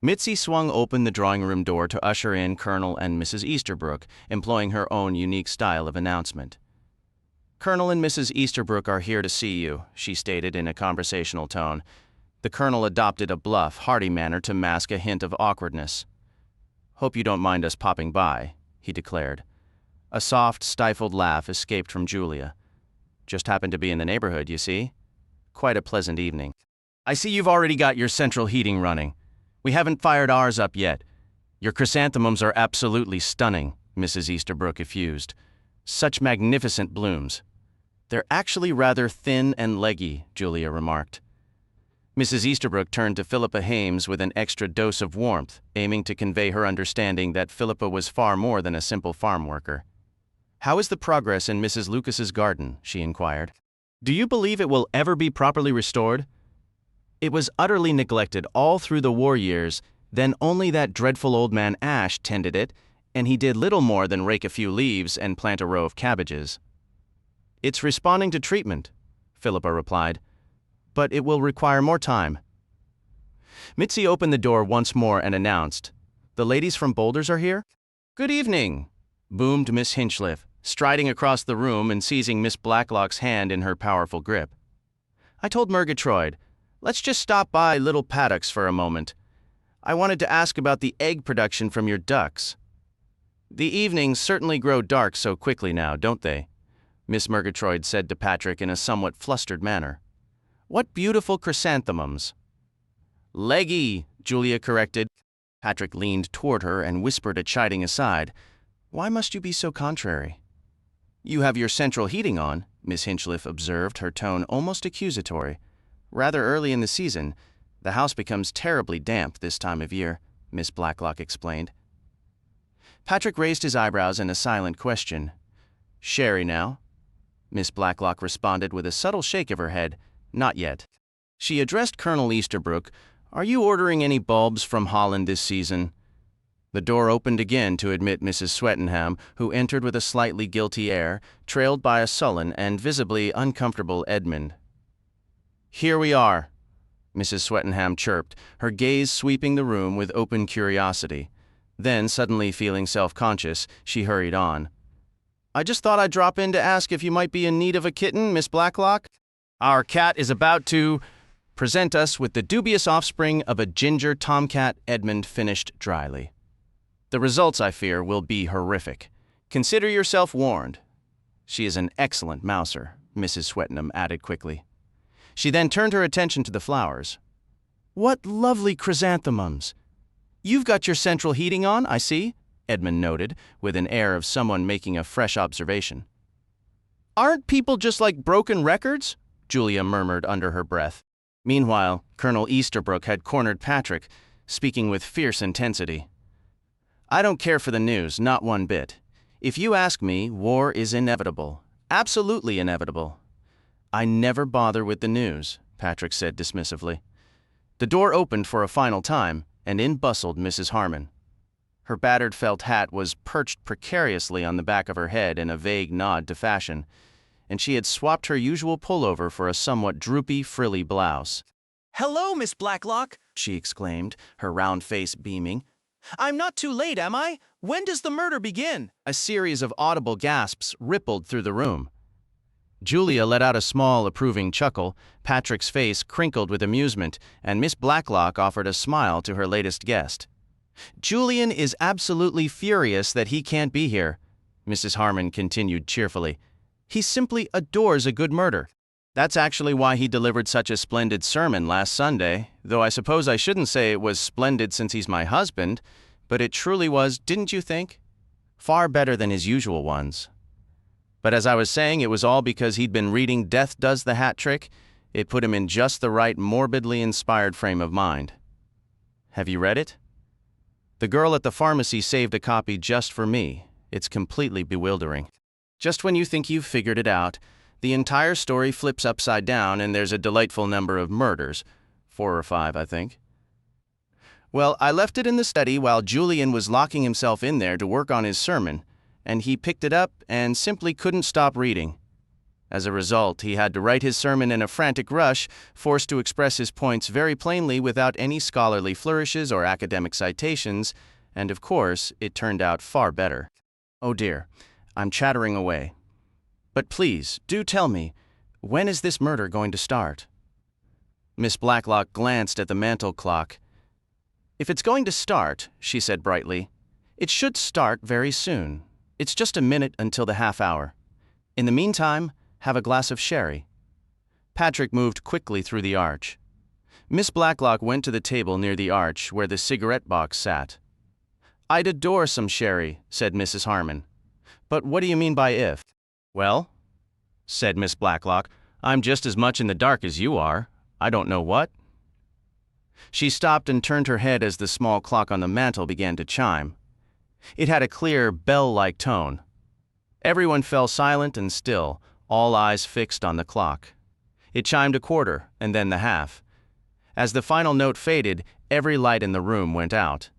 Mitzi swung open the drawing-room door to usher in Colonel and Mrs. Easterbrook, employing her own unique style of announcement. "Colonel and Mrs. Easterbrook are here to see you," she stated in a conversational tone. The Colonel adopted a bluff, hearty manner to mask a hint of awkwardness. "Hope you don't mind us popping by," he declared. A soft, stifled laugh escaped from Julia. "Just happened to be in the neighborhood, you see. Quite a pleasant evening. I see you've already got your central heating running. We haven't fired ours up yet. Your chrysanthemums are absolutely stunning," Mrs. Easterbrook effused. "Such magnificent blooms." "They're actually rather thin and leggy," Julia remarked. Mrs. Easterbrook turned to Philippa Hames with an extra dose of warmth, aiming to convey her understanding that Philippa was far more than a simple farm worker. "How is the progress in Mrs. Lucas's garden?" she inquired. "Do you believe it will ever be properly restored? It was utterly neglected all through the war years, then only that dreadful old man Ash tended it, and he did little more than rake a few leaves and plant a row of cabbages." "It's responding to treatment," Philippa replied, "but it will require more time." Mitzi opened the door once more and announced, "The ladies from Boulders are here?" "Good evening," boomed Miss Hinchliffe, striding across the room and seizing Miss Blacklock's hand in her powerful grip. "I told Murgatroyd, let's just stop by Little Paddocks for a moment. I wanted to ask about the egg production from your ducks. The evenings certainly grow dark so quickly now, don't they?" Miss Murgatroyd said to Patrick in a somewhat flustered manner. "What beautiful chrysanthemums." "Leggy," Julia corrected. Patrick leaned toward her and whispered a chiding aside, "Why must you be so contrary?" "You have your central heating on," Miss Hinchliffe observed, her tone almost accusatory. "Rather early in the season. The house becomes terribly damp this time of year," Miss Blacklock explained. Patrick raised his eyebrows in a silent question. "Sherry now?" Miss Blacklock responded with a subtle shake of her head. "Not yet." She addressed Colonel Easterbrook. "Are you ordering any bulbs from Holland this season?" The door opened again to admit Mrs. Swettenham, who entered with a slightly guilty air, trailed by a sullen and visibly uncomfortable Edmund. "Here we are," Mrs. Swettenham chirped, her gaze sweeping the room with open curiosity. Then, suddenly feeling self-conscious, she hurried on. "I just thought I'd drop in to ask if you might be in need of a kitten, Miss Blacklock. Our cat is about to present us with the dubious offspring of a ginger tomcat," Edmund finished dryly. "The results, I fear, will be horrific. Consider yourself warned." "She is an excellent mouser," Mrs. Swettenham added quickly. She then turned her attention to the flowers. "What lovely chrysanthemums! You've got your central heating on, I see," Edmund noted, with an air of someone making a fresh observation. "Aren't people just like broken records?" Julia murmured under her breath. Meanwhile, Colonel Easterbrook had cornered Patrick, speaking with fierce intensity. "I don't care for the news, not one bit. If you ask me, war is inevitable. Absolutely inevitable." "I never bother with the news," Patrick said dismissively. The door opened for a final time, and in bustled Mrs. Harmon. Her battered felt hat was perched precariously on the back of her head in a vague nod to fashion, and she had swapped her usual pullover for a somewhat droopy, frilly blouse. "Hello, Miss Blacklock," she exclaimed, her round face beaming. "I'm not too late, am I? When does the murder begin?" A series of audible gasps rippled through the room. Julia let out a small, approving chuckle, Patrick's face crinkled with amusement, and Miss Blacklock offered a smile to her latest guest. "Julian is absolutely furious that he can't be here," Mrs. Harmon continued cheerfully. "He simply adores a good murder. That's actually why he delivered such a splendid sermon last Sunday, though I suppose I shouldn't say it was splendid since he's my husband, but it truly was, didn't you think? Far better than his usual ones. But as I was saying, it was all because he'd been reading Death Does the Hat Trick. It put him in just the right morbidly inspired frame of mind. Have you read it? The girl at the pharmacy saved a copy just for me. It's completely bewildering. Just when you think you've figured it out, the entire story flips upside down and there's a delightful number of murders. 4 or 5, I think. Well, I left it in the study while Julian was locking himself in there to work on his sermon, and he picked it up and simply couldn't stop reading. As a result, he had to write his sermon in a frantic rush, forced to express his points very plainly without any scholarly flourishes or academic citations, and of course, it turned out far better. Oh dear, I'm chattering away. But please, do tell me, when is this murder going to start? Miss Blacklock glanced at the mantel clock. If it's going to start, she said brightly, it should start very soon. It's just a minute until the half hour. In the meantime, have a glass of sherry. Patrick moved quickly through the arch. Miss Blacklock went to the table near the arch where the cigarette box sat. I'd adore some sherry, said Mrs. Harmon. But what do you mean by if? Well, said Miss Blacklock, I'm just as much in the dark as you are. I don't know what. She stopped and turned her head as the small clock on the mantel began to chime. It had a clear, bell-like tone. Everyone fell silent and still, all eyes fixed on the clock. It chimed a quarter, and then the half. As the final note faded, every light in the room went out.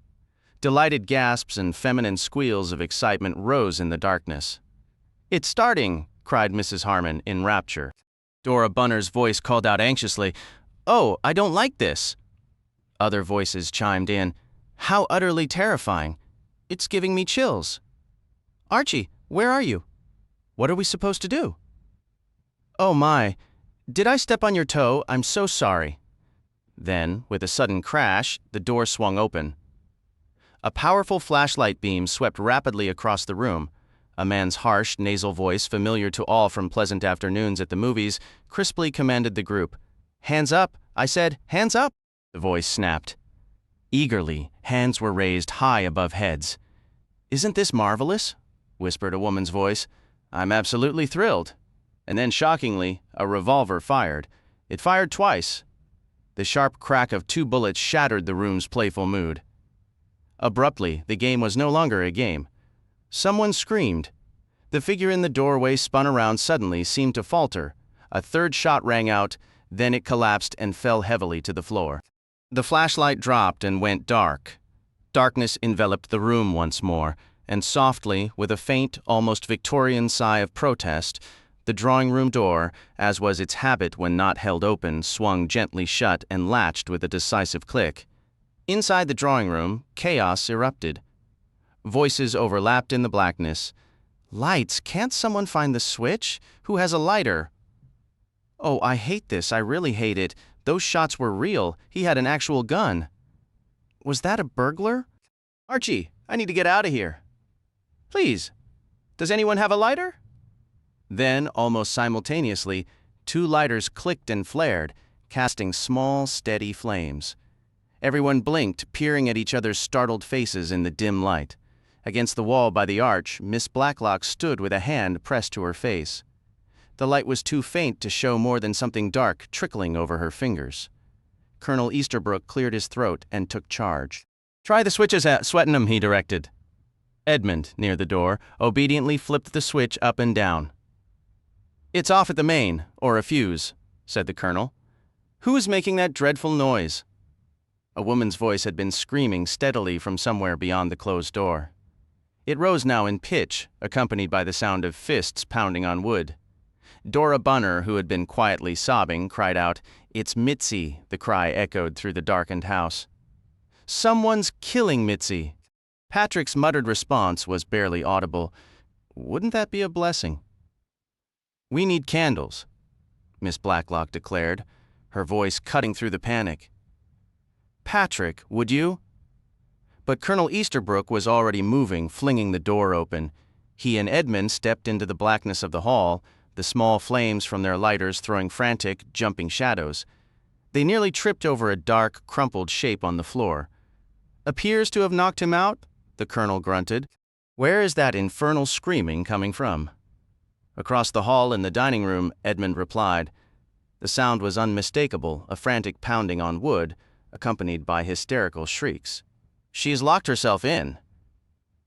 Delighted gasps and feminine squeals of excitement rose in the darkness. It's starting, cried Mrs. Harmon in rapture. Dora Bunner's voice called out anxiously, Oh, I don't like this. Other voices chimed in, How utterly terrifying. It's giving me chills. Archie, where are you? What are we supposed to do? Oh my, did I step on your toe? I'm so sorry. Then, with a sudden crash, the door swung open. A powerful flashlight beam swept rapidly across the room. A man's harsh, nasal voice, familiar to all from pleasant afternoons at the movies, crisply commanded the group. Hands up, I said, hands up, the voice snapped. Eagerly, hands were raised high above heads. Isn't this marvelous? Whispered a woman's voice. I'm absolutely thrilled. And then, shockingly, a revolver fired. It fired twice. The sharp crack of 2 bullets shattered the room's playful mood. Abruptly, the game was no longer a game. Someone screamed. The figure in the doorway spun around suddenly, seemed to falter. A third shot rang out, then it collapsed and fell heavily to the floor. The flashlight dropped and went dark. Darkness enveloped the room once more, and softly, with a faint, almost Victorian sigh of protest, the drawing-room door, as was its habit when not held open, swung gently shut and latched with a decisive click. Inside the drawing-room, chaos erupted. Voices overlapped in the blackness. Lights, can't someone find the switch? Who has a lighter? Oh, I hate this, I really hate it. Those shots were real. He had an actual gun. Was that a burglar? Archie, I need to get out of here. Please, does anyone have a lighter? Then, almost simultaneously, 2 lighters clicked and flared, casting small, steady flames. Everyone blinked, peering at each other's startled faces in the dim light. Against the wall by the arch, Miss Blacklock stood with a hand pressed to her face. The light was too faint to show more than something dark trickling over her fingers. Colonel Easterbrook cleared his throat and took charge. Try the switches out, Swettenham, he directed. Edmund, near the door, obediently flipped the switch up and down. It's off at the main, or a fuse, said the colonel. Who is making that dreadful noise? A woman's voice had been screaming steadily from somewhere beyond the closed door. It rose now in pitch, accompanied by the sound of fists pounding on wood. Dora Bunner, who had been quietly sobbing, cried out, It's Mitzi, the cry echoed through the darkened house. Someone's killing Mitzi. Patrick's muttered response was barely audible. Wouldn't that be a blessing? We need candles, Miss Blacklock declared, her voice cutting through the panic. Patrick, would you? But Colonel Easterbrook was already moving, flinging the door open. He and Edmund stepped into the blackness of the hall, the small flames from their lighters throwing frantic, jumping shadows. They nearly tripped over a dark, crumpled shape on the floor. Appears to have knocked him out, the colonel grunted. Where is that infernal screaming coming from? Across the hall in the dining room, Edmund replied. The sound was unmistakable, a frantic pounding on wood, accompanied by hysterical shrieks. She's locked herself in.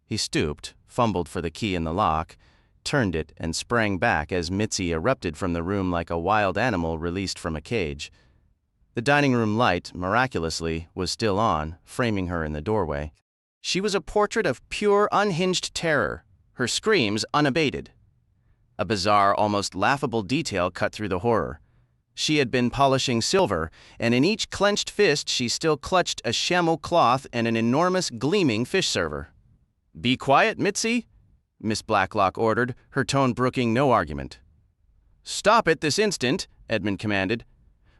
He stooped, fumbled for the key in the lock, turned it, and sprang back as Mitzi erupted from the room like a wild animal released from a cage. The dining room light, miraculously, was still on, framing her in the doorway. She was a portrait of pure, unhinged terror, her screams unabated. A bizarre, almost laughable detail cut through the horror. She had been polishing silver, and in each clenched fist she still clutched a chamois cloth and an enormous, gleaming fish server. "Be quiet, Mitzi," Miss Blacklock ordered, her tone brooking no argument. "Stop it this instant," Edmund commanded.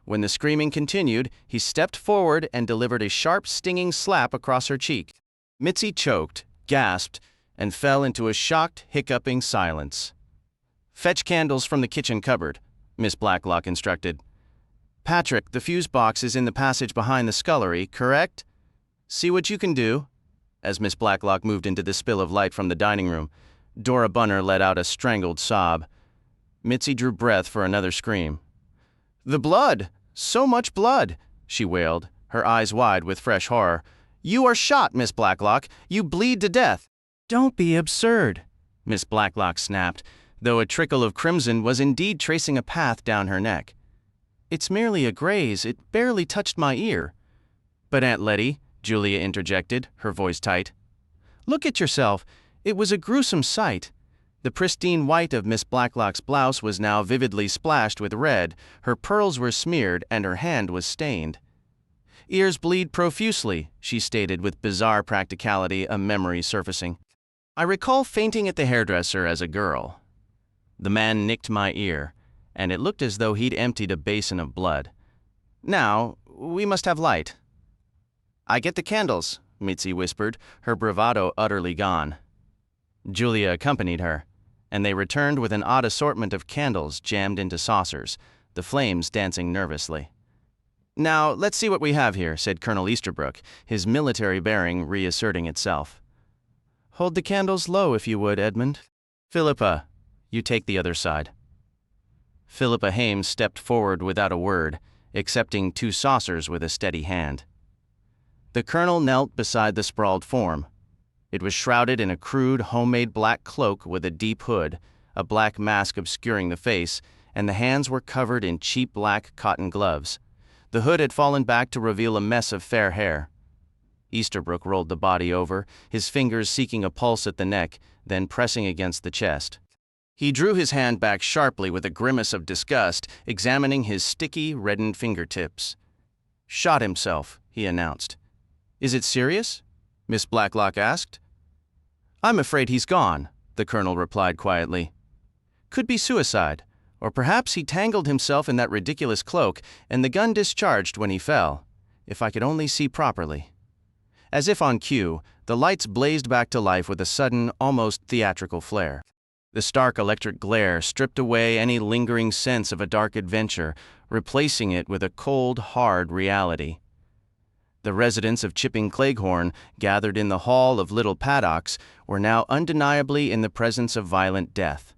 When the screaming continued, he stepped forward and delivered a sharp, stinging slap across her cheek. Mitzi choked, gasped, and fell into a shocked, hiccuping silence. "Fetch candles from the kitchen cupboard," Miss Blacklock instructed. "Patrick, the fuse box is in the passage behind the scullery, correct? See what you can do." As Miss Blacklock moved into the spill of light from the dining room, Dora Bunner let out a strangled sob. Mitzi drew breath for another scream. "The blood! So much blood!" she wailed, her eyes wide with fresh horror. "You are shot, Miss Blacklock! You bleed to death!" "Don't be absurd," Miss Blacklock snapped, though a trickle of crimson was indeed tracing a path down her neck. "It's merely a graze, it barely touched my ear." "But Aunt Letty," Julia interjected, her voice tight. "Look at yourself. It was a gruesome sight." The pristine white of Miss Blacklock's blouse was now vividly splashed with red, her pearls were smeared, and her hand was stained. "Ears bleed profusely," she stated with bizarre practicality, a memory surfacing. "I recall fainting at the hairdresser as a girl. The man nicked my ear, and it looked as though he'd emptied a basin of blood. Now, we must have light." "I get the candles," Mitzi whispered, her bravado utterly gone. Julia accompanied her, and they returned with an odd assortment of candles jammed into saucers, the flames dancing nervously. "Now, let's see what we have here," said Colonel Easterbrook, his military bearing reasserting itself. "Hold the candles low, if you would, Edmund. Philippa, you take the other side." Philippa Hames stepped forward without a word, accepting 2 saucers with a steady hand. The colonel knelt beside the sprawled form. It was shrouded in a crude, homemade black cloak with a deep hood, a black mask obscuring the face, and the hands were covered in cheap black cotton gloves. The hood had fallen back to reveal a mess of fair hair. Easterbrook rolled the body over, his fingers seeking a pulse at the neck, then pressing against the chest. He drew his hand back sharply with a grimace of disgust, examining his sticky, reddened fingertips. "Shot himself," he announced. "Is it serious?" Miss Blacklock asked. "I'm afraid he's gone," the colonel replied quietly. "Could be suicide, or perhaps he tangled himself in that ridiculous cloak and the gun discharged when he fell. If I could only see properly." As if on cue, the lights blazed back to life with a sudden, almost theatrical flare. The stark electric glare stripped away any lingering sense of a dark adventure, replacing it with a cold, hard reality. The residents of Chipping Cleghorn, gathered in the hall of Little Paddocks, were now undeniably in the presence of violent death.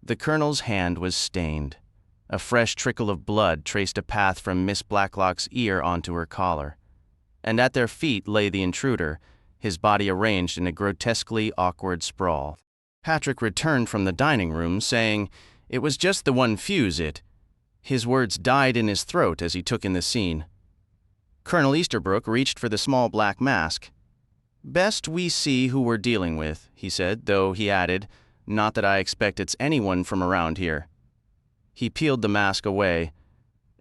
The colonel's hand was stained. A fresh trickle of blood traced a path from Miss Blacklock's ear onto her collar. And at their feet lay the intruder, his body arranged in a grotesquely awkward sprawl. Patrick returned from the dining room, saying, "It was just the one fuse, it." His words died in his throat as he took in the scene. Colonel Easterbrook reached for the small black mask. "Best we see who we're dealing with," he said, though he added, "Not that I expect it's anyone from around here." He peeled the mask away.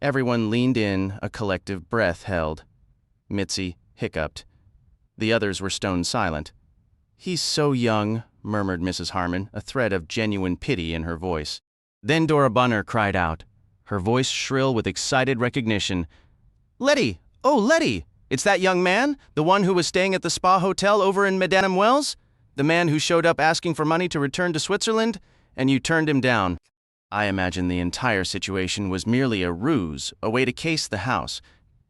Everyone leaned in, a collective breath held. Mitzi hiccuped. The others were stone silent. "He's so young," murmured Mrs. Harmon, a thread of genuine pity in her voice. Then Dora Bunner cried out, her voice shrill with excited recognition. "Letty! Oh, Letty! It's that young man? The one who was staying at the spa hotel over in Madame Wells? The man who showed up asking for money to return to Switzerland? And you turned him down." I imagine the entire situation was merely a ruse, a way to case the house.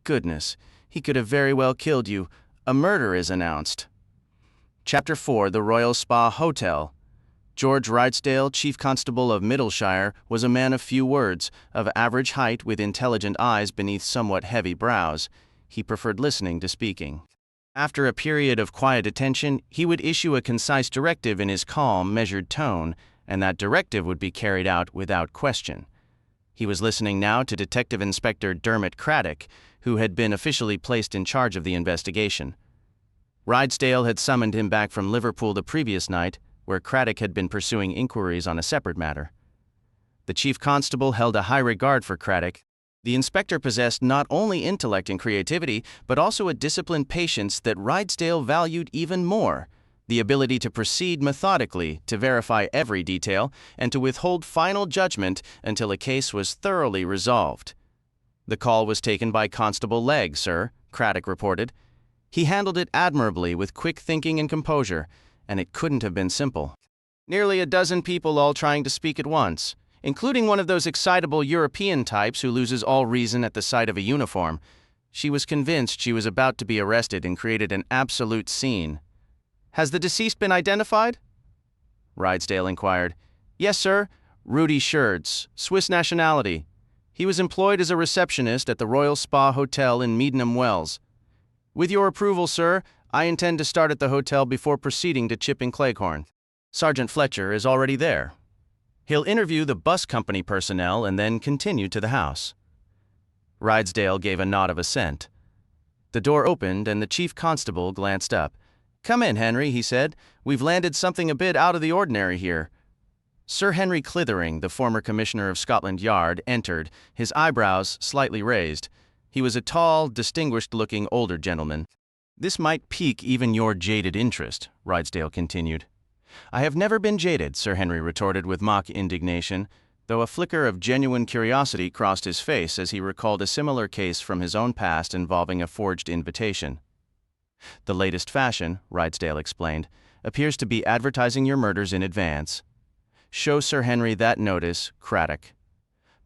Goodness, he could have very well killed you. A murder is announced. Chapter 4, The Royal Spa Hotel. George Rydesdale, Chief Constable of Middleshire, was a man of few words, of average height with intelligent eyes beneath somewhat heavy brows. He preferred listening to speaking. After a period of quiet attention, he would issue a concise directive in his calm, measured tone, and that directive would be carried out without question. He was listening now to Detective Inspector Dermot Craddock, who had been officially placed in charge of the investigation. Rydesdale had summoned him back from Liverpool the previous night, where Craddock had been pursuing inquiries on a separate matter. The chief constable held a high regard for Craddock. The inspector possessed not only intellect and creativity, but also a disciplined patience that Rydesdale valued even more: the ability to proceed methodically, to verify every detail, and to withhold final judgment until a case was thoroughly resolved. "The call was taken by Constable Legg, sir," Craddock reported. "He handled it admirably with quick thinking and composure, and it couldn't have been simple. Nearly a dozen people all trying to speak at once, including one of those excitable European types who loses all reason at the sight of a uniform. She was convinced she was about to be arrested and created an absolute scene." "Has the deceased been identified?" Rydesdale inquired. "Yes, sir. Rudy Schertz, Swiss nationality. He was employed as a receptionist at the Royal Spa Hotel in Meadenham Wells. With your approval, sir, I intend to start at the hotel before proceeding to Chipping Cleghorn. Sergeant Fletcher is already there. He'll interview the bus company personnel and then continue to the house." Rydesdale gave a nod of assent. The door opened and the chief constable glanced up. "Come in, Henry," he said. "We've landed something a bit out of the ordinary here." Sir Henry Clithering, the former Commissioner of Scotland Yard, entered, his eyebrows slightly raised. He was a tall, distinguished-looking older gentleman. "This might pique even your jaded interest," Rydesdale continued. "I have never been jaded," Sir Henry retorted with mock indignation, though a flicker of genuine curiosity crossed his face as he recalled a similar case from his own past involving a forged invitation. "The latest fashion," Rydesdale explained, "appears to be advertising your murders in advance. Show Sir Henry that notice, Craddock."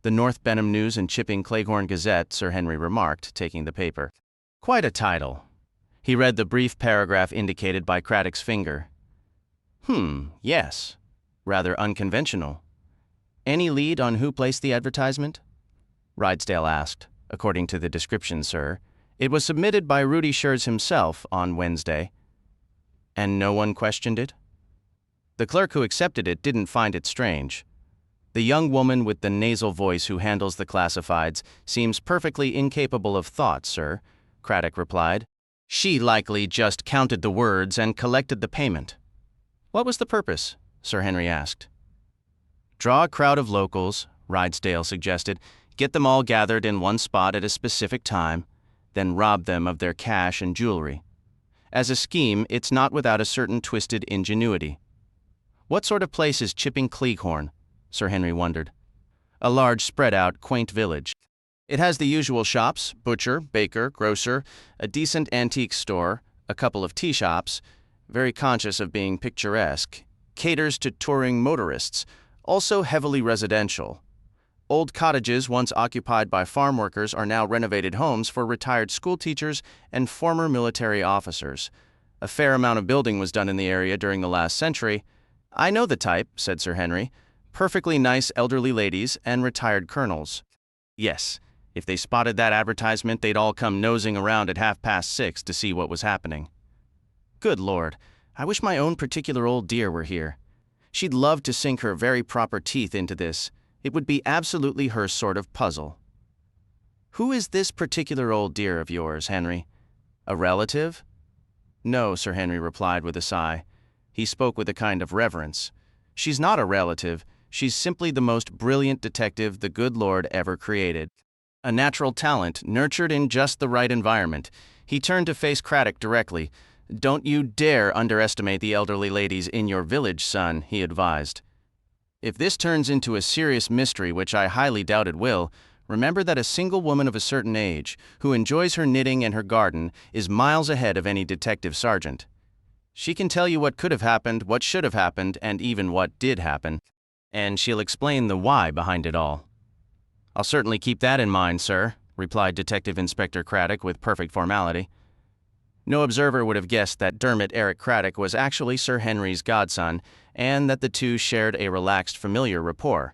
"The North Benham News and Chipping Cleghorn Gazette," Sir Henry remarked, taking the paper. "Quite a title." He read the brief paragraph indicated by Craddock's finger. Yes. Rather unconventional. Any lead on who placed the advertisement?" Rydesdale asked. "According to the description, sir. It was submitted by Rudy Schertz himself on Wednesday." "And no one questioned it?" "The clerk who accepted it didn't find it strange. The young woman with the nasal voice who handles the classifieds seems perfectly incapable of thought, sir," Craddock replied. "She likely just counted the words and collected the payment." "What was the purpose?" Sir Henry asked. "Draw a crowd of locals," Rydesdale suggested. "Get them all gathered in one spot at a specific time, then rob them of their cash and jewelry. As a scheme, it's not without a certain twisted ingenuity." "What sort of place is Chipping Cleghorn?" Sir Henry wondered. "A large, spread-out, quaint village. It has the usual shops: butcher, baker, grocer, a decent antique store, a couple of tea shops, very conscious of being picturesque, caters to touring motorists, also heavily residential. Old cottages once occupied by farm workers are now renovated homes for retired schoolteachers and former military officers. A fair amount of building was done in the area during the last century." "I know the type," said Sir Henry. "Perfectly nice elderly ladies and retired colonels." "Yes. If they spotted that advertisement, they'd all come nosing around at 6:30 to see what was happening." "Good Lord, I wish my own particular old dear were here. She'd love to sink her very proper teeth into this. It would be absolutely her sort of puzzle." "Who is this particular old dear of yours, Henry? A relative?" "No," Sir Henry replied with a sigh. He spoke with a kind of reverence. "She's not a relative. She's simply the most brilliant detective the good Lord ever created. A natural talent, nurtured in just the right environment." He turned to face Craddock directly. "Don't you dare underestimate the elderly ladies in your village, son," he advised. "If this turns into a serious mystery, which I highly doubt it will, remember that a single woman of a certain age, who enjoys her knitting and her garden, is miles ahead of any detective sergeant. She can tell you what could have happened, what should have happened, and even what did happen. And she'll explain the why behind it all." "I'll certainly keep that in mind, sir," replied Detective Inspector Craddock with perfect formality. No observer would have guessed that Dermot Eric Craddock was actually Sir Henry's godson, and that the two shared a relaxed, familiar rapport.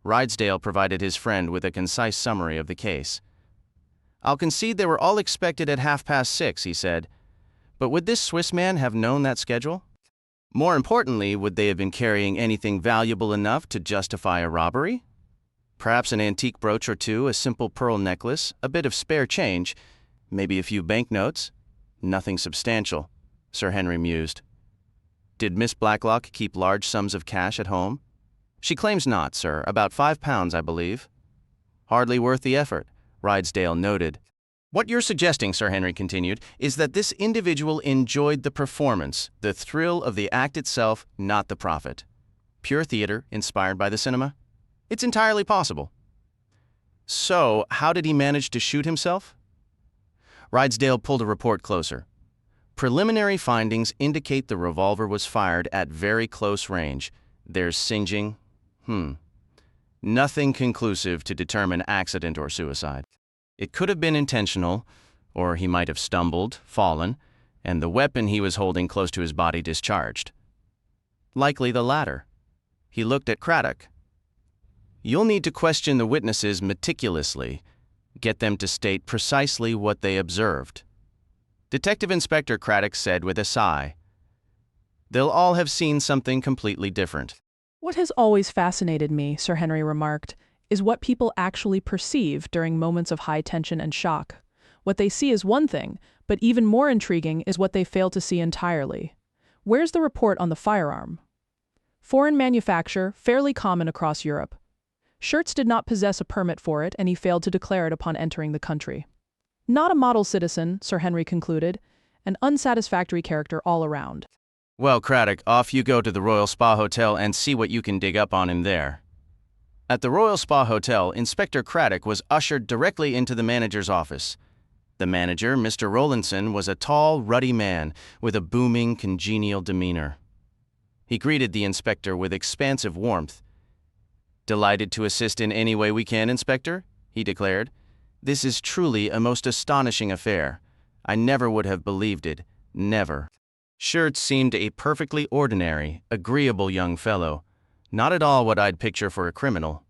Rydesdale provided his friend with a concise summary of the case. "I'll concede they were all expected at 6:30, he said. "But would this Swiss man have known that schedule? More importantly, would they have been carrying anything valuable enough to justify a robbery? Perhaps an antique brooch or two, a simple pearl necklace, a bit of spare change, maybe a few banknotes. Nothing substantial," Sir Henry mused. "Did Miss Blacklock keep large sums of cash at home?" She claims not, sir. About £5, I believe. Hardly worth the effort, Rydesdale noted. What you're suggesting, Sir Henry continued, is that this individual enjoyed the performance, the thrill of the act itself, not the profit. Pure theater, inspired by the cinema? It's entirely possible. So, how did he manage to shoot himself? Rydesdale pulled a report closer. Preliminary findings indicate the revolver was fired at very close range. There's singeing. Nothing conclusive to determine accident or suicide. It could have been intentional, or he might have stumbled, fallen, and the weapon he was holding close to his body discharged. Likely the latter. He looked at Craddock. You'll need to question the witnesses meticulously, get them to state precisely what they observed. Detective Inspector Craddock said with a sigh. They'll all have seen something completely different. What has always fascinated me, Sir Henry remarked, is what people actually perceive during moments of high tension and shock. What they see is one thing, but even more intriguing is what they fail to see entirely. Where's the report on the firearm? Foreign manufacture, fairly common across Europe. Schertz did not possess a permit for it, and he failed to declare it upon entering the country. Not a model citizen, Sir Henry concluded, an unsatisfactory character all around. Well, Craddock, off you go to the Royal Spa Hotel and see what you can dig up on him there. At the Royal Spa Hotel, Inspector Craddock was ushered directly into the manager's office. The manager, Mr. Rowlandson, was a tall, ruddy man with a booming, congenial demeanor. He greeted the inspector with expansive warmth. Delighted to assist in any way we can, Inspector, he declared. This is truly a most astonishing affair. I never would have believed it. Never. Schertz seemed a perfectly ordinary, agreeable young fellow. Not at all what I'd picture for a criminal.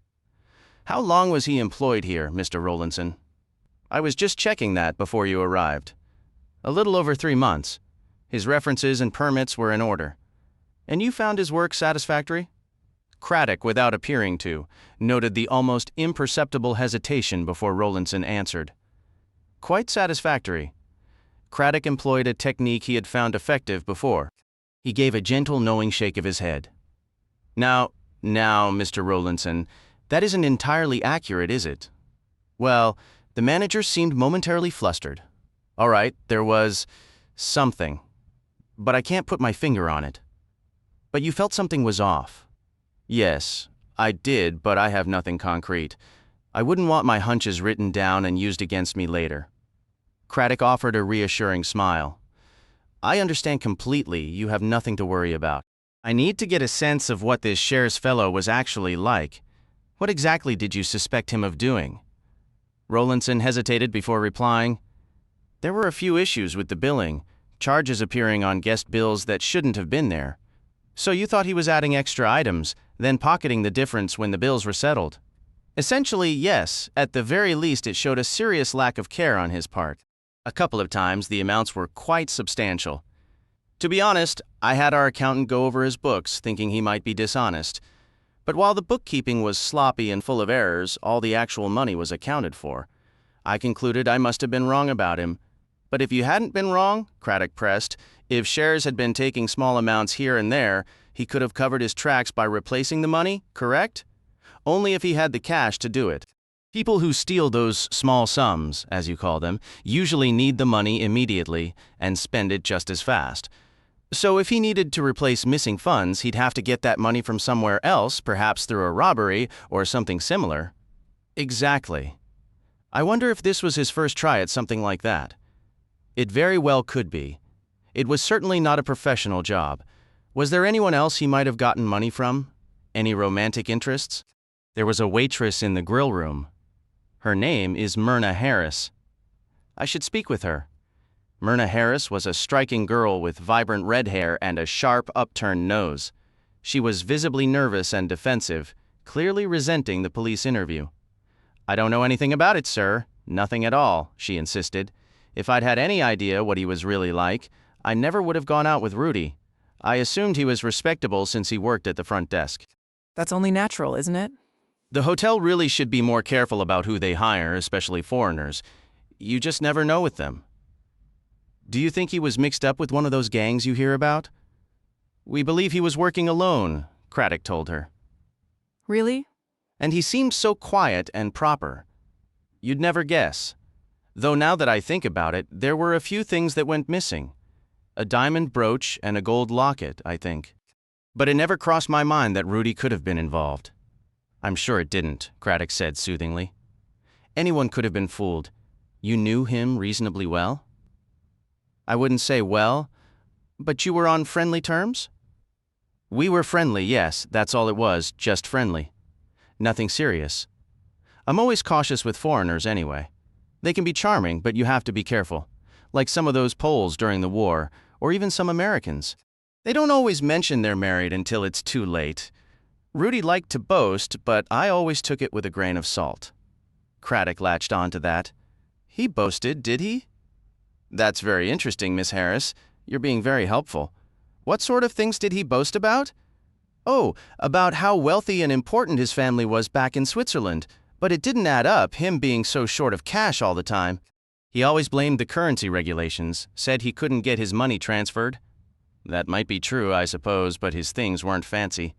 How long was he employed here, Mr. Rowlandson? I was just checking that before you arrived. A little over 3 months. His references and permits were in order. And you found his work satisfactory? Craddock, without appearing to, noted the almost imperceptible hesitation before Rowlandson answered. Quite satisfactory. Craddock employed a technique he had found effective before. He gave a gentle, knowing shake of his head. Now, Mr. Rowlandson, that isn't entirely accurate, is it? Well, the manager seemed momentarily flustered. All right, there was something, but I can't put my finger on it. But you felt something was off. Yes, I did, but I have nothing concrete. I wouldn't want my hunches written down and used against me later. Craddock offered a reassuring smile. I understand completely. You have nothing to worry about. I need to get a sense of what this Shares fellow was actually like. What exactly did you suspect him of doing? Rowlandson hesitated before replying. There were a few issues with the billing, charges appearing on guest bills that shouldn't have been there. So you thought he was adding extra items, then pocketing the difference when the bills were settled? Essentially, yes. At the very least, it showed a serious lack of care on his part. A couple of times, the amounts were quite substantial. To be honest, I had our accountant go over his books, thinking he might be dishonest. But while the bookkeeping was sloppy and full of errors, all the actual money was accounted for. I concluded I must have been wrong about him. But if you hadn't been wrong, Craddock pressed, if Shares had been taking small amounts here and there, he could have covered his tracks by replacing the money, correct? Only if he had the cash to do it. People who steal those small sums, as you call them, usually need the money immediately and spend it just as fast. So if he needed to replace missing funds, he'd have to get that money from somewhere else, perhaps through a robbery or something similar. Exactly. I wonder if this was his first try at something like that. It very well could be. It was certainly not a professional job. Was there anyone else he might have gotten money from? Any romantic interests? There was a waitress in the grill room. Her name is Myrna Harris. I should speak with her. Myrna Harris was a striking girl with vibrant red hair and a sharp, upturned nose. She was visibly nervous and defensive, clearly resenting the police interview. I don't know anything about it, sir. Nothing at all, she insisted. If I'd had any idea what he was really like, I never would have gone out with Rudy. I assumed he was respectable since he worked at the front desk. That's only natural, isn't it? The hotel really should be more careful about who they hire, especially foreigners. You just never know with them. Do you think he was mixed up with one of those gangs you hear about? We believe he was working alone, Craddock told her. Really? And he seemed so quiet and proper. You'd never guess. Though now that I think about it, there were a few things that went missing. A diamond brooch and a gold locket, I think. But it never crossed my mind that Rudy could have been involved. I'm sure it didn't, Craddock said soothingly. Anyone could have been fooled. You knew him reasonably well? I wouldn't say well, but you were on friendly terms? We were friendly, yes, that's all it was, just friendly. Nothing serious. I'm always cautious with foreigners anyway. They can be charming, but you have to be careful. Like some of those Poles during the war, or even some Americans. They don't always mention they're married until it's too late. Rudy liked to boast, but I always took it with a grain of salt. Craddock latched on to that. He boasted, did he? That's very interesting, Miss Harris. You're being very helpful. What sort of things did he boast about? Oh, about how wealthy and important his family was back in Switzerland. But it didn't add up, him being so short of cash all the time. He always blamed the currency regulations, said he couldn't get his money transferred. That might be true, I suppose, but his things weren't fancy.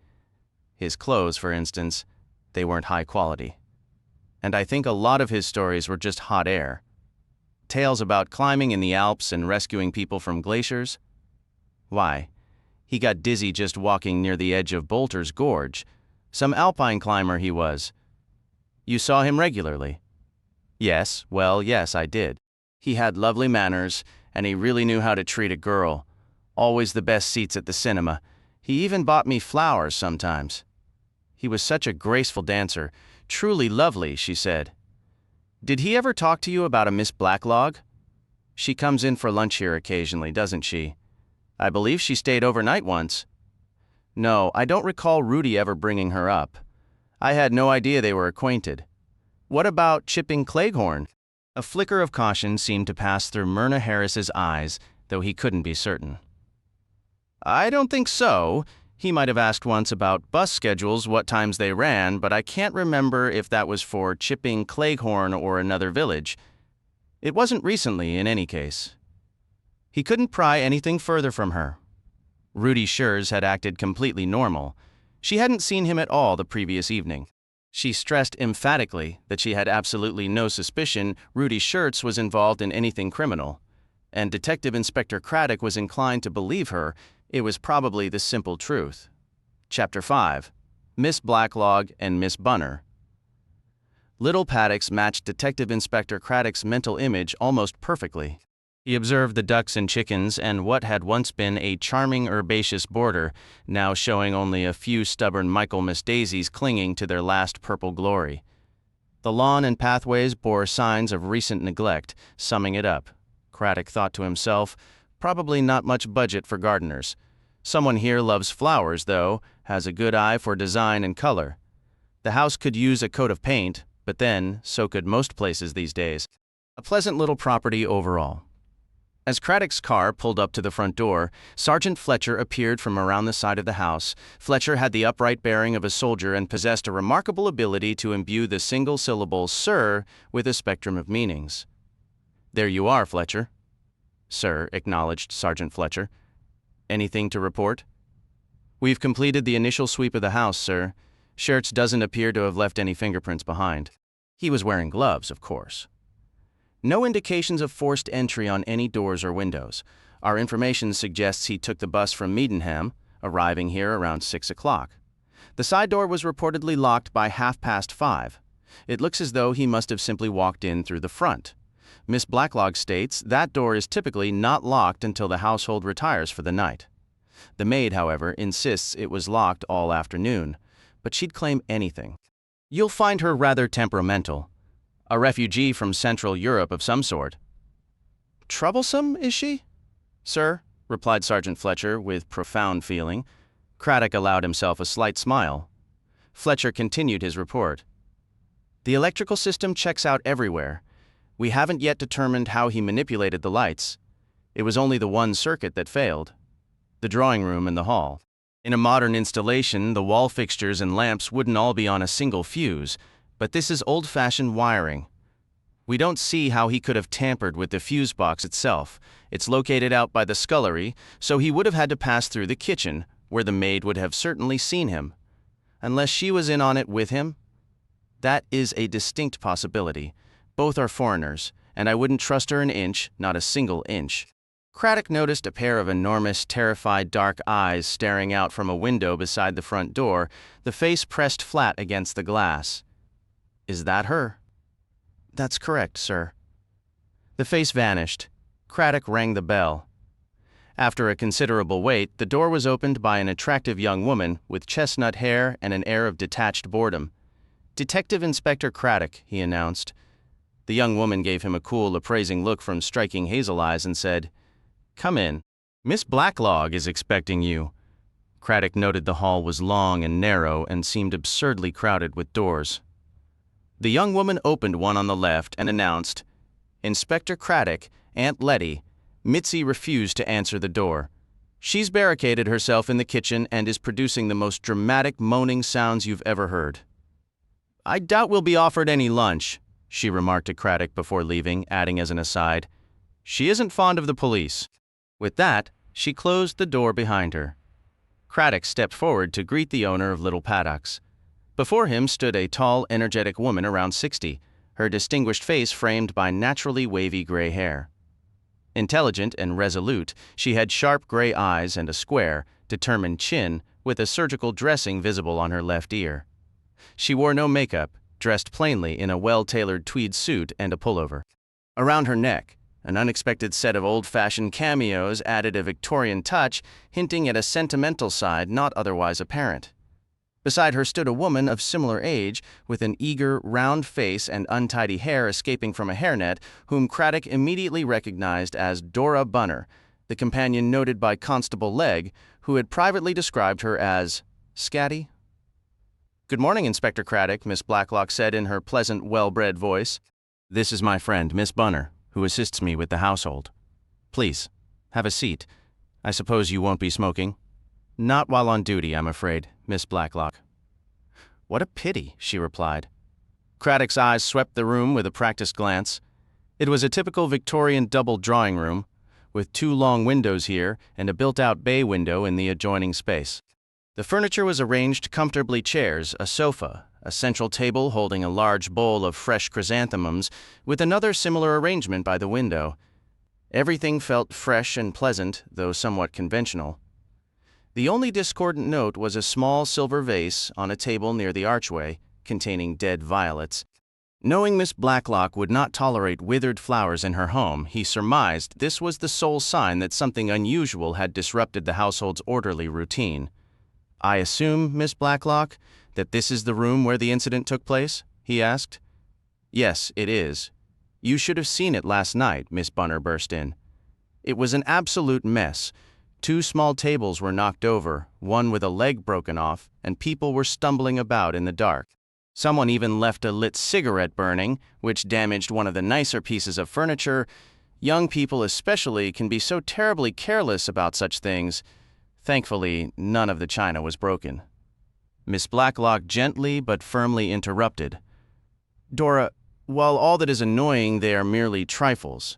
His clothes, for instance, they weren't high quality. And I think a lot of his stories were just hot air. Tales about climbing in the Alps and rescuing people from glaciers. Why, he got dizzy just walking near the edge of Bolter's Gorge. Some alpine climber he was. You saw him regularly? Yes, well, yes, I did. He had lovely manners, and he really knew how to treat a girl. Always the best seats at the cinema. He even bought me flowers sometimes. He was such a graceful dancer. Truly lovely, she said. Did he ever talk to you about a Miss Blacklog? She comes in for lunch here occasionally, doesn't she? I believe she stayed overnight once. No, I don't recall Rudy ever bringing her up. I had no idea they were acquainted. What about Chipping Cleghorn? A flicker of caution seemed to pass through Myrna Harris's eyes, though he couldn't be certain. I don't think so. He might have asked once about bus schedules, what times they ran, but I can't remember if that was for Chipping Cleghorn or another village. It wasn't recently, in any case. He couldn't pry anything further from her. Rudy Schurz had acted completely normal. She hadn't seen him at all the previous evening. She stressed emphatically that she had absolutely no suspicion Rudy Schurz was involved in anything criminal, and Detective Inspector Craddock was inclined to believe her. It was probably the simple truth. Chapter 5. Miss Blacklog and Miss Bunner. Little paddocks matched Detective Inspector Craddock's mental image almost perfectly. He observed the ducks and chickens and what had once been a charming herbaceous border, now showing only a few stubborn Michaelmas daisies clinging to their last purple glory. The lawn and pathways bore signs of recent neglect, summing it up. Craddock thought to himself, probably not much budget for gardeners. Someone here loves flowers, though, has a good eye for design and color. The house could use a coat of paint, but then, so could most places these days. A pleasant little property overall. As Craddock's car pulled up to the front door, Sergeant Fletcher appeared from around the side of the house. Fletcher had the upright bearing of a soldier and possessed a remarkable ability to imbue the single syllable "sir" with a spectrum of meanings. There you are, Fletcher. Sir, acknowledged Sergeant Fletcher. Anything to report? We've completed the initial sweep of the house, sir. Schurz doesn't appear to have left any fingerprints behind. He was wearing gloves, of course. No indications of forced entry on any doors or windows. Our information suggests he took the bus from Meadenham, arriving here around 6 o'clock. The side door was reportedly locked by 5:30. It looks as though he must have simply walked in through the front. Miss Blacklog states that door is typically not locked until the household retires for the night. The maid, however, insists it was locked all afternoon, but she'd claim anything. You'll find her rather temperamental. A refugee from Central Europe of some sort. Troublesome, is she? Sir, replied Sergeant Fletcher with profound feeling. Craddock allowed himself a slight smile. Fletcher continued his report. The electrical system checks out everywhere. We haven't yet determined how he manipulated the lights. It was only the one circuit that failed. The drawing room and the hall. In a modern installation, the wall fixtures and lamps wouldn't all be on a single fuse, but this is old-fashioned wiring. We don't see how he could have tampered with the fuse box itself. It's located out by the scullery, so he would have had to pass through the kitchen, where the maid would have certainly seen him. unless she was in on it with him? That is a distinct possibility. Both are foreigners, and I wouldn't trust her an inch, not a single inch. Craddock noticed a pair of enormous, terrified dark eyes staring out from a window beside the front door, the face pressed flat against the glass. Is that her? That's correct, sir. The face vanished. Craddock rang the bell. After a considerable wait, the door was opened by an attractive young woman with chestnut hair and an air of detached boredom. Detective Inspector Craddock, he announced. The young woman gave him a cool, appraising look from striking hazel eyes and said, "Come in. Miss Blacklog is expecting you." Craddock noted the hall was long and narrow and seemed absurdly crowded with doors. The young woman opened one on the left and announced, "Inspector Craddock, Aunt Letty." Mitzi refused to answer the door. "She's barricaded herself in the kitchen and is producing the most dramatic moaning sounds you've ever heard." "I doubt we'll be offered any lunch," she remarked to Craddock before leaving, adding as an aside, "She isn't fond of the police." With that, she closed the door behind her. Craddock stepped forward to greet the owner of Little Paddocks. Before him stood a tall, energetic woman around 60, her distinguished face framed by naturally wavy gray hair. Intelligent and resolute, she had sharp gray eyes and a square, determined chin, with a surgical dressing visible on her left ear. She wore no makeup, dressed plainly in a well-tailored tweed suit and a pullover. Around her neck, an unexpected set of old-fashioned cameos added a Victorian touch, hinting at a sentimental side not otherwise apparent. Beside her stood a woman of similar age, with an eager, round face and untidy hair escaping from a hairnet, whom Craddock immediately recognized as Dora Bunner, the companion noted by Constable Legg, who had privately described her as scatty. "Good morning, Inspector Craddock," Miss Blacklock said in her pleasant, well-bred voice. "This is my friend, Miss Bunner, who assists me with the household. Please, have a seat. I suppose you won't be smoking?" "Not while on duty, I'm afraid, Miss Blacklock." "What a pity," she replied. Craddock's eyes swept the room with a practiced glance. It was a typical Victorian double drawing room, with 2 long windows here and a built-out bay window in the adjoining space. The furniture was arranged comfortably: chairs, a sofa, a central table holding a large bowl of fresh chrysanthemums, with another similar arrangement by the window. Everything felt fresh and pleasant, though somewhat conventional. The only discordant note was a small silver vase on a table near the archway, containing dead violets. Knowing Miss Blacklock would not tolerate withered flowers in her home, he surmised this was the sole sign that something unusual had disrupted the household's orderly routine. "I assume, Miss Blacklock, that this is the room where the incident took place?" he asked. "Yes, it is. You should have seen it last night," Miss Bunner burst in. "It was an absolute mess. 2 small tables were knocked over, one with a leg broken off, and people were stumbling about in the dark. Someone even left a lit cigarette burning, which damaged one of the nicer pieces of furniture. Young people especially can be so terribly careless about such things. Thankfully, none of the china was broken." Miss Blacklock gently but firmly interrupted. "Dora, while all that is annoying, they are merely trifles.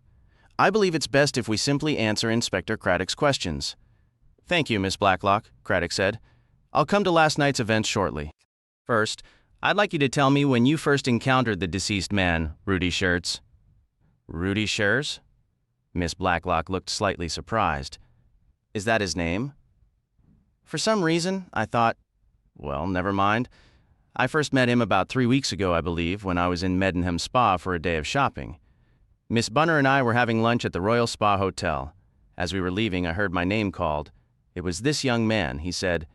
I believe it's best if we simply answer Inspector Craddock's questions." "Thank you, Miss Blacklock," Craddock said. "I'll come to last night's events shortly. First, I'd like you to tell me when you first encountered the deceased man, Rudy Schertz." "Rudy Schertz?" Miss Blacklock looked slightly surprised. "Is that his name?" "For some reason, I thought, well, never mind. I first met him about 3 weeks ago, I believe, when I was in Meddenham Spa for a day of shopping. Miss Bunner and I were having lunch at the Royal Spa Hotel. As we were leaving, I heard my name called. It was this young man. He said,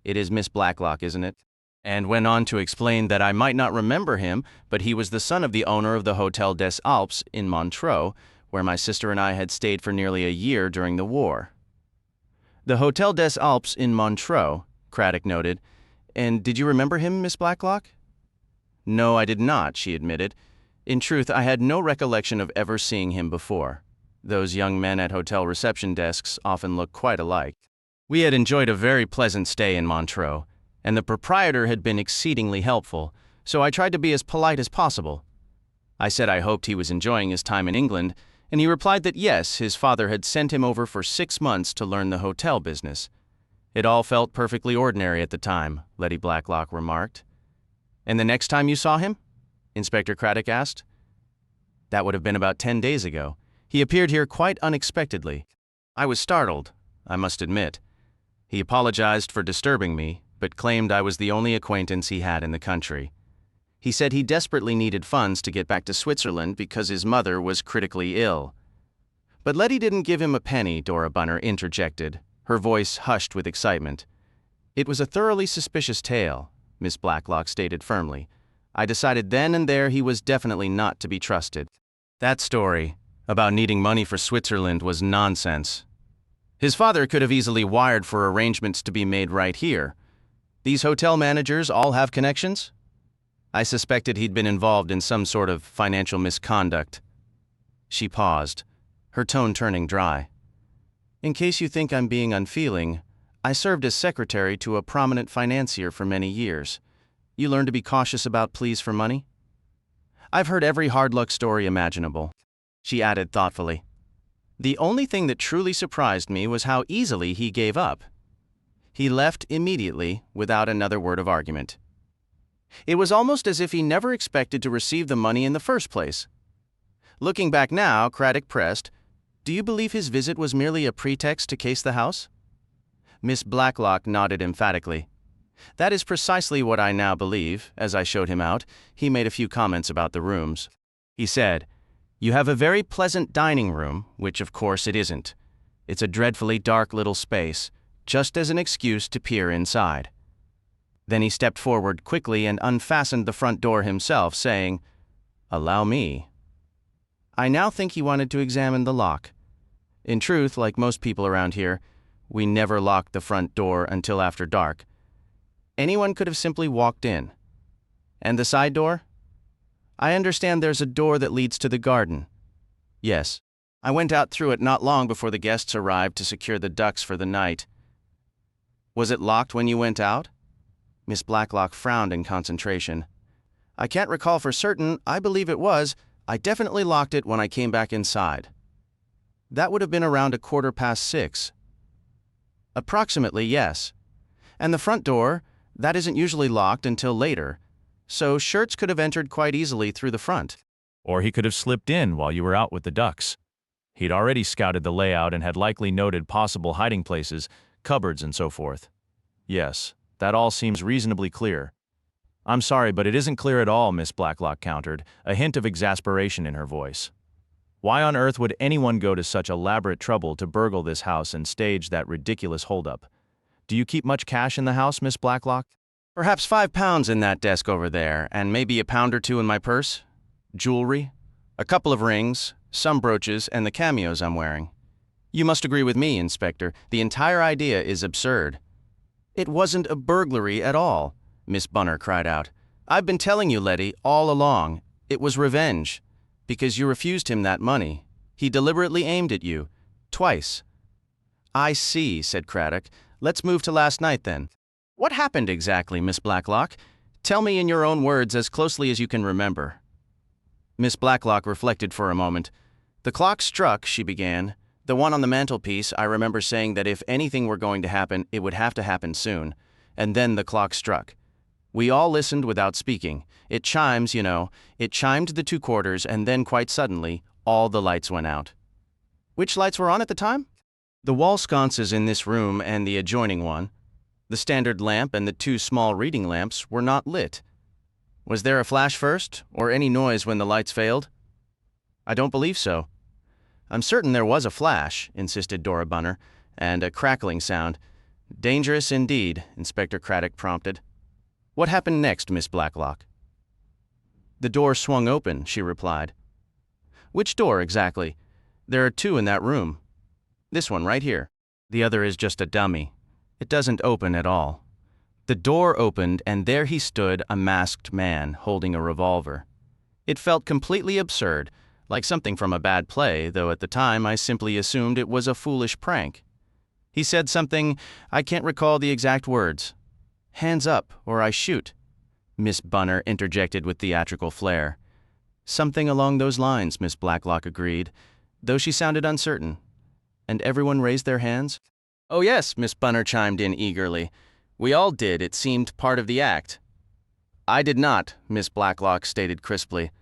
'It is Miss Blacklock, isn't it?' and went on to explain that I might not remember him, but he was the son of the owner of the Hotel des Alpes in Montreux, where my sister and I had stayed for nearly a year during the war." "The Hotel des Alpes in Montreux," Craddock noted. "And did you remember him, Miss Blacklock?" "No, I did not," she admitted. "In truth, I had no recollection of ever seeing him before. Those young men at hotel reception desks often look quite alike." We had enjoyed a very pleasant stay in Montreux, and the proprietor had been exceedingly helpful, so I tried to be as polite as possible. I said I hoped he was enjoying his time in England, and he replied that yes, his father had sent him over for 6 months to learn the hotel business. It all felt perfectly ordinary at the time, Letty Blacklock remarked. And the next time you saw him? Inspector Craddock asked. That would have been about 10 days ago. He appeared here quite unexpectedly. I was startled, I must admit. He apologized for disturbing me, but claimed I was the only acquaintance he had in the country. He said he desperately needed funds to get back to Switzerland because his mother was critically ill. But Letty didn't give him a penny, Dora Bunner interjected, her voice hushed with excitement. It was a thoroughly suspicious tale, Miss Blacklock stated firmly. I decided then and there he was definitely not to be trusted. That story about needing money for Switzerland was nonsense. His father could have easily wired for arrangements to be made right here. These hotel managers all have connections? I suspected he'd been involved in some sort of financial misconduct. She paused, her tone turning dry. In case you think I'm being unfeeling, I served as secretary to a prominent financier for many years. You learn to be cautious about pleas for money? I've heard every hard luck story imaginable, she added thoughtfully. The only thing that truly surprised me was how easily he gave up. He left immediately without another word of argument. It was almost as if he never expected to receive the money in the first place. Looking back now, Craddock pressed, do you believe his visit was merely a pretext to case the house? Miss Blacklock nodded emphatically. That is precisely what I now believe. As I showed him out, he made a few comments about the rooms. He said, you have a very pleasant dining room, which of course it isn't. It's a dreadfully dark little space, just as an excuse to peer inside. Then he stepped forward quickly and unfastened the front door himself, saying, allow me. I now think he wanted to examine the lock. In truth, like most people around here, we never locked the front door until after dark. Anyone could have simply walked in. And the side door? I understand there's a door that leads to the garden. Yes. I went out through it not long before the guests arrived to secure the ducks for the night. Was it locked when you went out? Miss Blacklock frowned in concentration. I can't recall for certain. I believe it was. I definitely locked it when I came back inside. That would have been around 6:15. Approximately, yes. And the front door, that isn't usually locked until later, so Schertz could have entered quite easily through the front. Or he could have slipped in while you were out with the ducks. He'd already scouted the layout and had likely noted possible hiding places, cupboards and so forth. Yes, that all seems reasonably clear. I'm sorry, but it isn't clear at all, Miss Blacklock countered, a hint of exasperation in her voice. Why on earth would anyone go to such elaborate trouble to burgle this house and stage that ridiculous holdup? Do you keep much cash in the house, Miss Blacklock? Perhaps £5 in that desk over there, and maybe £1 or 2 in my purse. Jewelry, a couple of rings, some brooches, and the cameos I'm wearing. You must agree with me, Inspector. The entire idea is absurd. It wasn't a burglary at all, Miss Bunner cried out. I've been telling you, Letty, all along. It was revenge. Because you refused him that money. He deliberately aimed at you. Twice. I see, said Craddock. Let's move to last night, then. What happened exactly, Miss Blacklock? Tell me in your own words as closely as you can remember. Miss Blacklock reflected for a moment. The clock struck, she began. The one on the mantelpiece, I remember saying that if anything were going to happen, it would have to happen soon. And then the clock struck. We all listened without speaking. It chimes, you know. It chimed the 2 quarters, and then quite suddenly, all the lights went out. Which lights were on at the time? The wall sconces in this room and the adjoining one. The standard lamp and the 2 small reading lamps were not lit. Was there a flash first, or any noise when the lights failed? I don't believe so. I'm certain there was a flash, insisted Dora Bunner, and a crackling sound. Dangerous indeed, Inspector Craddock prompted. What happened next, Miss Blacklock? The door swung open, she replied. Which door, exactly? There are 2 in that room. This one right here. The other is just a dummy. It doesn't open at all. The door opened, and there he stood, a masked man, holding a revolver. It felt completely absurd, like something from a bad play, though at the time I simply assumed it was a foolish prank. He said something, I can't recall the exact words. Hands up, or I shoot, Miss Bunner interjected with theatrical flair. Something along those lines, Miss Blacklock agreed, though she sounded uncertain. And everyone raised their hands? Oh yes, Miss Bunner chimed in eagerly. We all did, it seemed part of the act. I did not, Miss Blacklock stated crisply.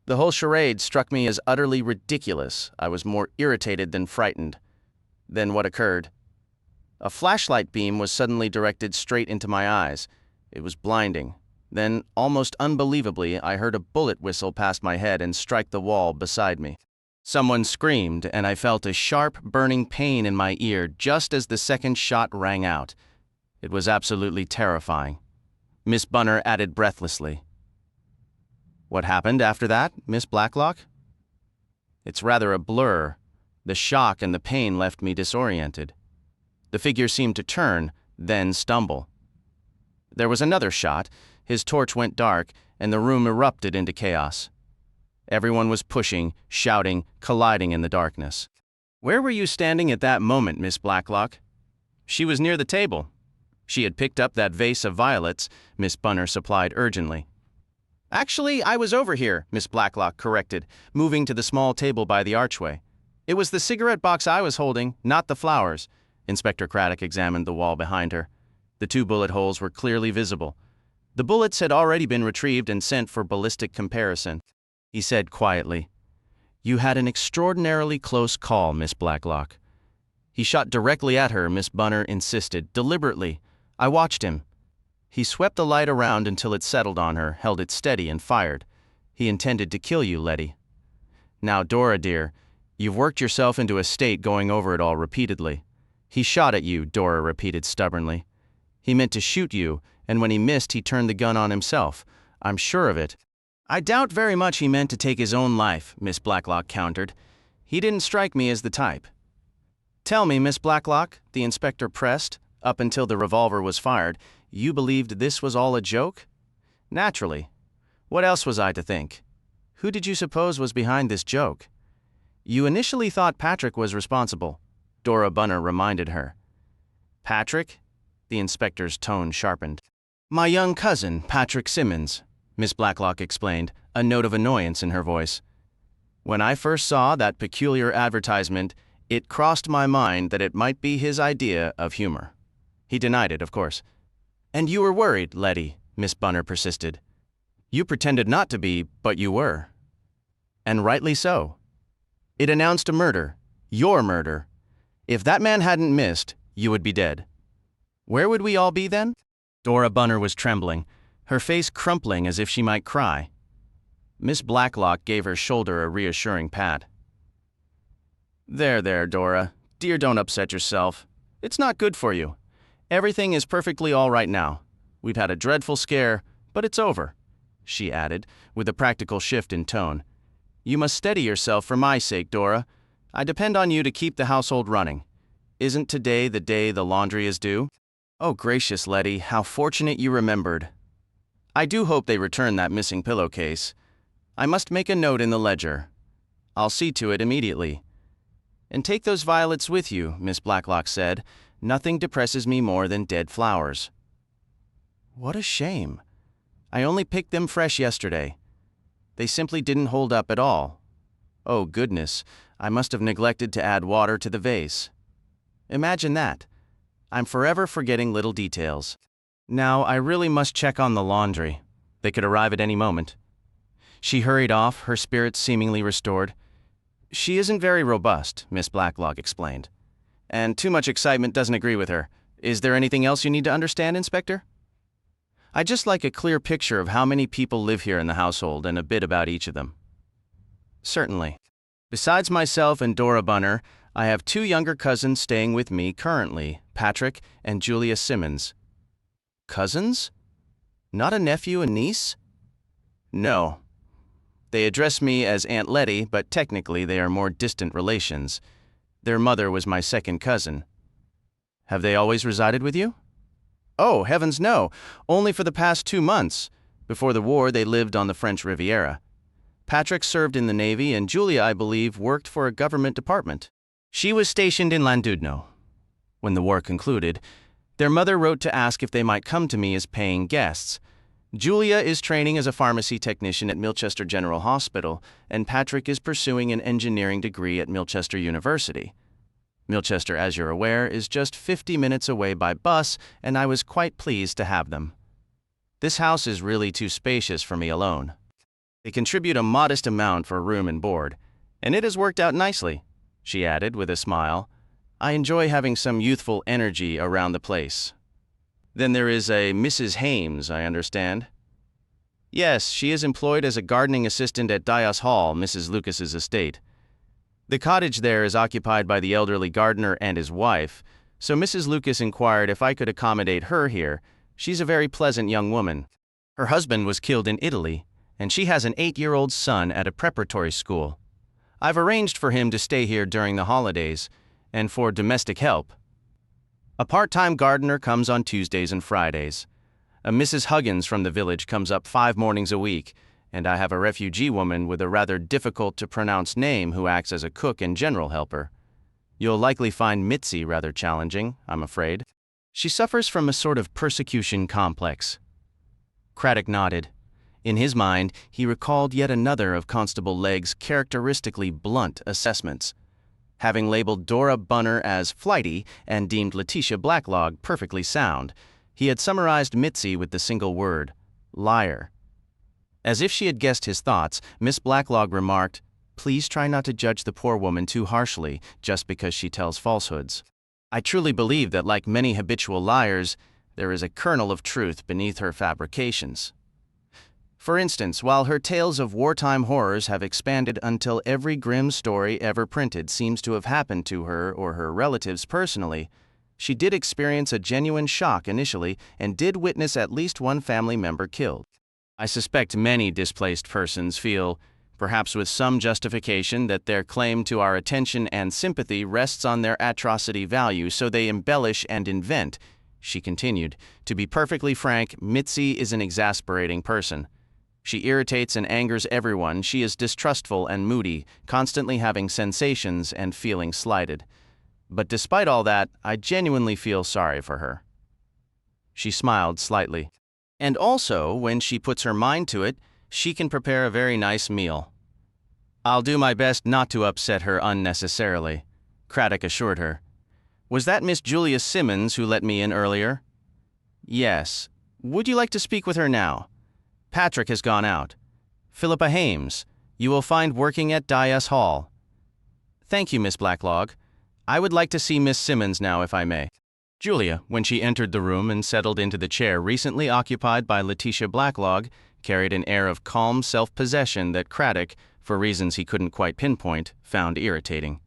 The whole charade struck me as utterly ridiculous. I was more irritated than frightened. Then what occurred? A flashlight beam was suddenly directed straight into my eyes. It was blinding. Then, almost unbelievably, I heard a bullet whistle past my head and strike the wall beside me. Someone screamed, and I felt a sharp, burning pain in my ear just as the second shot rang out. It was absolutely terrifying. Miss Bunner added breathlessly. What happened after that, Miss Blacklock? It's rather a blur. The shock and the pain left me disoriented. The figure seemed to turn, then stumble. There was another shot, his torch went dark, and the room erupted into chaos. Everyone was pushing, shouting, colliding in the darkness. Where were you standing at that moment, Miss Blacklock? She was near the table. She had picked up that vase of violets, Miss Bunner supplied urgently. Actually, I was over here, Miss Blacklock corrected, moving to the small table by the archway. It was the cigarette box I was holding, not the flowers. Inspector Craddock examined the wall behind her. The 2 bullet holes were clearly visible. The bullets had already been retrieved and sent for ballistic comparison. He said quietly, You had an extraordinarily close call, Miss Blacklock. He shot directly at her, Miss Bunner insisted, deliberately. I watched him. He swept the light around until it settled on her, held it steady, and fired. He intended to kill you, Letty. Now, Dora, dear, you've worked yourself into a state going over it all repeatedly. He shot at you, Dora repeated stubbornly. He meant to shoot you, and when he missed, he turned the gun on himself. I'm sure of it. I doubt very much he meant to take his own life, Miss Blacklock countered. He didn't strike me as the type. Tell me, Miss Blacklock, the inspector pressed, up until the revolver was fired, you believed this was all a joke? Naturally. What else was I to think? Who did you suppose was behind this joke? You initially thought Patrick was responsible, Dora Bunner reminded her. Patrick? The inspector's tone sharpened. My young cousin, Patrick Simmons, Miss Blacklock explained, a note of annoyance in her voice. When I first saw that peculiar advertisement, it crossed my mind that it might be his idea of humor. He denied it, of course. And you were worried, Letty, Miss Bunner persisted. You pretended not to be, but you were. And rightly so. It announced a murder, your murder. If that man hadn't missed, you would be dead. Where would we all be then? Dora Bunner was trembling, her face crumpling as if she might cry. Miss Blacklock gave her shoulder a reassuring pat. There, Dora. Dear, don't upset yourself. It's not good for you. Everything is perfectly all right now. We've had a dreadful scare, but it's over, she added, with a practical shift in tone. You must steady yourself for my sake, Dora. I depend on you to keep the household running. Isn't today the day the laundry is due? Oh, gracious, Letty, how fortunate you remembered. I do hope they return that missing pillowcase. I must make a note in the ledger. I'll see to it immediately. And take those violets with you, Miss Blacklock said. Nothing depresses me more than dead flowers. What a shame. I only picked them fresh yesterday. They simply didn't hold up at all. Oh, goodness, I must have neglected to add water to the vase. Imagine that. I'm forever forgetting little details. Now, I really must check on the laundry. They could arrive at any moment. She hurried off, her spirits seemingly restored. She isn't very robust, Miss Blacklock explained. And too much excitement doesn't agree with her. Is there anything else you need to understand, Inspector? I'd just like a clear picture of how many people live here in the household and a bit about each of them. Certainly. Besides myself and Dora Bunner, I have 2 younger cousins staying with me currently, Patrick and Julia Simmons. Cousins? Not a nephew and niece? No. They address me as Aunt Letty, but technically they are more distant relations. Their mother was my second cousin. Have they always resided with you? Oh, heavens no, only for the past 2 months. Before the war, they lived on the French Riviera. Patrick served in the Navy, and Julia, I believe, worked for a government department. She was stationed in Llandudno. When the war concluded, their mother wrote to ask if they might come to me as paying guests. Julia is training as a pharmacy technician at Milchester General Hospital, and Patrick is pursuing an engineering degree at Milchester University. Milchester, as you're aware, is just 50 minutes away by bus, and I was quite pleased to have them. This house is really too spacious for me alone. They contribute a modest amount for room and board, and it has worked out nicely," she added with a smile. "I enjoy having some youthful energy around the place." "Then there is a Mrs. Hames, I understand?" "Yes, she is employed as a gardening assistant at Dias Hall, Mrs. Lucas's estate. The cottage there is occupied by the elderly gardener and his wife, so Mrs. Lucas inquired if I could accommodate her here. She's a very pleasant young woman. Her husband was killed in Italy, and she has an 8-year-old son at a preparatory school. I've arranged for him to stay here during the holidays, and for domestic help. A part-time gardener comes on Tuesdays and Fridays. A Mrs. Huggins from the village comes up 5 mornings a week, and I have a refugee woman with a rather difficult-to-pronounce name who acts as a cook and general helper. You'll likely find Mitzi rather challenging, I'm afraid. She suffers from a sort of persecution complex." Craddock nodded. In his mind, he recalled yet another of Constable Legg's characteristically blunt assessments. Having labeled Dora Bunner as flighty and deemed Letitia Blacklog perfectly sound, he had summarized Mitzi with the single word, liar. As if she had guessed his thoughts, Miss Blacklog remarked, "Please try not to judge the poor woman too harshly just because she tells falsehoods. I truly believe that, like many habitual liars, there is a kernel of truth beneath her fabrications. For instance, while her tales of wartime horrors have expanded until every grim story ever printed seems to have happened to her or her relatives personally, she did experience a genuine shock initially and did witness at least one family member killed. I suspect many displaced persons feel, perhaps with some justification, that their claim to our attention and sympathy rests on their atrocity value, so they embellish and invent," she continued. "To be perfectly frank, Mitzi is an exasperating person. She irritates and angers everyone. She is distrustful and moody, constantly having sensations and feeling slighted. But despite all that, I genuinely feel sorry for her." She smiled slightly. "And also, when she puts her mind to it, she can prepare a very nice meal." "I'll do my best not to upset her unnecessarily," Craddock assured her. "Was that Miss Julia Simmons who let me in earlier?" "Yes. Would you like to speak with her now?" "Patrick has gone out. Philippa Hames, you will find working at Dias Hall." "Thank you, Miss Blacklog. I would like to see Miss Simmons now, if I may." Julia, when she entered the room and settled into the chair recently occupied by Letitia Blacklog, carried an air of calm self-possession that Craddock, for reasons he couldn't quite pinpoint, found irritating.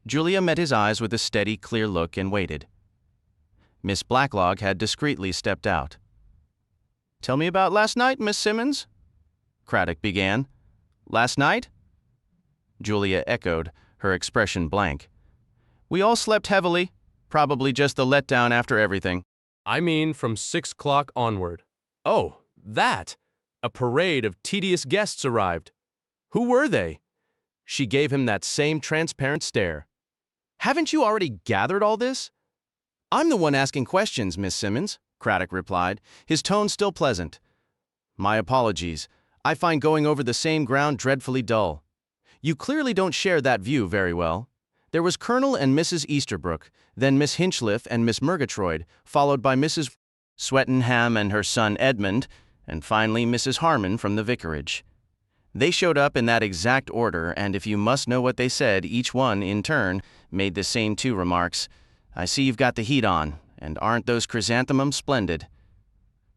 Julia met his eyes with a steady, clear look and waited. Miss Blacklog had discreetly stepped out. "Tell me about last night, Miss Simmons," Craddock began. "Last night?" Julia echoed, her expression blank. "We all slept heavily, probably just the letdown after everything." "I mean from 6 o'clock onward." "Oh, that! A parade of tedious guests arrived." "Who were they?" She gave him that same transparent stare. "Haven't you already gathered all this?" "I'm the one asking questions, Miss Simmons," Craddock replied, his tone still pleasant. "My apologies. I find going over the same ground dreadfully dull. You clearly don't share that view very well. There was Colonel and Mrs. Easterbrook, then Miss Hinchliffe and Miss Murgatroyd, followed by Mrs. Swettenham and her son Edmund, and finally Mrs. Harmon from the vicarage. They showed up in that exact order, and if you must know what they said, each one, in turn, made the same 2 remarks. 'I see you've got the heat on, and aren't those chrysanthemums splendid?'"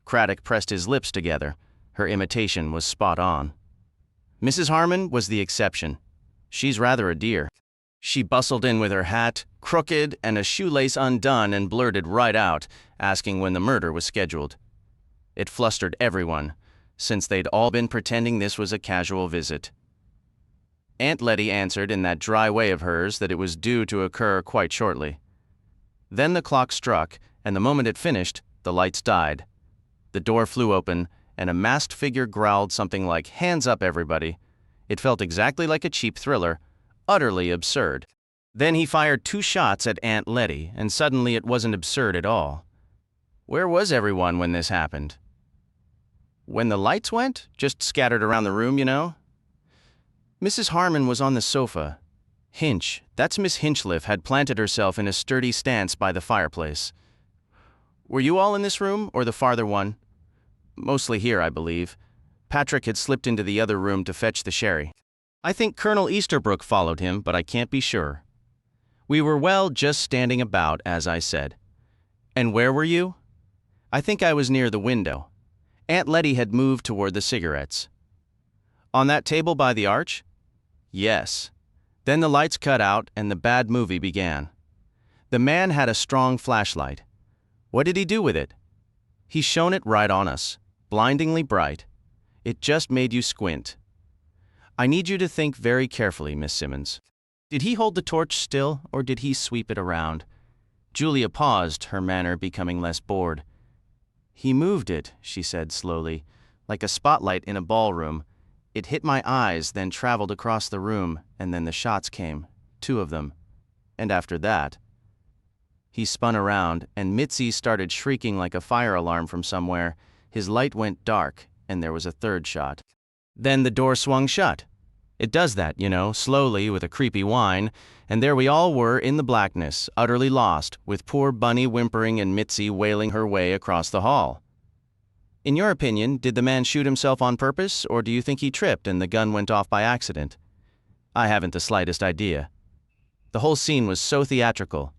Craddock pressed his lips together. Her imitation was spot on. Mrs. Harmon was the exception. She's rather a dear. She bustled in with her hat crooked and a shoelace undone and blurted right out, asking when the murder was scheduled. It flustered everyone, since they'd all been pretending this was a casual visit. Aunt Letty answered in that dry way of hers that it was due to occur quite shortly. Then the clock struck, and the moment it finished, the lights died. The door flew open, and a masked figure growled something like, "Hands up, everybody." It felt exactly like a cheap thriller, utterly absurd. Then he fired 2 shots at Aunt Letty, and suddenly it wasn't absurd at all. Where was everyone when this happened? When the lights went? Just scattered around the room, you know? Mrs. Harmon was on the sofa. Hinch, that's Miss Hinchliff, had planted herself in a sturdy stance by the fireplace. Were you all in this room, or the farther one? Mostly here, I believe. Patrick had slipped into the other room to fetch the sherry. I think Colonel Easterbrook followed him, but I can't be sure. We were, well, just standing about, as I said. And where were you? I think I was near the window. Aunt Letty had moved toward the cigarettes. On that table by the arch? Yes. Then the lights cut out and the bad movie began. The man had a strong flashlight. What did he do with it? He shone it right on us, blindingly bright. It just made you squint. I need you to think very carefully, Miss Simmons. Did he hold the torch still, or did he sweep it around? Julia paused, her manner becoming less bored. He moved it, she said slowly, like a spotlight in a ballroom. It hit my eyes, then traveled across the room, and then the shots came, 2 of them. And after that, he spun around, and Mitzi started shrieking like a fire alarm from somewhere. His light went dark, and there was a 3rd shot. Then the door swung shut. It does that, you know, slowly, with a creepy whine, and there we all were in the blackness, utterly lost, with poor Bunny whimpering and Mitzi wailing her way across the hall. In your opinion, did the man shoot himself on purpose, or do you think he tripped and the gun went off by accident? I haven't the slightest idea. The whole scene was so theatrical.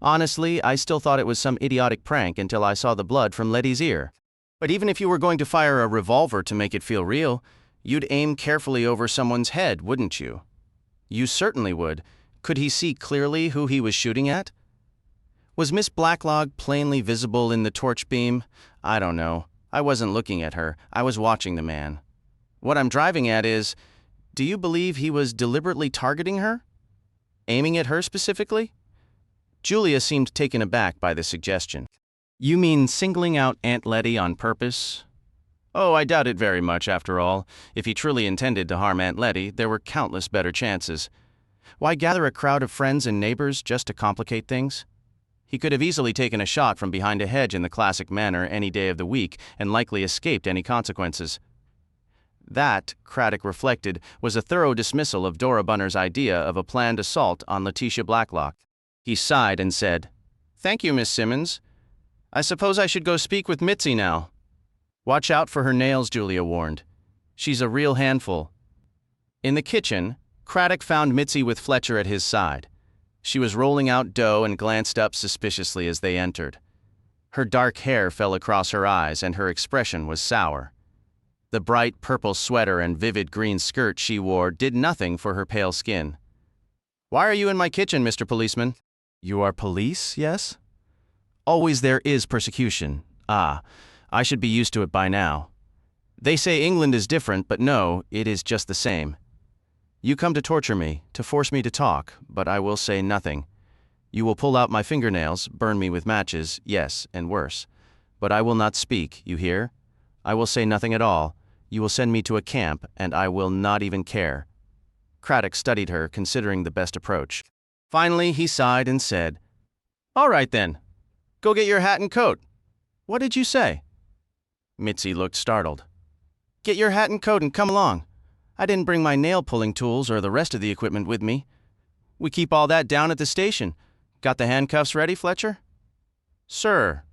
Honestly, I still thought it was some idiotic prank until I saw the blood from Letty's ear. But even if you were going to fire a revolver to make it feel real, you'd aim carefully over someone's head, wouldn't you? You certainly would. Could he see clearly who he was shooting at? Was Miss Blacklog plainly visible in the torch beam? I don't know. I wasn't looking at her. I was watching the man. What I'm driving at is, do you believe he was deliberately targeting her? Aiming at her specifically? Julia seemed taken aback by the suggestion. You mean singling out Aunt Letty on purpose? Oh, I doubt it very much, after all. If he truly intended to harm Aunt Letty, there were countless better chances. Why gather a crowd of friends and neighbors just to complicate things? He could have easily taken a shot from behind a hedge in the classic manner any day of the week and likely escaped any consequences. That, Craddock reflected, was a thorough dismissal of Dora Bunner's idea of a planned assault on Letitia Blacklock. He sighed and said, "Thank you, Miss Simmons. I suppose I should go speak with Mitzi now." "Watch out for her nails," Julia warned. "She's a real handful." In the kitchen, Craddock found Mitzi with Fletcher at his side. She was rolling out dough and glanced up suspiciously as they entered. Her dark hair fell across her eyes and her expression was sour. The bright purple sweater and vivid green skirt she wore did nothing for her pale skin. "Why are you in my kitchen, Mr. Policeman?" "You are police, yes?" "Always there is persecution. Ah, I should be used to it by now. They say England is different, but no, it is just the same. You come to torture me, to force me to talk, but I will say nothing. You will pull out my fingernails, burn me with matches, yes, and worse. But I will not speak, you hear? I will say nothing at all. You will send me to a camp, and I will not even care." Craddock studied her, considering the best approach. Finally, he sighed and said, "All right then. Go get your hat and coat." "What did you say?" Mitzi looked startled. "Get your hat and coat and come along. I didn't bring my nail-pulling tools or the rest of the equipment with me. We keep all that down at the station. Got the handcuffs ready, Fletcher?" "Sir,"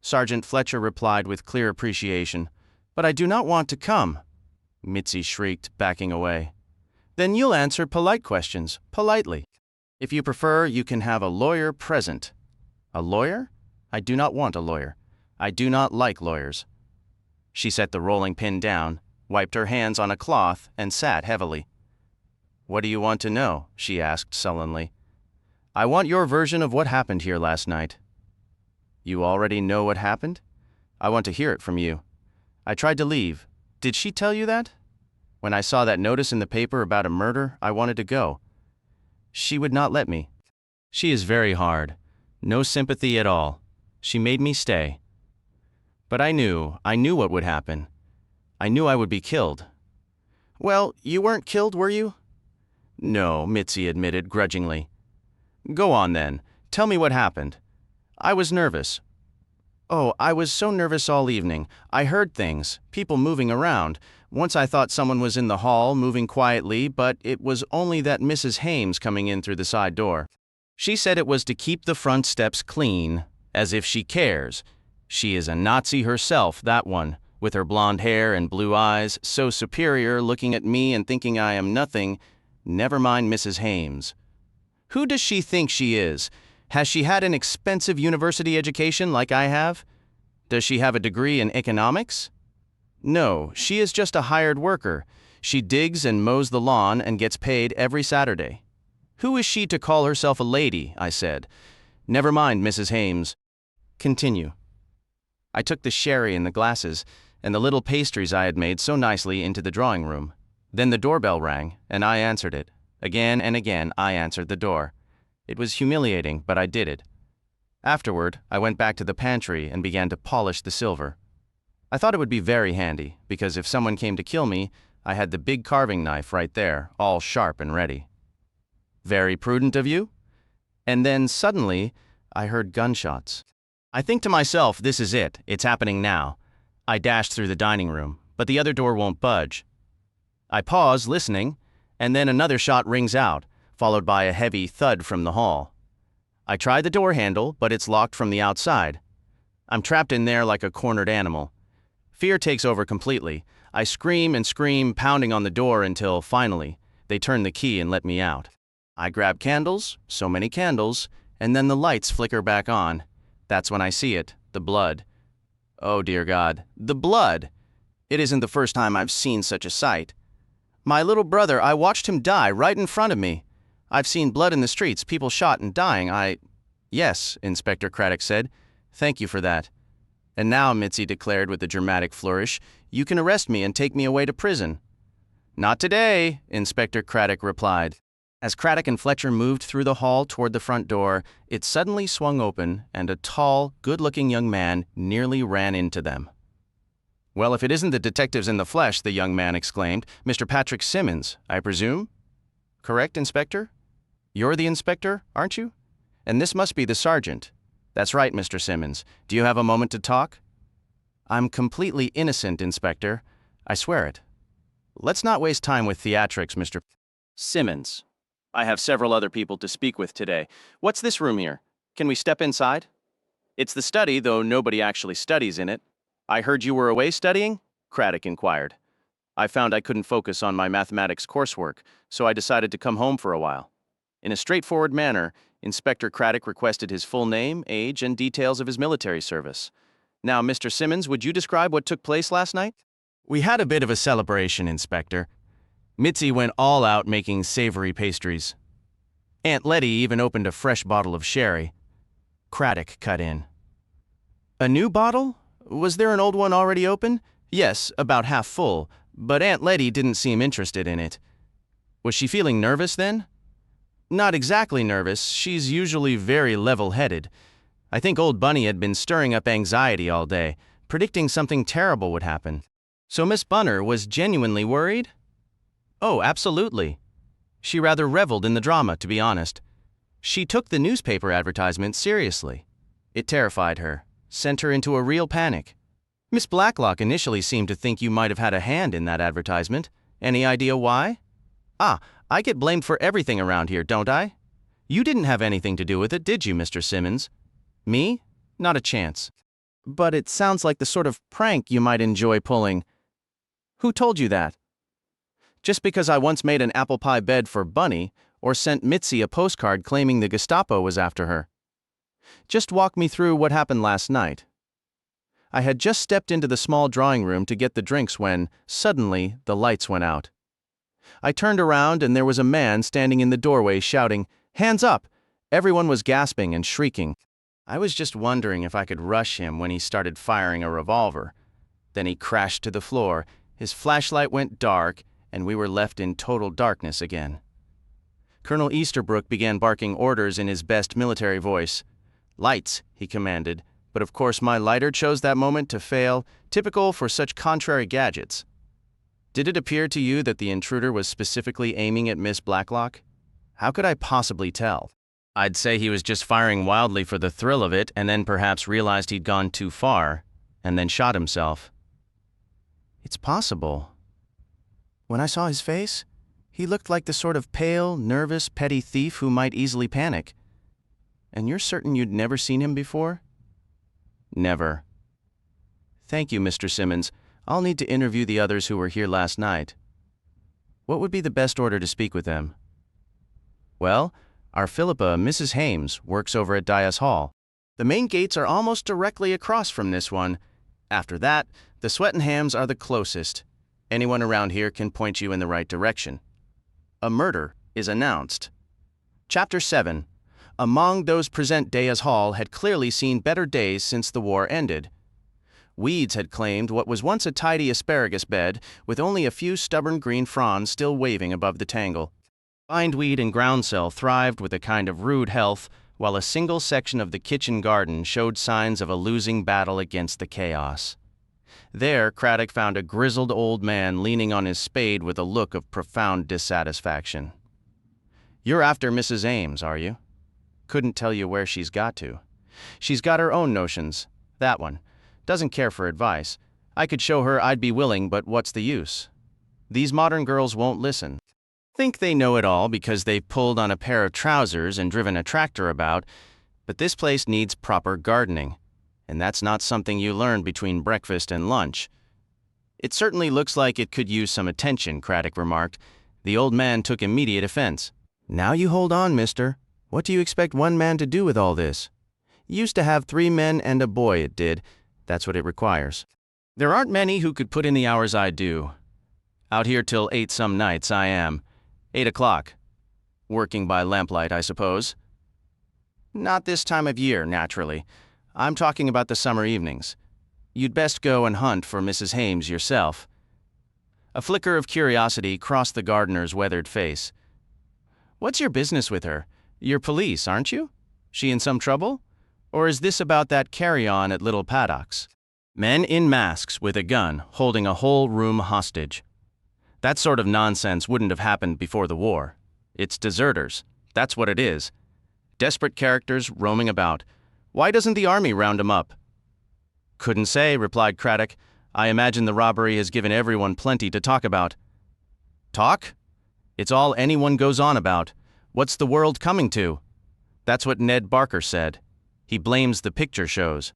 Sergeant Fletcher replied with clear appreciation. "But I do not want to come," Mitzi shrieked, backing away. "Then you'll answer polite questions, politely. If you prefer, you can have a lawyer present." "A lawyer? I do not want a lawyer. I do not like lawyers." She set the rolling pin down, wiped her hands on a cloth, and sat heavily. "What do you want to know?" she asked sullenly. "I want your version of what happened here last night." "You already know what happened? I want to hear it from you. I tried to leave. Did she tell you that? When I saw that notice in the paper about a murder, I wanted to go. She would not let me. She is very hard. No sympathy at all. She made me stay. But I knew what would happen. I knew I would be killed." "Well, you weren't killed, were you?" "No," Mitzi admitted grudgingly. "Go on then. Tell me what happened." "I was nervous." "Oh, I was so nervous all evening. I heard things, people moving around. Once I thought someone was in the hall, moving quietly, but it was only that Mrs. Hames coming in through the side door. She said it was to keep the front steps clean, as if she cares. She is a Nazi herself, that one, with her blonde hair and blue eyes, so superior, looking at me and thinking I am nothing. Never mind Mrs. Hames. Who does she think she is? Has she had an expensive university education like I have? Does she have a degree in economics? No, she is just a hired worker. She digs and mows the lawn and gets paid every Saturday. Who is she to call herself a lady? I said. Never mind, Mrs. Hames. Continue. I took the sherry and the glasses and the little pastries I had made so nicely into the drawing room. Then the doorbell rang, and I answered it. Again and again I answered the door. It was humiliating, but I did it. Afterward, I went back to the pantry and began to polish the silver. I thought it would be very handy, because if someone came to kill me, I had the big carving knife right there, all sharp and ready. Very prudent of you? And then, suddenly, I heard gunshots. I think to myself, this is it, it's happening now. I dashed through the dining room, but the other door won't budge. I pause, listening, and then another shot rings out, followed by a heavy thud from the hall. I try the door handle, but it's locked from the outside. I'm trapped in there like a cornered animal. Fear takes over completely. I scream and scream, pounding on the door until, finally, they turn the key and let me out. I grab candles, so many candles, and then the lights flicker back on. That's when I see it, the blood. Oh dear God, the blood! It isn't the first time I've seen such a sight. My little brother, I watched him die right in front of me. I've seen blood in the streets, people shot and dying. Yes, Inspector Craddock said. Thank you for that. And now, Mitzi declared with a dramatic flourish, you can arrest me and take me away to prison. Not today, Inspector Craddock replied. As Craddock and Fletcher moved through the hall toward the front door, it suddenly swung open, and a tall, good-looking young man nearly ran into them. Well, if it isn't the detectives in the flesh, the young man exclaimed. Mr. Patrick Simmons, I presume? Correct, Inspector? You're the inspector, aren't you? And this must be the sergeant. That's right, Mr. Simmons. Do you have a moment to talk? I'm completely innocent, Inspector. I swear it. Let's not waste time with theatrics, Mr. Simmons. I have several other people to speak with today. What's this room here? Can we step inside? It's the study, though nobody actually studies in it. I heard you were away studying? Craddock inquired. I found I couldn't focus on my mathematics coursework, so I decided to come home for a while. In a straightforward manner, Inspector Craddock requested his full name, age, and details of his military service. Now, Mr. Simmons, would you describe what took place last night? We had a bit of a celebration, Inspector. Mitzi went all out making savory pastries. Aunt Letty even opened a fresh bottle of sherry. Craddock cut in. A new bottle? Was there an old one already open? Yes, about half full, but Aunt Letty didn't seem interested in it. Was she feeling nervous then? Not exactly nervous. She's usually very level-headed. I think old Bunny had been stirring up anxiety all day, predicting something terrible would happen. So Miss Bunner was genuinely worried? Oh, absolutely. She rather reveled in the drama, to be honest. She took the newspaper advertisement seriously. It terrified her, sent her into a real panic. Miss Blacklock initially seemed to think you might have had a hand in that advertisement. Any idea why? I get blamed for everything around here, don't I? You didn't have anything to do with it, did you, Mr. Simmons? Me? Not a chance. But it sounds like the sort of prank you might enjoy pulling. Who told you that? Just because I once made an apple pie bed for Bunny, or sent Mitzi a postcard claiming the Gestapo was after her. Just walk me through what happened last night. I had just stepped into the small drawing room to get the drinks when, suddenly, the lights went out. I turned around and there was a man standing in the doorway shouting, "Hands up!" Everyone was gasping and shrieking. I was just wondering if I could rush him when he started firing a revolver. Then he crashed to the floor, his flashlight went dark, and we were left in total darkness again. Colonel Easterbrook began barking orders in his best military voice. "Lights," he commanded, but of course my lighter chose that moment to fail, typical for such contrary gadgets. Did it appear to you that the intruder was specifically aiming at Miss Blacklock? How could I possibly tell? I'd say he was just firing wildly for the thrill of it and then perhaps realized he'd gone too far, and then shot himself. It's possible. When I saw his face, he looked like the sort of pale, nervous, petty thief who might easily panic. And you're certain you'd never seen him before? Never. Thank you, Mr. Simmons. I'll need to interview the others who were here last night. What would be the best order to speak with them? Well, our Philippa, Mrs. Hames, works over at Dias Hall. The main gates are almost directly across from this one. After that, the Swettenhams are the closest. Anyone around here can point you in the right direction. A murder is announced. Chapter 7. Among those present Dias Hall had clearly seen better days since the war ended. Weeds had claimed what was once a tidy asparagus bed, with only a few stubborn green fronds still waving above the tangle. Bindweed and groundsel thrived with a kind of rude health, while a single section of the kitchen garden showed signs of a losing battle against the chaos. There, Craddock found a grizzled old man leaning on his spade with a look of profound dissatisfaction. "You're after Mrs. Ames, are you?" "Couldn't tell you where she's got to. She's got her own notions. That one. Doesn't care for advice. I could show her I'd be willing, but what's the use? These modern girls won't listen. Think they know it all because they've pulled on a pair of trousers and driven a tractor about, but this place needs proper gardening, and that's not something you learn between breakfast and lunch." "It certainly looks like it could use some attention," Craddock remarked. The old man took immediate offense. "Now you hold on, mister. What do you expect one man to do with all this? Used to have 3 men and a boy, it did. That's what it requires. There aren't many who could put in the hours I do. Out here till 8 some nights, I am. 8 o'clock. Working by lamplight, I suppose. Not this time of year, naturally. I'm talking about the summer evenings. You'd best go and hunt for Mrs. Hames yourself." A flicker of curiosity crossed the gardener's weathered face. "What's your business with her? You're police, aren't you? She in some trouble? Or is this about that carry-on at Little Paddock's?" Men in masks with a gun holding a whole room hostage. That sort of nonsense wouldn't have happened before the war. It's deserters. That's what it is. Desperate characters roaming about. Why doesn't the army round 'em up? "Couldn't say," replied Craddock. "I imagine the robbery has given everyone plenty to talk about." "Talk? It's all anyone goes on about. What's the world coming to?" That's what Ned Barker said. He blames the picture shows.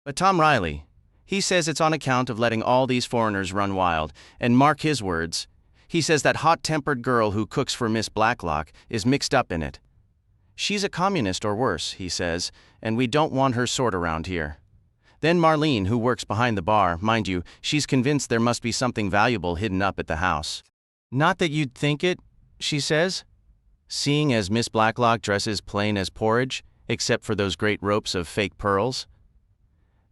But Tom Riley, he says it's on account of letting all these foreigners run wild, and mark his words, he says that hot-tempered girl who cooks for Miss Blacklock is mixed up in it. She's a communist or worse, he says, and we don't want her sort around here. Then Marlene, who works behind the bar, mind you, she's convinced there must be something valuable hidden up at the house. "Not that you'd think it," she says, "seeing as Miss Blacklock dresses plain as porridge, except for those great ropes of fake pearls."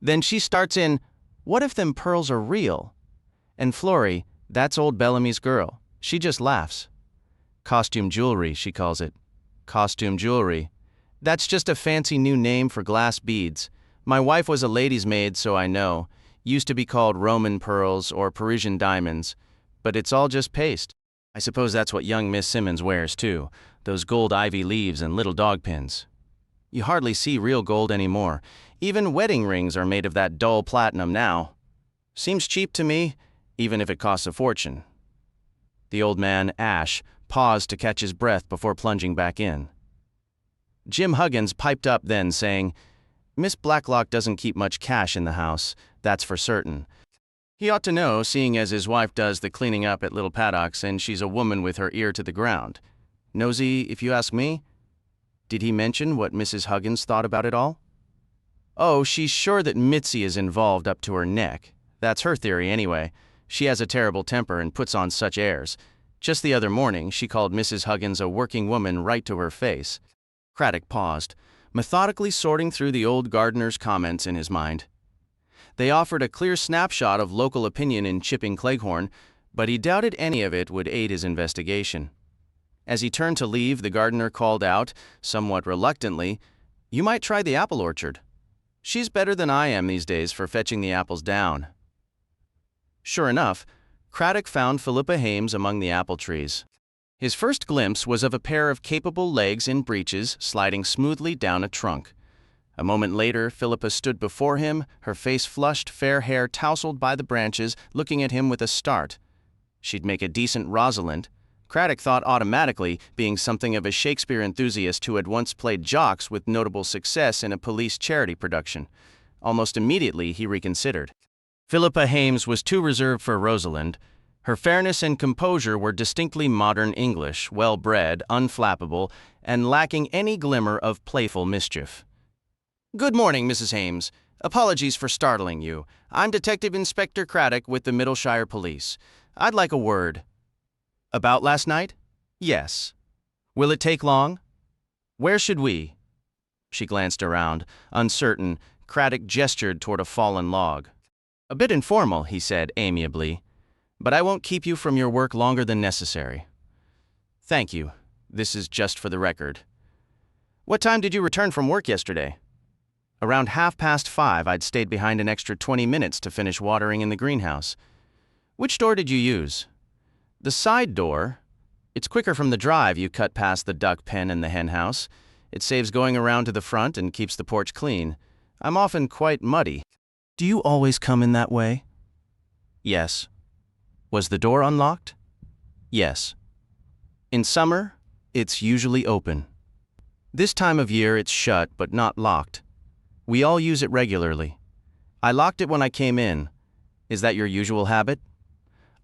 Then she starts in, "What if them pearls are real?" And Florrie, that's old Bellamy's girl, she just laughs. "Costume jewelry," she calls it. Costume jewelry. That's just a fancy new name for glass beads. My wife was a lady's maid, so I know. Used to be called Roman pearls or Parisian diamonds, but it's all just paste. I suppose that's what young Miss Simmons wears, too, those gold ivy leaves and little dog pins. You hardly see real gold anymore. Even wedding rings are made of that dull platinum now. Seems cheap to me, even if it costs a fortune. The old man, Ash, paused to catch his breath before plunging back in. Jim Huggins piped up then, saying, "Miss Blacklock doesn't keep much cash in the house, that's for certain. He ought to know, seeing as his wife does the cleaning up at Little Paddock's and she's a woman with her ear to the ground. Nosy, if you ask me." "Did he mention what Mrs. Huggins thought about it all?" "Oh, she's sure that Mitzi is involved up to her neck. That's her theory anyway. She has a terrible temper and puts on such airs. Just the other morning, she called Mrs. Huggins a working woman right to her face." Craddock paused, methodically sorting through the old gardener's comments in his mind. They offered a clear snapshot of local opinion in Chipping Cleghorn, but he doubted any of it would aid his investigation. As he turned to leave, the gardener called out, somewhat reluctantly, "You might try the apple orchard. She's better than I am these days for fetching the apples down." Sure enough, Craddock found Philippa Hames among the apple trees. His first glimpse was of a pair of capable legs in breeches sliding smoothly down a trunk. A moment later, Philippa stood before him, her face flushed, fair hair tousled by the branches, looking at him with a start. She'd make a decent Rosalind. Craddock thought automatically, being something of a Shakespeare enthusiast who had once played jocks with notable success in a police charity production. Almost immediately, he reconsidered. Philippa Hames was too reserved for Rosalind. Her fairness and composure were distinctly modern English, well-bred, unflappable, and lacking any glimmer of playful mischief. "Good morning, Mrs. Hames. Apologies for startling you. I'm Detective Inspector Craddock with the Middleshire Police. I'd like a word." "About last night?" "Yes." "Will it take long?" "Where should we?" She glanced around. Uncertain, Craddock gestured toward a fallen log. "A bit informal," he said amiably, "but I won't keep you from your work longer than necessary." "Thank you. This is just for the record." "What time did you return from work yesterday?" "Around 5:30. I'd stayed behind an extra 20 minutes to finish watering in the greenhouse." "Which door did you use?" "The side door. It's quicker from the drive. You cut past the duck pen and the hen house. It saves going around to the front and keeps the porch clean. I'm often quite muddy." "Do you always come in that way?" "Yes." "Was the door unlocked?" "Yes." "In summer, it's usually open. This time of year it's shut but not locked. We all use it regularly. I locked it when I came in. Is that your usual habit?"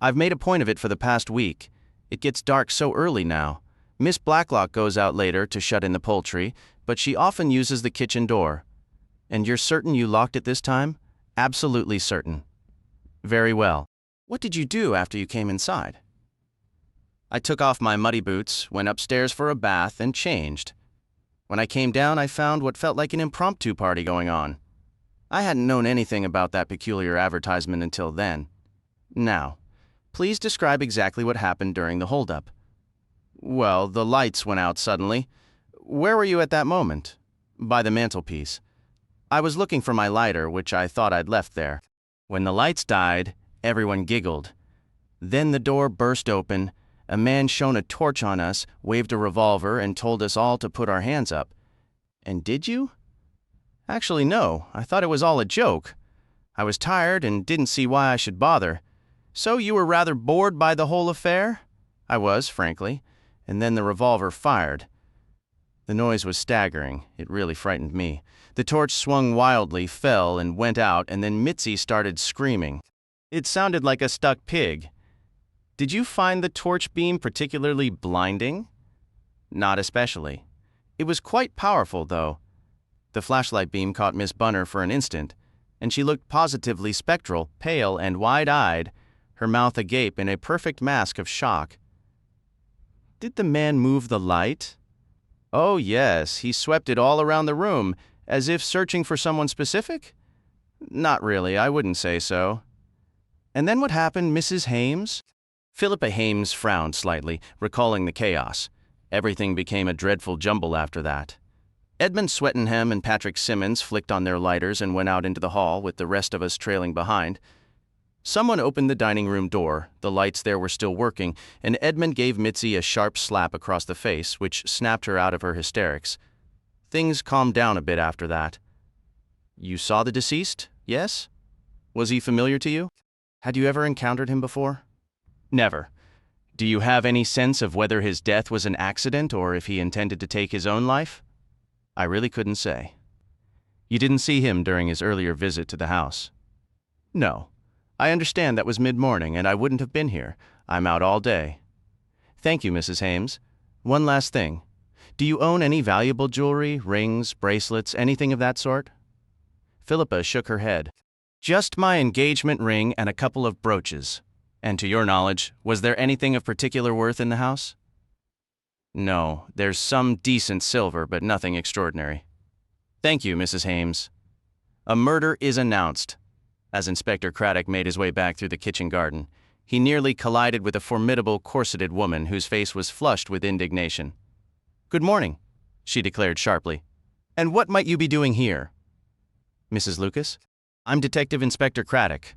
"I've made a point of it for the past week. It gets dark so early now. Miss Blacklock goes out later to shut in the poultry, but she often uses the kitchen door." "And you're certain you locked it this time?" "Absolutely certain." "Very well. What did you do after you came inside?" "I took off my muddy boots, went upstairs for a bath, and changed. When I came down, I found what felt like an impromptu party going on. I hadn't known anything about that peculiar advertisement until then. Now, please describe exactly what happened during the holdup." "Well, the lights went out suddenly." "Where were you at that moment?" "By the mantelpiece. I was looking for my lighter, which I thought I'd left there. When the lights died, everyone giggled. Then the door burst open. A man shone a torch on us, waved a revolver, and told us all to put our hands up." "And did you?" "Actually, no. I thought it was all a joke. I was tired and didn't see why I should bother." "So you were rather bored by the whole affair?" "I was, frankly. And then the revolver fired." The noise was staggering. It really frightened me. The torch swung wildly, fell, and went out, and then Mitzi started screaming. It sounded like a stuck pig. "Did you find the torch beam particularly blinding?" "Not especially. It was quite powerful, though. The flashlight beam caught Miss Bunner for an instant, and she looked positively spectral, pale and wide-eyed, her mouth agape in a perfect mask of shock." "Did the man move the light?" "Oh, yes. He swept it all around the room, as if searching for someone specific?" "Not really. I wouldn't say so." "And then what happened, Mrs. Hames?" Philippa Hames frowned slightly, recalling the chaos. Everything became a dreadful jumble after that. Edmund Swettenham and Patrick Simmons flicked on their lighters and went out into the hall, with the rest of us trailing behind. Someone opened the dining room door, the lights there were still working, and Edmund gave Mitzi a sharp slap across the face, which snapped her out of her hysterics. Things calmed down a bit after that. "You saw the deceased, yes? Was he familiar to you? Had you ever encountered him before?" "Never. Do you have any sense of whether his death was an accident or if he intended to take his own life?" "I really couldn't say." "You didn't see him during his earlier visit to the house?" "No. I understand that was mid-morning, and I wouldn't have been here. I'm out all day." "Thank you, Mrs. Hames. One last thing. Do you own any valuable jewelry, rings, bracelets, anything of that sort?" Philippa shook her head. "Just my engagement ring and a couple of brooches. And to your knowledge, was there anything of particular worth in the house?" "No, there's some decent silver, but nothing extraordinary." "Thank you, Mrs. Hames." A murder is announced. As Inspector Craddock made his way back through the kitchen garden, he nearly collided with a formidable, corseted woman whose face was flushed with indignation. "Good morning," she declared sharply. "And what might you be doing here?" "Mrs. Lucas? I'm Detective Inspector Craddock."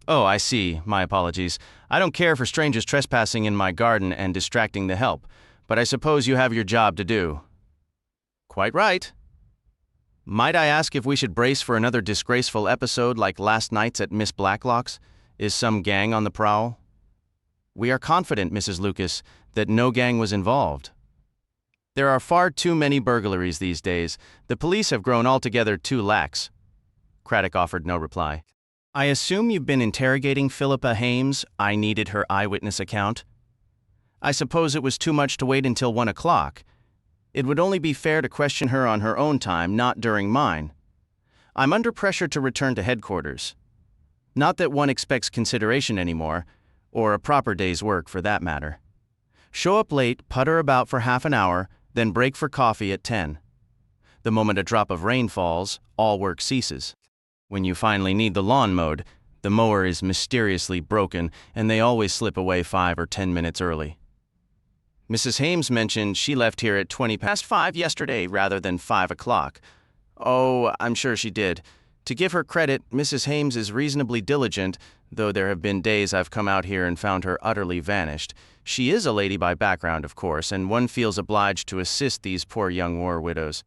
"Oh, I see. My apologies. I don't care for strangers trespassing in my garden and distracting the help, but I suppose you have your job to do." "Quite right." "Might I ask if we should brace for another disgraceful episode like last night's at Miss Blacklock's? Is some gang on the prowl?" We are confident, Mrs. Lucas, that no gang was involved. There are far too many burglaries these days. The police have grown altogether too lax. Craddock offered no reply. I assume you've been interrogating Philippa Hames. I needed her eyewitness account. I suppose it was too much to wait until 1 o'clock. It would only be fair to question her on her own time, not during mine. I'm under pressure to return to headquarters. Not that one expects consideration anymore, or a proper day's work for that matter. Show up late, putter about for half an hour, then break for coffee at 10. The moment a drop of rain falls, all work ceases. When you finally need the lawn mowed, the mower is mysteriously broken and they always slip away 5 or 10 minutes early. Mrs. Hames mentioned she left here at 5:20 yesterday rather than 5 o'clock. Oh, I'm sure she did. To give her credit, Mrs. Hames is reasonably diligent, though there have been days I've come out here and found her utterly vanished. She is a lady by background, of course, and one feels obliged to assist these poor young war widows.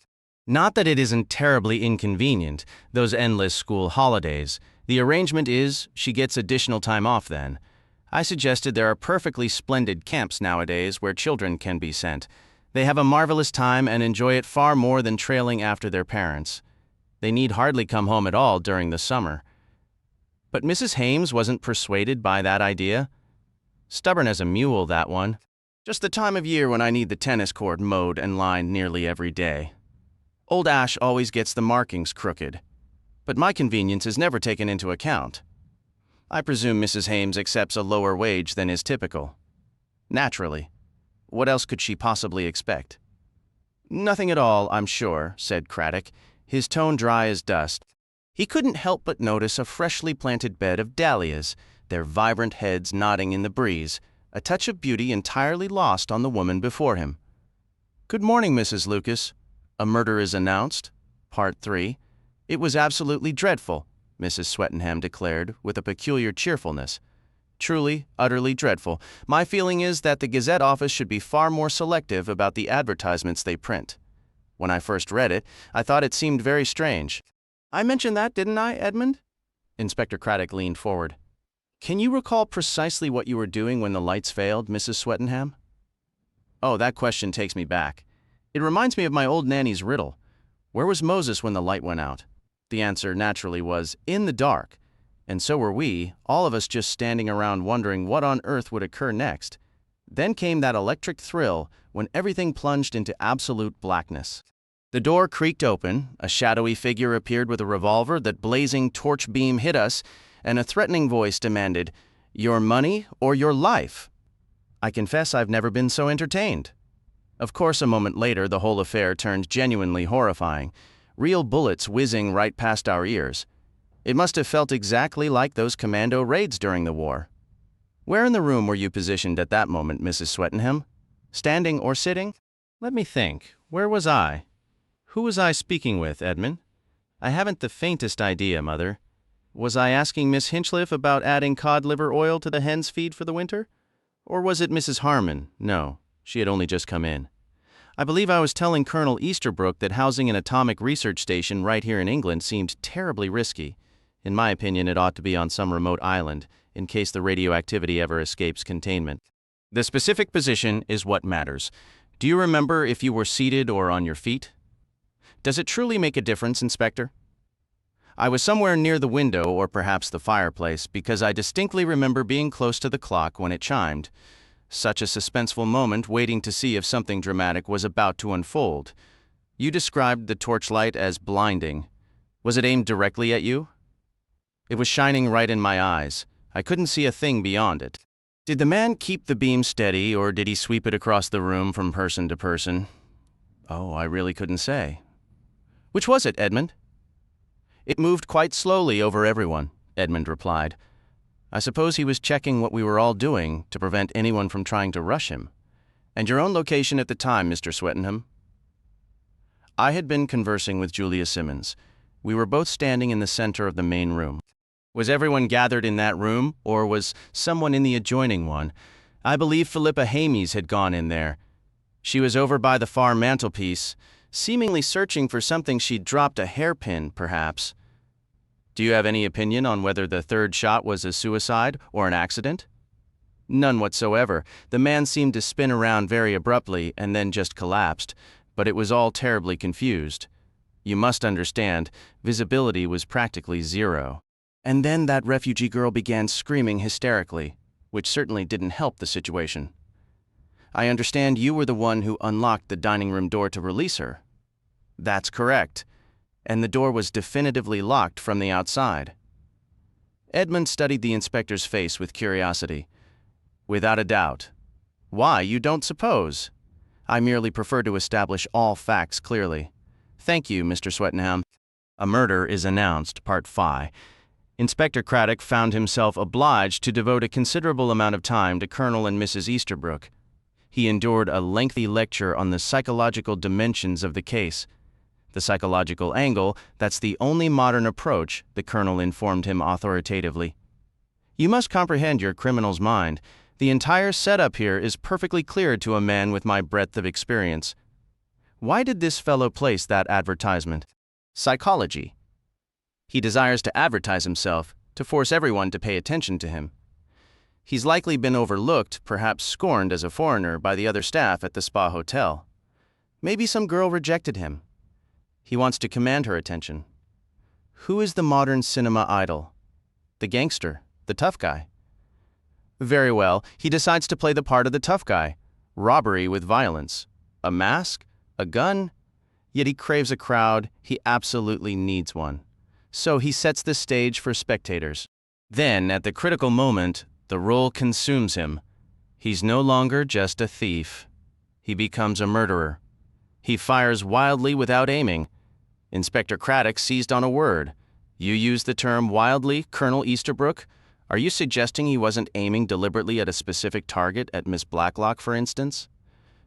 Not that it isn't terribly inconvenient, those endless school holidays. The arrangement is she gets additional time off then. I suggested there are perfectly splendid camps nowadays where children can be sent. They have a marvelous time and enjoy it far more than trailing after their parents. They need hardly come home at all during the summer. But Mrs. Hames wasn't persuaded by that idea. Stubborn as a mule, that one. Just the time of year when I need the tennis court mowed and lined nearly every day. Old Ash always gets the markings crooked. But my convenience is never taken into account. I presume Mrs. Hames accepts a lower wage than is typical. Naturally. What else could she possibly expect? Nothing at all, I'm sure, said Craddock, his tone dry as dust. He couldn't help but notice a freshly planted bed of dahlias, their vibrant heads nodding in the breeze, a touch of beauty entirely lost on the woman before him. Good morning, Mrs. Lucas. A murder is announced. Part 3. It was absolutely dreadful, Mrs. Swettenham declared with a peculiar cheerfulness. Truly, utterly dreadful. My feeling is that the Gazette office should be far more selective about the advertisements they print. When I first read it, I thought it seemed very strange. I mentioned that, didn't I, Edmund? Inspector Craddock leaned forward. Can you recall precisely what you were doing when the lights failed, Mrs. Swettenham? Oh, that question takes me back. It reminds me of my old nanny's riddle. Where was Moses when the light went out? The answer, naturally, was, in the dark. And so were we, all of us just standing around wondering what on earth would occur next. Then came that electric thrill when everything plunged into absolute blackness. The door creaked open, a shadowy figure appeared with a revolver, that blazing torch beam hit us, and a threatening voice demanded, "Your money or your life?" I confess I've never been so entertained. Of course, a moment later, the whole affair turned genuinely horrifying. Real bullets whizzing right past our ears. It must have felt exactly like those commando raids during the war. Where in the room were you positioned at that moment, Mrs. Swettenham? Standing or sitting? Let me think. Where was I? Who was I speaking with, Edmund? I haven't the faintest idea, Mother. Was I asking Miss Hinchliff about adding cod liver oil to the hen's feed for the winter? Or was it Mrs. Harmon? No, she had only just come in. I believe I was telling Colonel Easterbrook that housing an atomic research station right here in England seemed terribly risky. In my opinion, it ought to be on some remote island, in case the radioactivity ever escapes containment. The specific position is what matters. Do you remember if you were seated or on your feet? Does it truly make a difference, Inspector? I was somewhere near the window or perhaps the fireplace because I distinctly remember being close to the clock when it chimed. Such a suspenseful moment, waiting to see if something dramatic was about to unfold. You described the torchlight as blinding. Was it aimed directly at you? It was shining right in my eyes. I couldn't see a thing beyond it. Did the man keep the beam steady, or did he sweep it across the room from person to person? Oh, I really couldn't say. Which was it, Edmund? It moved quite slowly over everyone, Edmund replied. I suppose he was checking what we were all doing to prevent anyone from trying to rush him. And your own location at the time, Mr. Swettenham? I had been conversing with Julia Simmons. We were both standing in the center of the main room. Was everyone gathered in that room, or was someone in the adjoining one? I believe Philippa Hames had gone in there. She was over by the far mantelpiece, seemingly searching for something she'd dropped, a hairpin, perhaps. Do you have any opinion on whether the third shot was a suicide or an accident? None whatsoever. The man seemed to spin around very abruptly and then just collapsed, but it was all terribly confused. You must understand, visibility was practically zero. And then that refugee girl began screaming hysterically, which certainly didn't help the situation. I understand you were the one who unlocked the dining room door to release her. That's correct. And the door was definitively locked from the outside. Edmund studied the inspector's face with curiosity. Without a doubt. Why, you don't suppose? I merely prefer to establish all facts clearly. Thank you, Mr. Swettenham. A Murder is Announced, Part 5. Inspector Craddock found himself obliged to devote a considerable amount of time to Colonel and Mrs. Easterbrook. He endured a lengthy lecture on the psychological dimensions of the case. The psychological angle, that's the only modern approach, the Colonel informed him authoritatively. You must comprehend your criminal's mind. The entire setup here is perfectly clear to a man with my breadth of experience. Why did this fellow place that advertisement? Psychology. He desires to advertise himself, to force everyone to pay attention to him. He's likely been overlooked, perhaps scorned as a foreigner by the other staff at the Spa Hotel. Maybe some girl rejected him. He wants to command her attention. Who is the modern cinema idol? The gangster, the tough guy. Very well, he decides to play the part of the tough guy. Robbery with violence. A mask? A gun? Yet he craves a crowd. He absolutely needs one. So he sets the stage for spectators. Then, at the critical moment, the role consumes him. He's no longer just a thief. He becomes a murderer. He fires wildly without aiming. Inspector Craddock seized on a word. You used the term wildly, Colonel Easterbrook. Are you suggesting he wasn't aiming deliberately at a specific target, at Miss Blacklock, for instance?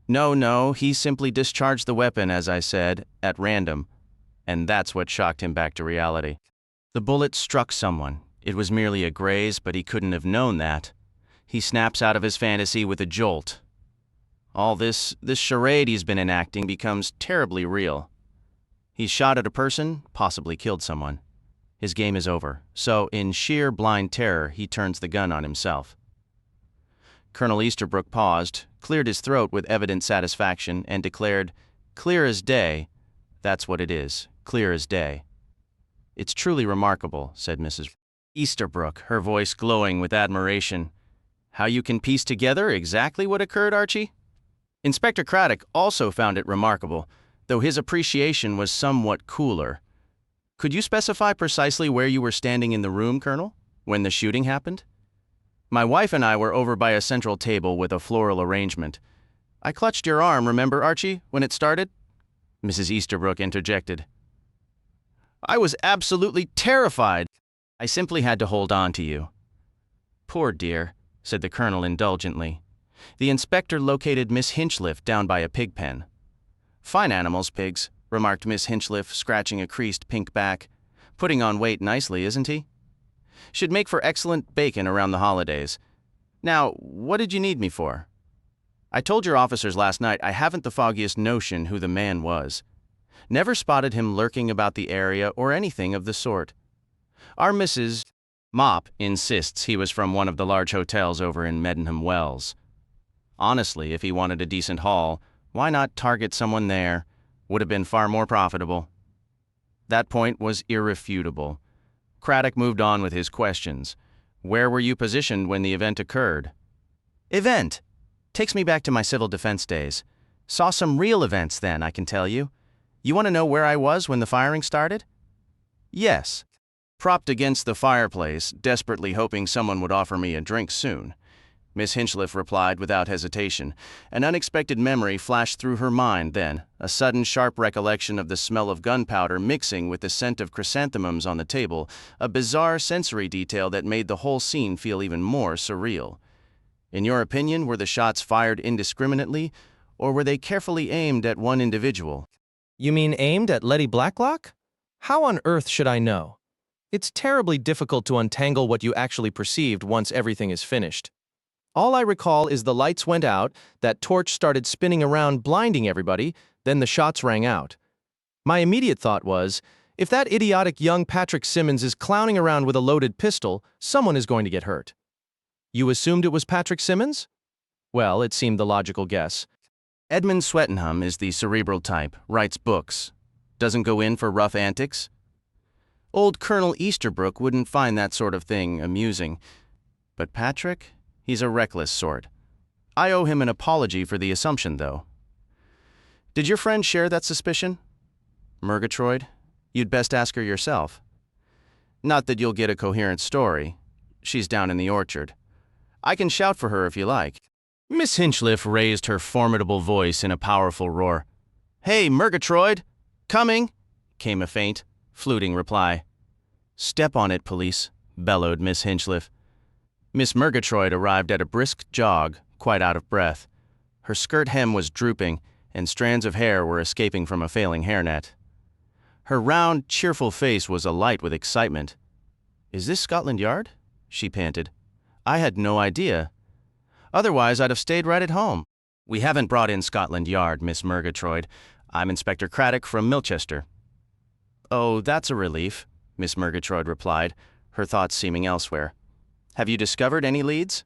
No, he simply discharged the weapon, as I said, at random. And that's what shocked him back to reality. The bullet struck someone. It was merely a graze, but he couldn't have known that. He snaps out of his fantasy with a jolt. All this charade he's been enacting becomes terribly real. He's shot at a person, possibly killed someone. His game is over, so in sheer blind terror, he turns the gun on himself. Colonel Easterbrook paused, cleared his throat with evident satisfaction, and declared, "Clear as day. That's what it is, clear as day." "It's truly remarkable," said Mrs. Easterbrook, her voice glowing with admiration. "How you can piece together exactly what occurred, Archie?" Inspector Craddock also found it remarkable, though his appreciation was somewhat cooler. "Could you specify precisely where you were standing in the room, Colonel, when the shooting happened?" "My wife and I were over by a central table with a floral arrangement. I clutched your arm, remember, Archie, when it started?" Mrs. Easterbrook interjected. "I was absolutely terrified. I simply had to hold on to you." "Poor dear," said the Colonel indulgently. The inspector located Miss Hinchliffe down by a pig pen. "Fine animals, pigs," remarked Miss Hinchliffe, scratching a creased pink back. "Putting on weight nicely, isn't he? Should make for excellent bacon around the holidays. Now, what did you need me for?" "I told your officers last night I haven't the foggiest notion who the man was. Never spotted him lurking about the area or anything of the sort. Our Mrs. Mop insists he was from one of the large hotels over in Medenham Wells. Honestly, if he wanted a decent haul, why not target someone there? Would have been far more profitable." That point was irrefutable. Craddock moved on with his questions. "Where were you positioned when the event occurred?" "Event? Takes me back to my civil defense days. Saw some real events then, I can tell you. You want to know where I was when the firing started?" "Yes." "Propped against the fireplace, desperately hoping someone would offer me a drink soon," Miss Hinchliffe replied without hesitation. An unexpected memory flashed through her mind then, a sudden sharp recollection of the smell of gunpowder mixing with the scent of chrysanthemums on the table, a bizarre sensory detail that made the whole scene feel even more surreal. "In your opinion, were the shots fired indiscriminately, or were they carefully aimed at one individual?" You mean aimed at Letty Blacklock? How on earth should I know? It's terribly difficult to untangle what you actually perceived once everything is finished. All I recall is the lights went out, that torch started spinning around blinding everybody, then the shots rang out. My immediate thought was, if that idiotic young Patrick Simmons is clowning around with a loaded pistol, someone is going to get hurt. You assumed it was Patrick Simmons? Well, it seemed the logical guess. Edmund Swettenham is the cerebral type, writes books. Doesn't go in for rough antics. Old Colonel Easterbrook wouldn't find that sort of thing amusing. But Patrick? He's a reckless sort. I owe him an apology for the assumption, though. Did your friend share that suspicion? Murgatroyd? You'd best ask her yourself. Not that you'll get a coherent story. She's down in the orchard. I can shout for her if you like. Miss Hinchliff raised her formidable voice in a powerful roar. Hey, Murgatroyd! Coming! Came a faint, fluting reply. Step on it, police, bellowed Miss Hinchliff. Miss Murgatroyd arrived at a brisk jog, quite out of breath. Her skirt hem was drooping, and strands of hair were escaping from a failing hairnet. Her round, cheerful face was alight with excitement. Is this Scotland Yard? She panted. I had no idea. Otherwise, I'd have stayed right at home. We haven't brought in Scotland Yard, Miss Murgatroyd. I'm Inspector Craddock from Milchester. Oh, that's a relief, Miss Murgatroyd replied, her thoughts seeming elsewhere. Have you discovered any leads?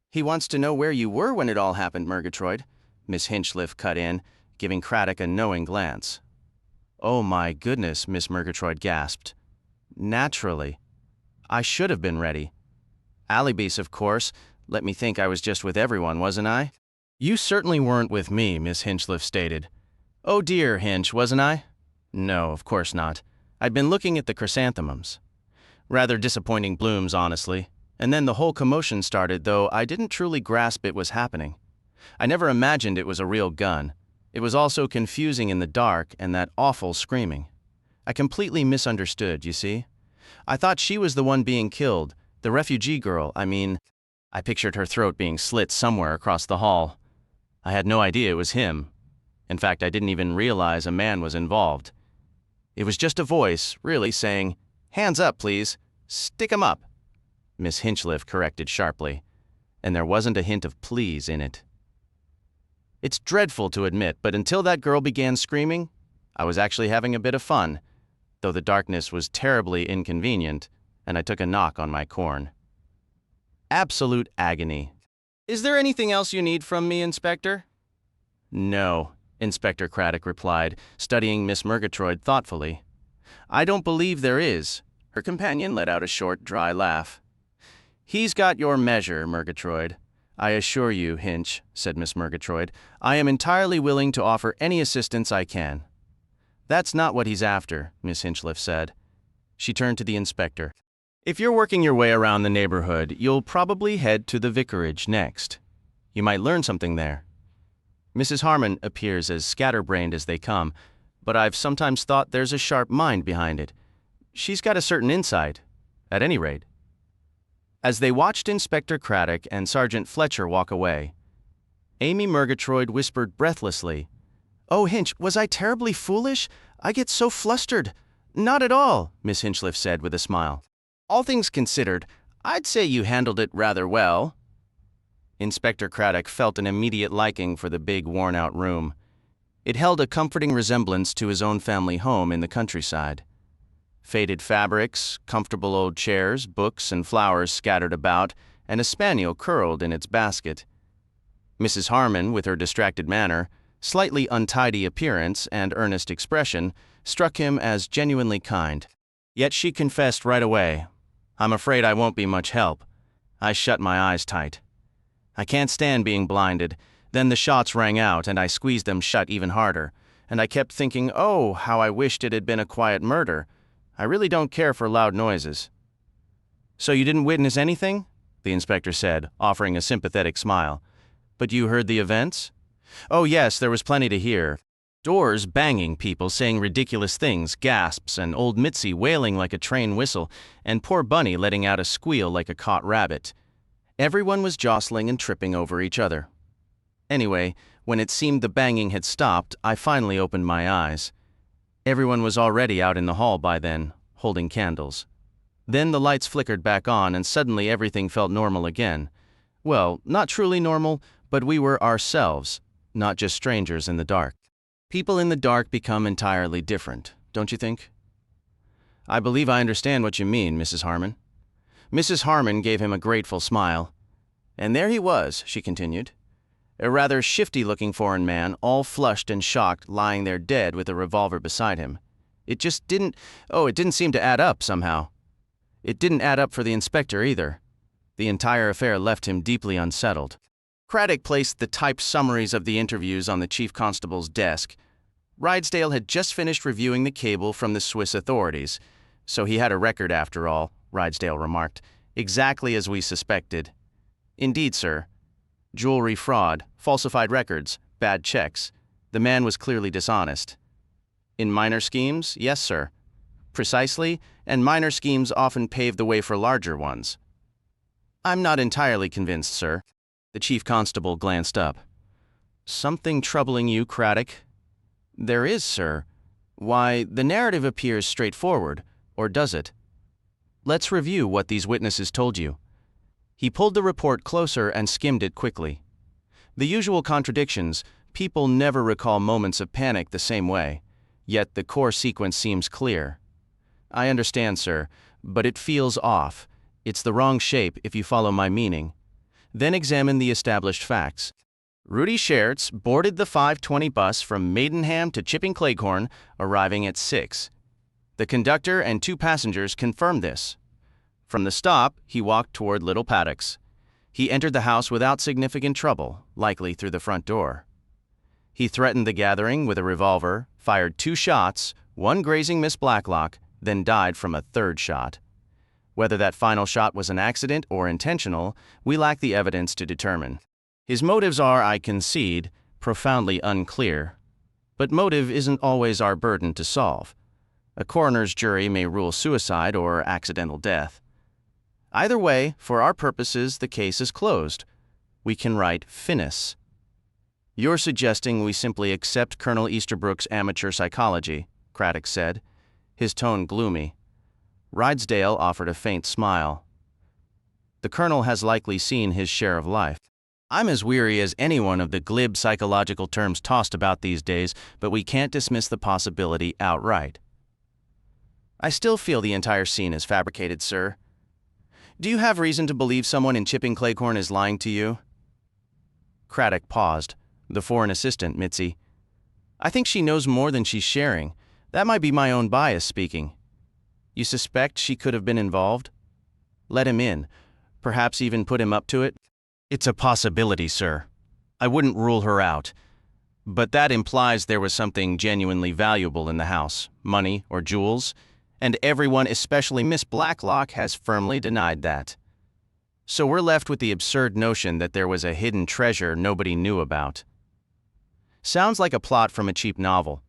He wants to know where you were when it all happened, Murgatroyd, Miss Hinchliff cut in, giving Craddock a knowing glance. Oh my goodness, Miss Murgatroyd gasped. Naturally. I should have been ready. Alibis, of course. Let me think, I was just with everyone, wasn't I? You certainly weren't with me, Miss Hinchliff stated. Oh dear, Hinch, wasn't I? No, of course not. I'd been looking at the chrysanthemums. Rather disappointing blooms, honestly. And then the whole commotion started, though I didn't truly grasp it was happening. I never imagined it was a real gun. It was all so confusing in the dark and that awful screaming. I completely misunderstood, you see. I thought she was the one being killed, the refugee girl, I pictured her throat being slit somewhere across the hall. I had no idea it was him. In fact, I didn't even realize a man was involved. It was just a voice, really, saying, Hands up, please. Stick 'em up. Miss Hinchliff corrected sharply, and there wasn't a hint of please in it. It's dreadful to admit, but until that girl began screaming, I was actually having a bit of fun, though the darkness was terribly inconvenient, and I took a knock on my corn. Absolute agony. Is there anything else you need from me, Inspector? No, Inspector Craddock replied, studying Miss Murgatroyd thoughtfully. I don't believe there is. Her companion let out a short, dry laugh. He's got your measure, Murgatroyd. I assure you, Hinch, said Miss Murgatroyd, I am entirely willing to offer any assistance I can. That's not what he's after, Miss Hinchliff said. She turned to the inspector. If you're working your way around the neighborhood, you'll probably head to the vicarage next. You might learn something there. Mrs. Harmon appears as scatterbrained as they come, but I've sometimes thought there's a sharp mind behind it. She's got a certain insight, at any rate. As they watched Inspector Craddock and Sergeant Fletcher walk away, Amy Murgatroyd whispered breathlessly, Oh, Hinch, was I terribly foolish? I get so flustered. Not at all, Miss Hinchliff said with a smile. All things considered, I'd say you handled it rather well. Inspector Craddock felt an immediate liking for the big, worn-out room. It held a comforting resemblance to his own family home in the countryside. Faded fabrics, comfortable old chairs, books and flowers scattered about, and a spaniel curled in its basket. Mrs. Harmon, with her distracted manner, slightly untidy appearance, and earnest expression, struck him as genuinely kind. Yet she confessed right away, I'm afraid I won't be much help. I shut my eyes tight. I can't stand being blinded. Then the shots rang out, and I squeezed them shut even harder, and I kept thinking, oh, how I wished it had been a quiet murder. I really don't care for loud noises. So you didn't witness anything? The inspector said, offering a sympathetic smile. But you heard the events? Oh yes, there was plenty to hear. Doors banging, people saying ridiculous things, gasps, and old Mitzi wailing like a train whistle, and poor Bunny letting out a squeal like a caught rabbit. Everyone was jostling and tripping over each other. Anyway, when it seemed the banging had stopped, I finally opened my eyes. Everyone was already out in the hall by then, holding candles. Then the lights flickered back on, and suddenly everything felt normal again. Well, not truly normal, but we were ourselves, not just strangers in the dark. People in the dark become entirely different, don't you think? I believe I understand what you mean, Mrs. Harmon. Mrs. Harmon gave him a grateful smile. And there he was, she continued. A rather shifty-looking foreign man, all flushed and shocked, lying there dead with a revolver beside him. It didn't seem to add up somehow. It didn't add up for the inspector either. The entire affair left him deeply unsettled. Craddock placed the typed summaries of the interviews on the chief constable's desk. Rydesdale had just finished reviewing the cable from the Swiss authorities. So he had a record after all, Rydesdale remarked. Exactly as we suspected. Indeed, sir. Jewelry fraud, falsified records, bad checks. The man was clearly dishonest. In minor schemes, yes, sir. Precisely, and minor schemes often pave the way for larger ones. I'm not entirely convinced, sir. The chief constable glanced up. Something troubling you, Craddock? There is, sir. Why, the narrative appears straightforward, or does it? Let's review what these witnesses told you. He pulled the report closer and skimmed it quickly. The usual contradictions, people never recall moments of panic the same way, yet the core sequence seems clear. I understand, sir, but it feels off. It's the wrong shape if you follow my meaning. Then examine the established facts. Rudy Schertz boarded the 5:20 bus from Maidenham to Chipping Cleghorn, arriving at 6. The conductor and 2 passengers confirmed this. From the stop, he walked toward Little Paddocks. He entered the house without significant trouble, likely through the front door. He threatened the gathering with a revolver, fired 2 shots, one grazing Miss Blacklock, then died from a 3rd shot. Whether that final shot was an accident or intentional, we lack the evidence to determine. His motives are, I concede, profoundly unclear. But motive isn't always our burden to solve. A coroner's jury may rule suicide or accidental death. Either way, for our purposes, the case is closed. We can write finis. You're suggesting we simply accept Colonel Easterbrook's amateur psychology, Craddock said, his tone gloomy. Rydesdale offered a faint smile. The colonel has likely seen his share of life. I'm as weary as anyone of the glib psychological terms tossed about these days, but we can't dismiss the possibility outright. I still feel the entire scene is fabricated, sir. Do you have reason to believe someone in Chipping Cleghorn is lying to you? Craddock paused. The foreign assistant, Mitzi. I think she knows more than she's sharing. That might be my own bias speaking. You suspect she could have been involved? Let him in. Perhaps even put him up to it? It's a possibility, sir. I wouldn't rule her out. But that implies there was something genuinely valuable in the house, money or jewels, and everyone, especially Miss Blacklock, has firmly denied that. So we're left with the absurd notion that there was a hidden treasure nobody knew about. Sounds like a plot from a cheap novel.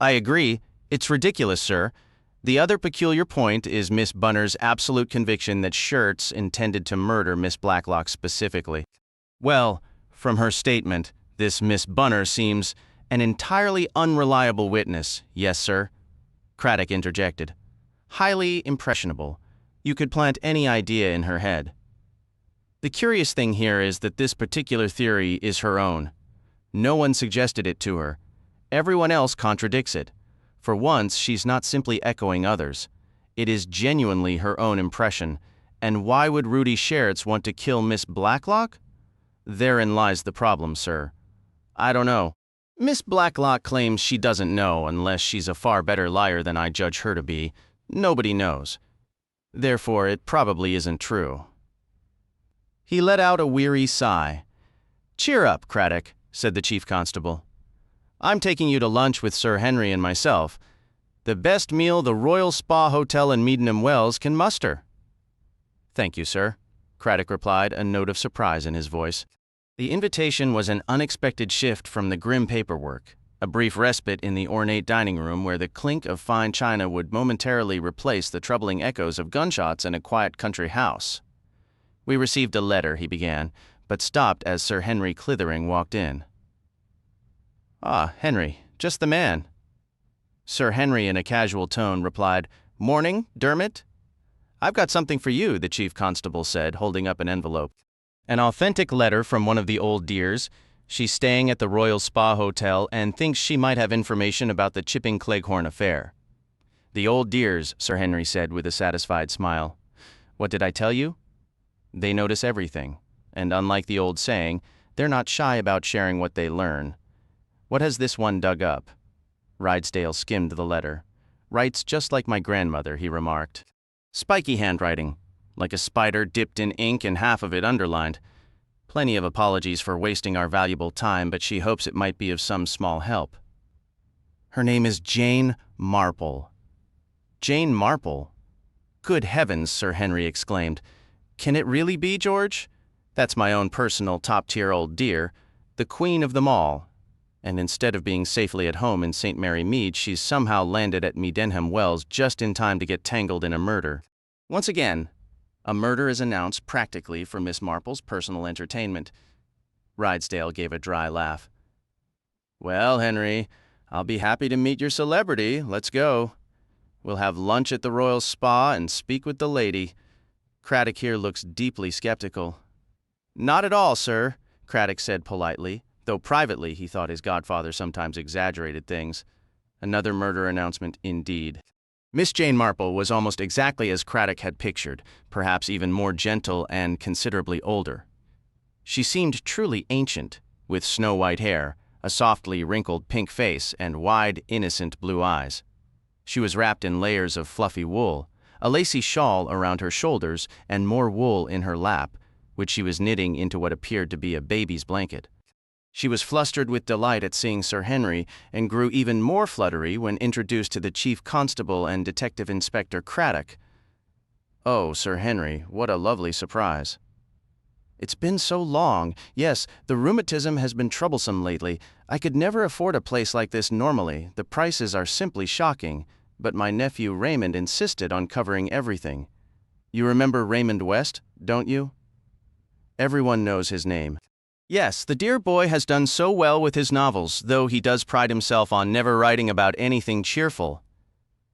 I agree. It's ridiculous, sir. The other peculiar point is Miss Bunner's absolute conviction that Schertz intended to murder Miss Blacklock specifically. Well, from her statement, this Miss Bunner seems an entirely unreliable witness, yes, sir. Craddock interjected. Highly impressionable. You could plant any idea in her head. The curious thing here is that this particular theory is her own. No one suggested it to her. Everyone else contradicts it. For once, she's not simply echoing others. It is genuinely her own impression. And why would Rudy Schertz want to kill Miss Blacklock? Therein lies the problem, sir. I don't know. Miss Blacklock claims she doesn't know unless she's a far better liar than I judge her to be. Nobody knows. Therefore, it probably isn't true. He let out a weary sigh. Cheer up, Craddock, said the chief constable. I'm taking you to lunch with Sir Henry and myself. The best meal the Royal Spa Hotel in Meadenham Wells can muster. Thank you, sir, Craddock replied, a note of surprise in his voice. The invitation was an unexpected shift from the grim paperwork, a brief respite in the ornate dining room where the clink of fine china would momentarily replace the troubling echoes of gunshots in a quiet country house. We received a letter, he began, but stopped as Sir Henry Clithering walked in. Ah, Henry, just the man. Sir Henry, in a casual tone, replied, Morning, Dermot? I've got something for you, the chief constable said, holding up an envelope. An authentic letter from one of the old dears. She's staying at the Royal Spa Hotel and thinks she might have information about the Chipping Cleghorn affair. The old dears, Sir Henry said with a satisfied smile. What did I tell you? They notice everything. and unlike the old saying, they're not shy about sharing what they learn. What has this one dug up? Rydesdale skimmed the letter. Writes just like my grandmother, he remarked. Spiky handwriting, like a spider dipped in ink and half of it underlined. Plenty of apologies for wasting our valuable time, but she hopes it might be of some small help. Her name is Jane Marple. Jane Marple? Good heavens, Sir Henry exclaimed. Can it really be, George? That's my own personal top-tier old dear, the queen of them all. And instead of being safely at home in St. Mary Mead, she's somehow landed at Meadenham Wells just in time to get tangled in a murder. Once again, a murder is announced practically for Miss Marple's personal entertainment. Rydesdale gave a dry laugh. Well, Henry, I'll be happy to meet your celebrity. Let's go. We'll have lunch at the Royal Spa and speak with the lady. Craddock here looks deeply skeptical. Not at all, sir, Craddock said politely, though privately he thought his godfather sometimes exaggerated things. Another murder announcement indeed. Miss Jane Marple was almost exactly as Craddock had pictured, perhaps even more gentle and considerably older. She seemed truly ancient, with snow-white hair, a softly wrinkled pink face, and wide, innocent blue eyes. She was wrapped in layers of fluffy wool, a lacy shawl around her shoulders, and more wool in her lap, which she was knitting into what appeared to be a baby's blanket. She was flustered with delight at seeing Sir Henry, and grew even more fluttery when introduced to the Chief Constable and Detective Inspector Craddock. Oh, Sir Henry, what a lovely surprise. It's been so long. Yes, the rheumatism has been troublesome lately. I could never afford a place like this normally. The prices are simply shocking. But my nephew Raymond insisted on covering everything. You remember Raymond West, don't you? Everyone knows his name. Yes, the dear boy has done so well with his novels, though he does pride himself on never writing about anything cheerful.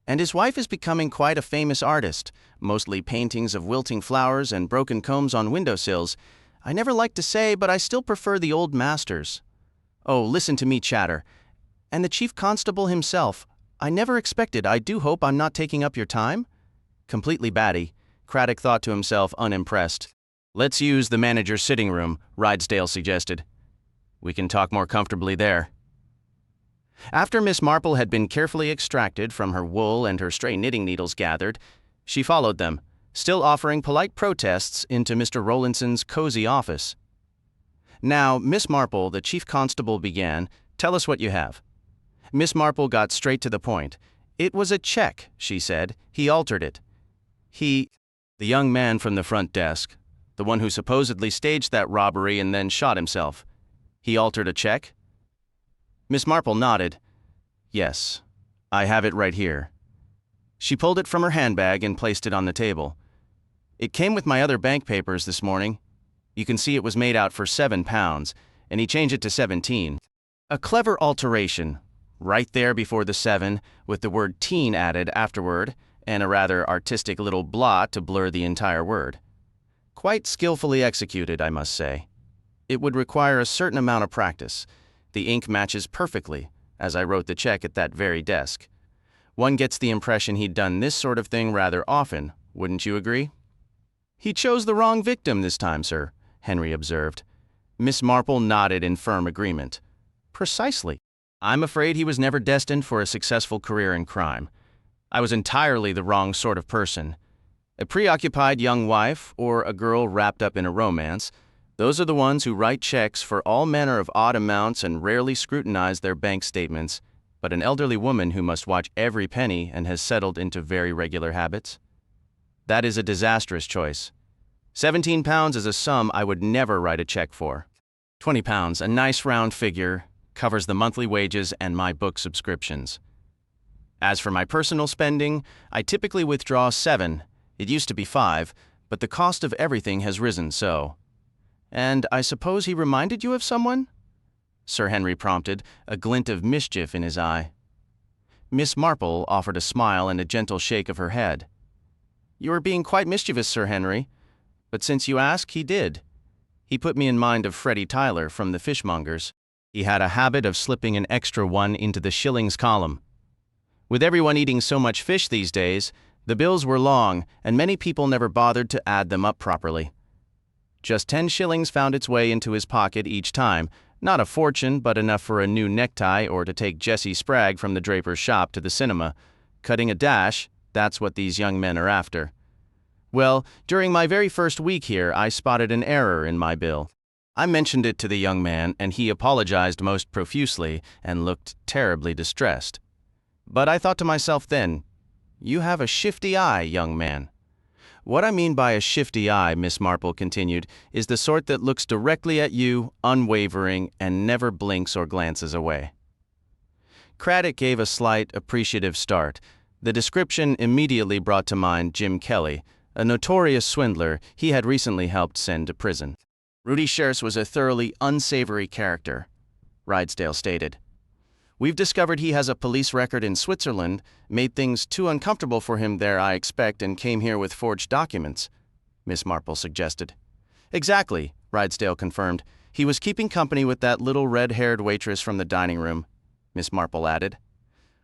And his wife is becoming quite a famous artist, mostly paintings of wilting flowers and broken combs on windowsills. I never like to say, but I still prefer the old masters. Oh, listen to me chatter. And the Chief Constable himself. I never expected. I do hope I'm not taking up your time? Completely batty, Craddock thought to himself, unimpressed. Let's use the manager's sitting room, Rydesdale suggested. We can talk more comfortably there. After Miss Marple had been carefully extracted from her wool and her stray knitting needles gathered, she followed them, still offering polite protests, into Mr. Rowlandson's cozy office. Now, Miss Marple, the Chief Constable began, tell us what you have. Miss Marple got straight to the point. It was a check, she said. He altered it. The young man from the front desk, the one who supposedly staged that robbery and then shot himself. He altered a check? Miss Marple nodded. Yes, I have it right here. She pulled it from her handbag and placed it on the table. It came with my other bank papers this morning. You can see it was made out for £7, and he changed it to 17. A clever alteration, right there before the 7, with the word teen added afterward, and a rather artistic little blot to blur the entire word. Quite skillfully executed, I must say. It would require a certain amount of practice. The ink matches perfectly, as I wrote the check at that very desk. One gets the impression he'd done this sort of thing rather often, wouldn't you agree? He chose the wrong victim this time, sir, Henry observed. Miss Marple nodded in firm agreement. Precisely. I'm afraid he was never destined for a successful career in crime. I was entirely the wrong sort of person. A preoccupied young wife, or a girl wrapped up in a romance, those are the ones who write checks for all manner of odd amounts and rarely scrutinize their bank statements, but an elderly woman who must watch every penny and has settled into very regular habits. That is a disastrous choice. £17 is a sum I would never write a check for. £20, a nice round figure, covers the monthly wages and my book subscriptions. As for my personal spending, I typically withdraw 7. It used to be 5, but the cost of everything has risen so. And I suppose he reminded you of someone? Sir Henry prompted, a glint of mischief in his eye. Miss Marple offered a smile and a gentle shake of her head. You are being quite mischievous, Sir Henry. But since you ask, he did. He put me in mind of Freddie Tyler from the fishmongers. He had a habit of slipping an extra 1 into the shillings column. With everyone eating so much fish these days, the bills were long, and many people never bothered to add them up properly. Just 10 shillings found its way into his pocket each time. Not a fortune, but enough for a new necktie or to take Jessie Spragg from the draper's shop to the cinema. Cutting a dash, that's what these young men are after. Well, during my very first week here, I spotted an error in my bill. I mentioned it to the young man, and he apologized most profusely and looked terribly distressed. But I thought to myself then, you have a shifty eye, young man. What I mean by a shifty eye, Miss Marple continued, is the sort that looks directly at you, unwavering, and never blinks or glances away. Craddock gave a slight, appreciative start. The description immediately brought to mind Jim Kelly, a notorious swindler he had recently helped send to prison. Rudy Scherz was a thoroughly unsavory character, Rydesdale stated. We've discovered he has a police record in Switzerland, made things too uncomfortable for him there, I expect, and came here with forged documents, Miss Marple suggested. Exactly, Rydesdale confirmed. He was keeping company with that little red-haired waitress from the dining room, Miss Marple added.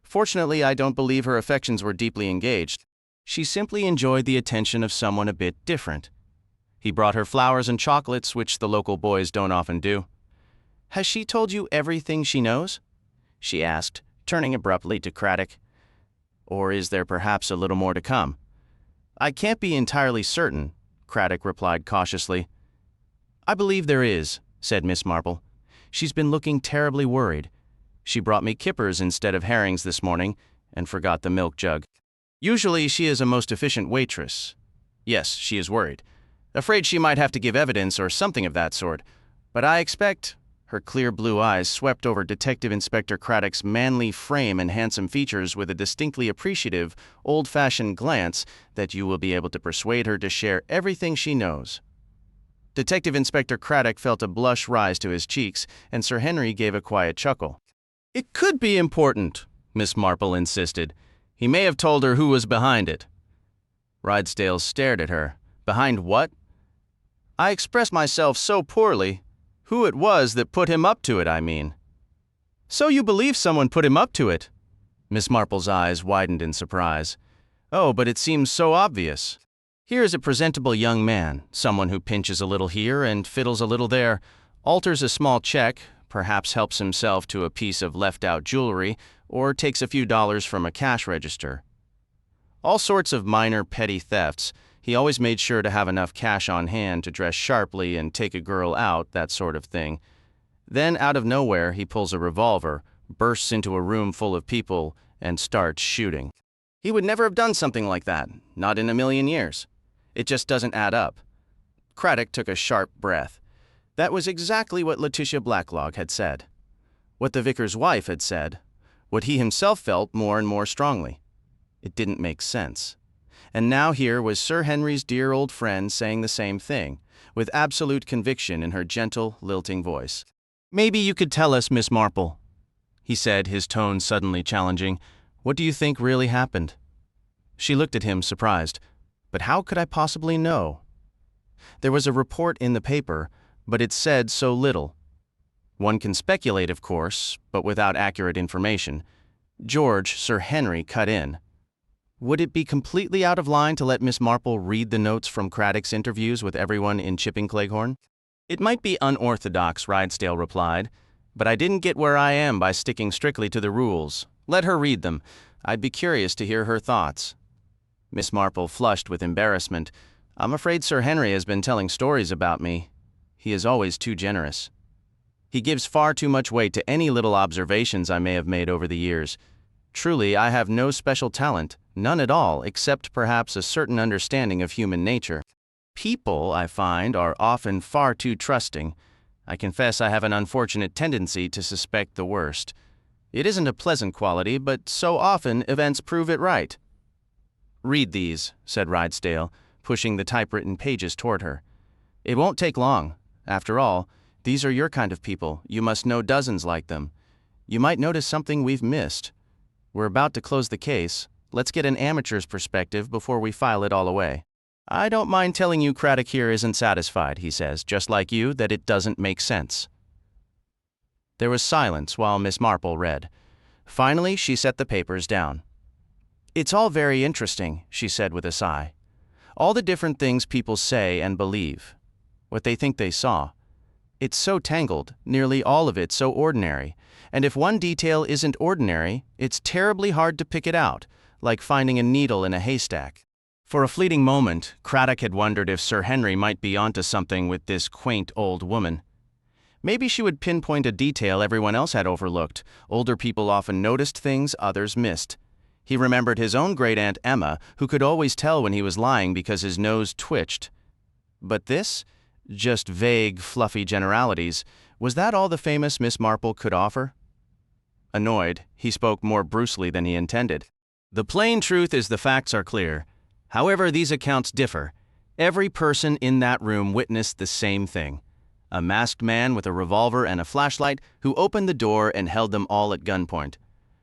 Fortunately, I don't believe her affections were deeply engaged. She simply enjoyed the attention of someone a bit different. He brought her flowers and chocolates, which the local boys don't often do. Has she told you everything she knows? She asked, turning abruptly to Craddock. Or is there perhaps a little more to come? I can't be entirely certain, Craddock replied cautiously. I believe there is, said Miss Marple. She's been looking terribly worried. She brought me kippers instead of herrings this morning, and forgot the milk jug. Usually she is a most efficient waitress. Yes, she is worried. Afraid she might have to give evidence or something of that sort. But I expect... Her clear blue eyes swept over Detective Inspector Craddock's manly frame and handsome features with a distinctly appreciative, old-fashioned glance that you will be able to persuade her to share everything she knows. Detective Inspector Craddock felt a blush rise to his cheeks, and Sir Henry gave a quiet chuckle. It could be important, Miss Marple insisted. He may have told her who was behind it. Rydesdale stared at her. Behind what? I expressed myself so poorly. Who it was that put him up to it, I mean. So you believe someone put him up to it? Miss Marple's eyes widened in surprise. Oh, but it seems so obvious. Here is a presentable young man, someone who pinches a little here and fiddles a little there, alters a small check, perhaps helps himself to a piece of left-out jewelry, or takes a few dollars from a cash register. All sorts of minor petty thefts. He always made sure to have enough cash on hand to dress sharply and take a girl out, that sort of thing. Then, out of nowhere, he pulls a revolver, bursts into a room full of people, and starts shooting. He would never have done something like that, not in a million years. It just doesn't add up. Craddock took a sharp breath. That was exactly what Letitia Blacklock had said. What the vicar's wife had said. What he himself felt more and more strongly. It didn't make sense. And now here was Sir Henry's dear old friend saying the same thing, with absolute conviction in her gentle, lilting voice. Maybe you could tell us, Miss Marple, he said, his tone suddenly challenging. What do you think really happened? She looked at him, surprised. But how could I possibly know? There was a report in the paper, but it said so little. One can speculate, of course, but without accurate information. George, Sir Henry, cut in. Would it be completely out of line to let Miss Marple read the notes from Craddock's interviews with everyone in Chipping Cleghorn? It might be unorthodox, Rydesdale replied, but I didn't get where I am by sticking strictly to the rules. Let her read them. I'd be curious to hear her thoughts. Miss Marple flushed with embarrassment. I'm afraid Sir Henry has been telling stories about me. He is always too generous. He gives far too much weight to any little observations I may have made over the years. Truly, I have no special talent, none at all, except perhaps a certain understanding of human nature. People, I find, are often far too trusting. I confess I have an unfortunate tendency to suspect the worst. It isn't a pleasant quality, but so often events prove it right. Read these, said Rydesdale, pushing the typewritten pages toward her. It won't take long. After all, these are your kind of people. You must know dozens like them. You might notice something we've missed. We're about to close the case. Let's get an amateur's perspective before we file it all away. I don't mind telling you Craddock here isn't satisfied, he says, just like you, that it doesn't make sense. There was silence while Miss Marple read. Finally, she set the papers down. It's all very interesting, she said with a sigh. All the different things people say and believe. what they think they saw. It's so tangled, nearly all of it so ordinary, and if one detail isn't ordinary, it's terribly hard to pick it out, like finding a needle in a haystack. For a fleeting moment, Craddock had wondered if Sir Henry might be onto something with this quaint old woman. Maybe she would pinpoint a detail everyone else had overlooked. Older people often noticed things others missed. He remembered his own great-aunt Emma, who could always tell when he was lying because his nose twitched. But this? Just vague, fluffy generalities. Was that all the famous Miss Marple could offer? Annoyed, he spoke more brusquely than he intended. The plain truth is the facts are clear. However, these accounts differ. Every person in that room witnessed the same thing. A masked man with a revolver and a flashlight who opened the door and held them all at gunpoint.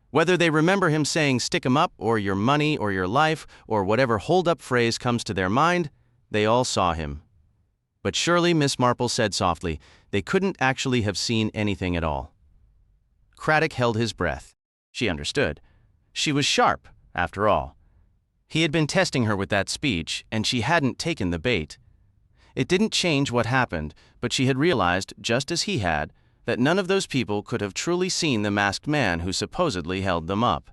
Whether they remember him saying "stick 'em up" or "your money" or "your life" or whatever hold-up phrase comes to their mind, they all saw him. But surely, Miss Marple said softly, they couldn't actually have seen anything at all. Craddock held his breath. She understood. She was sharp, after all. He had been testing her with that speech, and she hadn't taken the bait. It didn't change what happened, but she had realized, just as he had, that none of those people could have truly seen the masked man who supposedly held them up.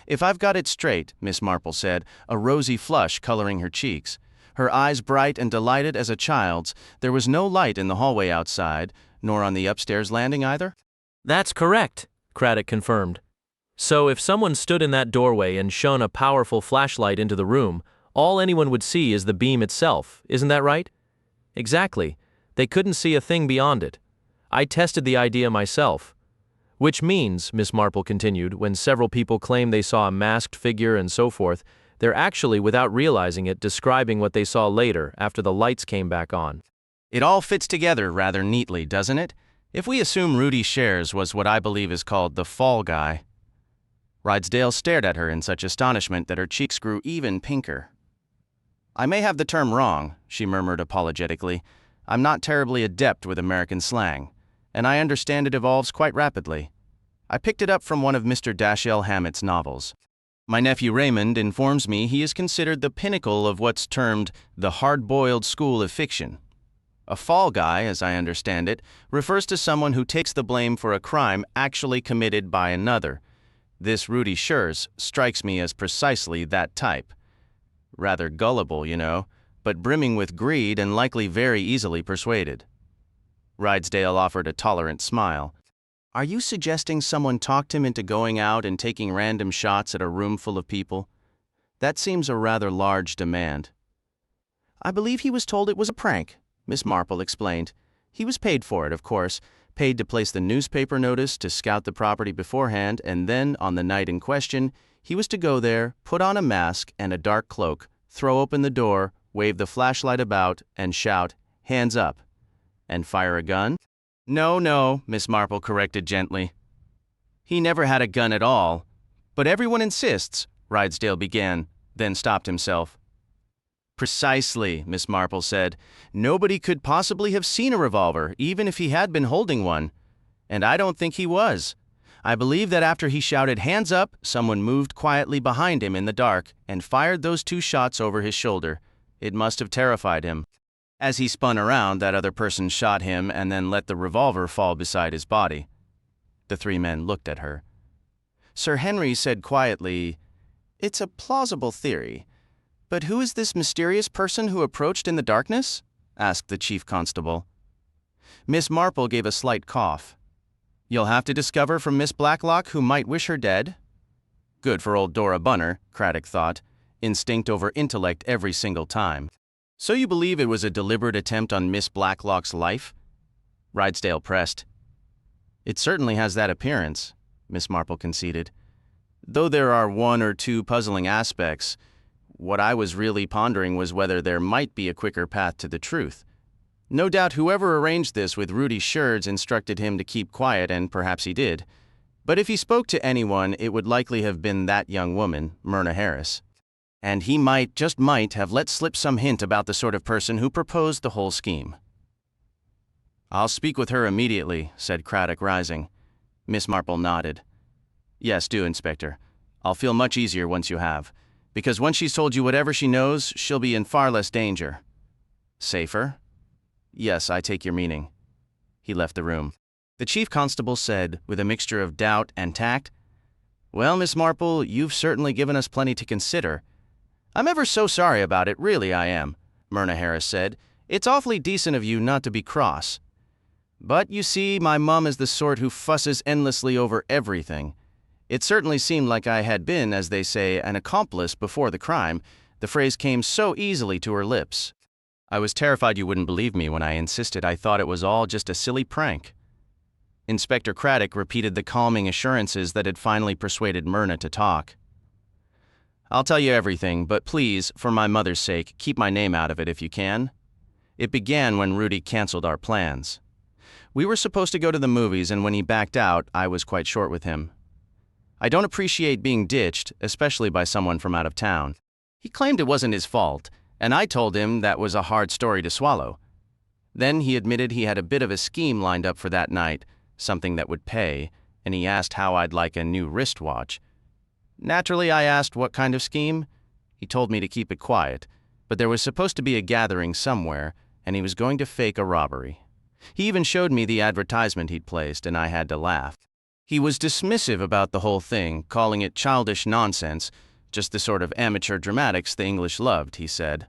"If I've got it straight," Miss Marple said, a rosy flush coloring her cheeks, her eyes bright and delighted as a child's, there was no light in the hallway outside, nor on the upstairs landing either? That's correct, Craddock confirmed. So if someone stood in that doorway and shone a powerful flashlight into the room, all anyone would see is the beam itself, isn't that right? Exactly. They couldn't see a thing beyond it. I tested the idea myself. Which means, Miss Marple continued, when several people claim they saw a masked figure and so forth, they're actually, without realizing it, describing what they saw later, after the lights came back on. It all fits together rather neatly, doesn't it? If we assume Rudy Shares was what I believe is called the fall guy. Rydesdale stared at her in such astonishment that her cheeks grew even pinker. "I may have the term wrong," she murmured apologetically. "I'm not terribly adept with American slang, and I understand it evolves quite rapidly. I picked it up from one of Mr. Dashiell Hammett's novels. My nephew Raymond informs me he is considered the pinnacle of what's termed the hard-boiled school of fiction. A fall guy, as I understand it, refers to someone who takes the blame for a crime actually committed by another. This Rudy Shares strikes me as precisely that type. Rather gullible, you know, but brimming with greed and likely very easily persuaded." Rydesdale offered a tolerant smile. "Are you suggesting someone talked him into going out and taking random shots at a room full of people? That seems a rather large demand." "I believe he was told it was a prank," Miss Marple explained. "He was paid for it, of course, paid to place the newspaper notice, to scout the property beforehand, and then, on the night in question, he was to go there, put on a mask and a dark cloak, throw open the door, wave the flashlight about, and shout, 'Hands up,' and fire a gun?" No, Miss Marple corrected gently. "He never had a gun at all. But everyone insists," Rydesdale began, then stopped himself. "Precisely," Miss Marple said. "Nobody could possibly have seen a revolver, even if he had been holding one. And I don't think he was. I believe that after he shouted 'hands up,' someone moved quietly behind him in the dark and fired those 2 shots over his shoulder. It must have terrified him. As he spun around, that other person shot him and then let the revolver fall beside his body." The 3 men looked at her. Sir Henry said quietly, "It's a plausible theory. But who is this mysterious person who approached in the darkness?" asked the chief constable. Miss Marple gave a slight cough. "You'll have to discover from Miss Blacklock who might wish her dead?" Good for old Dora Bunner, Craddock thought. Instinct over intellect every single time. "So you believe it was a deliberate attempt on Miss Blacklock's life?" Rydesdale pressed. "It certainly has that appearance," Miss Marple conceded. "Though there are 1 or 2 puzzling aspects, what I was really pondering was whether there might be a quicker path to the truth. No doubt whoever arranged this with Rudy Shares instructed him to keep quiet, and perhaps he did. But if he spoke to anyone, it would likely have been that young woman, Myrna Harris. And he might, just might, have let slip some hint about the sort of person who proposed the whole scheme." "I'll speak with her immediately," said Craddock, rising. Miss Marple nodded. "Yes, do, Inspector. I'll feel much easier once you have. Because once she's told you whatever she knows, she'll be in far less danger." "Safer?" Yes, I take your meaning. He left the room. The chief constable said, with a mixture of doubt and tact, "Well, Miss Marple, you've certainly given us plenty to consider." "I'm ever so sorry about it, really I am," Myrna Harris said. "It's awfully decent of you not to be cross. But you see, my mum is the sort who fusses endlessly over everything. It certainly seemed like I had been, as they say, an accomplice before the crime. The phrase came so easily to her lips. I was terrified you wouldn't believe me when I insisted I thought it was all just a silly prank." Inspector Craddock repeated the calming assurances that had finally persuaded Myrna to talk. "I'll tell you everything, but please, for my mother's sake, keep my name out of it if you can. It began when Rudy canceled our plans. We were supposed to go to the movies, and when he backed out, I was quite short with him. I don't appreciate being ditched, especially by someone from out of town. He claimed it wasn't his fault, and I told him that was a hard story to swallow. Then he admitted he had a bit of a scheme lined up for that night, something that would pay, and he asked how I'd like a new wristwatch. Naturally, I asked what kind of scheme. He told me to keep it quiet, but there was supposed to be a gathering somewhere, and he was going to fake a robbery. He even showed me the advertisement he'd placed, and I had to laugh. He was dismissive about the whole thing, calling it childish nonsense, just the sort of amateur dramatics the English loved, he said.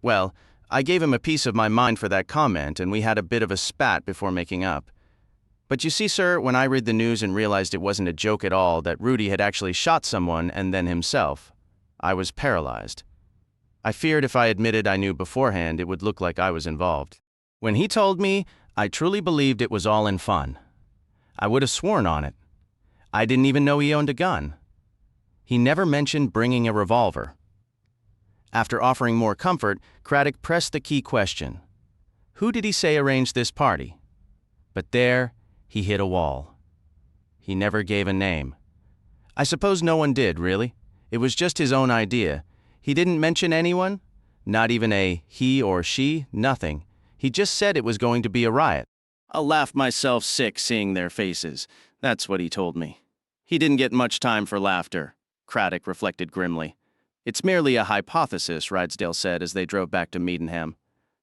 Well, I gave him a piece of my mind for that comment, and we had a bit of a spat before making up. But you see, sir, when I read the news and realized it wasn't a joke at all, that Rudy had actually shot someone and then himself, I was paralyzed. I feared if I admitted I knew beforehand, it would look like I was involved. When he told me, I truly believed it was all in fun. I would have sworn on it. I didn't even know he owned a gun. He never mentioned bringing a revolver. After offering more comfort, Craddock pressed the key question. Who did he say arranged this party? But there, he hit a wall. He never gave a name. I suppose no one did, really. It was just his own idea. He didn't mention anyone? Not even a he or she? Nothing. He just said it was going to be a riot. I'll laugh myself sick seeing their faces. That's what he told me. He didn't get much time for laughter, Craddock reflected grimly. It's merely a hypothesis, Rydesdale said as they drove back to Meadenham.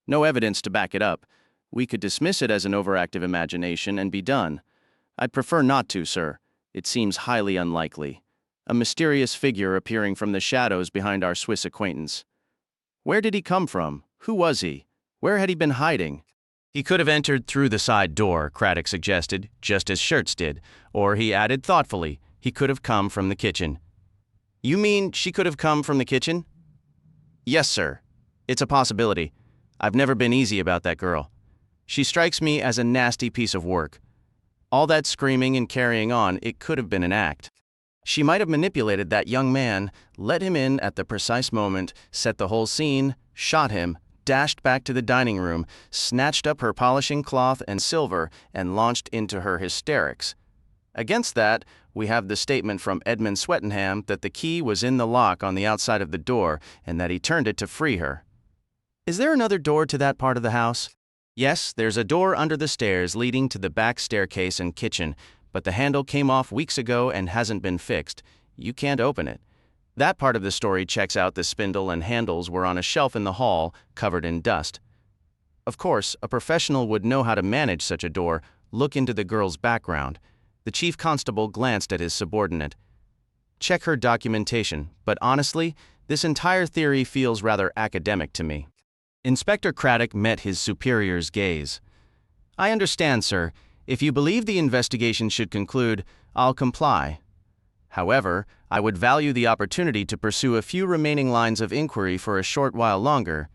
No evidence to back it up. We could dismiss it as an overactive imagination and be done. I'd prefer not to, sir. It seems highly unlikely. A mysterious figure appearing from the shadows behind our Swiss acquaintance. Where did he come from? Who was he? Where had he been hiding? He could have entered through the side door, Craddock suggested, just as Schertz did, or he added thoughtfully, he could have come from the kitchen. You mean she could have come from the kitchen? Yes, sir. It's a possibility. I've never been easy about that girl. She strikes me as a nasty piece of work. All that screaming and carrying on, it could have been an act. She might have manipulated that young man, let him in at the precise moment, set the whole scene, shot him, dashed back to the dining room, snatched up her polishing cloth and silver, and launched into her hysterics. Against that, we have the statement from Edmund Swettenham that the key was in the lock on the outside of the door and that he turned it to free her. Is there another door to that part of the house? Yes, there's a door under the stairs leading to the back staircase and kitchen, but the handle came off weeks ago and hasn't been fixed. You can't open it. That part of the story checks out. The spindle and handles were on a shelf in the hall, covered in dust. Of course, a professional would know how to manage such a door. Look into the girl's background. The chief constable glanced at his subordinate. Check her documentation, but honestly, this entire theory feels rather academic to me. Inspector Craddock met his superior's gaze. I understand, sir. If you believe the investigation should conclude, I'll comply. However, I would value the opportunity to pursue a few remaining lines of inquiry for a short while longer.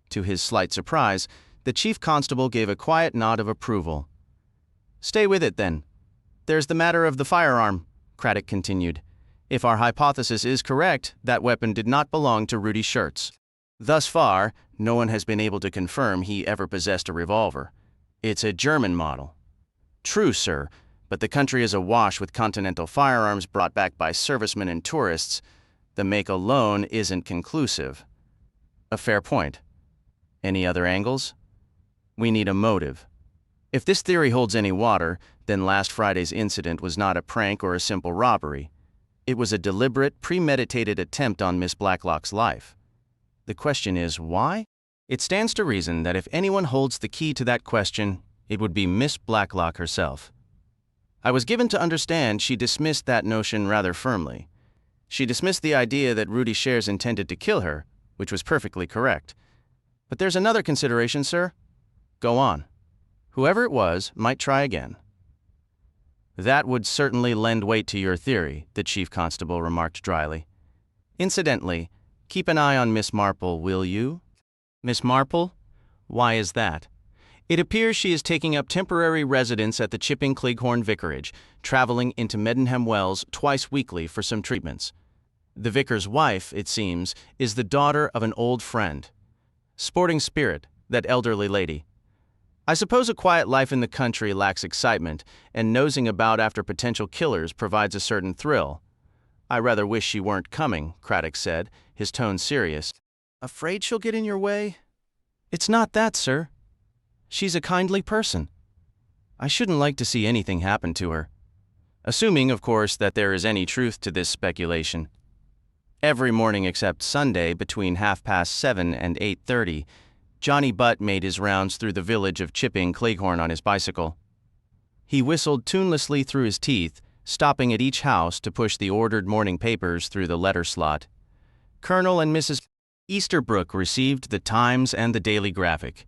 To his slight surprise, the chief constable gave a quiet nod of approval. Stay with it, then. There's the matter of the firearm, Craddock continued. If our hypothesis is correct, that weapon did not belong to Rudy Schertz. Thus far, no one has been able to confirm he ever possessed a revolver. It's a German model. True, sir, but the country is awash with Continental firearms brought back by servicemen and tourists. The make alone isn't conclusive. A fair point. Any other angles? We need a motive. If this theory holds any water, then last Friday's incident was not a prank or a simple robbery. It was a deliberate, premeditated attempt on Miss Blacklock's life. The question is, why? It stands to reason that if anyone holds the key to that question, it would be Miss Blacklock herself. I was given to understand she dismissed that notion rather firmly. She dismissed the idea that Rudy Shares intended to kill her, which was perfectly correct. But there's another consideration, sir. Go on. Whoever it was might try again. That would certainly lend weight to your theory, the chief constable remarked dryly. Incidentally, keep an eye on Miss Marple, will you? Miss Marple? Why is that? It appears she is taking up temporary residence at the Chipping Cleghorn Vicarage, traveling into Medenham Wells twice weekly for some treatments. The vicar's wife, it seems, is the daughter of an old friend. Sporting Spirit, that elderly lady. I suppose a quiet life in the country lacks excitement, and nosing about after potential killers provides a certain thrill. I rather wish she weren't coming, Craddock said, his tone serious. Afraid she'll get in your way? It's not that, sir. She's a kindly person. I shouldn't like to see anything happen to her. Assuming, of course, that there is any truth to this speculation. Every morning except Sunday between 7:30 and 8:30, Johnny Butt made his rounds through the village of Chipping Cleghorn on his bicycle. He whistled tunelessly through his teeth, stopping at each house to push the ordered morning papers through the letter slot. Colonel and Mrs. Easterbrook received the Times and the Daily Graphic.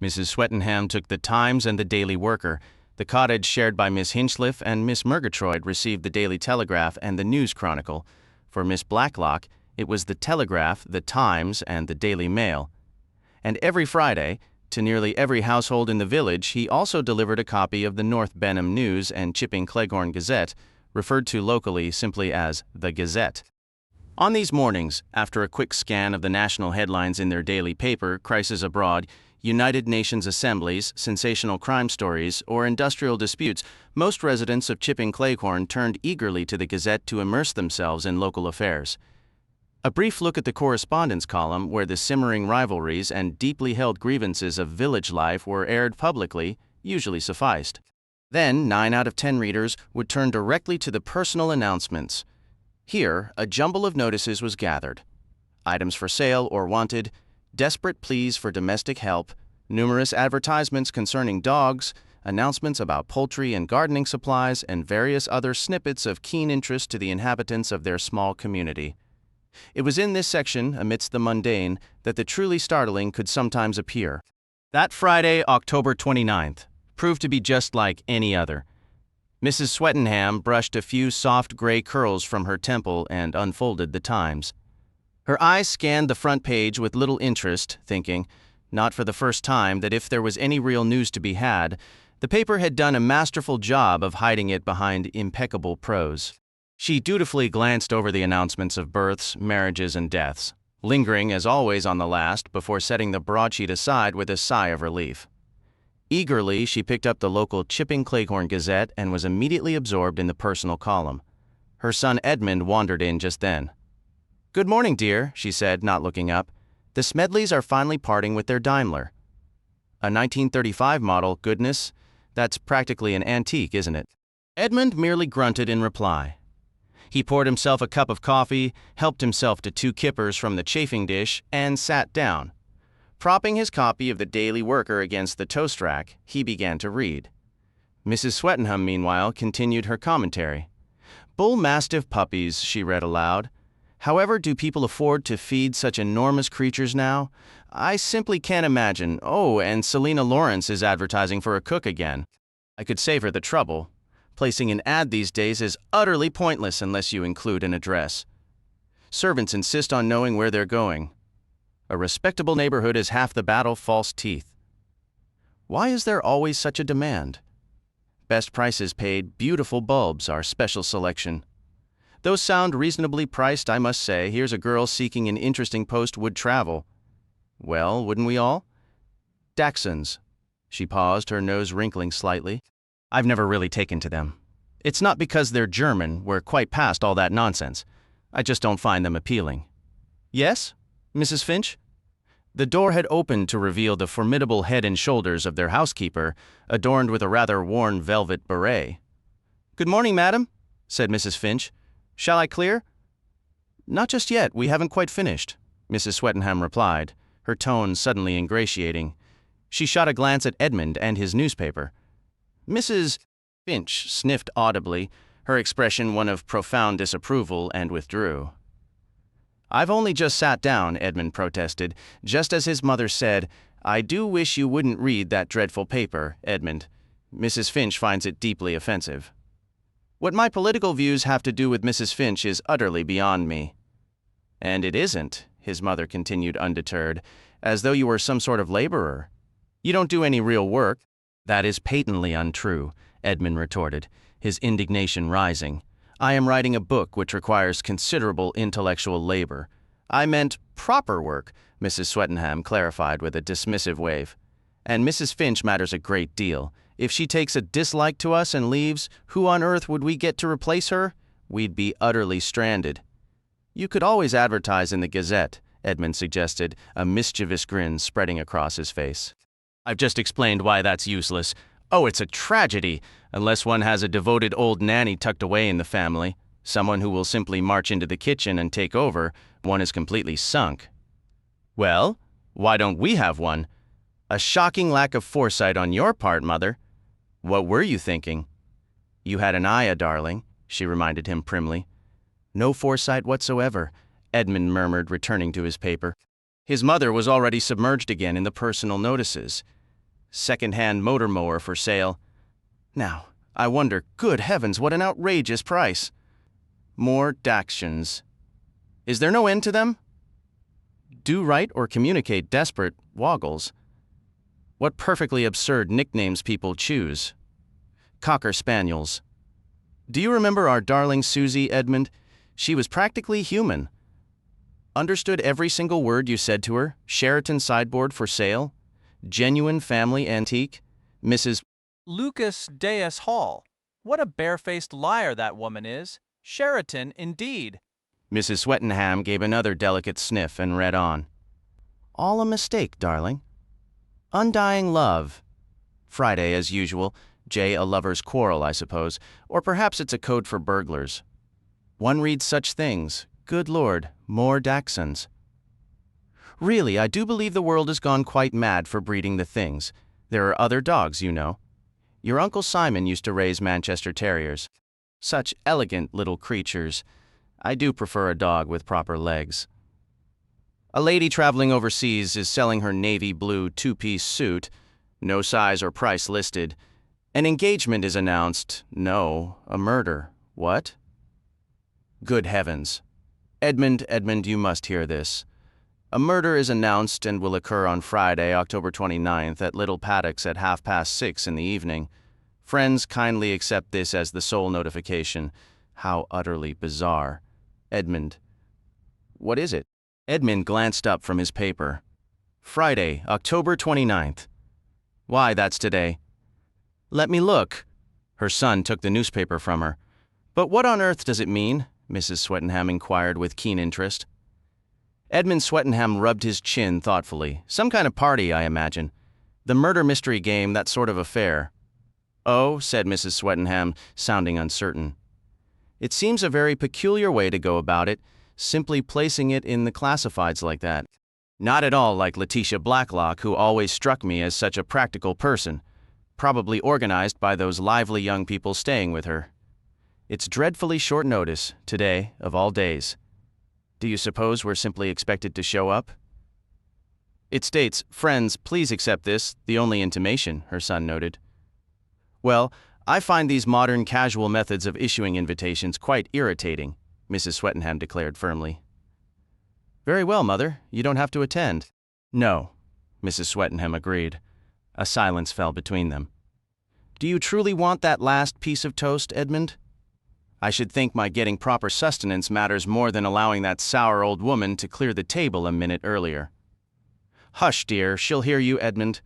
Mrs. Swettenham took the Times and the Daily Worker. The cottage shared by Miss Hinchliff and Miss Murgatroyd received the Daily Telegraph and the News Chronicle. For Miss Blacklock, it was the Telegraph, the Times, and the Daily Mail. And every Friday, to nearly every household in the village, he also delivered a copy of the North Benham News and Chipping Cleghorn Gazette, referred to locally simply as the Gazette. On these mornings, after a quick scan of the national headlines in their daily paper, Crisis Abroad, United Nations assemblies, sensational crime stories, or industrial disputes, most residents of Chipping Cleghorn turned eagerly to the Gazette to immerse themselves in local affairs. A brief look at the correspondence column, where the simmering rivalries and deeply held grievances of village life were aired publicly, usually sufficed. Then 9 out of 10 readers would turn directly to the personal announcements. Here, a jumble of notices was gathered. Items for sale or wanted, desperate pleas for domestic help, numerous advertisements concerning dogs, announcements about poultry and gardening supplies, and various other snippets of keen interest to the inhabitants of their small community. It was in this section, amidst the mundane, that the truly startling could sometimes appear. That Friday, October 29th, proved to be just like any other. Mrs. Swettenham brushed a few soft gray curls from her temple and unfolded the Times. Her eyes scanned the front page with little interest, thinking, not for the first time, that if there was any real news to be had, the paper had done a masterful job of hiding it behind impeccable prose. She dutifully glanced over the announcements of births, marriages, and deaths, lingering as always on the last before setting the broadsheet aside with a sigh of relief. Eagerly, she picked up the local Chipping Cleghorn Gazette and was immediately absorbed in the personal column. Her son Edmund wandered in just then. "Good morning, dear," she said, not looking up. "The Smedleys are finally parting with their Daimler." "A 1935 model, goodness. That's practically an antique, isn't it?" Edmund merely grunted in reply. He poured himself a cup of coffee, helped himself to 2 kippers from the chafing dish, and sat down. Propping his copy of the Daily Worker against the toast rack, he began to read. Mrs. Swettenham, meanwhile, continued her commentary. "Bull Mastiff puppies," she read aloud. "However do people afford to feed such enormous creatures now? I simply can't imagine. Oh, and Selina Lawrence is advertising for a cook again. I could save her the trouble. Placing an ad these days is utterly pointless unless you include an address. Servants insist on knowing where they're going. A respectable neighborhood is half the battle, false teeth. Why is there always such a demand? Best prices paid, beautiful bulbs, our special selection. Those sound reasonably priced, I must say. Here's a girl seeking an interesting post would travel. Well, wouldn't we all? Dachshunds." She paused, her nose wrinkling slightly. "I've never really taken to them. It's not because they're German, we're quite past all that nonsense. I just don't find them appealing." "Yes, Mrs. Finch?" The door had opened to reveal the formidable head and shoulders of their housekeeper, adorned with a rather worn velvet beret. "Good morning, madam," said Mrs. Finch. "Shall I clear?" "Not just yet, we haven't quite finished," Mrs. Swettenham replied, her tone suddenly ingratiating. She shot a glance at Edmund and his newspaper. Mrs. Finch sniffed audibly, her expression one of profound disapproval, and withdrew. "I've only just sat down," Edmund protested, just as his mother said, "I do wish you wouldn't read that dreadful paper, Edmund. Mrs. Finch finds it deeply offensive." "What my political views have to do with Mrs. Finch is utterly beyond me." "And it isn't," his mother continued undeterred, "as though you were some sort of laborer. You don't do any real work." "That is patently untrue," Edmund retorted, his indignation rising. "I am writing a book which requires considerable intellectual labor." "I meant proper work," Mrs. Swettenham clarified with a dismissive wave. "And Mrs. Finch matters a great deal. If she takes a dislike to us and leaves, who on earth would we get to replace her? We'd be utterly stranded." "You could always advertise in the Gazette," Edmund suggested, a mischievous grin spreading across his face. "I've just explained why that's useless. Oh, it's a tragedy, unless one has a devoted old nanny tucked away in the family, someone who will simply march into the kitchen and take over. One is completely sunk." "Well, why don't we have one?" "A shocking lack of foresight on your part, Mother." "What were you thinking?" "You had an eye, darling," she reminded him primly. "No foresight whatsoever," Edmund murmured, returning to his paper. His mother was already submerged again in the personal notices. Second-hand motor mower for sale. Now, I wonder, good heavens, what an outrageous price. More deductions. Is there no end to them? Do write or communicate desperate woggles. What perfectly absurd nicknames people choose. Cocker spaniels. Do you remember our darling Susie, Edmund? She was practically human. Understood every single word you said to her. Sheraton sideboard for sale. Genuine family antique. Mrs. Lucas Deas Hall. What a barefaced liar that woman is. Sheraton, indeed. Mrs. Swettenham gave another delicate sniff and read on. All a mistake, darling. Undying love. Friday, as usual. J, a lover's quarrel, I suppose. Or perhaps it's a code for burglars. One reads such things. Good Lord, more dachshunds. Really, I do believe the world has gone quite mad for breeding the things. There are other dogs, you know. Your Uncle Simon used to raise Manchester Terriers. Such elegant little creatures. I do prefer a dog with proper legs. A lady traveling overseas is selling her navy blue two-piece suit. No size or price listed. An engagement is announced. No, a murder. What? Good heavens. Edmund, you must hear this. A murder is announced and will occur on Friday, October 29th at Little Paddocks at 6:30 in the evening. Friends, kindly accept this as the sole notification. How utterly bizarre. Edmund. What is it? Edmund glanced up from his paper. Friday, October 29th. Why, that's today. Let me look. Her son took the newspaper from her. But what on earth does it mean? Mrs. Swettenham inquired with keen interest. Edmund Swettenham rubbed his chin thoughtfully. Some kind of party, I imagine. The murder mystery game, that sort of affair. Oh, said Mrs. Swettenham, sounding uncertain. It seems a very peculiar way to go about it, simply placing it in the classifieds like that. Not at all like Letitia Blacklock, who always struck me as such a practical person. Probably organized by those lively young people staying with her. It's dreadfully short notice, today, of all days. Do you suppose we're simply expected to show up? It states, friends, please accept this, the only intimation, her son noted. Well, I find these modern casual methods of issuing invitations quite irritating, Mrs. Swettenham declared firmly. Very well, Mother, you don't have to attend. No, Mrs. Swettenham agreed. A silence fell between them. Do you truly want that last piece of toast, Edmund? I should think my getting proper sustenance matters more than allowing that sour old woman to clear the table a minute earlier. Hush, dear, she'll hear you, Edmund.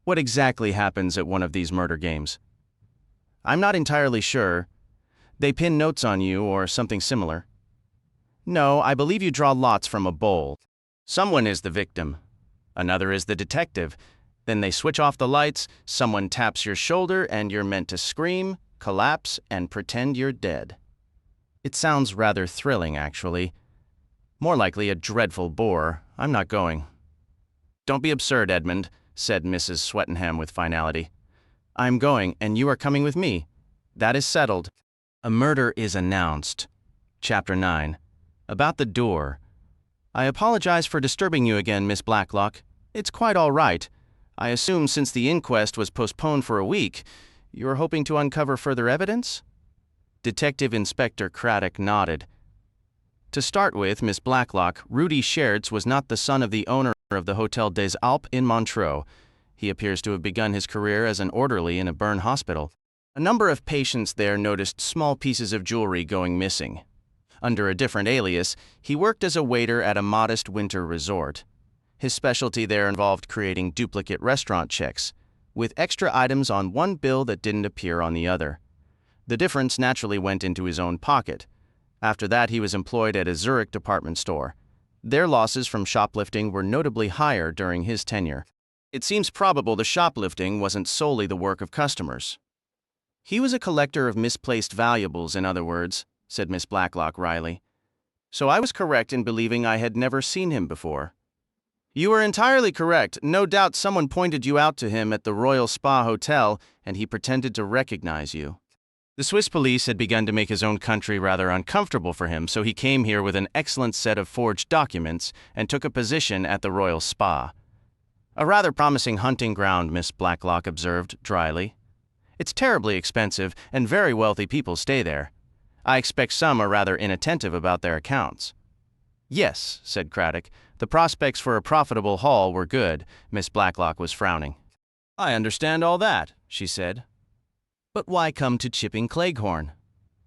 What exactly happens at one of these murder games? I'm not entirely sure. They pin notes on you or something similar. No, I believe you draw lots from a bowl. Someone is the victim. Another is the detective. Then they switch off the lights, someone taps your shoulder, and you're meant to scream, collapse, and pretend you're dead. It sounds rather thrilling, actually. More likely a dreadful bore. I'm not going. Don't be absurd, Edmund, said Mrs. Swettenham with finality. I'm going, and you are coming with me. That is settled. A murder is announced. Chapter 9. About the door. I apologize for disturbing you again, Miss Blacklock. It's quite all right. I assume since the inquest was postponed for a week, you are hoping to uncover further evidence? Detective Inspector Craddock nodded. To start with, Miss Blacklock, Rudy Schertz was not the son of the owner of the Hotel des Alpes in Montreux. He appears to have begun his career as an orderly in a burn hospital. A number of patients there noticed small pieces of jewelry going missing. Under a different alias, he worked as a waiter at a modest winter resort. His specialty there involved creating duplicate restaurant checks, with extra items on one bill that didn't appear on the other. The difference naturally went into his own pocket. After that, he was employed at a Zurich department store. Their losses from shoplifting were notably higher during his tenure. It seems probable the shoplifting wasn't solely the work of customers. He was a collector of misplaced valuables, in other words, said Miss Blacklock wryly. So I was correct in believing I had never seen him before. You were entirely correct. No doubt someone pointed you out to him at the Royal Spa Hotel, and he pretended to recognize you. The Swiss police had begun to make his own country rather uncomfortable for him, so he came here with an excellent set of forged documents and took a position at the Royal Spa. A rather promising hunting ground, Miss Blacklock observed dryly. It's terribly expensive, and very wealthy people stay there. I expect some are rather inattentive about their accounts. Yes, said Craddock. The prospects for a profitable haul were good. Miss Blacklock was frowning. I understand all that, she said. But why come to Chipping Cleghorn?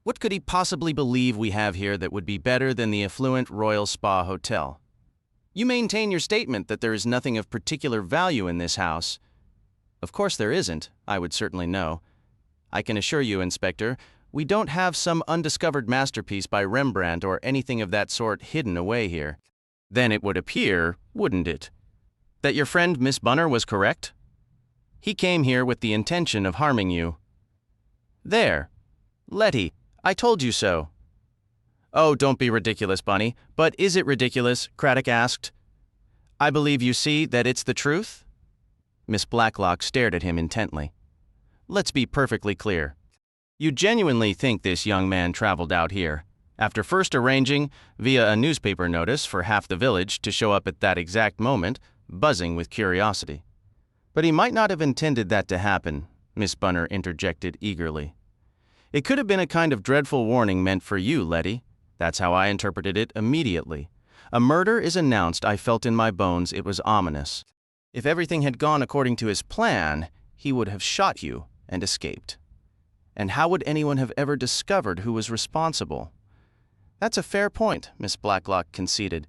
What could he possibly believe we have here that would be better than the affluent Royal Spa Hotel? You maintain your statement that there is nothing of particular value in this house. Of course there isn't, I would certainly know. I can assure you, Inspector, we don't have some undiscovered masterpiece by Rembrandt or anything of that sort hidden away here. Then it would appear, wouldn't it, that your friend Miss Bunner was correct? He came here with the intention of harming you. There. Letty, I told you so. Oh, don't be ridiculous, Bunny. But is it ridiculous? Craddock asked. I believe you see that it's the truth? Miss Blacklock stared at him intently. Let's be perfectly clear. You genuinely think this young man traveled out here, after first arranging, via a newspaper notice, for half the village to show up at that exact moment, buzzing with curiosity. But he might not have intended that to happen, Miss Bunner interjected eagerly. It could have been a kind of dreadful warning meant for you, Letty. That's how I interpreted it immediately. A murder is announced. I felt in my bones it was ominous. If everything had gone according to his plan, he would have shot you and escaped. And how would anyone have ever discovered who was responsible? That's a fair point, Miss Blacklock conceded.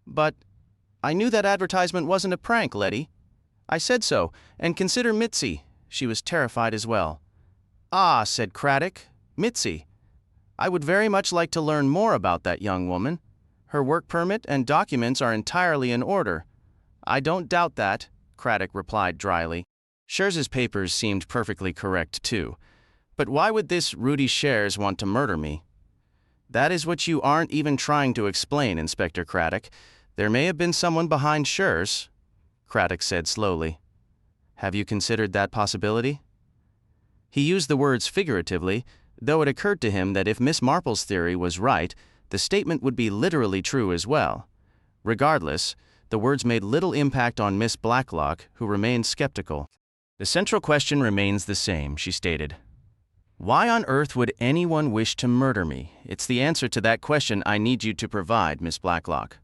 But I knew that advertisement wasn't a prank, Letty. I said so, and consider Mitzi. She was terrified as well. Ah, said Craddock, Mitzi. I would very much like to learn more about that young woman. Her work permit and documents are entirely in order. I don't doubt that, Craddock replied dryly. Scherz's papers seemed perfectly correct, too. But why would this Rudy Scherz want to murder me? That is what you aren't even trying to explain, Inspector Craddock. There may have been someone behind Scherz, Craddock said slowly. Have you considered that possibility? He used the words figuratively, though it occurred to him that if Miss Marple's theory was right, the statement would be literally true as well. Regardless, the words made little impact on Miss Blacklock, who remained skeptical. The central question remains the same, she stated. Why on earth would anyone wish to murder me? It's the answer to that question I need you to provide, Miss Blacklock.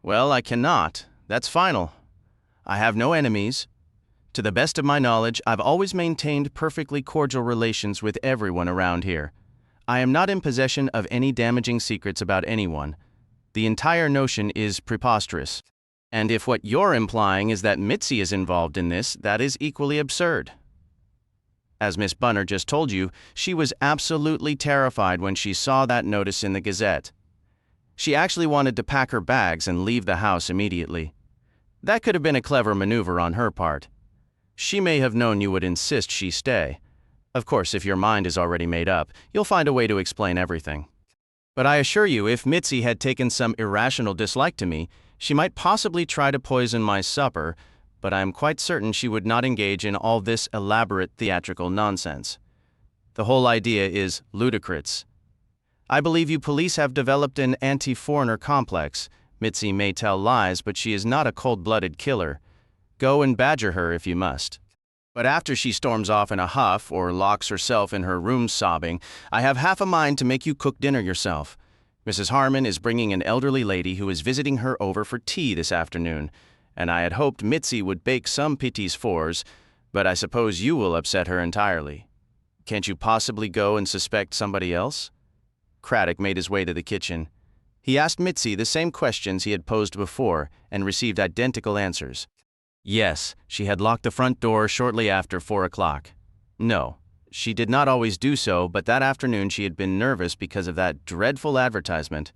Well, I cannot. That's final. I have no enemies. To the best of my knowledge, I've always maintained perfectly cordial relations with everyone around here. I am not in possession of any damaging secrets about anyone. The entire notion is preposterous. And if what you're implying is that Mitzi is involved in this, that is equally absurd. As Miss Bunner just told you, she was absolutely terrified when she saw that notice in the Gazette. She actually wanted to pack her bags and leave the house immediately. That could have been a clever maneuver on her part. She may have known you would insist she stay. Of course, if your mind is already made up, you'll find a way to explain everything. But I assure you, if Mitzi had taken some irrational dislike to me, She might possibly try to poison my supper, but I am quite certain she would not engage in all this elaborate theatrical nonsense. The whole idea is ludicrous. I believe you police have developed an anti-foreigner complex. Mitzi may tell lies, but she is not a cold-blooded killer. Go and badger her if you must. But after she storms off in a huff or locks herself in her room sobbing, I have half a mind to make you cook dinner yourself. Mrs. Harmon is bringing an elderly lady who is visiting her over for tea this afternoon, and I had hoped Mitzi would bake some petits fours, but I suppose you will upset her entirely. Can't you possibly go and suspect somebody else? Craddock made his way to the kitchen. He asked Mitzi the same questions he had posed before and received identical answers. Yes, she had locked the front door shortly after 4 o'clock. No, she did not always do so, but that afternoon she had been nervous because of that dreadful advertisement.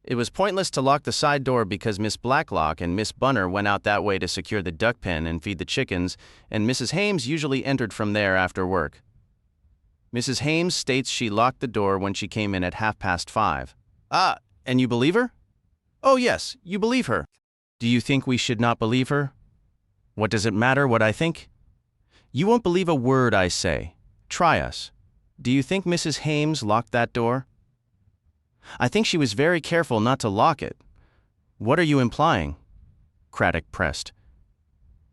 It was pointless to lock the side door because Miss Blacklock and Miss Bunner went out that way to secure the duck pen and feed the chickens, and Mrs. Hames usually entered from there after work. Mrs. Hames states she locked the door when she came in at 5:30. Ah, and you believe her? Oh yes, you believe her. Do you think we should not believe her? What does it matter what I think? You won't believe a word I say. Try us. Do you think Mrs. Hames locked that door? I think she was very careful not to lock it. What are you implying? Craddock pressed.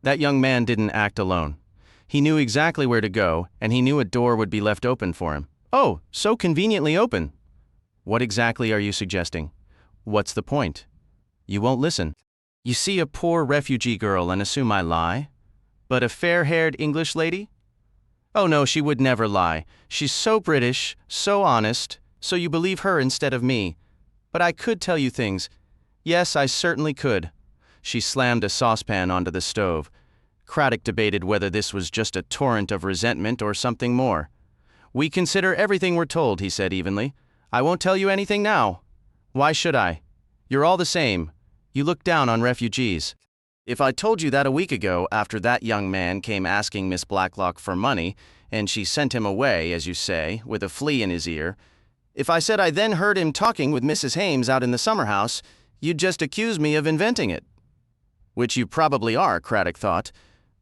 That young man didn't act alone. He knew exactly where to go, and he knew a door would be left open for him. Oh, so conveniently open. What exactly are you suggesting? What's the point? You won't listen. You see a poor refugee girl and assume I lie? But a fair-haired English lady? Oh no, she would never lie. She's so British, so honest, so you believe her instead of me. But I could tell you things. Yes, I certainly could. She slammed a saucepan onto the stove. Craddock debated whether this was just a torrent of resentment or something more. We consider everything we're told, he said evenly. I won't tell you anything now. Why should I? You're all the same. You look down on refugees. If I told you that a week ago, after that young man came asking Miss Blacklock for money, and she sent him away, as you say, with a flea in his ear, if I said I then heard him talking with Mrs. Hames out in the summer house, you'd just accuse me of inventing it. Which you probably are, Craddock thought,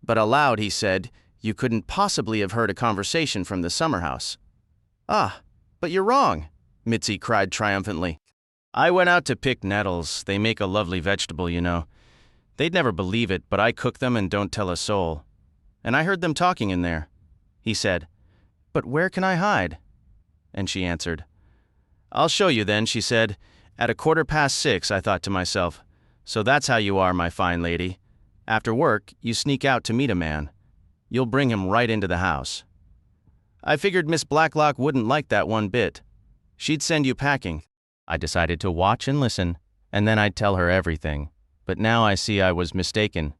but aloud he said, you couldn't possibly have heard a conversation from the summer house. Ah, but you're wrong, Mitzi cried triumphantly. I went out to pick nettles. They make a lovely vegetable, you know. They'd never believe it, but I cook them and don't tell a soul. And I heard them talking in there. He said, but where can I hide? And she answered, I'll show you then, she said. At 6:15, I thought to myself, so that's how you are, my fine lady. After work, you sneak out to meet a man. You'll bring him right into the house. I figured Miss Blacklock wouldn't like that one bit. She'd send you packing. I decided to watch and listen, and then I'd tell her everything. But now I see I was mistaken.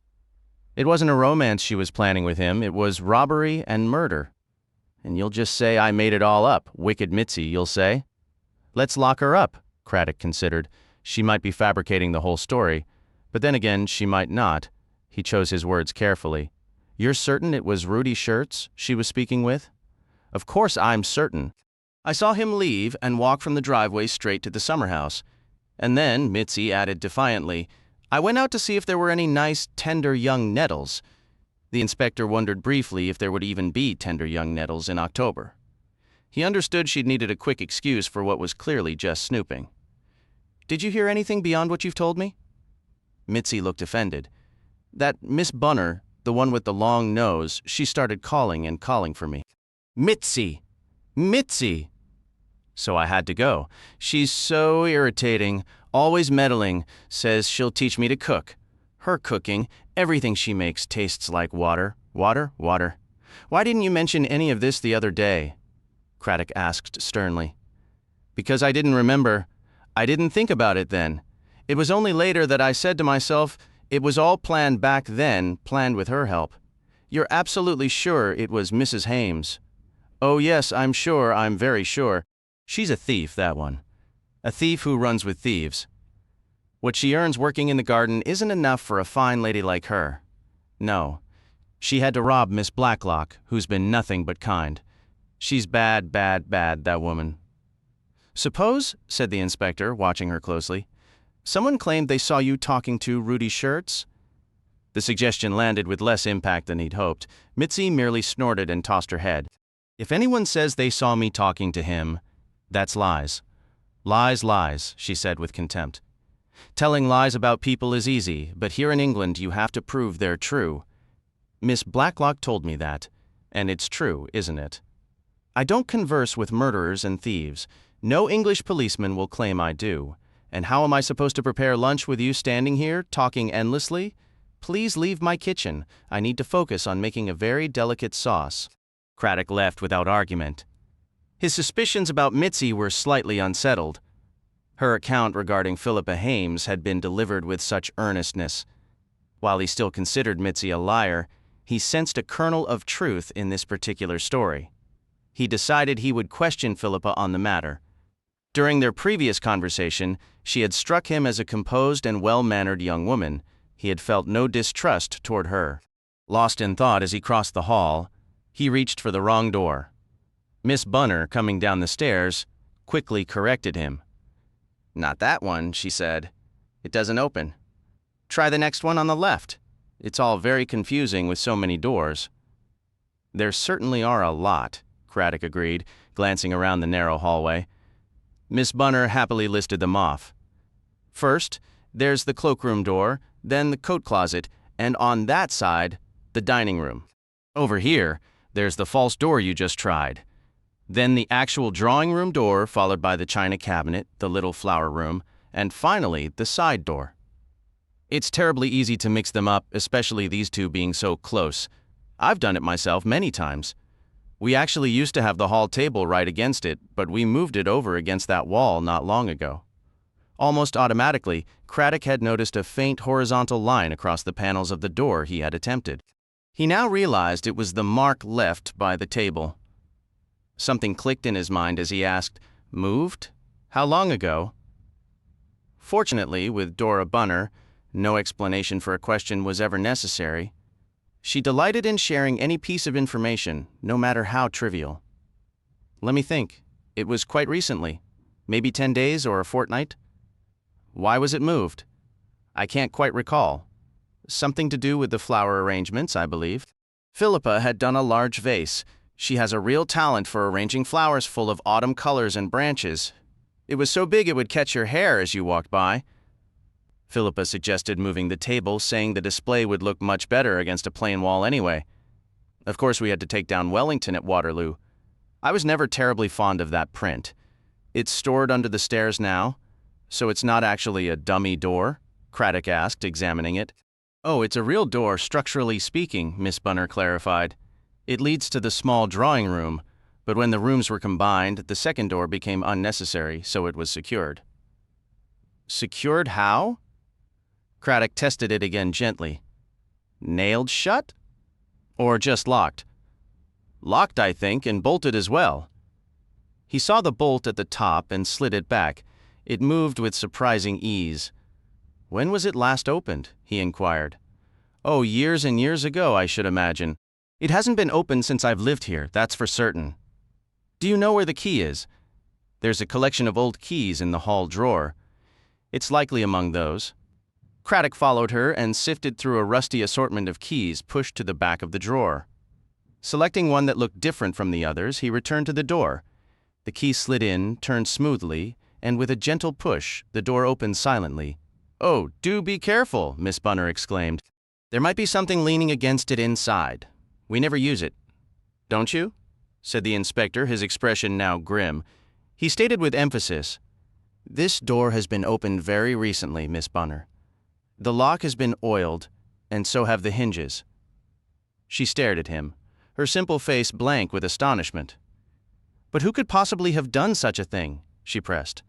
It wasn't a romance she was planning with him, it was robbery and murder. And you'll just say I made it all up, wicked Mitzi, you'll say. Let's lock her up, Craddock considered. She might be fabricating the whole story, but then again, she might not. He chose his words carefully. You're certain it was Rudy Shirts she was speaking with? Of course I'm certain. I saw him leave and walk from the driveway straight to the summer house. And then, Mitzi added defiantly, I went out to see if there were any nice, tender young nettles. The inspector wondered briefly if there would even be tender young nettles in October. He understood she'd needed a quick excuse for what was clearly just snooping. Did you hear anything beyond what you've told me? Mitzi looked offended. That Miss Bunner, the one with the long nose, she started calling and calling for me. Mitzi! Mitzi! So I had to go. She's so irritating, always meddling, says she'll teach me to cook. Her cooking, everything she makes tastes like water, water, water. Why didn't you mention any of this the other day? Craddock asked sternly. Because I didn't remember. I didn't think about it then. It was only later that I said to myself, it was all planned back then, planned with her help. You're absolutely sure it was Mrs. Hames. Oh yes, I'm sure, I'm very sure. She's a thief, that one. A thief who runs with thieves. What she earns working in the garden isn't enough for a fine lady like her. No. She had to rob Miss Blacklock, who's been nothing but kind. She's bad, bad, bad, that woman. Suppose, said the inspector, watching her closely, Someone claimed they saw you talking to Rudy Schurz? The suggestion landed with less impact than he'd hoped. Mitzi merely snorted and tossed her head. If anyone says they saw me talking to him, that's lies. Lies, lies, she said with contempt. Telling lies about people is easy, but here in England you have to prove they're true. Miss Blacklock told me that, and it's true, isn't it? I don't converse with murderers and thieves. No English policeman will claim I do. And how am I supposed to prepare lunch with you standing here, talking endlessly? Please leave my kitchen. I need to focus on making a very delicate sauce. Craddock left without argument. His suspicions about Mitzi were slightly unsettled. Her account regarding Philippa Hames had been delivered with such earnestness. While he still considered Mitzi a liar, he sensed a kernel of truth in this particular story. He decided he would question Philippa on the matter. During their previous conversation, she had struck him as a composed and well-mannered young woman. He had felt no distrust toward her. Lost in thought as he crossed the hall, he reached for the wrong door. Miss Bunner, coming down the stairs, quickly corrected him. "Not that one," she said. "It doesn't open. Try the next one on the left. It's all very confusing with so many doors." "There certainly are a lot," Craddock agreed, glancing around the narrow hallway. Miss Bunner happily listed them off. "First, there's the cloakroom door, then the coat closet, and on that side, the dining room. Over here, there's the false door you just tried. Then the actual drawing room door, followed by the china cabinet, the little flower room, and finally, the side door. It's terribly easy to mix them up, especially these two being so close. I've done it myself many times. We actually used to have the hall table right against it, but we moved it over against that wall not long ago." Almost automatically, Craddock had noticed a faint horizontal line across the panels of the door he had attempted. He now realized it was the mark left by the table. Something clicked in his mind as he asked, "Moved? How long ago?" Fortunately, with Dora Bunner, no explanation for a question was ever necessary. She delighted in sharing any piece of information, no matter how trivial. "Let me think. It was quite recently. Maybe 10 days or a fortnight." "Why was it moved?" "I can't quite recall. Something to do with the flower arrangements, I believe. Philippa had done a large vase. She has a real talent for arranging flowers full of autumn colors and branches. It was so big it would catch your hair as you walked by." Philippa suggested moving the table, saying the display would look much better against a plain wall anyway. Of course, we had to take down Wellington at Waterloo. I was never terribly fond of that print. It's stored under the stairs now, so it's not actually a dummy door? Craddock asked, examining it. "Oh, it's a real door, structurally speaking," Miss Bunner clarified. "It leads to the small drawing room, but when the rooms were combined, the second door became unnecessary, so it was secured." "Secured how?" Craddock tested it again gently. "Nailed shut? Or just locked?" "Locked, I think, and bolted as well." He saw the bolt at the top and slid it back. It moved with surprising ease. "When was it last opened?" he inquired. "Oh, years and years ago, I should imagine. It hasn't been opened since I've lived here, that's for certain." "Do you know where the key is?" "There's a collection of old keys in the hall drawer. It's likely among those." Craddock followed her and sifted through a rusty assortment of keys pushed to the back of the drawer. Selecting one that looked different from the others, he returned to the door. The key slid in, turned smoothly, and with a gentle push, the door opened silently. "Oh, do be careful," Miss Bunner exclaimed. "There might be something leaning against it inside. We never use it." "Don't you?" said the inspector, his expression now grim. He stated with emphasis, "This door has been opened very recently, Miss Bunner. The lock has been oiled, and so have the hinges." She stared at him, her simple face blank with astonishment. "But who could possibly have done such a thing?" she pressed.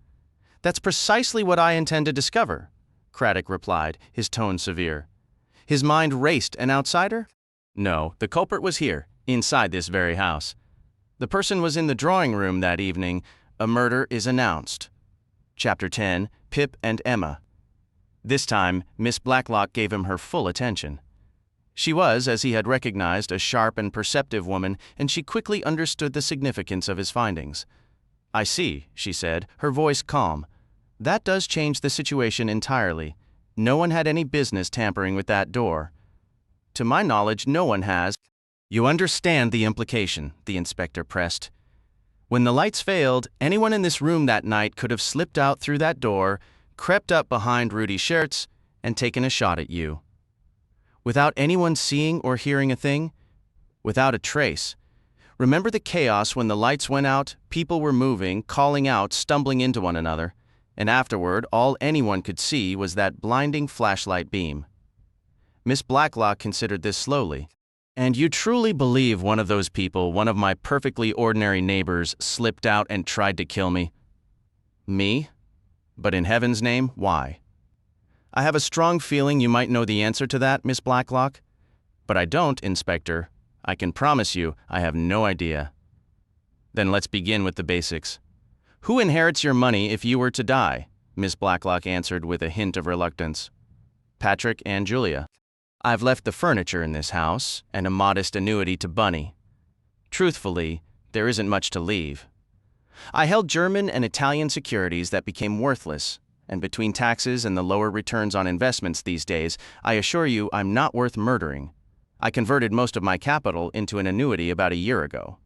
"That's precisely what I intend to discover," Craddock replied, his tone severe. His mind raced. An outsider? No, the culprit was here, inside this very house. The person was in the drawing room that evening. A murder is announced. Chapter 10, Pip and Emma. This time, Miss Blacklock gave him her full attention. She was, as he had recognized, a sharp and perceptive woman, and she quickly understood the significance of his findings. "I see," she said, her voice calm. That does change the situation entirely. No one had any business tampering with that door. To my knowledge, no one has. You understand the implication, the inspector pressed. When the lights failed, anyone in this room that night could have slipped out through that door, crept up behind Rudy's shirts, and taken a shot at you. Without anyone seeing or hearing a thing, without a trace. Remember the chaos when the lights went out, people were moving, calling out, stumbling into one another, and afterward all anyone could see was that blinding flashlight beam. Miss Blacklock considered this slowly. And you truly believe one of those people, one of my perfectly ordinary neighbors, slipped out and tried to kill me? Me? But in heaven's name, why? I have a strong feeling you might know the answer to that, Miss Blacklock. But I don't, Inspector. I can promise you I have no idea. Then let's begin with the basics. Who inherits your money if you were to die? Miss Blacklock answered with a hint of reluctance. Patrick and Julia. I've left the furniture in this house and a modest annuity to Bunny. Truthfully, there isn't much to leave. I held German and Italian securities that became worthless, and between taxes and the lower returns on investments these days, I assure you I'm not worth murdering. I converted most of my capital into an annuity about a year ago.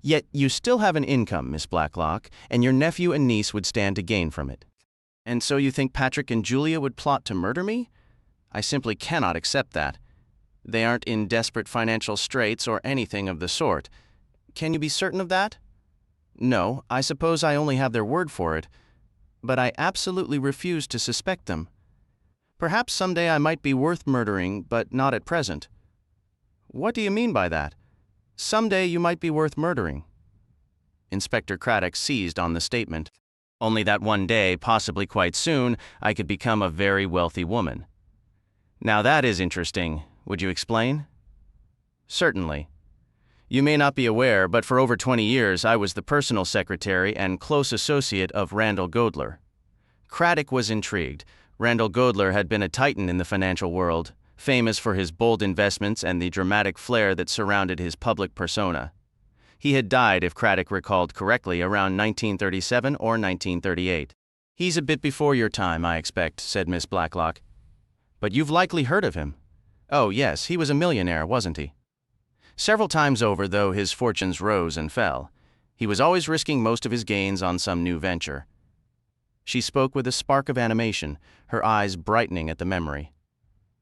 Yet you still have an income, Miss Blacklock, and your nephew and niece would stand to gain from it. And so you think Patrick and Julia would plot to murder me? I simply cannot accept that. They aren't in desperate financial straits or anything of the sort. Can you be certain of that? No, I suppose I only have their word for it. But I absolutely refuse to suspect them. Perhaps someday I might be worth murdering, but not at present. What do you mean by that? Someday you might be worth murdering. Inspector Craddock seized on the statement. Only that one day, possibly quite soon, I could become a very wealthy woman. Now that is interesting. Would you explain? Certainly. You may not be aware, but for over 20 years I was the personal secretary and close associate of Randall Godler. Craddock was intrigued. Randall Godler had been a titan in the financial world, famous for his bold investments and the dramatic flair that surrounded his public persona. He had died, if Craddock recalled correctly, around 1937 or 1938. He's a bit before your time, I expect, said Miss Blacklock. But you've likely heard of him. Oh, yes, he was a millionaire, wasn't he? Several times over, though his fortunes rose and fell, he was always risking most of his gains on some new venture. She spoke with a spark of animation, her eyes brightening at the memory.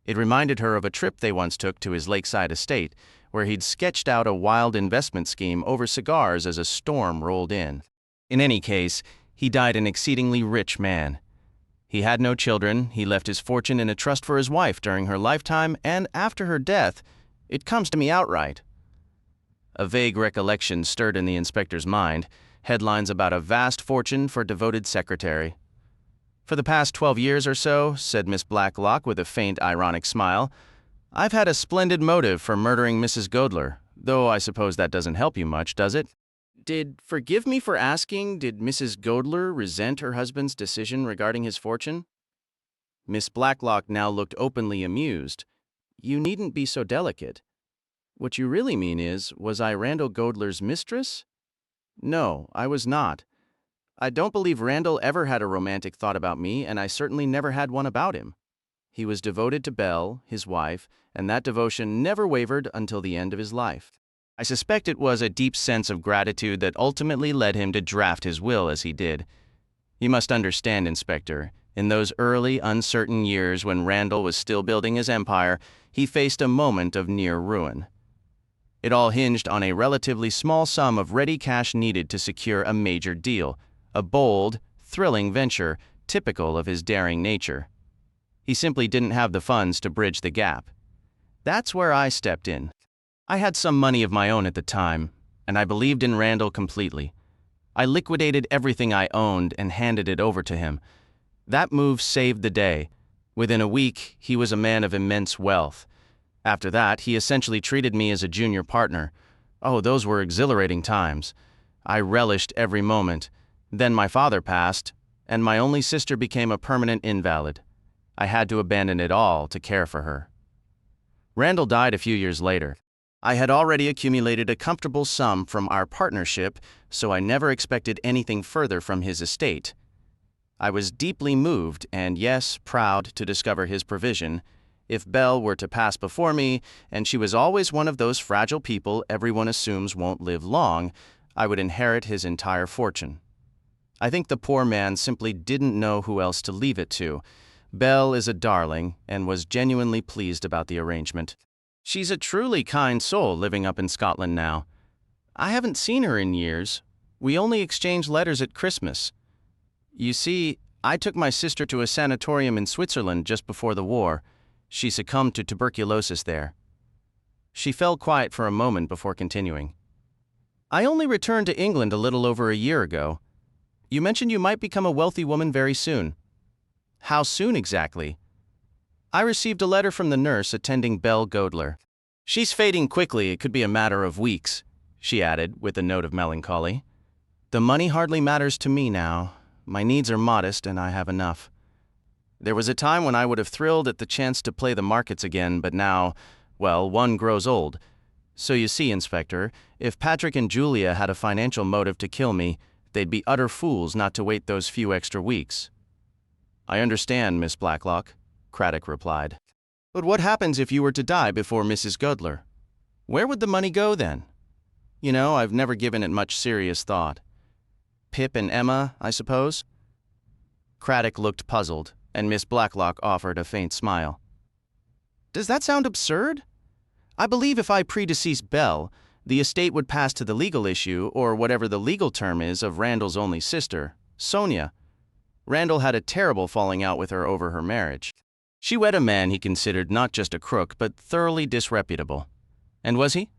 It reminded her of a trip they once took to his lakeside estate, where he'd sketched out a wild investment scheme over cigars as a storm rolled in. In any case, he died an exceedingly rich man. He had no children, he left his fortune in a trust for his wife during her lifetime, and after her death, it comes to me outright. A vague recollection stirred in the inspector's mind, headlines about a vast fortune for devoted secretary. For the past 12 years or so, said Miss Blacklock with a faint ironic smile, I've had a splendid motive for murdering Mrs. Godler, though I suppose that doesn't help you much, does it? Forgive me for asking, did Mrs. Godler resent her husband's decision regarding his fortune? Miss Blacklock now looked openly amused. You needn't be so delicate. What you really mean is, was I Randall Godler's mistress? No, I was not. I don't believe Randall ever had a romantic thought about me, and I certainly never had one about him. He was devoted to Belle, his wife, and that devotion never wavered until the end of his life. I suspect it was a deep sense of gratitude that ultimately led him to draft his will as he did. You must understand, Inspector, in those early, uncertain years when Randall was still building his empire, he faced a moment of near ruin. It all hinged on a relatively small sum of ready cash needed to secure a major deal, a bold, thrilling venture typical of his daring nature. He simply didn't have the funds to bridge the gap. That's where I stepped in. I had some money of my own at the time, and I believed in Randall completely. I liquidated everything I owned and handed it over to him. That move saved the day. Within a week, he was a man of immense wealth. After that, he essentially treated me as a junior partner. Oh, those were exhilarating times. I relished every moment. Then my father passed, and my only sister became a permanent invalid. I had to abandon it all to care for her. Randall died a few years later. I had already accumulated a comfortable sum from our partnership, so I never expected anything further from his estate. I was deeply moved and, yes, proud to discover his provision. If Belle were to pass before me, and she was always one of those fragile people everyone assumes won't live long, I would inherit his entire fortune. I think the poor man simply didn't know who else to leave it to. Belle is a darling and was genuinely pleased about the arrangement. She's a truly kind soul living up in Scotland now. I haven't seen her in years. We only exchanged letters at Christmas. You see, I took my sister to a sanatorium in Switzerland just before the war. She succumbed to tuberculosis there. She fell quiet for a moment before continuing. I only returned to England a little over a year ago. You mentioned you might become a wealthy woman very soon. How soon exactly? I received a letter from the nurse attending Belle Godler. She's fading quickly, it could be a matter of weeks, she added with a note of melancholy. The money hardly matters to me now. My needs are modest and I have enough. There was a time when I would have thrilled at the chance to play the markets again, but now, well, one grows old. So you see, Inspector, if Patrick and Julia had a financial motive to kill me, they'd be utter fools not to wait those few extra weeks. I understand, Miss Blacklock, Craddock replied. But what happens if you were to die before Mrs. Godler? Where would the money go then? You know, I've never given it much serious thought. Pip and Emma, I suppose? Craddock looked puzzled, and Miss Blacklock offered a faint smile. Does that sound absurd? I believe if I predeceased Belle, the estate would pass to the legal issue, or whatever the legal term is, of Randall's only sister, Sonia. Randall had a terrible falling out with her over her marriage. She wed a man he considered not just a crook, but thoroughly disreputable. And was he?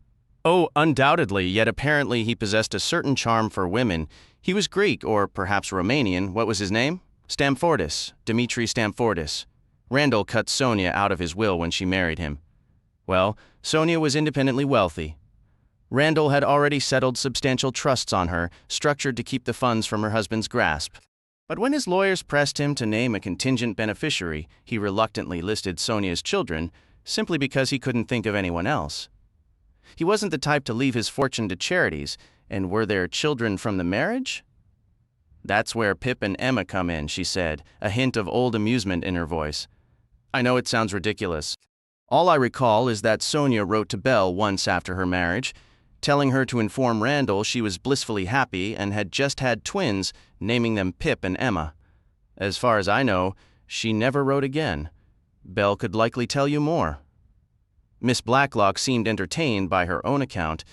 Oh, undoubtedly, yet apparently he possessed a certain charm for women. He was Greek, or perhaps Romanian. What was his name? Stamfordis, Dmitri Stamfordis. Randall cut Sonia out of his will when she married him. Well, Sonia was independently wealthy. Randall had already settled substantial trusts on her, structured to keep the funds from her husband's grasp. But when his lawyers pressed him to name a contingent beneficiary, he reluctantly listed Sonia's children, simply because he couldn't think of anyone else. He wasn't the type to leave his fortune to charities, and were there children from the marriage? That's where Pip and Emma come in, she said, a hint of old amusement in her voice. I know it sounds ridiculous. All I recall is that Sonia wrote to Belle once after her marriage, telling her to inform Randall she was blissfully happy and had just had twins, naming them Pip and Emma. As far as I know, she never wrote again. Belle could likely tell you more. Miss Blacklock seemed entertained by her own account.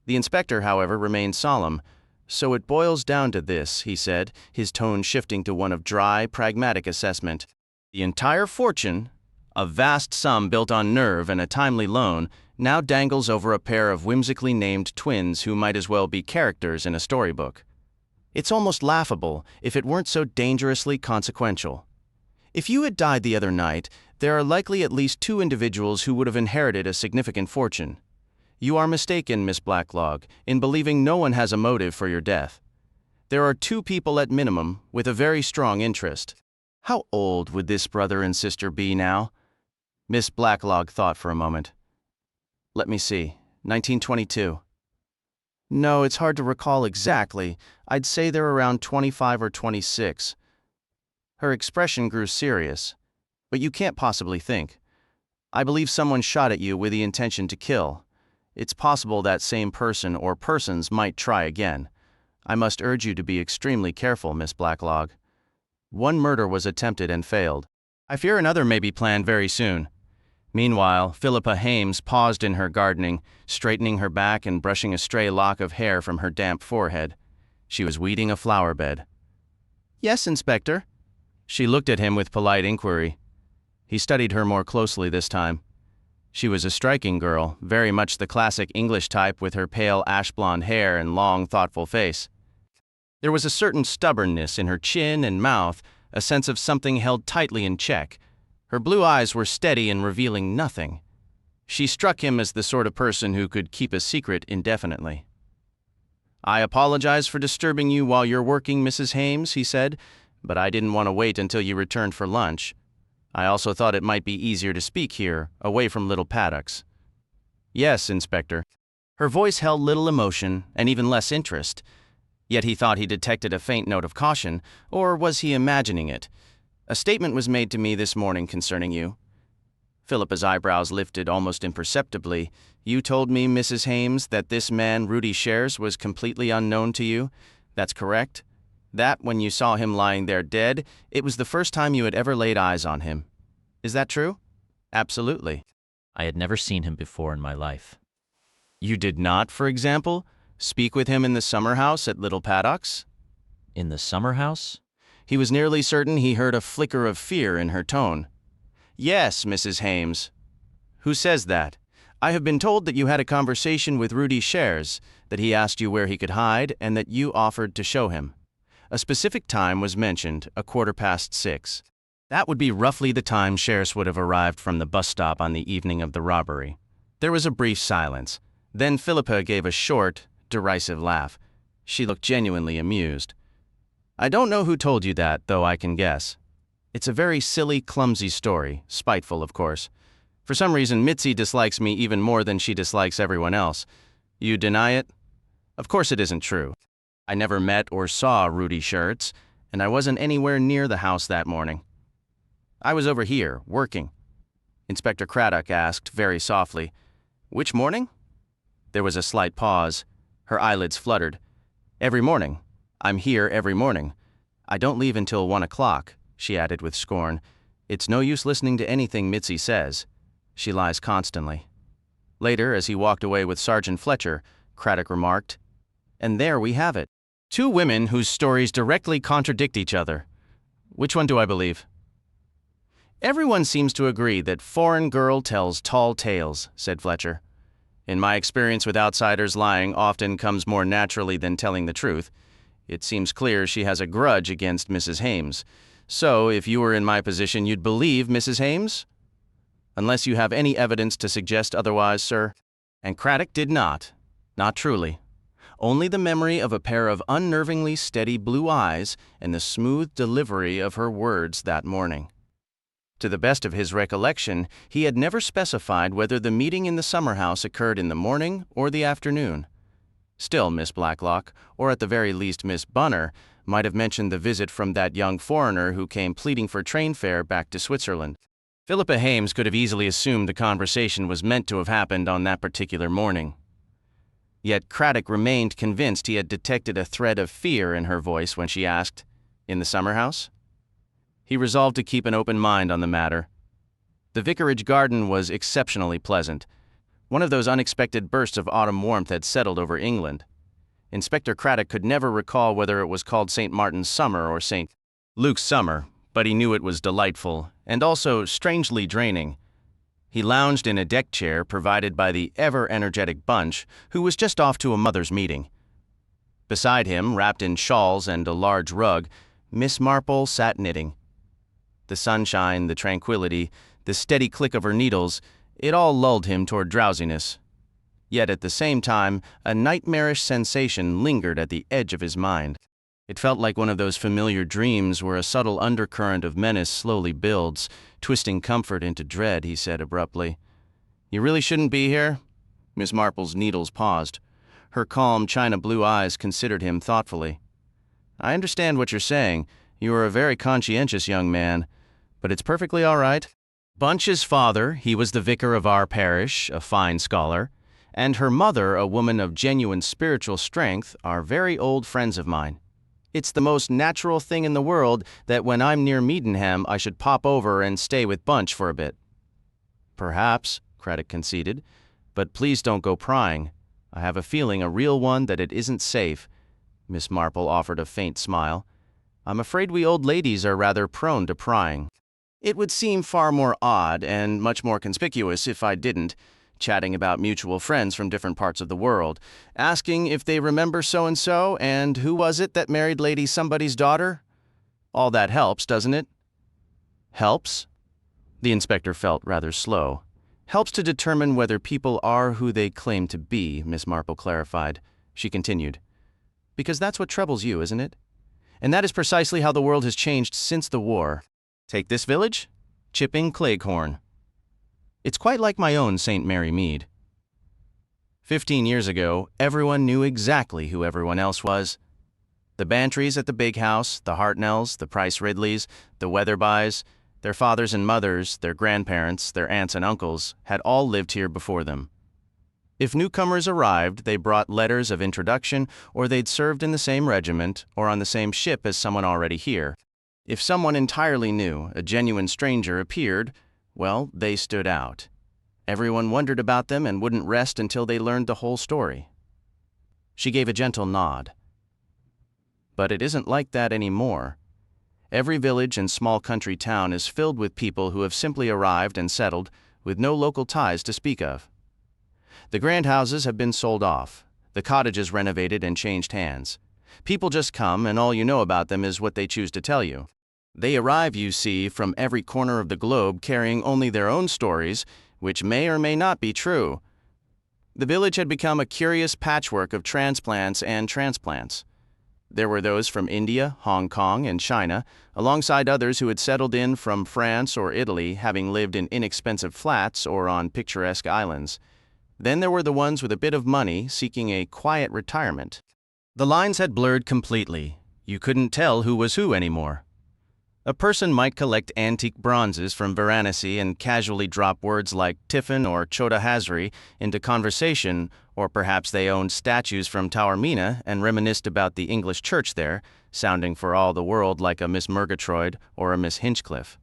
The inspector, however, remained solemn. So it boils down to this, he said, his tone shifting to one of dry, pragmatic assessment. The entire fortune, a vast sum built on nerve and a timely loan, now dangles over a pair of whimsically named twins who might as well be characters in a storybook. It's almost laughable if it weren't so dangerously consequential. If you had died the other night, there are likely at least two individuals who would have inherited a significant fortune. You are mistaken, Miss Blacklock, in believing no one has a motive for your death. There are two people at minimum with a very strong interest. How old would this brother and sister be now? Miss Blacklock thought for a moment. Let me see, 1922. No, it's hard to recall exactly. I'd say they're around 25 or 26. Her expression grew serious. But you can't possibly think. I believe someone shot at you with the intention to kill. It's possible that same person or persons might try again. I must urge you to be extremely careful, Miss Blacklock. One murder was attempted and failed. I fear another may be planned very soon. Meanwhile, Philippa Hames paused in her gardening, straightening her back and brushing a stray lock of hair from her damp forehead. She was weeding a flower bed. Yes, Inspector. She looked at him with polite inquiry. He studied her more closely this time. She was a striking girl, very much the classic English type with her pale ash-blonde hair and long, thoughtful face. There was a certain stubbornness in her chin and mouth, a sense of something held tightly in check. Her blue eyes were steady and revealing nothing. She struck him as the sort of person who could keep a secret indefinitely. I apologize for disturbing you while you're working, Mrs. Hames, he said, but I didn't want to wait until you returned for lunch. I also thought it might be easier to speak here, away from little paddocks. Yes, Inspector. Her voice held little emotion and even less interest. Yet he thought he detected a faint note of caution, or was he imagining it? A statement was made to me this morning concerning you. Philippa's eyebrows lifted almost imperceptibly. You told me, Mrs. Hames, that this man, Rudy Shares, was completely unknown to you. That's correct? That, when you saw him lying there dead, it was the first time you had ever laid eyes on him. Is that true? Absolutely. I had never seen him before in my life. You did not, for example, speak with him in the summer house at Little Paddocks? In the summer house? He was nearly certain he heard a flicker of fear in her tone. Yes, Mrs. Hames. Who says that? I have been told that you had a conversation with Rudy Shares, that he asked you where he could hide, and that you offered to show him. A specific time was mentioned, 6:15. That would be roughly the time Shares would have arrived from the bus stop on the evening of the robbery. There was a brief silence. Then Philippa gave a short, derisive laugh. She looked genuinely amused. I don't know who told you that, though I can guess. It's a very silly, clumsy story, spiteful, of course. For some reason, Mitzi dislikes me even more than she dislikes everyone else. You deny it? Of course it isn't true. I never met or saw Rudy Shares, and I wasn't anywhere near the house that morning. I was over here, working. Inspector Craddock asked very softly, Which morning? There was a slight pause. Her eyelids fluttered. Every morning. I'm here every morning. I don't leave until 1 o'clock, she added with scorn. It's no use listening to anything Mitzi says. She lies constantly. Later, as he walked away with Sergeant Fletcher, Craddock remarked, And there we have it. 2 women whose stories directly contradict each other. Which one do I believe? Everyone seems to agree that foreign girl tells tall tales, said Fletcher. In my experience with outsiders, lying often comes more naturally than telling the truth. It seems clear she has a grudge against Mrs. Hames. So, if you were in my position, you'd believe Mrs. Hames? Unless you have any evidence to suggest otherwise, sir. And Craddock did not. Not truly. Only the memory of a pair of unnervingly steady blue eyes and the smooth delivery of her words that morning. To the best of his recollection, he had never specified whether the meeting in the summer house occurred in the morning or the afternoon. Still, Miss Blacklock, or at the very least Miss Bunner, might have mentioned the visit from that young foreigner who came pleading for train fare back to Switzerland. Philippa Hames could have easily assumed the conversation was meant to have happened on that particular morning. Yet Craddock remained convinced he had detected a thread of fear in her voice when she asked, In the summer house? He resolved to keep an open mind on the matter. The vicarage garden was exceptionally pleasant. One of those unexpected bursts of autumn warmth had settled over England. Inspector Craddock could never recall whether it was called St. Martin's Summer or St. Luke's Summer, but he knew it was delightful, and also strangely draining. He lounged in a deck chair provided by the ever-energetic Bunch, who was just off to a mother's meeting. Beside him, wrapped in shawls and a large rug, Miss Marple sat knitting. The sunshine, the tranquility, the steady click of her needles, it all lulled him toward drowsiness. Yet at the same time, a nightmarish sensation lingered at the edge of his mind. It felt like one of those familiar dreams where a subtle undercurrent of menace slowly builds, twisting comfort into dread, he said abruptly. You really shouldn't be here? Miss Marple's needles paused. Her calm, china blue eyes considered him thoughtfully. I understand what you're saying. You are a very conscientious young man. But it's perfectly all right. Bunch's father, he was the vicar of our parish, a fine scholar, and her mother, a woman of genuine spiritual strength, are very old friends of mine. It's the most natural thing in the world that when I'm near Meadenham I should pop over and stay with Bunch for a bit. Perhaps, Craddock conceded, but please don't go prying. I have a feeling, a real one, that it isn't safe. Miss Marple offered a faint smile. I'm afraid we old ladies are rather prone to prying. It would seem far more odd and much more conspicuous if I didn't, chatting about mutual friends from different parts of the world, asking if they remember so-and-so and who was it that married Lady Somebody's daughter? All that helps, doesn't it? Helps? The inspector felt rather slow. Helps to determine whether people are who they claim to be, Miss Marple clarified. She continued. Because that's what troubles you, isn't it? And that is precisely how the world has changed since the war. Take this village, Chipping Cleghorn. It's quite like my own St. Mary Mead. 15 years ago, everyone knew exactly who everyone else was. The Bantrys at the big house, the Hartnells, the Price Ridleys, the Weatherbys, their fathers and mothers, their grandparents, their aunts and uncles, had all lived here before them. If newcomers arrived, they brought letters of introduction, or they'd served in the same regiment or on the same ship as someone already here. If someone entirely new, a genuine stranger, appeared, well, they stood out. Everyone wondered about them and wouldn't rest until they learned the whole story. She gave a gentle nod. But it isn't like that anymore. Every village and small country town is filled with people who have simply arrived and settled, with no local ties to speak of. The grand houses have been sold off, the cottages renovated and changed hands. People just come, and all you know about them is what they choose to tell you. They arrive, you see, from every corner of the globe carrying only their own stories, which may or may not be true. The village had become a curious patchwork of transplants and transplants. There were those from India, Hong Kong, and China, alongside others who had settled in from France or Italy, having lived in inexpensive flats or on picturesque islands. Then there were the ones with a bit of money seeking a quiet retirement. The lines had blurred completely. You couldn't tell who was who anymore. A person might collect antique bronzes from Varanasi and casually drop words like tiffin or chota hazri into conversation, or perhaps they owned statues from Taormina and reminisced about the English church there, sounding for all the world like a Miss Murgatroyd or a Miss Hinchcliffe.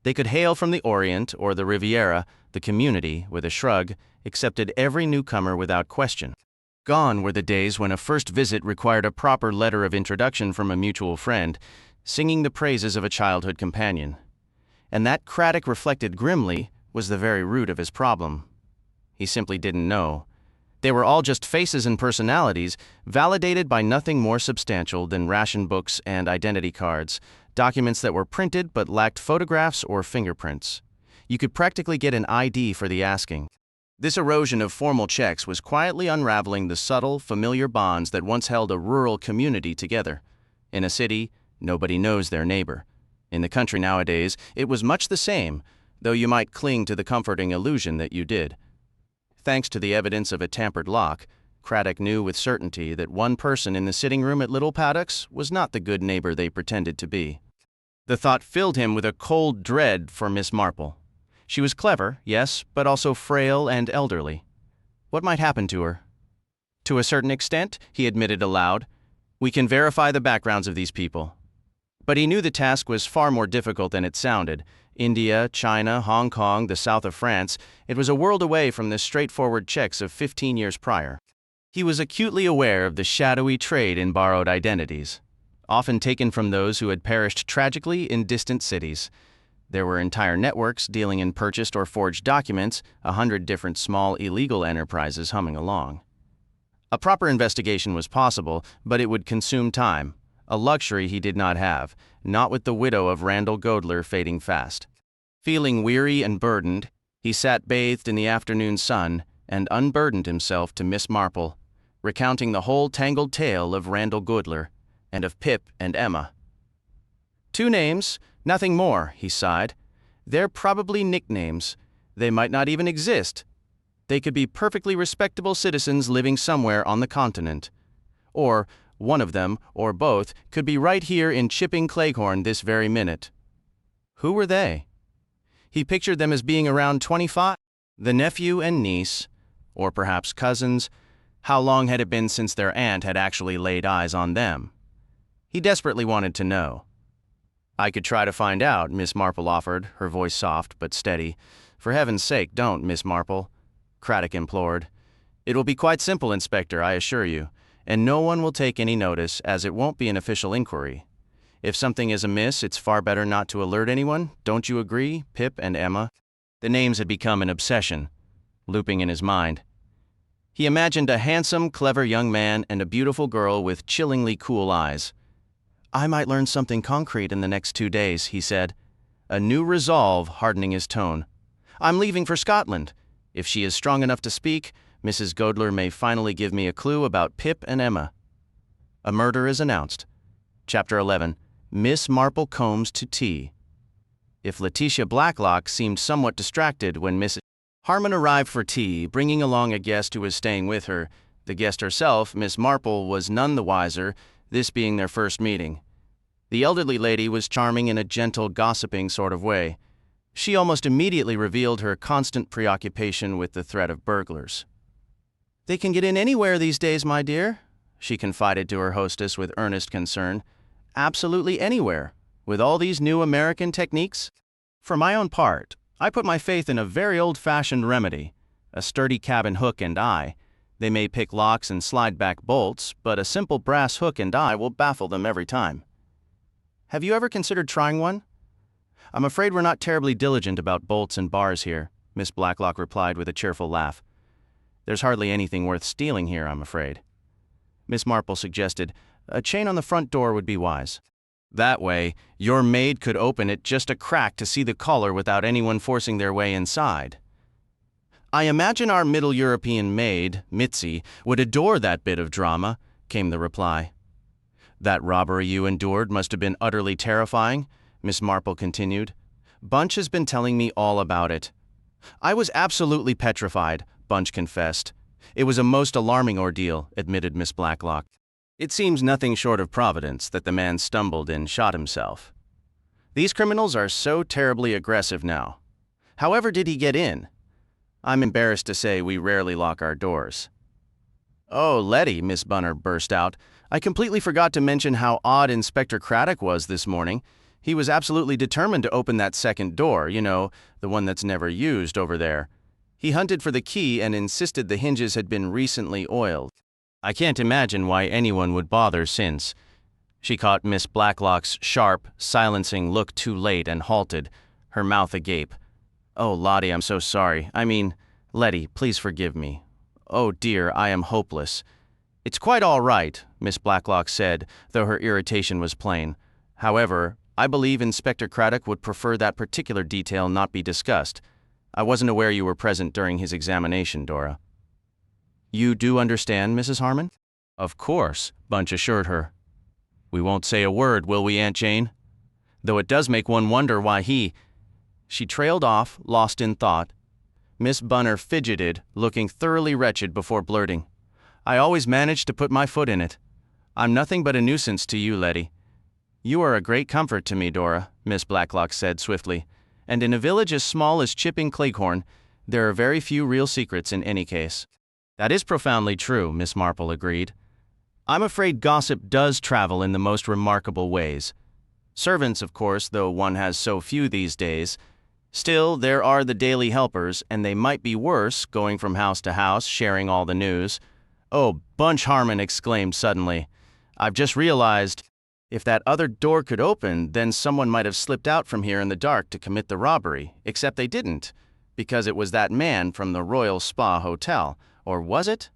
They could hail from the Orient or the Riviera. The community, with a shrug, accepted every newcomer without question. Gone were the days when a first visit required a proper letter of introduction from a mutual friend, singing the praises of a childhood companion. And that Craddock reflected grimly was the very root of his problem. He simply didn't know. They were all just faces and personalities, validated by nothing more substantial than ration books and identity cards, documents that were printed but lacked photographs or fingerprints. You could practically get an ID for the asking. This erosion of formal checks was quietly unraveling the subtle, familiar bonds that once held a rural community together. In a city, nobody knows their neighbor. In the country nowadays, it was much the same, though you might cling to the comforting illusion that you did. Thanks to the evidence of a tampered lock, Craddock knew with certainty that one person in the sitting room at Little Paddock's was not the good neighbor they pretended to be. The thought filled him with a cold dread for Miss Marple. She was clever, yes, but also frail and elderly. What might happen to her? To a certain extent, he admitted aloud, we can verify the backgrounds of these people. But he knew the task was far more difficult than it sounded. India, China, Hong Kong, the south of France, it was a world away from the straightforward checks of 15 years prior. He was acutely aware of the shadowy trade in borrowed identities, often taken from those who had perished tragically in distant cities. There were entire networks dealing in purchased or forged documents, 100 different small illegal enterprises humming along. A proper investigation was possible, but it would consume time, a luxury he did not have, not with the widow of Randall Godler fading fast. Feeling weary and burdened, he sat bathed in the afternoon sun and unburdened himself to Miss Marple, recounting the whole tangled tale of Randall Godler and of Pip and Emma. 2 names, nothing more, he sighed. They're probably nicknames. They might not even exist. They could be perfectly respectable citizens living somewhere on the continent. Or one of them, or both, could be right here in Chipping Cleghorn this very minute. Who were they? He pictured them as being around 25. The nephew and niece, or perhaps cousins. How long had it been since their aunt had actually laid eyes on them? He desperately wanted to know. I could try to find out, Miss Marple offered, her voice soft but steady. For heaven's sake, don't, Miss Marple, Craddock implored. It will be quite simple, Inspector, I assure you, and no one will take any notice, as it won't be an official inquiry. If something is amiss, it's far better not to alert anyone, don't you agree, Pip and Emma? The names had become an obsession, looping in his mind. He imagined a handsome, clever young man and a beautiful girl with chillingly cool eyes. I might learn something concrete in the next 2 days, he said, a new resolve hardening his tone. I'm leaving for Scotland. If she is strong enough to speak, Mrs. Godler may finally give me a clue about Pip and Emma. A murder is announced. Chapter 11. Miss Marple comes to tea. If Letitia Blacklock seemed somewhat distracted when Mrs. Harmon arrived for tea, bringing along a guest who was staying with her, the guest herself, Miss Marple, was none the wiser, this being their first meeting. The elderly lady was charming in a gentle, gossiping sort of way. She almost immediately revealed her constant preoccupation with the threat of burglars. "They can get in anywhere these days, my dear," she confided to her hostess with earnest concern. "Absolutely anywhere, with all these new American techniques. For my own part, I put my faith in a very old-fashioned remedy, a sturdy cabin hook and eye. They may pick locks and slide back bolts, but a simple brass hook and eye will baffle them every time. Have you ever considered trying one?" "I'm afraid we're not terribly diligent about bolts and bars here," Miss Blacklock replied with a cheerful laugh. "There's hardly anything worth stealing here, I'm afraid." Miss Marple suggested, "A chain on the front door would be wise. That way, your maid could open it just a crack to see the caller without anyone forcing their way inside." "I imagine our Middle European maid, Mitzi, would adore that bit of drama," came the reply. "That robbery you endured must have been utterly terrifying," Miss Marple continued. "Bunch has been telling me all about it." "I was absolutely petrified," Bunch confessed. "It was a most alarming ordeal," admitted Miss Blacklock. "It seems nothing short of providence that the man stumbled and shot himself. These criminals are so terribly aggressive now. However did he get in? I'm embarrassed to say we rarely lock our doors." "Oh, Letty," Miss Bunner burst out, "I completely forgot to mention how odd Inspector Craddock was this morning. He was absolutely determined to open that second door, you know, the one that's never used over there. He hunted for the key and insisted the hinges had been recently oiled. I can't imagine why anyone would bother since." She caught Miss Blacklock's sharp, silencing look too late and halted, her mouth agape. "Oh, Lottie, I'm so sorry. I mean, Letty, please forgive me. Oh dear, I am hopeless." "It's quite all right," Miss Blacklock said, though her irritation was plain. "However, I believe Inspector Craddock would prefer that particular detail not be discussed. I wasn't aware you were present during his examination, Dora." "You do understand, Mrs. Harmon?" "Of course," Bunch assured her. "We won't say a word, will we, Aunt Jane? Though it does make one wonder why he—" She trailed off, lost in thought. Miss Bunner fidgeted, looking thoroughly wretched before blurting, "I always manage to put my foot in it. I'm nothing but a nuisance to you, Letty." "You are a great comfort to me, Dora," Miss Blacklock said swiftly. "And in a village as small as Chipping Cleghorn, there are very few real secrets in any case." "That is profoundly true," Miss Marple agreed. "I'm afraid gossip does travel in the most remarkable ways. Servants, of course, though one has so few these days. Still, there are the daily helpers, and they might be worse, going from house to house, sharing all the news." "Oh," Bunch Harmon exclaimed suddenly, "I've just realized, if that other door could open, then someone might have slipped out from here in the dark to commit the robbery, except they didn't, because it was that man from the Royal Spa Hotel. Or was it?"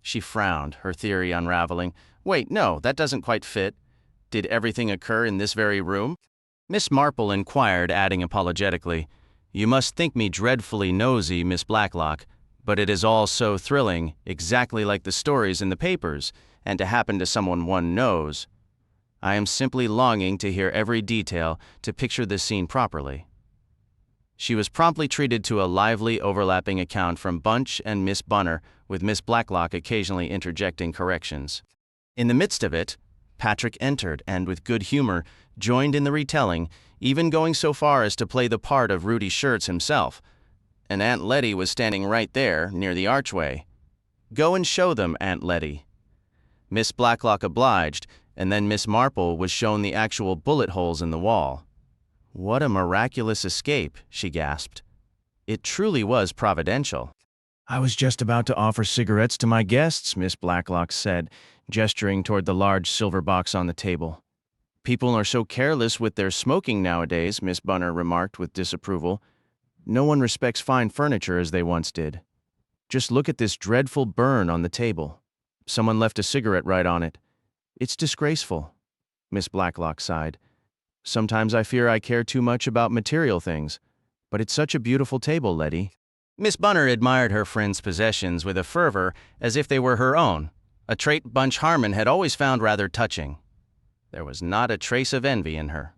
She frowned, her theory unraveling. "Wait, no, that doesn't quite fit. Did everything occur in this very room?" Miss Marple inquired, adding apologetically, "You must think me dreadfully nosy, Miss Blacklock, but it is all so thrilling, exactly like the stories in the papers, and to happen to someone one knows. I am simply longing to hear every detail, to picture this scene properly." She was promptly treated to a lively, overlapping account from Bunch and Miss Bunner, with Miss Blacklock occasionally interjecting corrections. In the midst of it, Patrick entered and, with good humor, joined in the retelling, even going so far as to play the part of Rudy Schurz himself. And Aunt Letty was standing right there, near the archway. "Go and show them, Aunt Letty." Miss Blacklock obliged, and then Miss Marple was shown the actual bullet holes in the wall. "What a miraculous escape," she gasped. "It truly was providential." "I was just about to offer cigarettes to my guests," Miss Blacklock said, gesturing toward the large silver box on the table. "People are so careless with their smoking nowadays," Miss Bunner remarked with disapproval. "No one respects fine furniture as they once did. Just look at this dreadful burn on the table. Someone left a cigarette right on it. It's disgraceful." Miss Blacklock sighed. "Sometimes I fear I care too much about material things, but it's such a beautiful table, Letty." Miss Bunner admired her friend's possessions with a fervor as if they were her own, a trait Bunch Harmon had always found rather touching. There was not a trace of envy in her.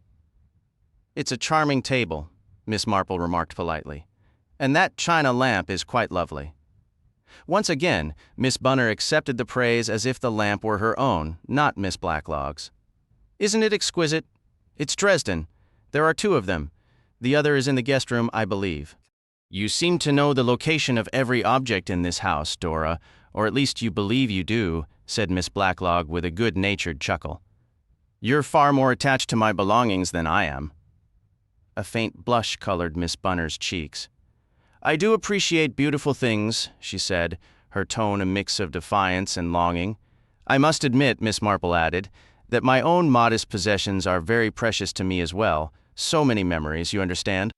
"It's a charming table," Miss Marple remarked politely, "and that china lamp is quite lovely." Once again, Miss Bunner accepted the praise as if the lamp were her own, not Miss Blacklog's. "Isn't it exquisite? It's Dresden. There are two of them. The other is in the guest room, I believe." "You seem to know the location of every object in this house, Dora, or at least you believe you do," said Miss Blacklog with a good-natured chuckle. "You're far more attached to my belongings than I am." A faint blush colored Miss Bunner's cheeks. "I do appreciate beautiful things," she said, her tone a mix of defiance and longing. "I must admit," Miss Marple added, "that my own modest possessions are very precious to me as well. So many memories, you understand?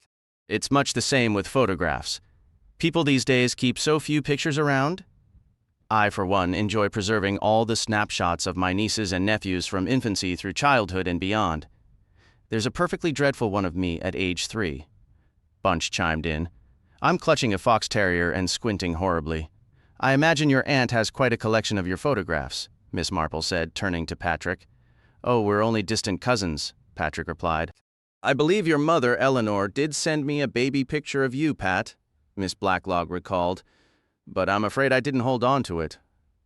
It's much the same with photographs. People these days keep so few pictures around. I, for one, enjoy preserving all the snapshots of my nieces and nephews from infancy through childhood and beyond. There's a perfectly dreadful one of me at age 3. Bunch chimed in. "I'm clutching a fox terrier and squinting horribly. I imagine your aunt has quite a collection of your photographs," Miss Marple said, turning to Patrick. "Oh, we're only distant cousins," Patrick replied. "I believe your mother, Eleanor, did send me a baby picture of you, Pat," Miss Blacklog recalled, "but I'm afraid I didn't hold on to it.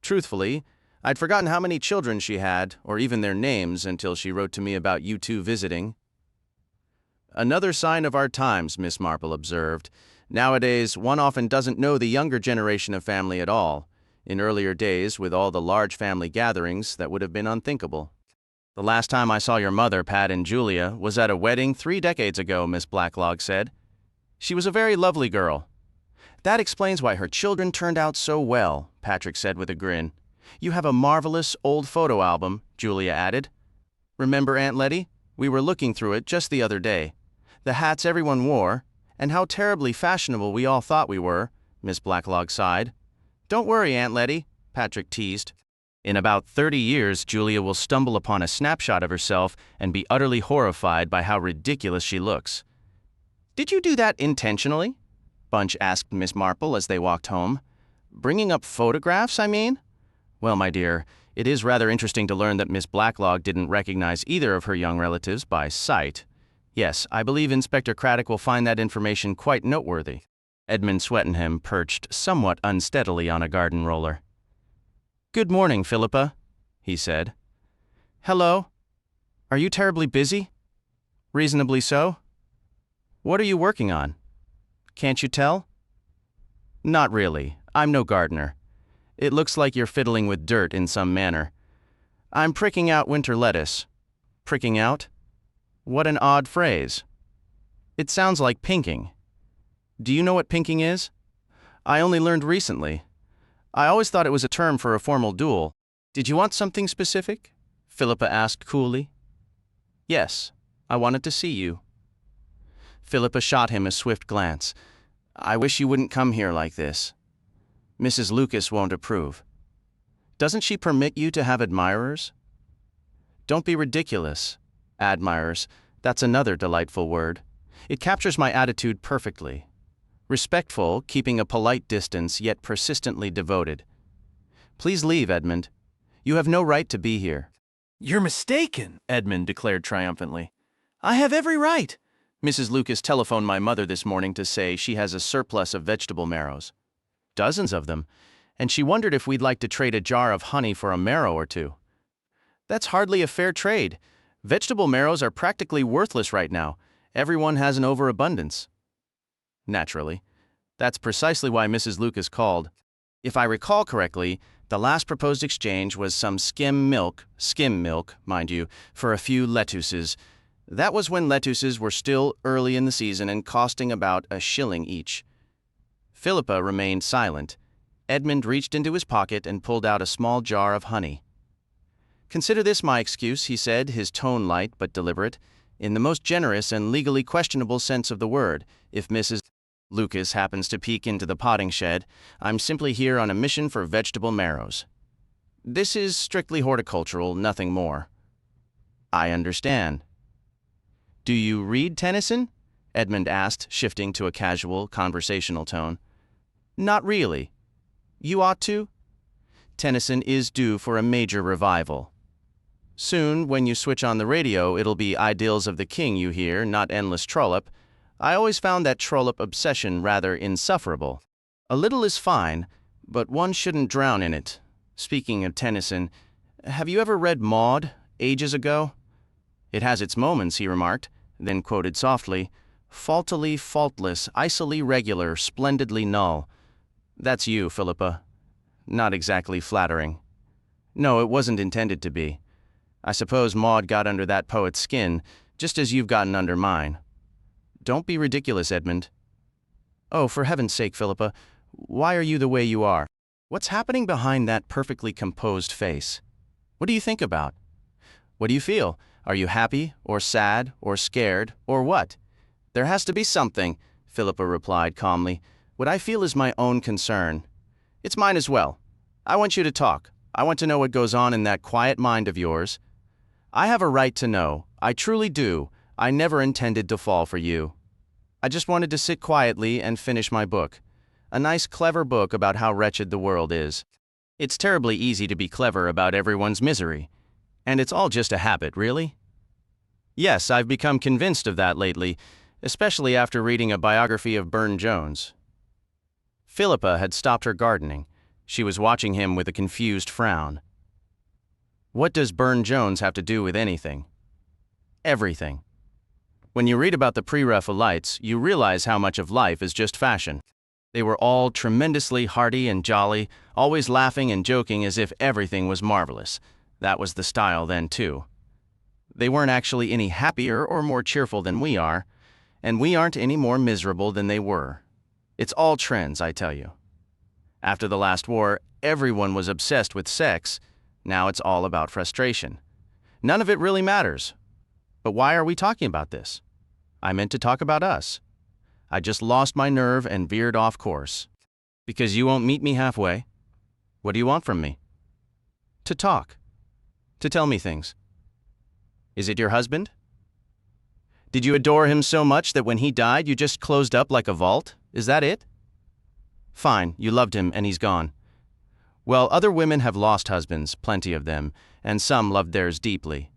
Truthfully, I'd forgotten how many children she had, or even their names, until she wrote to me about you two visiting." "Another sign of our times," Miss Marple observed. "Nowadays, one often doesn't know the younger generation of family at all. In earlier days, with all the large family gatherings, that would have been unthinkable." "The last time I saw your mother, Pat and Julia, was at a wedding 3 decades ago," Miss Blacklog said. "She was a very lovely girl." "That explains why her children turned out so well," Patrick said with a grin. "You have a marvelous old photo album," Julia added. "Remember, Aunt Letty? We were looking through it just the other day. The hats everyone wore, and how terribly fashionable we all thought we were," Miss Blacklog sighed. "Don't worry, Aunt Letty," Patrick teased. "In about 30 years, Julia will stumble upon a snapshot of herself and be utterly horrified by how ridiculous she looks." "Did you do that intentionally?" Bunch asked Miss Marple as they walked home. "Bringing up photographs, I mean?" "Well, my dear, it is rather interesting to learn that Miss Blacklog didn't recognize either of her young relatives by sight. Yes, I believe Inspector Craddock will find that information quite noteworthy." Edmund Swettenham perched somewhat unsteadily on a garden roller. "Good morning, Philippa," he said. "Hello. Are you terribly busy?" "Reasonably so." "What are you working on?" "Can't you tell?" "Not really. I'm no gardener. It looks like you're fiddling with dirt in some manner." "I'm pricking out winter lettuce." "Pricking out? What an odd phrase." "It sounds like pinking." "Do you know what pinking is?" "I only learned recently. I always thought it was a term for a formal duel." "Did you want something specific?" Philippa asked coolly. "Yes, I wanted to see you." Philippa shot him a swift glance. "I wish you wouldn't come here like this. Mrs. Lucas won't approve." "Doesn't she permit you to have admirers?" "Don't be ridiculous. Admirers, that's another delightful word. It captures my attitude perfectly. Respectful, keeping a polite distance, yet persistently devoted. Please leave, Edmund. You have no right to be here." "You're mistaken," Edmund declared triumphantly. "I have every right." "Mrs. Lucas telephoned my mother this morning to say she has a surplus of vegetable marrows. Dozens of them, and she wondered if we'd like to trade a jar of honey for a marrow or two." "That's hardly a fair trade. Vegetable marrows are practically worthless right now. Everyone has an overabundance." "Naturally. That's precisely why Mrs. Lucas called. If I recall correctly, the last proposed exchange was some skim milk, mind you, for a few lettuces. That was when lettuces were still early in the season and costing about a shilling each." Philippa remained silent. Edmund reached into his pocket and pulled out a small jar of honey. "Consider this my excuse," he said, his tone light but deliberate, "in the most generous and legally questionable sense of the word. If Mrs. Lucas happens to peek into the potting shed, I'm simply here on a mission for vegetable marrows. This is strictly horticultural, nothing more." "I understand." "Do you read Tennyson?" Edmund asked, shifting to a casual, conversational tone. "Not really. You ought to. Tennyson is due for a major revival. Soon, when you switch on the radio, it'll be Idylls of the King you hear, not endless Trollope. I always found that Trollope obsession rather insufferable. A little is fine, but one shouldn't drown in it. Speaking of Tennyson, have you ever read Maud, ages ago? It has its moments, he remarked, then quoted softly, faultily faultless, icily regular, splendidly null. That's you, Philippa. Not exactly flattering. No, it wasn't intended to be. I suppose Maud got under that poet's skin, just as you've gotten under mine. Don't be ridiculous, Edmund. Oh, for heaven's sake, Philippa, why are you the way you are? What's happening behind that perfectly composed face? What do you think about? What do you feel? Are you happy, or sad, or scared, or what? There has to be something, Philippa replied calmly. What I feel is my own concern. It's mine as well. I want you to talk. I want to know what goes on in that quiet mind of yours. I have a right to know. I truly do. I never intended to fall for you. I just wanted to sit quietly and finish my book. A nice, clever book about how wretched the world is. It's terribly easy to be clever about everyone's misery. And it's all just a habit, really? Yes, I've become convinced of that lately, especially after reading a biography of Burne-Jones. Philippa had stopped her gardening. She was watching him with a confused frown. What does Burne-Jones have to do with anything? Everything. When you read about the pre-Raphaelites, you realize how much of life is just fashion. They were all tremendously hearty and jolly, always laughing and joking as if everything was marvelous. That was the style then, too. They weren't actually any happier or more cheerful than we are, and we aren't any more miserable than they were. It's all trends, I tell you. After the last war, everyone was obsessed with sex. Now it's all about frustration. None of it really matters. But why are we talking about this? I meant to talk about us. I just lost my nerve and veered off course. Because you won't meet me halfway? What do you want from me? To talk. To tell me things. Is it your husband? Did you adore him so much that when he died you just closed up like a vault? Is that it? Fine, you loved him and he's gone. Well, other women have lost husbands, plenty of them, and some loved theirs deeply.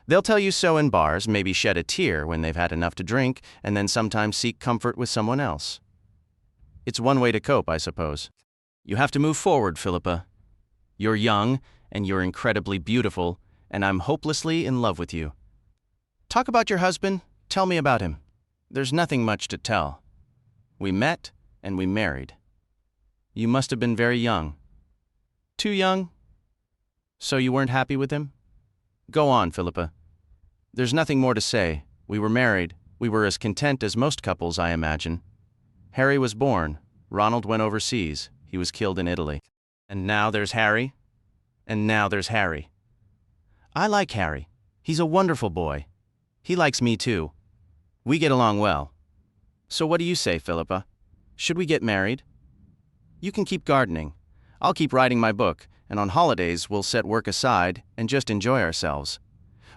They'll tell you so in bars, maybe shed a tear when they've had enough to drink, and then sometimes seek comfort with someone else. It's one way to cope, I suppose. You have to move forward, Philippa. You're young, and you're incredibly beautiful, and I'm hopelessly in love with you. Talk about your husband. Tell me about him. There's nothing much to tell. We met, and we married. You must have been very young. Too young? So you weren't happy with him? Go on, Philippa. There's nothing more to say. We were married. We were as content as most couples, I imagine. Harry was born. Ronald went overseas. He was killed in Italy. And now there's Harry. And now there's Harry. I like Harry. He's a wonderful boy. He likes me too. We get along well. So what do you say, Philippa? Should we get married? You can keep gardening. I'll keep writing my book, and on holidays we'll set work aside and just enjoy ourselves.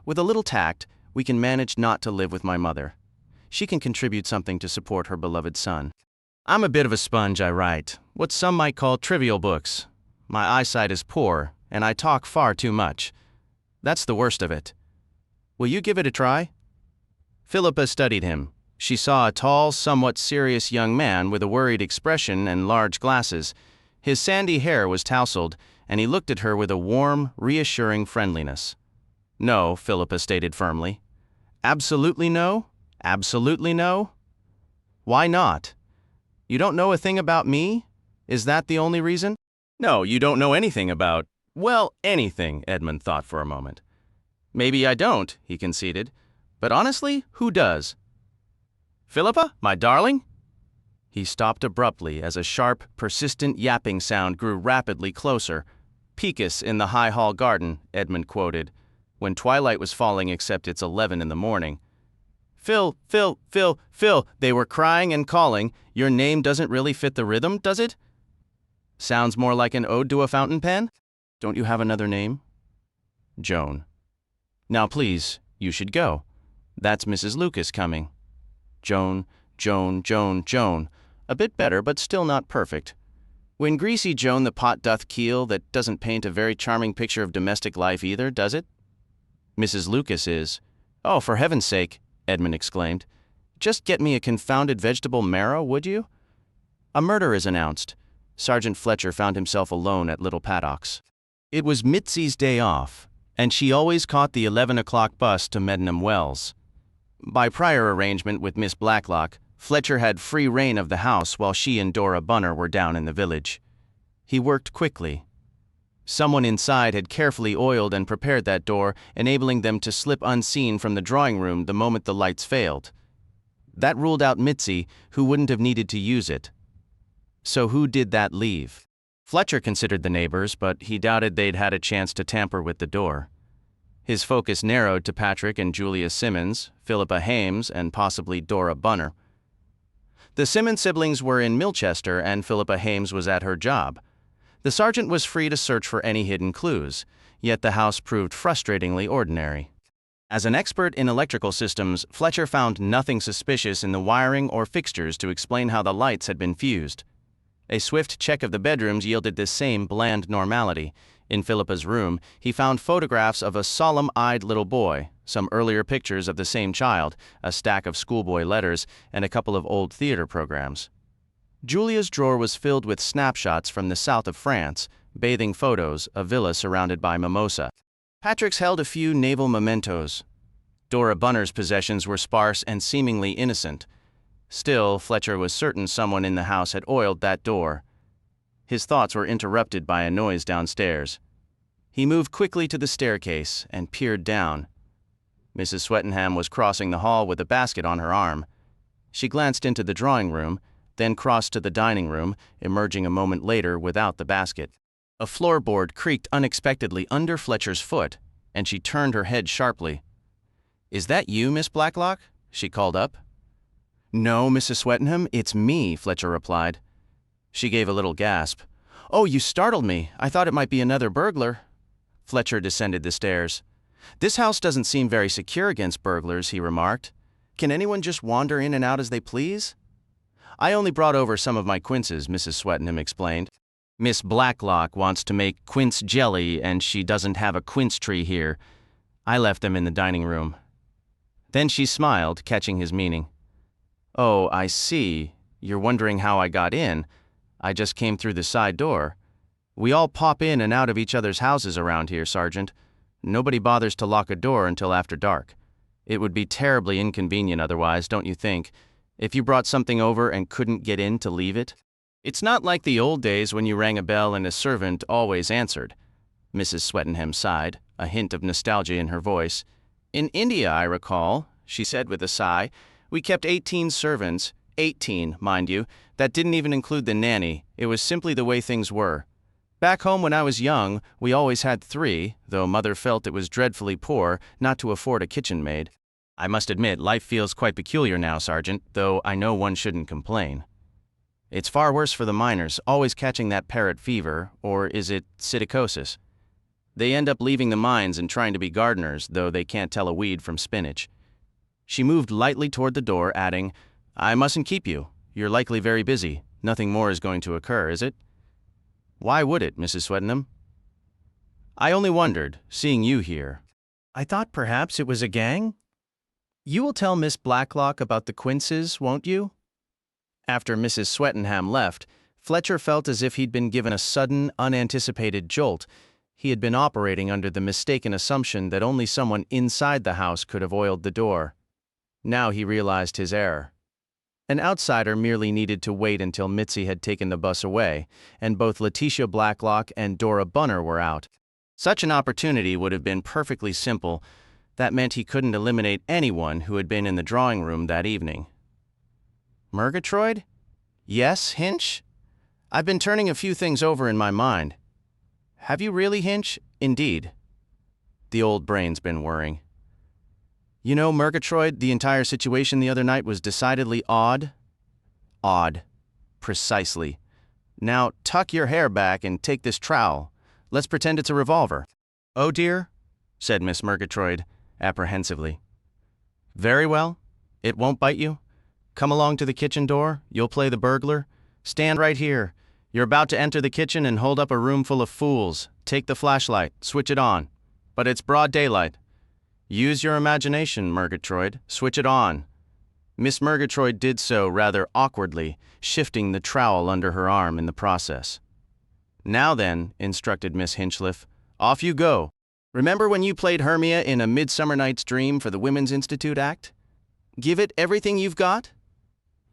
With a little tact, we can manage not to live with my mother. She can contribute something to support her beloved son. I'm a bit of a sponge, I write, what some might call trivial books. My eyesight is poor, and I talk far too much. That's the worst of it. Will you give it a try? Philippa studied him. She saw a tall, somewhat serious young man with a worried expression and large glasses. His sandy hair was tousled, and he looked at her with a warm, reassuring friendliness. No, Philippa stated firmly. Absolutely no? Absolutely no? Why not? You don't know a thing about me? Is that the only reason? No, you don't know anything about, well, anything, Edmund thought for a moment. Maybe I don't, he conceded. But honestly, who does? Philippa, my darling? He stopped abruptly as a sharp, persistent yapping sound grew rapidly closer. Picus in the High Hall garden, Edmund quoted, when twilight was falling except it's 11 in the morning. Phil, Phil, Phil, Phil, they were crying and calling. Your name doesn't really fit the rhythm, does it? Sounds more like an ode to a fountain pen? Don't you have another name? Joan. Now please, you should go. That's Mrs. Lucas coming. Joan, Joan, Joan, Joan. A bit better, but still not perfect. When greasy Joan the pot doth keel, that doesn't paint a very charming picture of domestic life either, does it? Mrs. Lucas is. Oh, for heaven's sake, Edmund exclaimed. Just get me a confounded vegetable marrow, would you? A murder is announced. Sergeant Fletcher found himself alone at Little Paddock's. It was Mitzi's day off, and she always caught the 11 o'clock bus to Medmenham Wells. By prior arrangement with Miss Blacklock, Fletcher had free rein of the house while she and Dora Bunner were down in the village. He worked quickly. Someone inside had carefully oiled and prepared that door, enabling them to slip unseen from the drawing room the moment the lights failed. That ruled out Mitzi, who wouldn't have needed to use it. So who did that leave? Fletcher considered the neighbors, but he doubted they'd had a chance to tamper with the door. His focus narrowed to Patrick and Julia Simmons, Philippa Hames, and possibly Dora Bunner. The Simmons siblings were in Milchester, and Philippa Hames was at her job. The sergeant was free to search for any hidden clues, yet the house proved frustratingly ordinary. As an expert in electrical systems, Fletcher found nothing suspicious in the wiring or fixtures to explain how the lights had been fused. A swift check of the bedrooms yielded this same bland normality. In Philippa's room, he found photographs of a solemn-eyed little boy, some earlier pictures of the same child, a stack of schoolboy letters, and a couple of old theater programs. Julia's drawer was filled with snapshots from the south of France, bathing photos, a villa surrounded by mimosa. Patrick's held a few naval mementos. Dora Bunner's possessions were sparse and seemingly innocent. Still, Fletcher was certain someone in the house had oiled that door. His thoughts were interrupted by a noise downstairs. He moved quickly to the staircase and peered down. Mrs. Swettenham was crossing the hall with a basket on her arm. She glanced into the drawing room, then crossed to the dining room, emerging a moment later without the basket. A floorboard creaked unexpectedly under Fletcher's foot, and she turned her head sharply. "Is that you, Miss Blacklock?" she called up. "No, Mrs. Swettenham, it's me," Fletcher replied. She gave a little gasp. "Oh, you startled me. I thought it might be another burglar." Fletcher descended the stairs. "This house doesn't seem very secure against burglars," he remarked. "Can anyone just wander in and out as they please?" "I only brought over some of my quinces," Mrs. Swettenham explained. "Miss Blacklock wants to make quince jelly, and she doesn't have a quince tree here. I left them in the dining room." Then she smiled, catching his meaning. "Oh, I see. You're wondering how I got in. I just came through the side door. We all pop in and out of each other's houses around here, Sergeant. Nobody bothers to lock a door until after dark. It would be terribly inconvenient otherwise, don't you think, if you brought something over and couldn't get in to leave it? It's not like the old days when you rang a bell and a servant always answered." Mrs. Swettenham sighed, a hint of nostalgia in her voice. "In India, I recall," she said with a sigh, "we kept 18 servants, 18, mind you. That didn't even include the nanny. It was simply the way things were. Back home when I was young, we always had 3, though Mother felt it was dreadfully poor not to afford a kitchen maid. I must admit, life feels quite peculiar now, Sergeant, though I know one shouldn't complain. It's far worse for the miners, always catching that parrot fever, or is it psittacosis? They end up leaving the mines and trying to be gardeners, though they can't tell a weed from spinach." She moved lightly toward the door, adding, "I mustn't keep you. You're likely very busy. Nothing more is going to occur, is it?" "Why would it, Mrs. Swettenham?" "I only wondered, seeing you here. I thought perhaps it was a gang? You will tell Miss Blacklock about the quinces, won't you?" After Mrs. Swettenham left, Fletcher felt as if he'd been given a sudden, unanticipated jolt. He had been operating under the mistaken assumption that only someone inside the house could have oiled the door. Now he realized his error. An outsider merely needed to wait until Mitzi had taken the bus away, and both Letitia Blacklock and Dora Bunner were out. Such an opportunity would have been perfectly simple. That meant he couldn't eliminate anyone who had been in the drawing room that evening. "Murgatroyd?" "Yes, Hinch? I've been turning a few things over in my mind." "Have you really, Hinch?" "Indeed." The old brain's been whirring. "You know, Murgatroyd, the entire situation the other night was decidedly odd." "Odd. Precisely. Now, tuck your hair back and take this trowel. Let's pretend it's a revolver." "Oh dear," said Miss Murgatroyd, apprehensively. "Very well. It won't bite you. Come along to the kitchen door. You'll play the burglar. Stand right here. You're about to enter the kitchen and hold up a room full of fools. Take the flashlight. Switch it on. But it's broad daylight. Use your imagination, Murgatroyd. Switch it on. Miss Murgatroyd did so rather awkwardly, shifting the trowel under her arm in the process. "Now then," instructed Miss Hinchliffe, "off you go. Remember when you played Hermia in A Midsummer Night's Dream for the Women's Institute act? Give it everything you've got?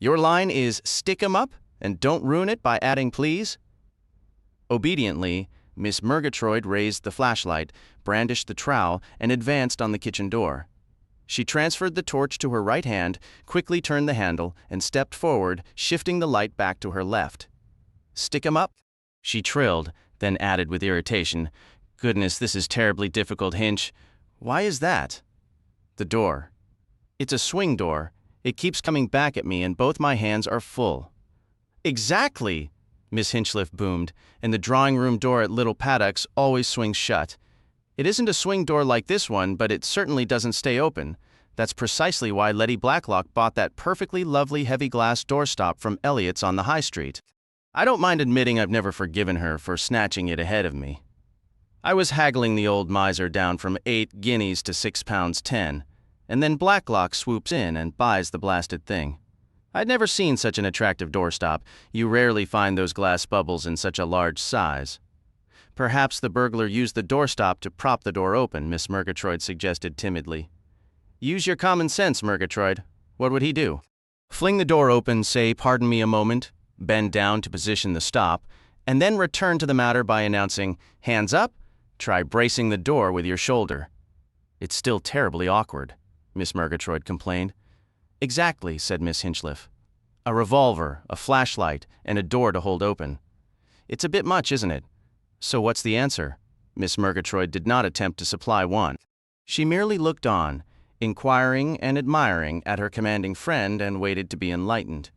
Your line is 'stick 'em up' and don't ruin it by adding 'please'." Obediently, Miss Murgatroyd raised the flashlight, brandished the trowel, and advanced on the kitchen door. She transferred the torch to her right hand, quickly turned the handle, and stepped forward, shifting the light back to her left. "Stick 'em up," she trilled, then added with irritation, "Goodness, this is terribly difficult, Hinch. Why is that?" "The door. It's a swing door. It keeps coming back at me, and both my hands are full." "Exactly!" Miss Hinchliffe boomed, "and the drawing-room door at Little Paddock's always swings shut. It isn't a swing door like this one, but it certainly doesn't stay open. That's precisely why Letty Blacklock bought that perfectly lovely heavy glass doorstop from Elliott's on the High Street. I don't mind admitting I've never forgiven her for snatching it ahead of me. I was haggling the old miser down from 8 guineas to £6.10, and then Blacklock swoops in and buys the blasted thing. I'd never seen such an attractive doorstop. You rarely find those glass bubbles in such a large size. Perhaps the burglar used the doorstop to prop the door open, Miss Murgatroyd suggested timidly. Use your common sense, Murgatroyd. What would he do? Fling the door open, say, "Pardon me a moment," bend down to position the stop, and then return to the matter by announcing, "Hands up, try bracing the door with your shoulder." "It's still terribly awkward," Miss Murgatroyd complained. "Exactly," said Miss Hinchliffe. "A revolver, a flashlight, and a door to hold open. It's a bit much, isn't it? So what's the answer?" Miss Murgatroyd did not attempt to supply one. She merely looked on, inquiring and admiring at her commanding friend, and waited to be enlightened.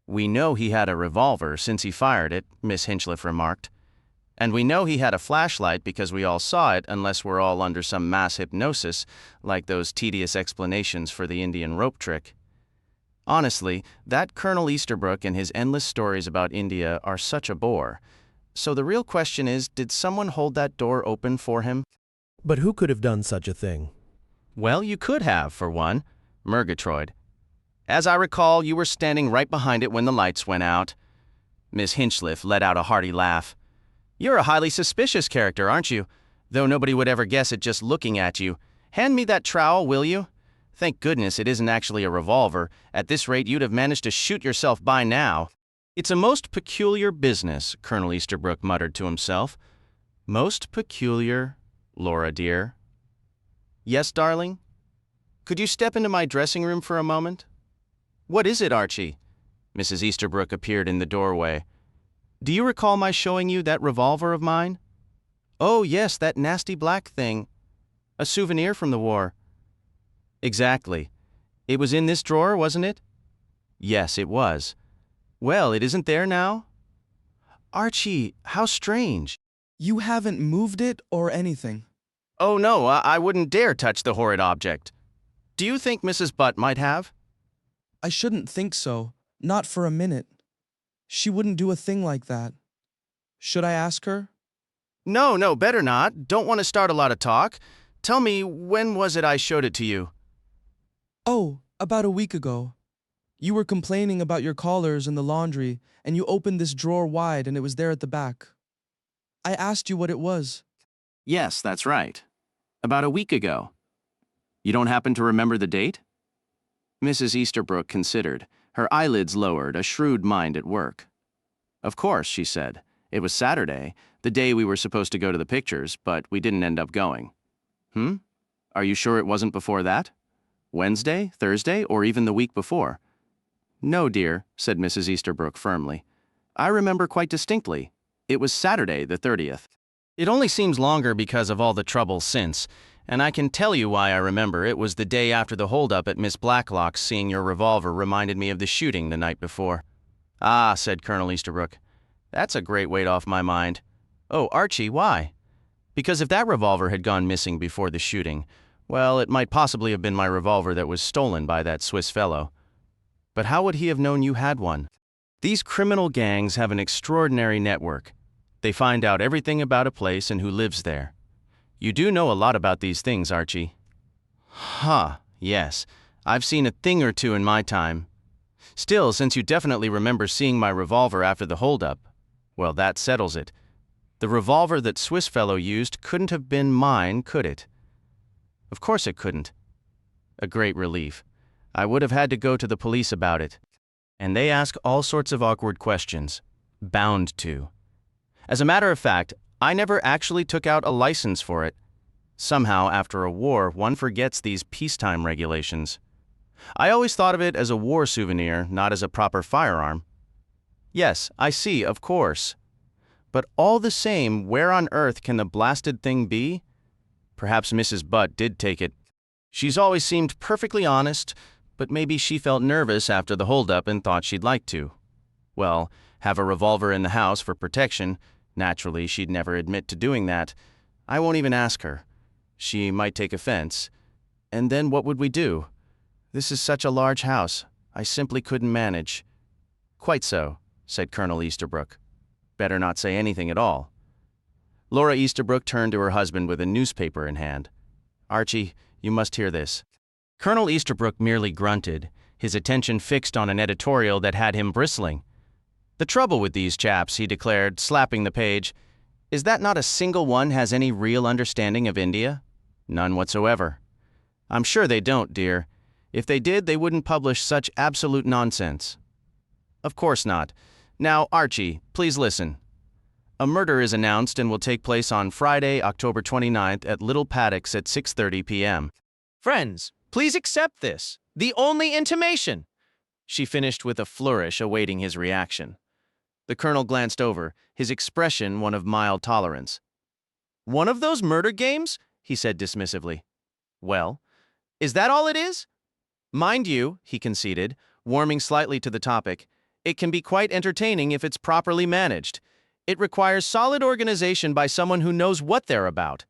"We know he had a revolver since he fired it," Miss Hinchliffe remarked. "And we know he had a flashlight because we all saw it, unless we're all under some mass hypnosis, like those tedious explanations for the Indian rope trick. Honestly, that Colonel Easterbrook and his endless stories about India are such a bore. So the real question is, did someone hold that door open for him?" But who could have done such a thing? "Well, you could have, for one, Murgatroyd. As I recall, you were standing right behind it when the lights went out." Miss Hinchliffe let out a hearty laugh. "You're a highly suspicious character, aren't you? Though nobody would ever guess it just looking at you. Hand me that trowel, will you? Thank goodness it isn't actually a revolver. At this rate, you'd have managed to shoot yourself by now." "It's a most peculiar business," Colonel Easterbrook muttered to himself. "Most peculiar, Laura dear." "Yes, darling? Could you step into my dressing room for a moment?" "What is it, Archie?" Mrs. Easterbrook appeared in the doorway. "Do you recall my showing you that revolver of mine?" "Oh, yes, that nasty black thing. A souvenir from the war." "Exactly. It was in this drawer, wasn't it?" "Yes, it was. Well, it isn't there now?" "Archie, how strange." You haven't moved it or anything? "Oh, no, I wouldn't dare touch the horrid object. Do you think Mrs. Butt might have?" I shouldn't think so. Not for a minute. She wouldn't do a thing like that. Should I ask her? No, better not. Don't want to start a lot of talk. Tell me, when was it I showed it to you?" Oh, about a week ago. You were complaining about your collars in the laundry, and you opened this drawer wide and it was there at the back. I asked you what it was. "Yes, that's right. About a week ago. You don't happen to remember the date?" Mrs. Easterbrook considered, her eyelids lowered, a shrewd mind at work. "Of course," she said. "It was Saturday, the day we were supposed to go to the pictures, but we didn't end up going." Are you sure it wasn't before that? Wednesday, Thursday, or even the week before?" "No, dear," said Mrs. Easterbrook firmly. "I remember quite distinctly. It was Saturday, the 30th. It only seems longer because of all the trouble since, and I can tell you why I remember. It was the day after the holdup at Miss Blacklock's. Seeing your revolver reminded me of the shooting the night before." "Ah," said Colonel Easterbrook. "That's a great weight off my mind. Oh, Archie, why?" "Because if that revolver had gone missing before the shooting, well, it might possibly have been my revolver that was stolen by that Swiss fellow. But how would he have known you had one? These criminal gangs have an extraordinary network. They find out everything about a place and who lives there. You do know a lot about these things, Archie." "Huh, yes. I've seen a thing or two in my time. Still, since you definitely remember seeing my revolver after the holdup, well, that settles it. The revolver that Swiss fellow used couldn't have been mine, could it? Of course it couldn't. A great relief. I would have had to go to the police about it. And they ask all sorts of awkward questions. Bound to. As a matter of fact, I never actually took out a license for it. Somehow, after a war, one forgets these peacetime regulations. I always thought of it as a war souvenir, not as a proper firearm. Yes, I see, of course. But all the same, where on earth can the blasted thing be? Perhaps Mrs. Butt did take it. She's always seemed perfectly honest, but maybe she felt nervous after the holdup and thought she'd like to. Well, have a revolver in the house for protection. Naturally, she'd never admit to doing that. I won't even ask her. She might take offense. And then what would we do? This is such a large house. I simply couldn't manage. Quite so, said Colonel Easterbrook. Better not say anything at all. Laura Easterbrook turned to her husband with a newspaper in hand. Archie, you must hear this. Colonel Easterbrook merely grunted, his attention fixed on an editorial that had him bristling. The trouble with these chaps, he declared, slapping the page, is that not a single one has any real understanding of India? None whatsoever. I'm sure they don't, dear. If they did, they wouldn't publish such absolute nonsense. Of course not. Now, Archie, please listen. A murder is announced and will take place on Friday, October 29th at Little Paddocks at 6:30 p.m. Friends, please accept this. The only intimation. She finished with a flourish awaiting his reaction. The colonel glanced over, his expression one of mild tolerance. One of those murder games? He said dismissively. Well, is that all it is? Mind you, he conceded, warming slightly to the topic, it can be quite entertaining if it's properly managed. It requires solid organization by someone who knows what they're about.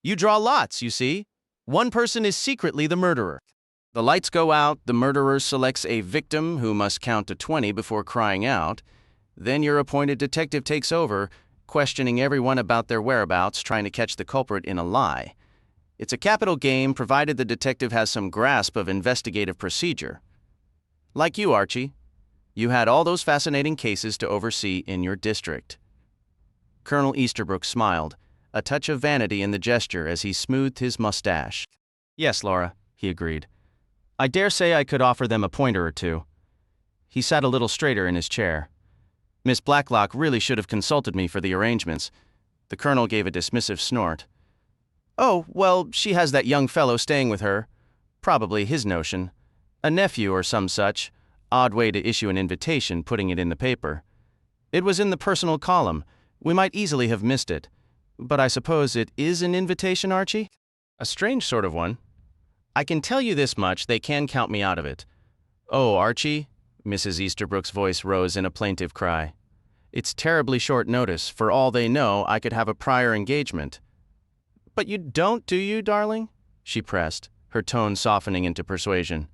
You draw lots, you see. One person is secretly the murderer. The lights go out, the murderer selects a victim who must count to 20 before crying out. Then your appointed detective takes over, questioning everyone about their whereabouts, trying to catch the culprit in a lie. It's a capital game, provided the detective has some grasp of investigative procedure. Like you, Archie. You had all those fascinating cases to oversee in your district. Colonel Easterbrook smiled, a touch of vanity in the gesture as he smoothed his mustache. Yes, Laura, he agreed. I dare say I could offer them a pointer or two. He sat a little straighter in his chair. Miss Blacklock really should have consulted me for the arrangements. The colonel gave a dismissive snort. Oh, well, she has that young fellow staying with her. Probably his notion. A nephew or some such. Odd way to issue an invitation, putting it in the paper. It was in the personal column. We might easily have missed it. But I suppose it is an invitation, Archie? A strange sort of one. I can tell you this much, they can count me out of it. Oh, Archie, Mrs. Easterbrook's voice rose in a plaintive cry. It's terribly short notice. For all they know, I could have a prior engagement. But you don't, do you, darling? She pressed, her tone softening into persuasion.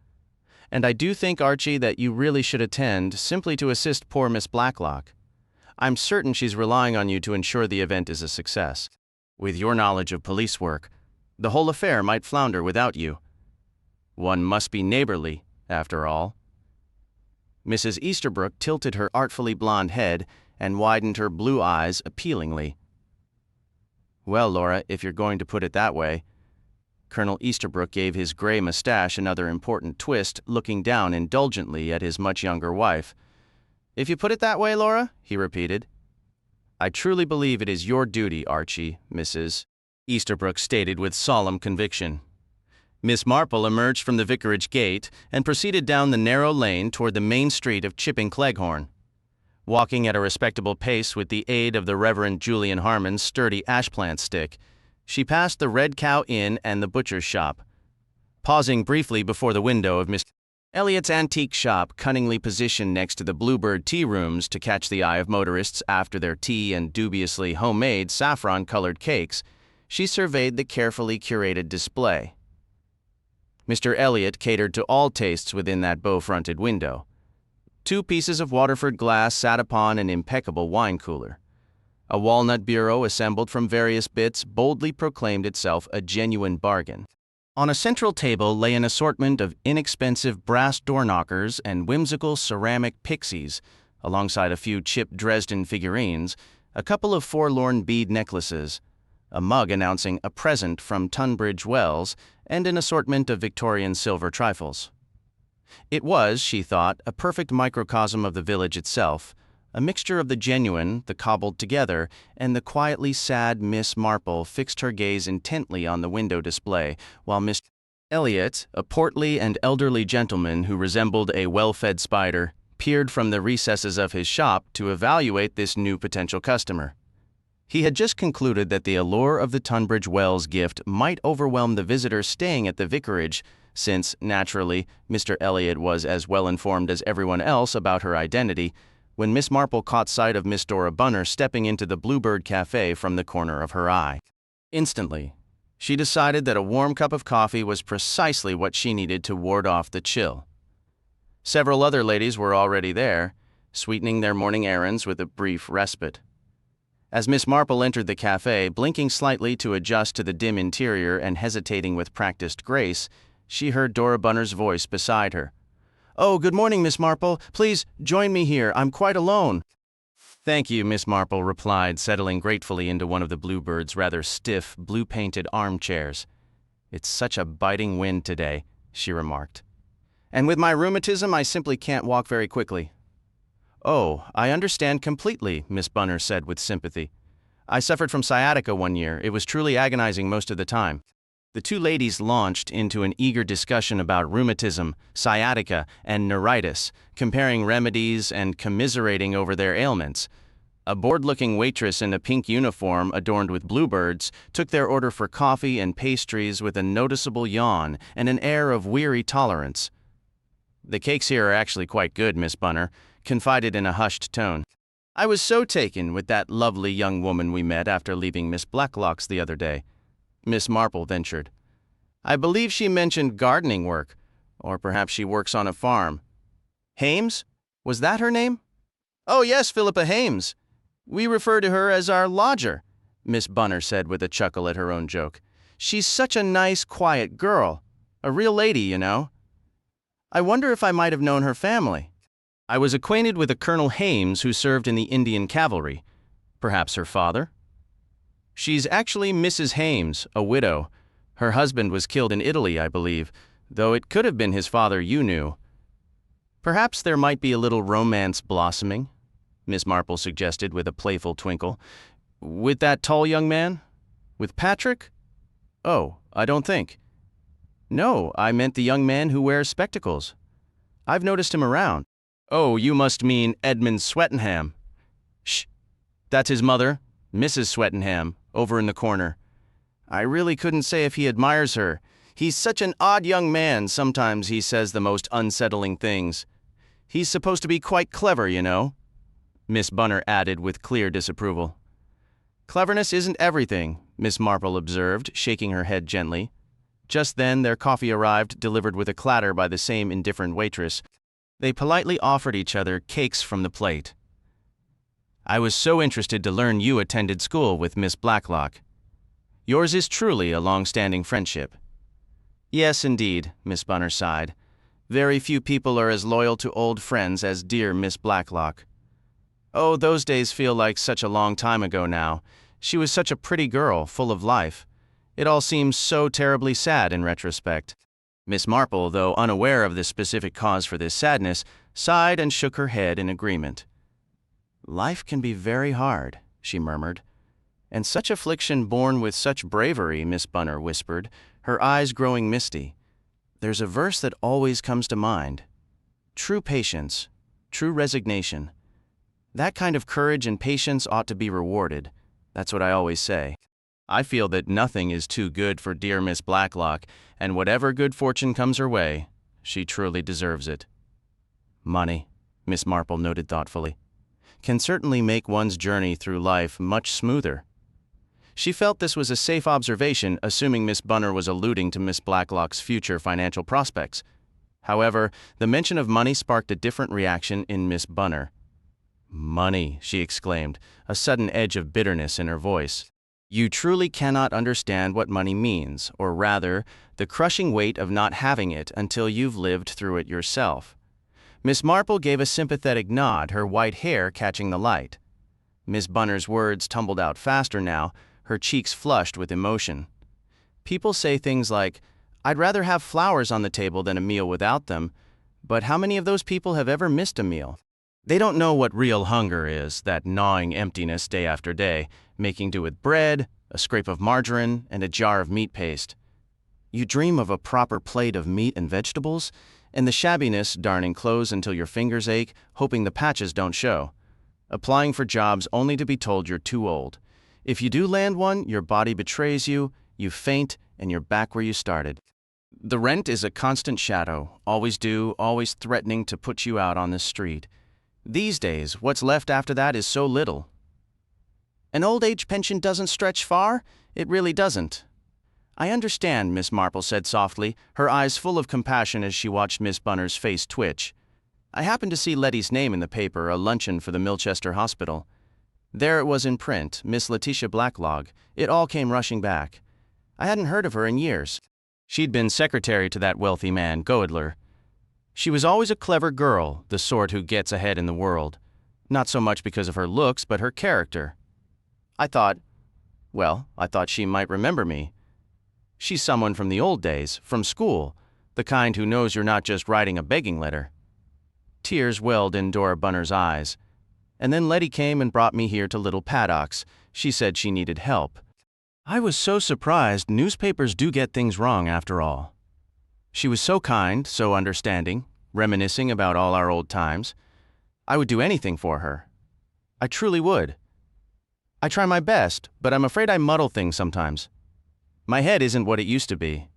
And I do think, Archie, that you really should attend, simply to assist poor Miss Blacklock. I'm certain she's relying on you to ensure the event is a success. With your knowledge of police work, the whole affair might flounder without you. One must be neighborly, after all. Mrs. Easterbrook tilted her artfully blonde head and widened her blue eyes appealingly. Well, Laura, if you're going to put it that way. Colonel Easterbrook gave his gray mustache another important twist, looking down indulgently at his much younger wife. If you put it that way, Laura, he repeated. I truly believe it is your duty, Archie, Mrs. Easterbrook stated with solemn conviction. Miss Marple emerged from the vicarage gate and proceeded down the narrow lane toward the main street of Chipping Cleghorn. Walking at a respectable pace with the aid of the Reverend Julian Harmon's sturdy ashplant stick, she passed the Red Cow Inn and the butcher's shop. Pausing briefly before the window of Miss Elliot's antique shop, cunningly positioned next to the Bluebird tea rooms to catch the eye of motorists after their tea and dubiously homemade saffron-colored cakes, she surveyed the carefully curated display. Mr. Elliot catered to all tastes within that bow-fronted window. 2 pieces of Waterford glass sat upon an impeccable wine cooler. A walnut bureau assembled from various bits boldly proclaimed itself a genuine bargain. On a central table lay an assortment of inexpensive brass door knockers and whimsical ceramic pixies, alongside a few chipped Dresden figurines, a couple of forlorn bead necklaces, a mug announcing a present from Tunbridge Wells, and an assortment of Victorian silver trifles. It was, she thought, a perfect microcosm of the village itself, a mixture of the genuine, the cobbled together, and the quietly sad Miss Marple fixed her gaze intently on the window display, while Mr. Elliot, a portly and elderly gentleman who resembled a well-fed spider, peered from the recesses of his shop to evaluate this new potential customer. He had just concluded that the allure of the Tunbridge Wells gift might overwhelm the visitor staying at the vicarage, since, naturally, Mr. Elliot was as well informed as everyone else about her identity, when Miss Marple caught sight of Miss Dora Bunner stepping into the Bluebird Cafe from the corner of her eye. Instantly, she decided that a warm cup of coffee was precisely what she needed to ward off the chill. Several other ladies were already there, sweetening their morning errands with a brief respite. As Miss Marple entered the cafe, blinking slightly to adjust to the dim interior and hesitating with practiced grace, she heard Dora Bunner's voice beside her. "Oh, good morning, Miss Marple. Please join me here. I'm quite alone." "Thank you," Miss Marple replied, settling gratefully into one of the Bluebird's rather stiff, blue-painted armchairs. "It's such a biting wind today," she remarked. "And with my rheumatism, I simply can't walk very quickly." "Oh, I understand completely," Miss Bunner said with sympathy. "I suffered from sciatica one year. It was truly agonizing most of the time." The two ladies launched into an eager discussion about rheumatism, sciatica, and neuritis, comparing remedies and commiserating over their ailments. A bored-looking waitress in a pink uniform adorned with bluebirds took their order for coffee and pastries with a noticeable yawn and an air of weary tolerance. "The cakes here are actually quite good," Miss Bunner confided in a hushed tone. "I was so taken with that lovely young woman we met after leaving Miss Blacklock's the other day," Miss Marple ventured. "I believe she mentioned gardening work, or perhaps she works on a farm." "Hames? Was that her name?" "Oh yes, Philippa Hames. We refer to her as our lodger," Miss Bunner said with a chuckle at her own joke. "She's such a nice, quiet girl. A real lady, you know. I wonder if I might have known her family." "I was acquainted with a Colonel Hames who served in the Indian Cavalry. Perhaps her father?" "She's actually Mrs. Hames, a widow. Her husband was killed in Italy, I believe, though it could have been his father you knew." "Perhaps there might be a little romance blossoming," Miss Marple suggested with a playful twinkle. "With that tall young man? With Patrick?" "Oh, I don't think." "No, I meant the young man who wears spectacles. I've noticed him around." "Oh, you must mean Edmund Swettenham." "Shh, that's his mother, Mrs. Swettenham, over in the corner. I really couldn't say if he admires her. He's such an odd young man, sometimes he says the most unsettling things. He's supposed to be quite clever, you know," Miss Bunner added with clear disapproval. "Cleverness isn't everything," Miss Marple observed, shaking her head gently. Just then their coffee arrived, delivered with a clatter by the same indifferent waitress. They politely offered each other cakes from the plate. "I was so interested to learn you attended school with Miss Blacklock. Yours is truly a long-standing friendship." "Yes, indeed," Miss Bunner sighed. "Very few people are as loyal to old friends as dear Miss Blacklock. Oh, those days feel like such a long time ago now. She was such a pretty girl, full of life. It all seems so terribly sad in retrospect." Miss Marple, though unaware of the specific cause for this sadness, sighed and shook her head in agreement. "Life can be very hard," she murmured. "And such affliction borne with such bravery," Miss Bunner whispered, her eyes growing misty. "There's a verse that always comes to mind. True patience, true resignation. That kind of courage and patience ought to be rewarded. That's what I always say. I feel that nothing is too good for dear Miss Blacklock, and whatever good fortune comes her way, she truly deserves it." "Money," Miss Marple noted thoughtfully, "can certainly make one's journey through life much smoother." She felt this was a safe observation, assuming Miss Bunner was alluding to Miss Blacklock's future financial prospects. However, the mention of money sparked a different reaction in Miss Bunner. "Money," she exclaimed, a sudden edge of bitterness in her voice. You truly cannot understand what money means, or rather, the crushing weight of not having it until you've lived through it yourself. Miss Marple gave a sympathetic nod, her white hair catching the light. Miss Bunner's words tumbled out faster now, her cheeks flushed with emotion. People say things like, "I'd rather have flowers on the table than a meal without them," but how many of those people have ever missed a meal? They don't know what real hunger is, that gnawing emptiness day after day, making do with bread, a scrape of margarine, and a jar of meat paste. You dream of a proper plate of meat and vegetables, and the shabbiness darning clothes until your fingers ache, hoping the patches don't show. Applying for jobs only to be told you're too old. If you do land one, your body betrays you, you faint, and you're back where you started. The rent is a constant shadow, always due, always threatening to put you out on the street. These days, what's left after that is so little. An old age pension doesn't stretch far? It really doesn't. I understand, Miss Marple said softly, her eyes full of compassion as she watched Miss Bunner's face twitch. I happened to see Letty's name in the paper, a luncheon for the Milchester Hospital. There it was in print, Miss Letitia Blacklog. It all came rushing back. I hadn't heard of her in years. She'd been secretary to that wealthy man, Goedler. She was always a clever girl, the sort who gets ahead in the world. Not so much because of her looks, but her character. I thought she might remember me. She's someone from the old days, from school, the kind who knows you're not just writing a begging letter. Tears welled in Dora Bunner's eyes. And then Letty came and brought me here to Little Paddocks. She said she needed help. I was so surprised. Newspapers do get things wrong after all. She was so kind, so understanding, reminiscing about all our old times. I would do anything for her. I truly would. I try my best, but I'm afraid I muddle things sometimes. My head isn't what it used to be.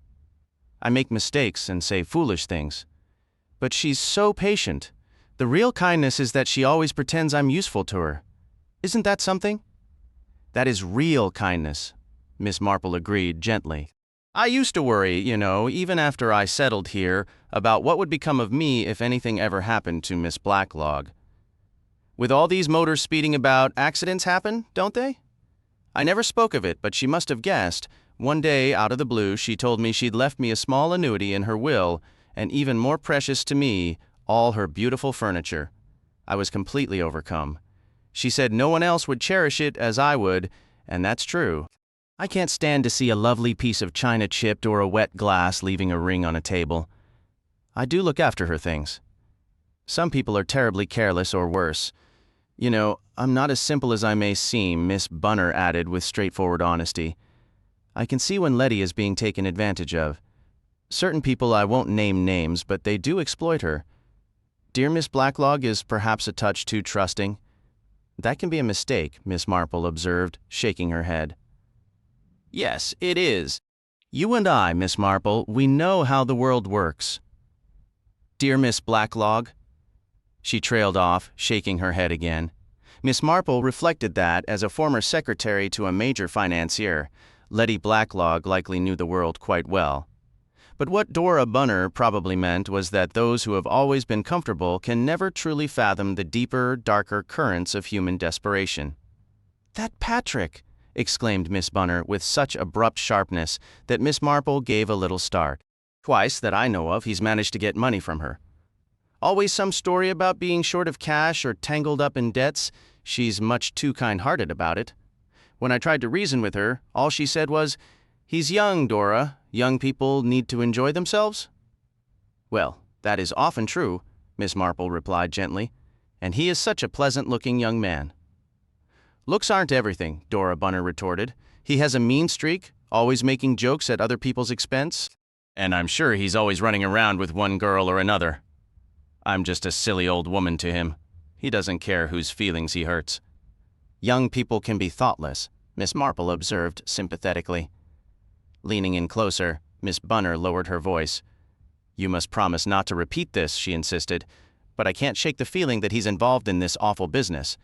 I make mistakes and say foolish things. But she's so patient. The real kindness is that she always pretends I'm useful to her. Isn't that something? That is real kindness, Miss Marple agreed gently. I used to worry, even after I settled here, about what would become of me if anything ever happened to Miss Blacklog. With all these motors speeding about, accidents happen, don't they? I never spoke of it, but she must have guessed. One day, out of the blue, she told me she'd left me a small annuity in her will, and even more precious to me, all her beautiful furniture. I was completely overcome. She said no one else would cherish it as I would, and that's true. I can't stand to see a lovely piece of china chipped or a wet glass leaving a ring on a table. I do look after her things. Some people are terribly careless or worse. I'm not as simple as I may seem, Miss Bunner added with straightforward honesty. I can see when Letty is being taken advantage of. Certain people, I won't name names, but they do exploit her. Dear Miss Blacklog is perhaps a touch too trusting. That can be a mistake, Miss Marple observed, shaking her head. Yes, it is. You and I, Miss Marple, we know how the world works. Dear Miss Blacklog. She trailed off, shaking her head again. Miss Marple reflected that, as a former secretary to a major financier, Letty Blacklog likely knew the world quite well. But what Dora Bunner probably meant was that those who have always been comfortable can never truly fathom the deeper, darker currents of human desperation. That Patrick! Exclaimed Miss Bunner with such abrupt sharpness that Miss Marple gave a little start. Twice, that I know of, he's managed to get money from her. Always some story about being short of cash or tangled up in debts. She's much too kind-hearted about it. When I tried to reason with her, all she said was, "He's young, Dora. Young people need to enjoy themselves?" Well, that is often true, Miss Marple replied gently, and he is such a pleasant-looking young man. Looks aren't everything, Dora Bunner retorted. He has a mean streak, always making jokes at other people's expense, and I'm sure he's always running around with one girl or another. I'm just a silly old woman to him. He doesn't care whose feelings he hurts. Young people can be thoughtless, Miss Marple observed sympathetically. Leaning in closer, Miss Bunner lowered her voice. You must promise not to repeat this, she insisted, but I can't shake the feeling that he's involved in this awful business.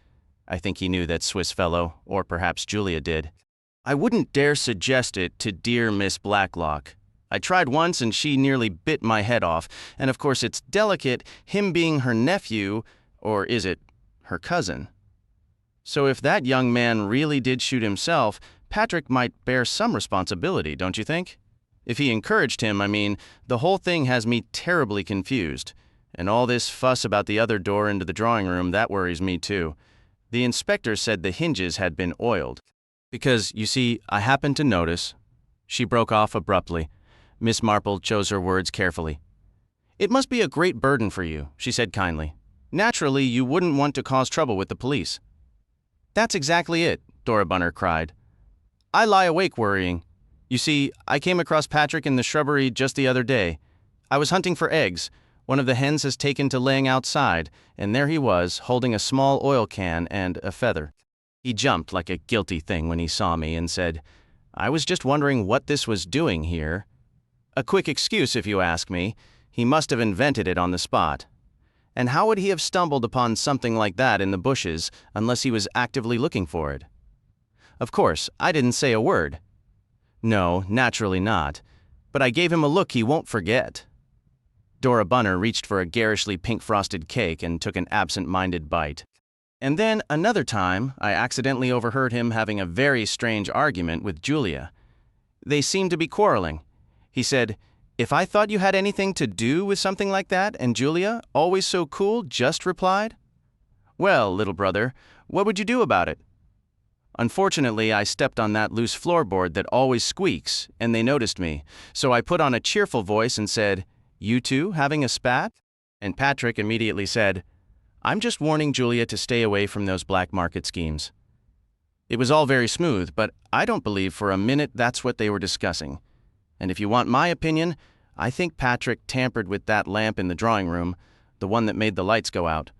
I think he knew that Swiss fellow, or perhaps Julia did. I wouldn't dare suggest it to dear Miss Blacklock. I tried once and she nearly bit my head off, and of course it's delicate, him being her nephew, or is it her cousin? So if that young man really did shoot himself, Patrick might bear some responsibility, don't you think? If he encouraged him, the whole thing has me terribly confused. And all this fuss about the other door into the drawing room, that worries me too. The inspector said the hinges had been oiled. Because, you see, I happened to notice. She broke off abruptly. Miss Marple chose her words carefully. It must be a great burden for you, she said kindly. Naturally, you wouldn't want to cause trouble with the police. That's exactly it, Dora Bunner cried. I lie awake worrying. You see, I came across Patrick in the shrubbery just the other day. I was hunting for eggs. One of the hens has taken to laying outside, and there he was, holding a small oil can and a feather. He jumped like a guilty thing when he saw me and said, I was just wondering what this was doing here. A quick excuse, if you ask me. He must have invented it on the spot. And how would he have stumbled upon something like that in the bushes unless he was actively looking for it? Of course, I didn't say a word. No, naturally not. But I gave him a look he won't forget. Dora Bunner reached for a garishly pink-frosted cake and took an absent-minded bite. And then, another time, I accidentally overheard him having a very strange argument with Julia. They seemed to be quarreling. He said, If I thought you had anything to do with something like that, and Julia, always so cool, just replied, Well, little brother, what would you do about it? Unfortunately, I stepped on that loose floorboard that always squeaks, and they noticed me, so I put on a cheerful voice and said, You two having a spat? And Patrick immediately said, I'm just warning Julia to stay away from those black market schemes. It was all very smooth, but I don't believe for a minute that's what they were discussing. And if you want my opinion, I think Patrick tampered with that lamp in the drawing room, the one that made the lights go out.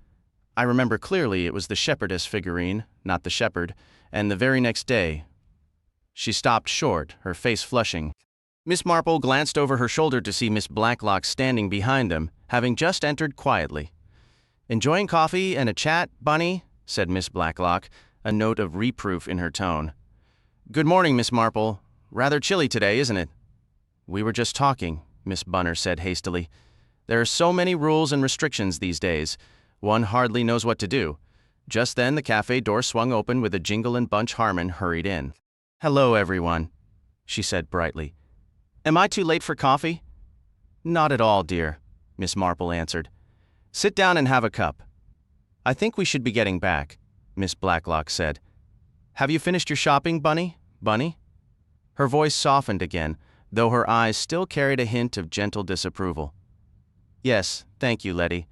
I remember clearly it was the shepherdess figurine, not the shepherd, and the very next day. She stopped short, her face flushing. Miss Marple glanced over her shoulder to see Miss Blacklock standing behind them, having just entered quietly. Enjoying coffee and a chat, Bunny? Said Miss Blacklock, a note of reproof in her tone. Good morning, Miss Marple. Rather chilly today, isn't it? We were just talking, Miss Bunner said hastily. There are so many rules and restrictions these days. One hardly knows what to do. Just then the cafe door swung open with a jingle and Bunch Harmon hurried in. Hello, everyone, she said brightly. Am I too late for coffee? Not at all, dear, Miss Marple answered. Sit down and have a cup. I think we should be getting back, Miss Blacklock said. Have you finished your shopping, Bunny? Bunny? Her voice softened again, though her eyes still carried a hint of gentle disapproval. Yes, thank you, Letty.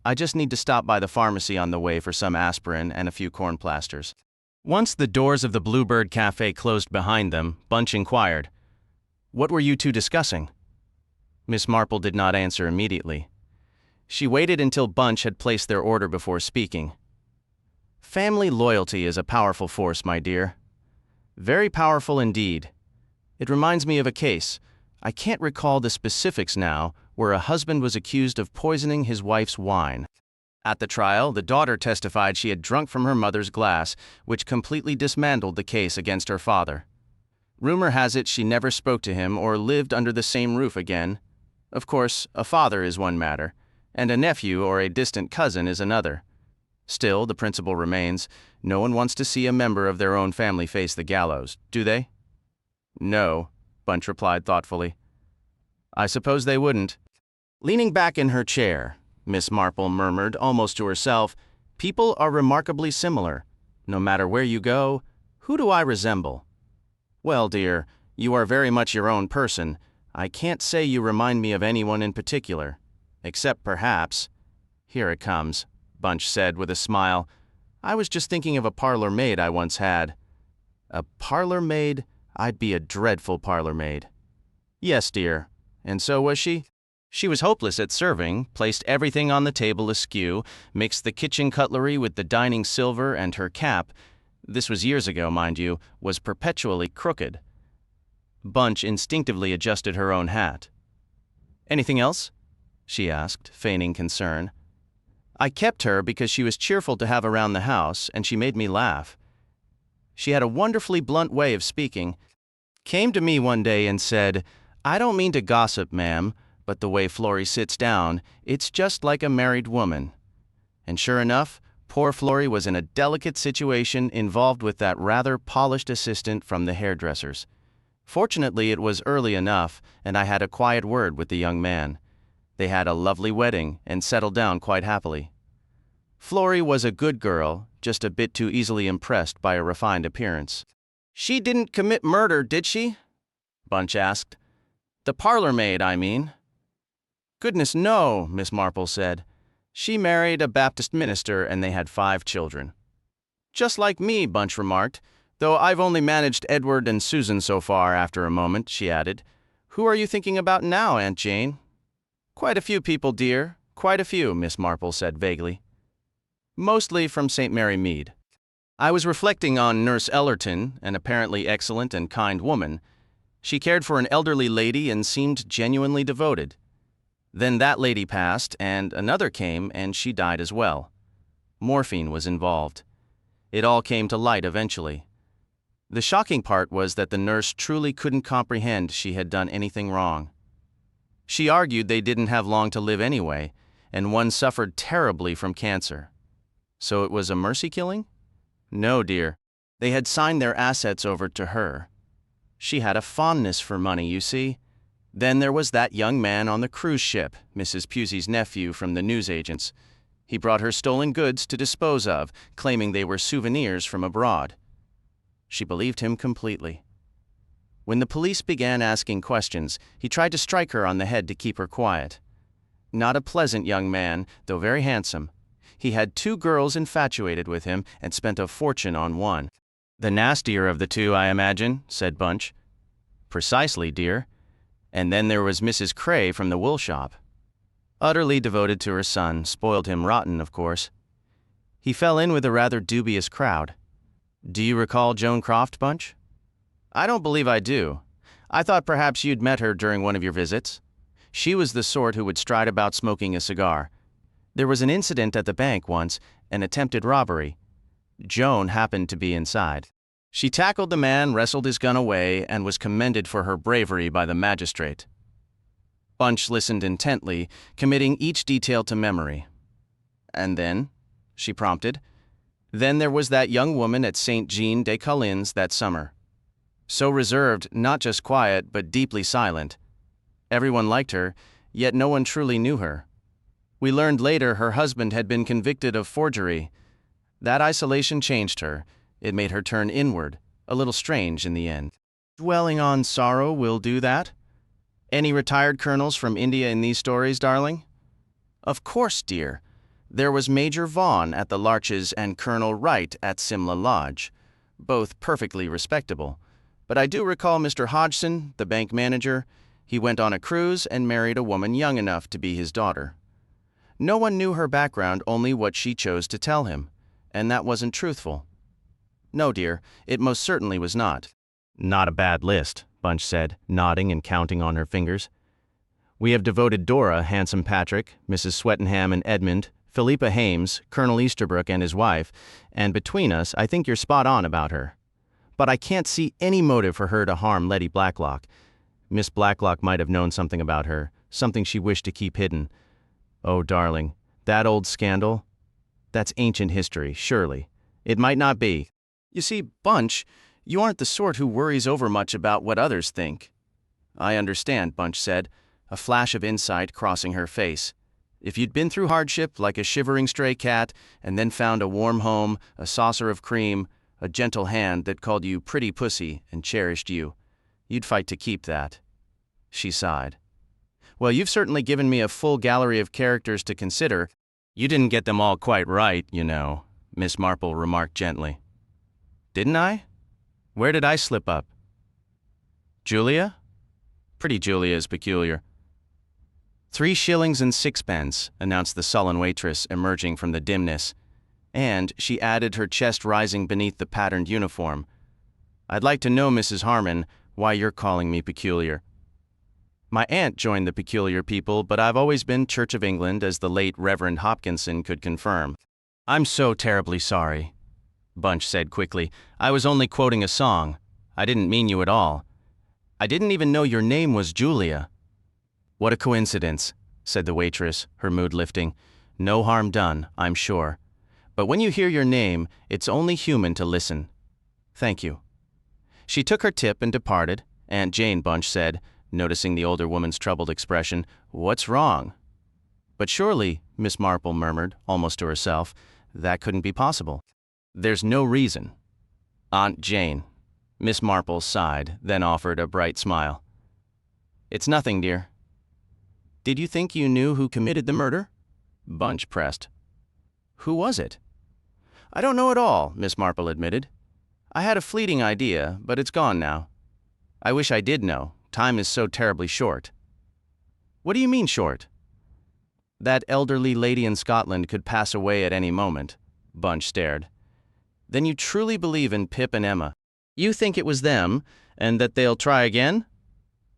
I just need to stop by the pharmacy on the way for some aspirin and a few corn plasters. Once the doors of the Bluebird Cafe closed behind them, Bunch inquired, What were you two discussing? Miss Marple did not answer immediately. She waited until Bunch had placed their order before speaking. Family loyalty is a powerful force, my dear. Very powerful indeed. It reminds me of a case. I can't recall the specifics now, where a husband was accused of poisoning his wife's wine. At the trial, the daughter testified she had drunk from her mother's glass, which completely dismantled the case against her father. Rumor has it she never spoke to him or lived under the same roof again. Of course, a father is one matter, and a nephew or a distant cousin is another. Still, the principle remains, no one wants to see a member of their own family face the gallows, do they? No, Bunch replied thoughtfully. I suppose they wouldn't. Leaning back in her chair, Miss Marple murmured almost to herself, People are remarkably similar. No matter where you go, who do I resemble? Well, dear, you are very much your own person. I can't say you remind me of anyone in particular. Except perhaps. Here it comes, Bunch said with a smile. I was just thinking of a parlor maid I once had. A parlor maid? I'd be a dreadful parlor maid. Yes, dear. And so was she? She was hopeless at serving, placed everything on the table askew, mixed the kitchen cutlery with the dining silver, and her cap, this was years ago, mind you, was perpetually crooked. Bunch instinctively adjusted her own hat. Anything else? She asked, feigning concern. I kept her because she was cheerful to have around the house, and she made me laugh. She had a wonderfully blunt way of speaking. Came to me one day and said, I don't mean to gossip, ma'am, but the way Florrie sits down, it's just like a married woman. And sure enough, Poor Florrie was in a delicate situation involved with that rather polished assistant from the hairdresser's. Fortunately, it was early enough, and I had a quiet word with the young man. They had a lovely wedding and settled down quite happily. Florrie was a good girl, just a bit too easily impressed by a refined appearance. "She didn't commit murder, did she?" Bunch asked. "The parlor maid, I mean." "Goodness, no," Miss Marple said. "She married a Baptist minister and they had 5 children." "Just like me," Bunch remarked, "though I've only managed Edward and Susan so far." After a moment, she added, "Who are you thinking about now, Aunt Jane?" "Quite a few people, dear, quite a few," Miss Marple said vaguely. "Mostly from St. Mary Mead. I was reflecting on Nurse Ellerton, an apparently excellent and kind woman. She cared for an elderly lady and seemed genuinely devoted. Then that lady passed, and another came, and she died as well. Morphine was involved. It all came to light eventually. The shocking part was that the nurse truly couldn't comprehend she had done anything wrong. She argued they didn't have long to live anyway, and one suffered terribly from cancer. So it was a mercy killing? No, dear. They had signed their assets over to her. She had a fondness for money, you see. Then there was that young man on the cruise ship, Mrs. Pusey's nephew from the newsagents. He brought her stolen goods to dispose of, claiming they were souvenirs from abroad. She believed him completely. When the police began asking questions, he tried to strike her on the head to keep her quiet. Not a pleasant young man, though very handsome. He had 2 girls infatuated with him and spent a fortune on one. "The nastier of the 2, I imagine," said Bunch. "Precisely, dear. And then there was Mrs. Cray from the wool shop. Utterly devoted to her son, spoiled him rotten, of course. He fell in with a rather dubious crowd. Do you recall Joan Croft, Bunch?" "I don't believe I do. I thought perhaps you'd met her during one of your visits. She was the sort who would stride about smoking a cigar. There was an incident at the bank once, an attempted robbery. Joan happened to be inside. She tackled the man, wrestled his gun away, and was commended for her bravery by the magistrate." Bunch listened intently, committing each detail to memory. "And then?" she prompted. "Then there was that young woman at St. Jean des Collines that summer. So reserved, not just quiet, but deeply silent. Everyone liked her, yet no one truly knew her. We learned later her husband had been convicted of forgery. That isolation changed her. It made her turn inward, a little strange in the end. Dwelling on sorrow will do that? Any retired colonels from India in these stories, darling?" "Of course, dear. There was Major Vaughan at the Larches and Colonel Wright at Simla Lodge, both perfectly respectable. But I do recall Mr. Hodgson, the bank manager. He went on a cruise and married a woman young enough to be his daughter. No one knew her background, only what she chose to tell him, and that wasn't truthful. No, dear, it most certainly was not." "Not a bad list," Bunch said, nodding and counting on her fingers. "We have devoted Dora, Handsome Patrick, Mrs. Swettenham and Edmund, Philippa Hames, Colonel Easterbrook and his wife, and between us, I think you're spot on about her. But I can't see any motive for her to harm Letty Blacklock. Miss Blacklock might have known something about her, something she wished to keep hidden. Oh, darling, that old scandal? That's ancient history, surely. It might not be. You see, Bunch, you aren't the sort who worries over much about what others think." "I understand," Bunch said, a flash of insight crossing her face. "If you'd been through hardship like a shivering stray cat, and then found a warm home, a saucer of cream, a gentle hand that called you pretty pussy and cherished you, you'd fight to keep that." She sighed. "Well, you've certainly given me a full gallery of characters to consider. You didn't get them all quite right, you know," Miss Marple remarked gently. "Didn't I? Where did I slip up?" "Julia? Pretty Julia is peculiar." 3 shillings and 6pence, announced the sullen waitress, emerging from the dimness. And she added, her chest rising beneath the patterned uniform, "I'd like to know, Mrs. Harmon, why you're calling me peculiar." "My aunt joined the peculiar people, but I've always been Church of England, as the late Reverend Hopkinson could confirm." "I'm so terribly sorry," Bunch said quickly. "I was only quoting a song. I didn't mean you at all. I didn't even know your name was Julia." "What a coincidence," said the waitress, her mood lifting. "No harm done, I'm sure. But when you hear your name, it's only human to listen. Thank you." She took her tip and departed. Aunt Jane, Bunch said, noticing the older woman's troubled expression. "What's wrong?" "But surely," Miss Marple murmured, almost to herself, "that couldn't be possible." "There's no reason." "Aunt Jane." Miss Marple sighed, then offered a bright smile. "It's nothing, dear." "Did you think you knew who committed the murder?" Bunch pressed. "Who was it?" "I don't know at all," Miss Marple admitted. "I had a fleeting idea, but it's gone now. I wish I did know. Time is so terribly short." "What do you mean short?" "That elderly lady in Scotland could pass away at any moment." Bunch stared. "Then you truly believe in Pip and Emma? You think it was them, and that they'll try again?"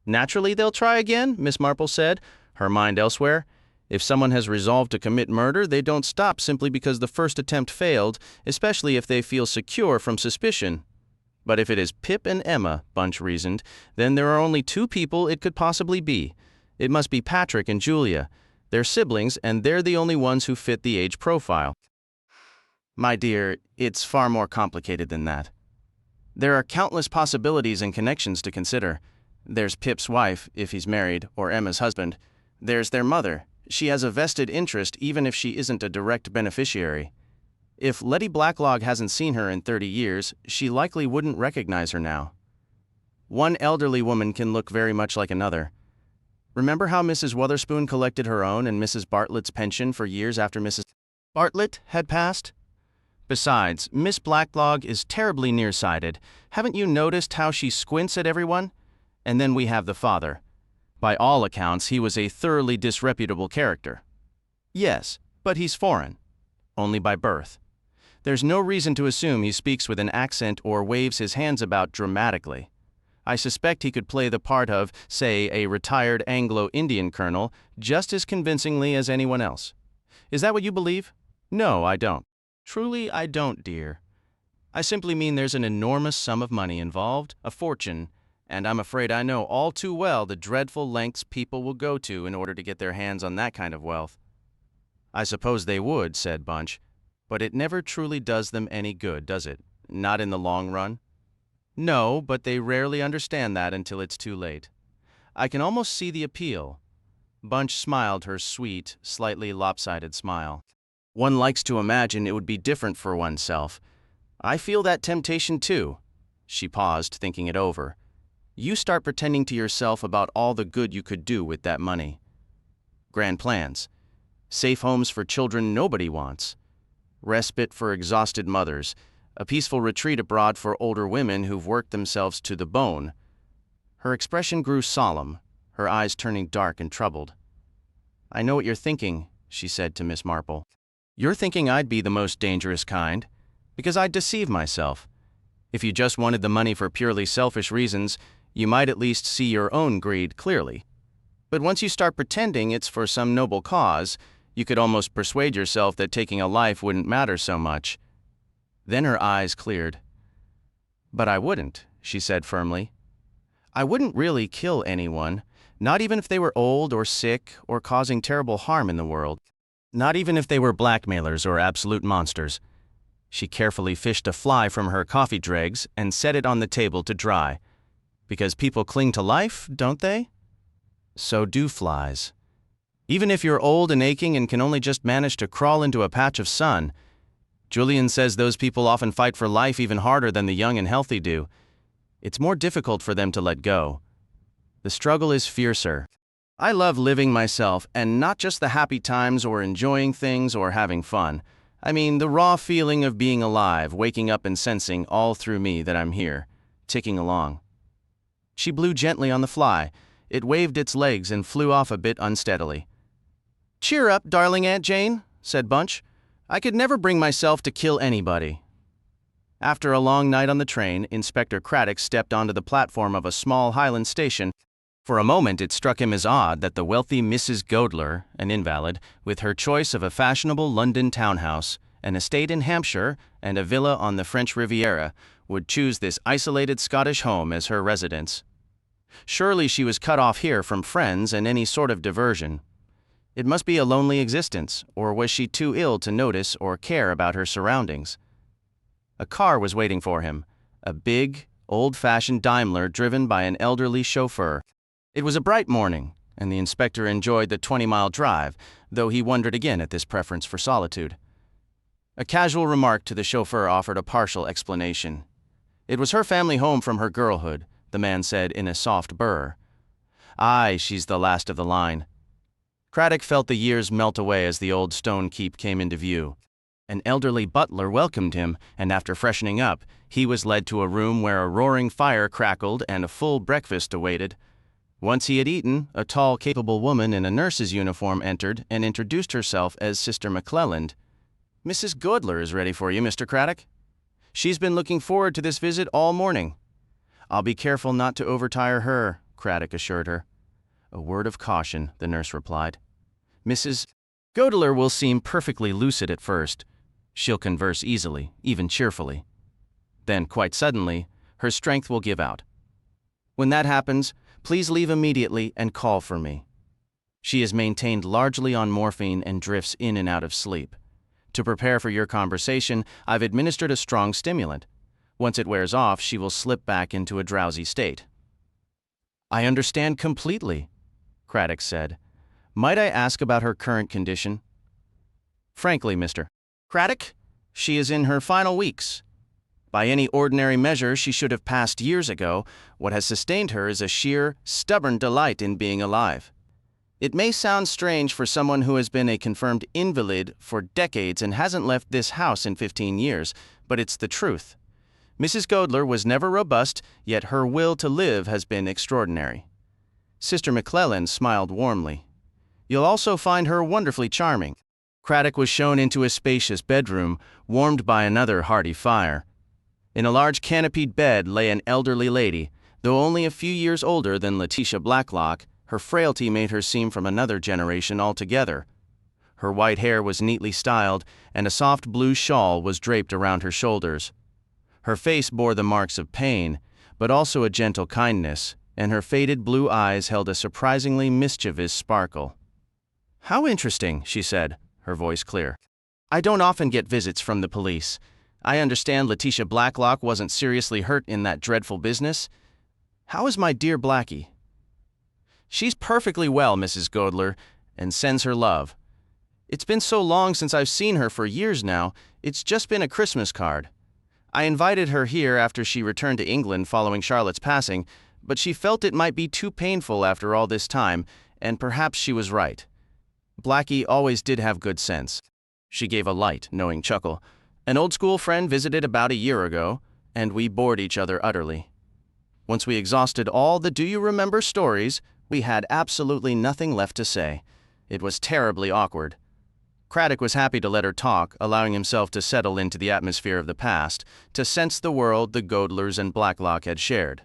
"Naturally they'll try again," Miss Marple said, her mind elsewhere. "If someone has resolved to commit murder, they don't stop simply because the first attempt failed, especially if they feel secure from suspicion." "But if it is Pip and Emma," Bunch reasoned, "then there are only two people it could possibly be. It must be Patrick and Julia. They're siblings, and they're the only ones who fit the age profile." "My dear, it's far more complicated than that. There are countless possibilities and connections to consider. There's Pip's wife, if he's married, or Emma's husband. There's their mother. She has a vested interest even if she isn't a direct beneficiary. If Letty Blacklock hasn't seen her in 30 years, she likely wouldn't recognize her now. One elderly woman can look very much like another. Remember how Mrs. Wotherspoon collected her own and Mrs. Bartlett's pension for years after Mrs. Bartlett had passed? Besides, Miss Blacklock is terribly nearsighted. Haven't you noticed how she squints at everyone? And then we have the father. By all accounts, he was a thoroughly disreputable character. Yes, but he's foreign. Only by birth. There's no reason to assume he speaks with an accent or waves his hands about dramatically. I suspect he could play the part of, say, a retired Anglo-Indian colonel just as convincingly as anyone else. Is that what you believe? No, I don't. Truly, I don't, dear. I simply mean there's an enormous sum of money involved, a fortune, and I'm afraid I know all too well the dreadful lengths people will go to in order to get their hands on that kind of wealth. I suppose they would, said Bunch, but it never truly does them any good, does it? Not in the long run? No, but they rarely understand that until it's too late. I can almost see the appeal. Bunch smiled her sweet, slightly lopsided smile. One likes to imagine it would be different for oneself. I feel that temptation too. She paused, thinking it over. You start pretending to yourself about all the good you could do with that money. Grand plans. Safe homes for children nobody wants. Respite for exhausted mothers. A peaceful retreat abroad for older women who've worked themselves to the bone. Her expression grew solemn, her eyes turning dark and troubled. I know what you're thinking, she said to Miss Marple. You're thinking I'd be the most dangerous kind, because I'd deceive myself. If you just wanted the money for purely selfish reasons, you might at least see your own greed clearly. But once you start pretending it's for some noble cause, you could almost persuade yourself that taking a life wouldn't matter so much. Then her eyes cleared. But I wouldn't, she said firmly. I wouldn't really kill anyone, not even if they were old or sick or causing terrible harm in the world. Not even if they were blackmailers or absolute monsters. She carefully fished a fly from her coffee dregs and set it on the table to dry. Because people cling to life, don't they? So do flies. Even if you're old and aching and can only just manage to crawl into a patch of sun. Julian says those people often fight for life even harder than the young and healthy do. It's more difficult for them to let go. The struggle is fiercer. I love living myself, and not just the happy times or enjoying things or having fun. I mean the raw feeling of being alive, waking up and sensing all through me that I'm here, ticking along. She blew gently on the fly. It waved its legs and flew off a bit unsteadily. Cheer up, darling Aunt Jane, said Bunch. I could never bring myself to kill anybody. After a long night on the train, Inspector Craddock stepped onto the platform of a small Highland station. For a moment it struck him as odd that the wealthy Mrs. Godler, an invalid, with her choice of a fashionable London townhouse, an estate in Hampshire, and a villa on the French Riviera, would choose this isolated Scottish home as her residence. Surely she was cut off here from friends and any sort of diversion. It must be a lonely existence, or was she too ill to notice or care about her surroundings? A car was waiting for him, a big, old-fashioned Daimler driven by an elderly chauffeur. It was a bright morning, and the inspector enjoyed the 20-mile drive, though he wondered again at this preference for solitude. A casual remark to the chauffeur offered a partial explanation. It was her family home from her girlhood, the man said in a soft burr. Aye, she's the last of the line. Craddock felt the years melt away as the old stone keep came into view. An elderly butler welcomed him, and after freshening up, he was led to a room where a roaring fire crackled and a full breakfast awaited. Once he had eaten, a tall, capable woman in a nurse's uniform entered and introduced herself as Sister McClelland. Mrs. Godler is ready for you, Mr. Craddock. She's been looking forward to this visit all morning. I'll be careful not to overtire her, Craddock assured her. A word of caution, the nurse replied. Mrs. Godler will seem perfectly lucid at first. She'll converse easily, even cheerfully. Then, quite suddenly, her strength will give out. When that happens, please leave immediately and call for me. She is maintained largely on morphine and drifts in and out of sleep. To prepare for your conversation, I've administered a strong stimulant. Once it wears off, she will slip back into a drowsy state. I understand completely, Craddock said. Might I ask about her current condition? Frankly, Mr. Craddock, she is in her final weeks. By any ordinary measure, she should have passed years ago. What has sustained her is a sheer, stubborn delight in being alive. It may sound strange for someone who has been a confirmed invalid for decades and hasn't left this house in 15 years, but it's the truth. Mrs. Godler was never robust, yet her will to live has been extraordinary. Sister McClelland smiled warmly. You'll also find her wonderfully charming. Craddock was shown into a spacious bedroom, warmed by another hearty fire. In a large canopied bed lay an elderly lady. Though only a few years older than Letitia Blacklock, her frailty made her seem from another generation altogether. Her white hair was neatly styled, and a soft blue shawl was draped around her shoulders. Her face bore the marks of pain, but also a gentle kindness, and her faded blue eyes held a surprisingly mischievous sparkle. How interesting, she said, her voice clear. I don't often get visits from the police. I understand Letitia Blacklock wasn't seriously hurt in that dreadful business. How is my dear Blackie? She's perfectly well, Mrs. Godler, and sends her love. It's been so long since I've seen her for years now, it's just been a Christmas card. I invited her here after she returned to England following Charlotte's passing, but she felt it might be too painful after all this time, and perhaps she was right. Blackie always did have good sense. She gave a light, knowing chuckle. An old school friend visited about a year ago, and we bored each other utterly. Once we exhausted all the do-you-remember stories, we had absolutely nothing left to say. It was terribly awkward. Craddock was happy to let her talk, allowing himself to settle into the atmosphere of the past, to sense the world the Godlers and Blacklock had shared.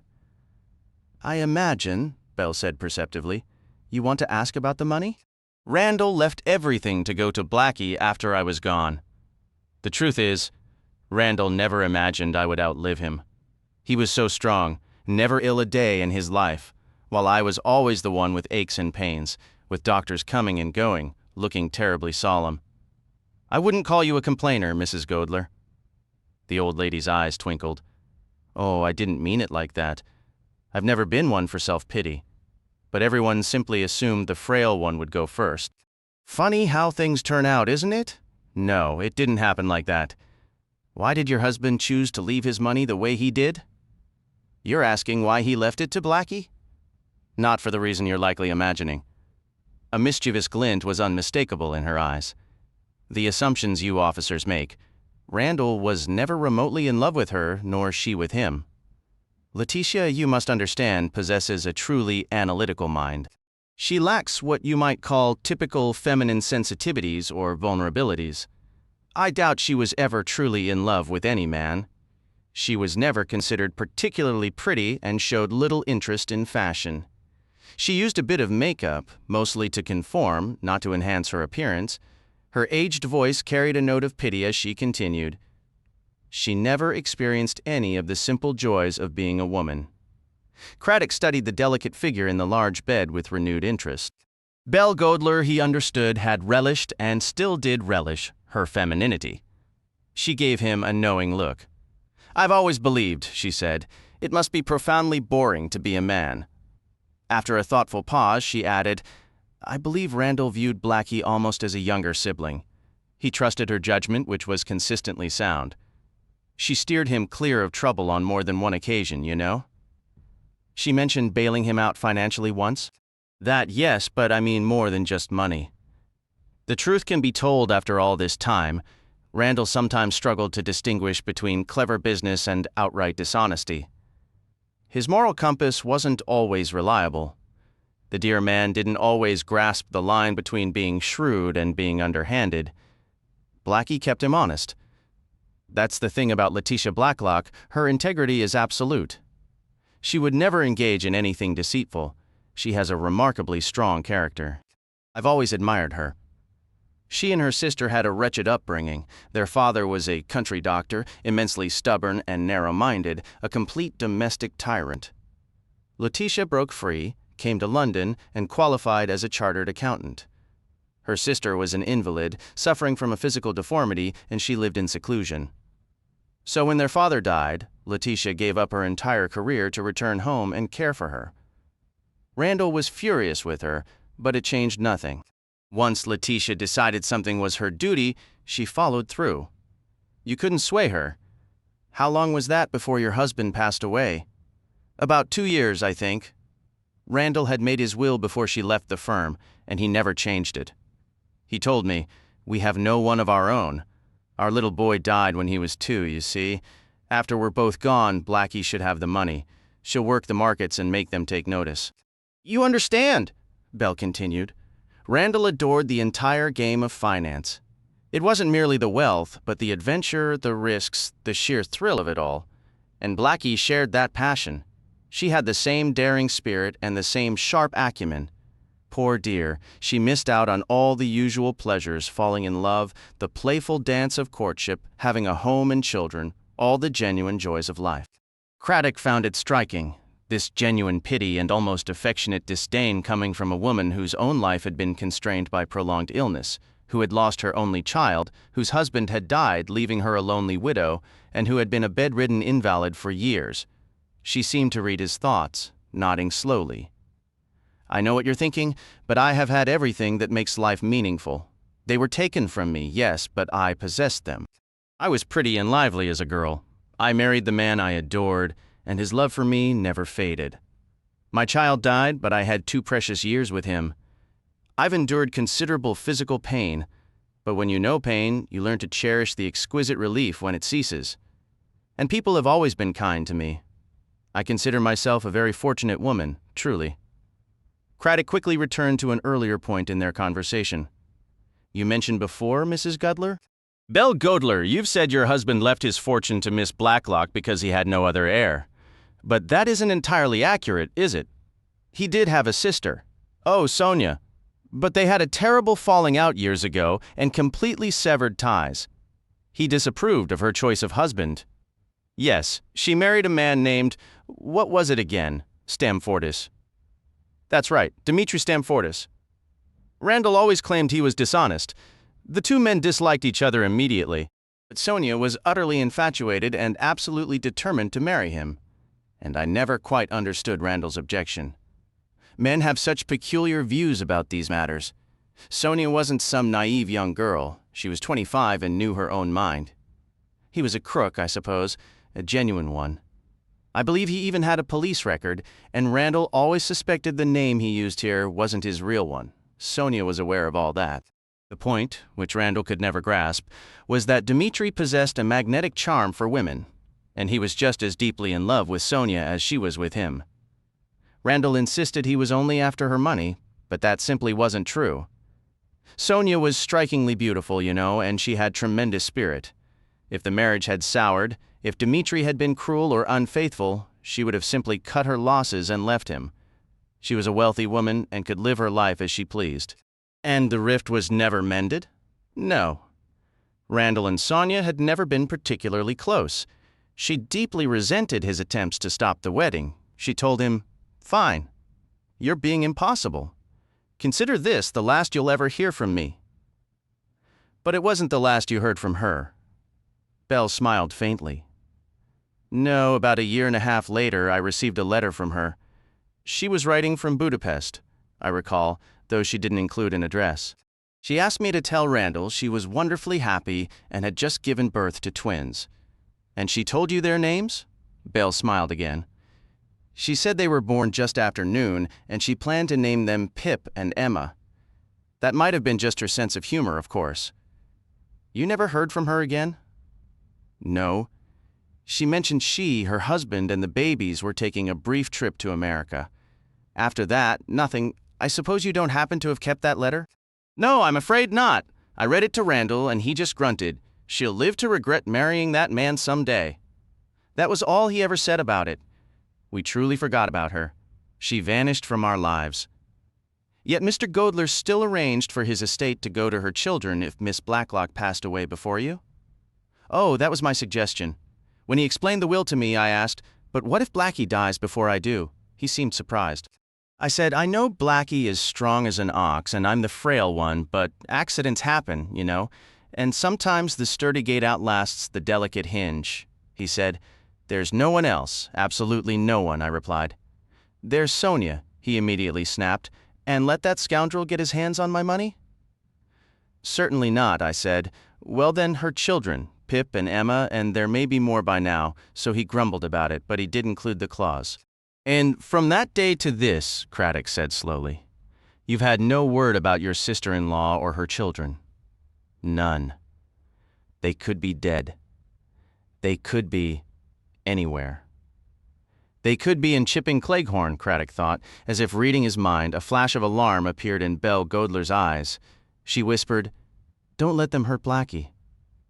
I imagine, Belle said perceptively, you want to ask about the money? Randall left everything to go to Blackie after I was gone. The truth is, Randall never imagined I would outlive him. He was so strong, never ill a day in his life, while I was always the one with aches and pains, with doctors coming and going, looking terribly solemn. I wouldn't call you a complainer, Mrs. Godler. The old lady's eyes twinkled. Oh, I didn't mean it like that. I've never been one for self-pity. But everyone simply assumed the frail one would go first. Funny how things turn out, isn't it? No, it didn't happen like that. Why did your husband choose to leave his money the way he did? You're asking why he left it to Blackie? Not for the reason you're likely imagining. A mischievous glint was unmistakable in her eyes. The assumptions you officers make. Randall was never remotely in love with her, nor she with him. Letitia, you must understand, possesses a truly analytical mind. She lacks what you might call typical feminine sensitivities or vulnerabilities. I doubt she was ever truly in love with any man. She was never considered particularly pretty and showed little interest in fashion. She used a bit of makeup, mostly to conform, not to enhance her appearance. Her aged voice carried a note of pity as she continued. She never experienced any of the simple joys of being a woman. Craddock studied the delicate figure in the large bed with renewed interest. Belle Godler, he understood, had relished and still did relish her femininity. She gave him a knowing look. "I've always believed," she said, "it must be profoundly boring to be a man." After a thoughtful pause, she added, "I believe Randall viewed Blackie almost as a younger sibling. He trusted her judgment, which was consistently sound. She steered him clear of trouble on more than one occasion, you know." She mentioned bailing him out financially once. "That, yes, but I mean more than just money." The truth can be told after all this time. Randall sometimes struggled to distinguish between clever business and outright dishonesty. His moral compass wasn't always reliable. The dear man didn't always grasp the line between being shrewd and being underhanded. Blackie kept him honest. That's the thing about Letitia Blacklock, her integrity is absolute. She would never engage in anything deceitful. She has a remarkably strong character. I've always admired her. She and her sister had a wretched upbringing. Their father was a country doctor, immensely stubborn and narrow-minded, a complete domestic tyrant. Letitia broke free, came to London, and qualified as a chartered accountant. Her sister was an invalid, suffering from a physical deformity, and she lived in seclusion. So when their father died, Letitia gave up her entire career to return home and care for her. Randall was furious with her, but it changed nothing. Once Letitia decided something was her duty, she followed through. You couldn't sway her. How long was that before your husband passed away? About 2 years, I think. Randall had made his will before she left the firm, and he never changed it. He told me, "We have no one of our own. Our little boy died when he was 2, you see. After we're both gone, Blackie should have the money. She'll work the markets and make them take notice." "You understand," Belle continued. Randall adored the entire game of finance. It wasn't merely the wealth, but the adventure, the risks, the sheer thrill of it all. And Blackie shared that passion. She had the same daring spirit and the same sharp acumen. Poor dear, she missed out on all the usual pleasures, falling in love, the playful dance of courtship, having a home and children, all the genuine joys of life. Craddock found it striking. This genuine pity and almost affectionate disdain coming from a woman whose own life had been constrained by prolonged illness, who had lost her only child, whose husband had died, leaving her a lonely widow, and who had been a bedridden invalid for years. She seemed to read his thoughts, nodding slowly. "I know what you're thinking, but I have had everything that makes life meaningful. They were taken from me, yes, but I possessed them. I was pretty and lively as a girl. I married the man I adored, and his love for me never faded. My child died, but I had 2 precious years with him. I've endured considerable physical pain, but when you know pain, you learn to cherish the exquisite relief when it ceases. And people have always been kind to me. I consider myself a very fortunate woman, truly." Craddock quickly returned to an earlier point in their conversation. "You mentioned before, Mrs. Gudler?" "Belle Godler, you've said your husband left his fortune to Miss Blacklock because he had no other heir. But that isn't entirely accurate, is it? He did have a sister. Oh, Sonia. But they had a terrible falling out years ago and completely severed ties. He disapproved of her choice of husband. Yes, she married a man named, what was it again? Stamfordis. That's right, Dimitri Stamfordis. Randall always claimed he was dishonest. The 2 men disliked each other immediately, but Sonia was utterly infatuated and absolutely determined to marry him. And I never quite understood Randall's objection. Men have such peculiar views about these matters. Sonia wasn't some naive young girl. She was 25 and knew her own mind. He was a crook, I suppose, a genuine one. I believe he even had a police record, and Randall always suspected the name he used here wasn't his real one. Sonia was aware of all that. The point, which Randall could never grasp, was that Dimitri possessed a magnetic charm for women, and he was just as deeply in love with Sonia as she was with him. Randall insisted he was only after her money, but that simply wasn't true. Sonia was strikingly beautiful, you know, and she had tremendous spirit. If the marriage had soured, if Dimitri had been cruel or unfaithful, she would have simply cut her losses and left him. She was a wealthy woman and could live her life as she pleased. And the rift was never mended? No. Randall and Sonia had never been particularly close. She deeply resented his attempts to stop the wedding. She told him, "Fine. You're being impossible. Consider this the last you'll ever hear from me." But it wasn't the last you heard from her. Belle smiled faintly. No, about a year and a half later, I received a letter from her. She was writing from Budapest, I recall, though she didn't include an address. She asked me to tell Randall she was wonderfully happy and had just given birth to twins. And she told you their names? Belle smiled again. She said they were born just after noon, and she planned to name them Pip and Emma. That might have been just her sense of humor, of course. You never heard from her again? No. She mentioned she, her husband, and the babies were taking a brief trip to America. After that, nothing. I suppose you don't happen to have kept that letter? No, I'm afraid not. I read it to Randall, and he just grunted, "She'll live to regret marrying that man someday." That was all he ever said about it. We truly forgot about her. She vanished from our lives. Yet Mr. Godler still arranged for his estate to go to her children if Miss Blacklock passed away before you? Oh, that was my suggestion. When he explained the will to me, I asked, "But what if Blackie dies before I do?" He seemed surprised. I said, "I know Blackie is strong as an ox and I'm the frail one, but accidents happen, you know, and sometimes the sturdy gate outlasts the delicate hinge." He said, "There's no one else, absolutely no one," I replied. "There's Sonia," he immediately snapped, "and let that scoundrel get his hands on my money?" "Certainly not," I said. "Well then, her children, Pip and Emma, and there may be more by now," so he grumbled about it, but he did include the clause. "And from that day to this," Craddock said slowly, "you've had no word about your sister-in-law or her children." None. They could be dead. They could be anywhere. They could be in Chipping Cleghorn, Craddock thought. As if reading his mind, a flash of alarm appeared in Belle Godler's eyes. She whispered, "Don't let them hurt Blackie.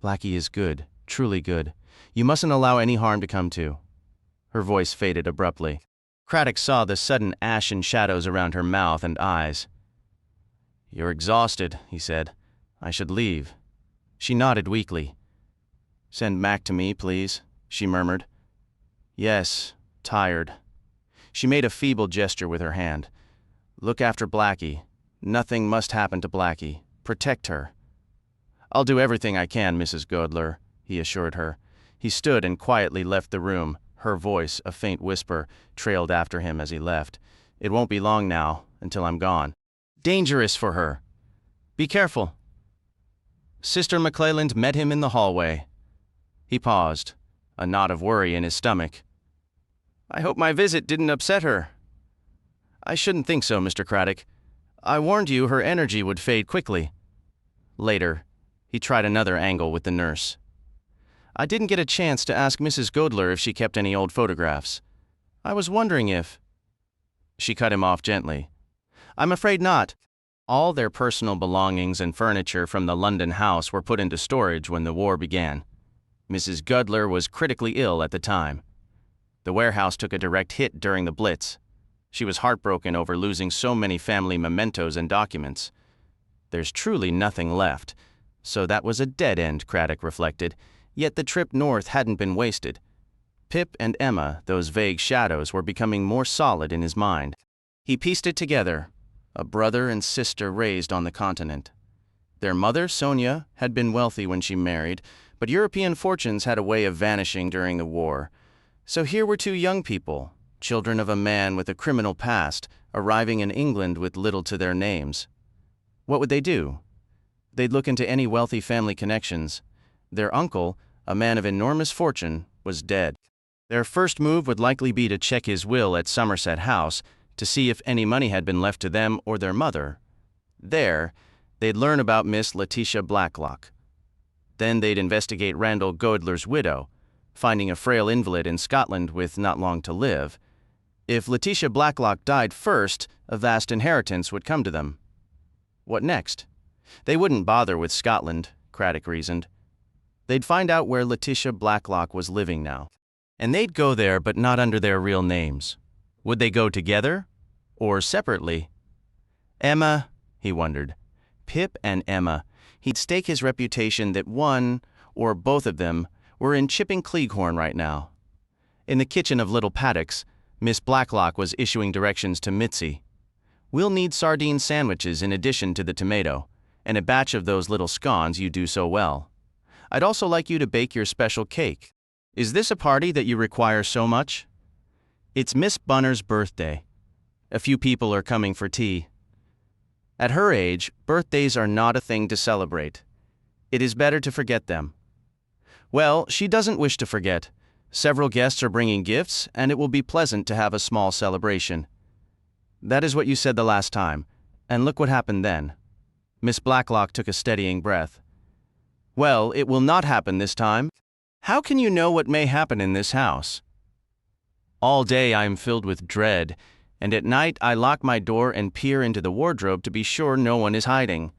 Blackie is good, truly good. You mustn't allow any harm to come to." Her voice faded abruptly. Craddock saw the sudden ashen shadows around her mouth and eyes. "You're exhausted," he said. "I should leave." She nodded weakly. "Send Mac to me, please," she murmured. "Yes, tired." She made a feeble gesture with her hand. "Look after Blackie. Nothing must happen to Blackie. Protect her." "I'll do everything I can, Mrs. Godler," he assured her. He stood and quietly left the room. Her voice, a faint whisper, trailed after him as he left. "It won't be long now, until I'm gone. Dangerous for her. Be careful." Sister McClelland met him in the hallway. He paused, a knot of worry in his stomach. "I hope my visit didn't upset her." "I shouldn't think so, Mr. Craddock. I warned you her energy would fade quickly." Later, he tried another angle with the nurse. "I didn't get a chance to ask Mrs. Godler if she kept any old photographs. I was wondering if—" She cut him off gently. "I'm afraid not. All their personal belongings and furniture from the London house were put into storage when the war began. Mrs. Godler was critically ill at the time. The warehouse took a direct hit during the Blitz. She was heartbroken over losing so many family mementos and documents. There's truly nothing left. So that was a dead end, Craddock reflected. Yet the trip north hadn't been wasted. Pip and Emma, those vague shadows, were becoming more solid in his mind. He pieced it together. A brother and sister raised on the continent. Their mother, Sonia, had been wealthy when she married, but European fortunes had a way of vanishing during the war. So here were two young people, children of a man with a criminal past, arriving in England with little to their names. What would they do? They'd look into any wealthy family connections. Their uncle, a man of enormous fortune, was dead. Their first move would likely be to check his will at Somerset House to see if any money had been left to them or their mother. There, they'd learn about Miss Letitia Blacklock. Then they'd investigate Randall Godler's widow, finding a frail invalid in Scotland with not long to live. If Letitia Blacklock died first, a vast inheritance would come to them. What next? They wouldn't bother with Scotland, Craddock reasoned. They'd find out where Letitia Blacklock was living now. And they'd go there, but not under their real names. Would they go together? Or separately? Emma, he wondered. Pip and Emma. He'd stake his reputation that one, or both of them, were in Chipping Cleghorn right now. In the kitchen of Little Paddocks, Miss Blacklock was issuing directions to Mitzi. We'll need sardine sandwiches in addition to the tomato, and a batch of those little scones you do so well. I'd also like you to bake your special cake. Is this a party that you require so much? It's Miss Bunner's birthday. A few people are coming for tea. At her age, birthdays are not a thing to celebrate. It is better to forget them. Well, she doesn't wish to forget. Several guests are bringing gifts, and it will be pleasant to have a small celebration. That is what you said the last time, and look what happened then. Miss Blacklock took a steadying breath. Well, it will not happen this time. How can you know what may happen in this house? All day I am filled with dread, and at night I lock my door and peer into the wardrobe to be sure no one is hiding.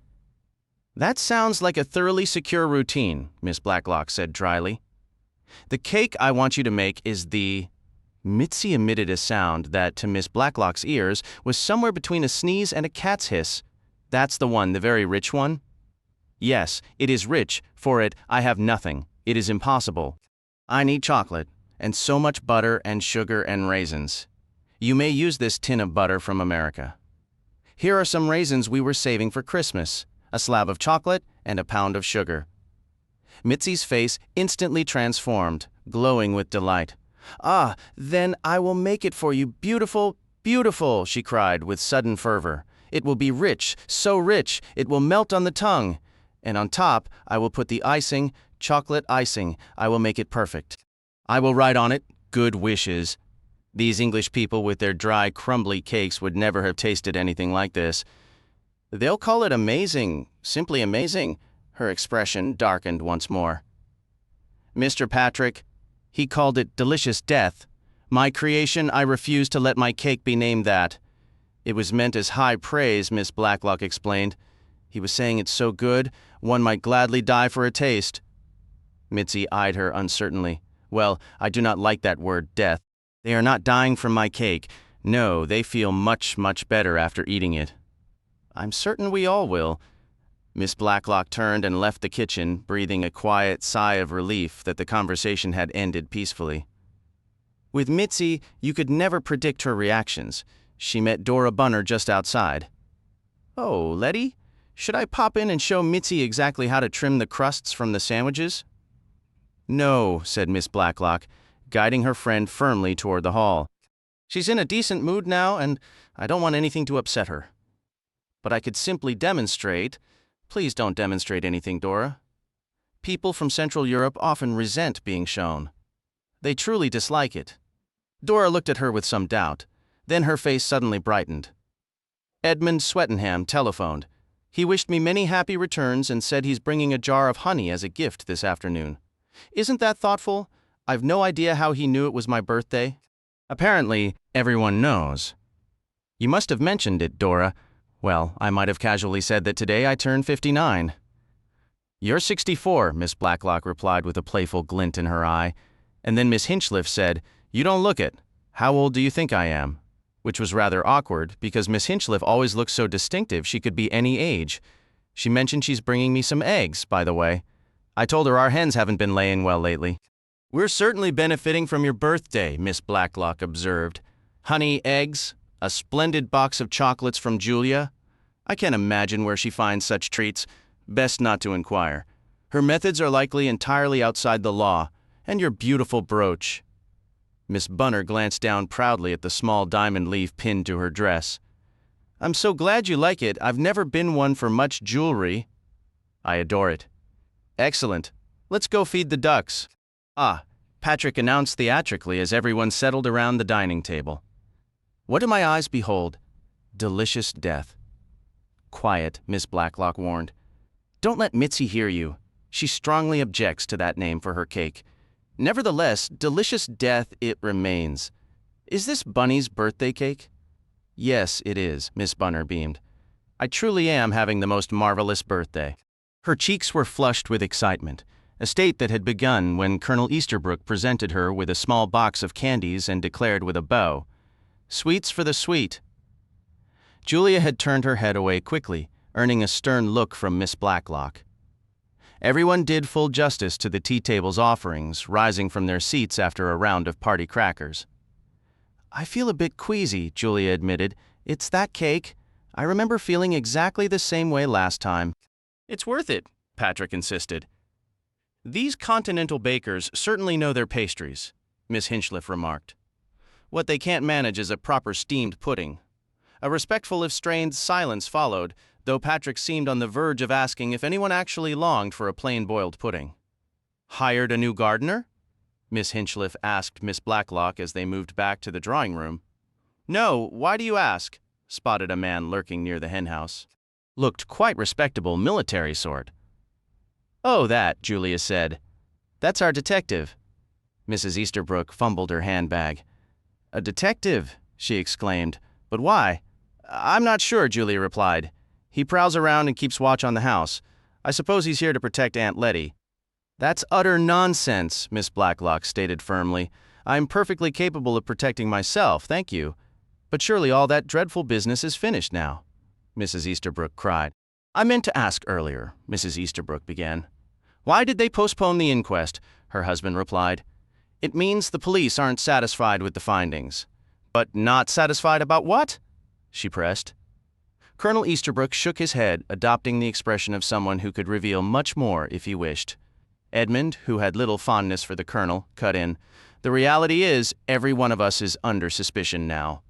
That sounds like a thoroughly secure routine, Miss Blacklock said dryly. The cake I want you to make is the... Mitzi emitted a sound that, to Miss Blacklock's ears, was somewhere between a sneeze and a cat's hiss. That's the one, the very rich one? Yes, it is rich. For it, I have nothing. It is impossible. I need chocolate, and so much butter and sugar and raisins. You may use this tin of butter from America. Here are some raisins we were saving for Christmas, a slab of chocolate, and a pound of sugar. Mitzi's face instantly transformed, glowing with delight. Ah, then I will make it for you, beautiful, beautiful, she cried with sudden fervor. It will be rich, so rich, it will melt on the tongue. And on top, I will put the icing, chocolate icing. I will make it perfect. I will write on it, good wishes. These English people with their dry, crumbly cakes would never have tasted anything like this. They'll call it amazing, simply amazing. Her expression darkened once more. Mr. Patrick, he called it delicious death. My creation, I refuse to let my cake be named that. It was meant as high praise, Miss Blacklock explained. He was saying it's so good, one might gladly die for a taste. Mitzi eyed her uncertainly. Well, I do not like that word, death. They are not dying from my cake. No, they feel much, much better after eating it. I'm certain we all will. Miss Blacklock turned and left the kitchen, breathing a quiet sigh of relief that the conversation had ended peacefully. With Mitzi, you could never predict her reactions. She met Dora Bunner just outside. Oh, Letty? Should I pop in and show Mitzi exactly how to trim the crusts from the sandwiches? No, said Miss Blacklock, guiding her friend firmly toward the hall. She's in a decent mood now, and I don't want anything to upset her. But I could simply demonstrate. Please don't demonstrate anything, Dora. People from Central Europe often resent being shown. They truly dislike it. Dora looked at her with some doubt. Then her face suddenly brightened. Edmund Swettenham telephoned. He wished me many happy returns and said he's bringing a jar of honey as a gift this afternoon. Isn't that thoughtful? I've no idea how he knew it was my birthday. Apparently, everyone knows. You must have mentioned it, Dora. Well, I might have casually said that today I turned 59. You're 64, Miss Blacklock replied with a playful glint in her eye. And then Miss Hinchliff said, You don't look it. How old do you think I am? Which was rather awkward, because Miss Hinchliff always looked so distinctive she could be any age. She mentioned she's bringing me some eggs, by the way. I told her our hens haven't been laying well lately. We're certainly benefiting from your birthday, Miss Blacklock observed. Honey, eggs, a splendid box of chocolates from Julia. I can't imagine where she finds such treats. Best not to inquire. Her methods are likely entirely outside the law. And your beautiful brooch. Miss Bunner glanced down proudly at the small diamond leaf pinned to her dress. I'm so glad you like it. I've never been one for much jewelry. I adore it. Excellent. Let's go feed the ducks. Ah, Patrick announced theatrically as everyone settled around the dining table. What do my eyes behold? Delicious death. Quiet, Miss Blacklock warned. Don't let Mitzi hear you. She strongly objects to that name for her cake. Nevertheless, delicious death it remains. Is this Bunny's birthday cake? Yes, it is, Miss Bunner beamed. I truly am having the most marvelous birthday. Her cheeks were flushed with excitement, a state that had begun when Colonel Easterbrook presented her with a small box of candies and declared with a bow, Sweets for the sweet. Julia had turned her head away quickly, earning a stern look from Miss Blacklock. Everyone did full justice to the tea table's offerings, rising from their seats after a round of party crackers. I feel a bit queasy, Julia admitted. It's that cake. I remember feeling exactly the same way last time. It's worth it, Patrick insisted. These continental bakers certainly know their pastries, Miss Hinchliffe remarked. What they can't manage is a proper steamed pudding. A respectful if strained silence followed, though Patrick seemed on the verge of asking if anyone actually longed for a plain boiled pudding. Hired a new gardener? Miss Hinchliffe asked Miss Blacklock as they moved back to the drawing room. No, why do you ask? Spotted a man lurking near the henhouse. Looked quite respectable, military sort. Oh, that, Julia said. That's our detective. Mrs. Easterbrook fumbled her handbag. A detective, she exclaimed. But why? I'm not sure, Julia replied. He prowls around and keeps watch on the house. I suppose he's here to protect Aunt Letty. That's utter nonsense, Miss Blacklock stated firmly. I'm perfectly capable of protecting myself, thank you. But surely all that dreadful business is finished now, Mrs. Easterbrook cried. I meant to ask earlier, Mrs. Easterbrook began. Why did they postpone the inquest? Her husband replied. It means the police aren't satisfied with the findings. But not satisfied about what? She pressed. Colonel Easterbrook shook his head, adopting the expression of someone who could reveal much more if he wished. Edmund, who had little fondness for the colonel, cut in. The reality is, every one of us is under suspicion now.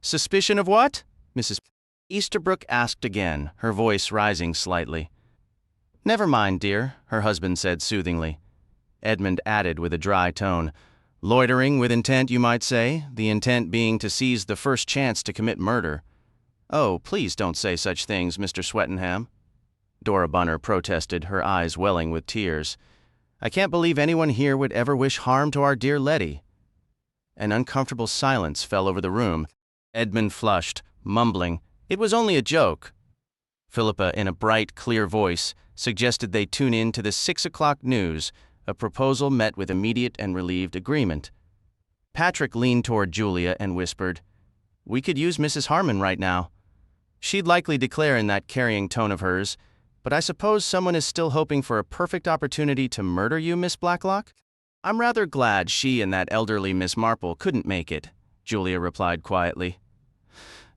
Suspicion of what? Mrs. Easterbrook asked again, her voice rising slightly. Never mind, dear, her husband said soothingly. Edmund added with a dry tone. Loitering with intent, you might say, the intent being to seize the first chance to commit murder. Oh, please don't say such things, Mr. Swettenham. Dora Bunner protested, her eyes welling with tears. I can't believe anyone here would ever wish harm to our dear Letty. An uncomfortable silence fell over the room. Edmund flushed, mumbling, It was only a joke. Philippa, in a bright, clear voice, suggested they tune in to the 6 o'clock news. A proposal met with immediate and relieved agreement. Patrick leaned toward Julia and whispered, We could use Mrs. Harmon right now. She'd likely declare in that carrying tone of hers, but I suppose someone is still hoping for a perfect opportunity to murder you, Miss Blacklock? I'm rather glad she and that elderly Miss Marple couldn't make it, Julia replied quietly.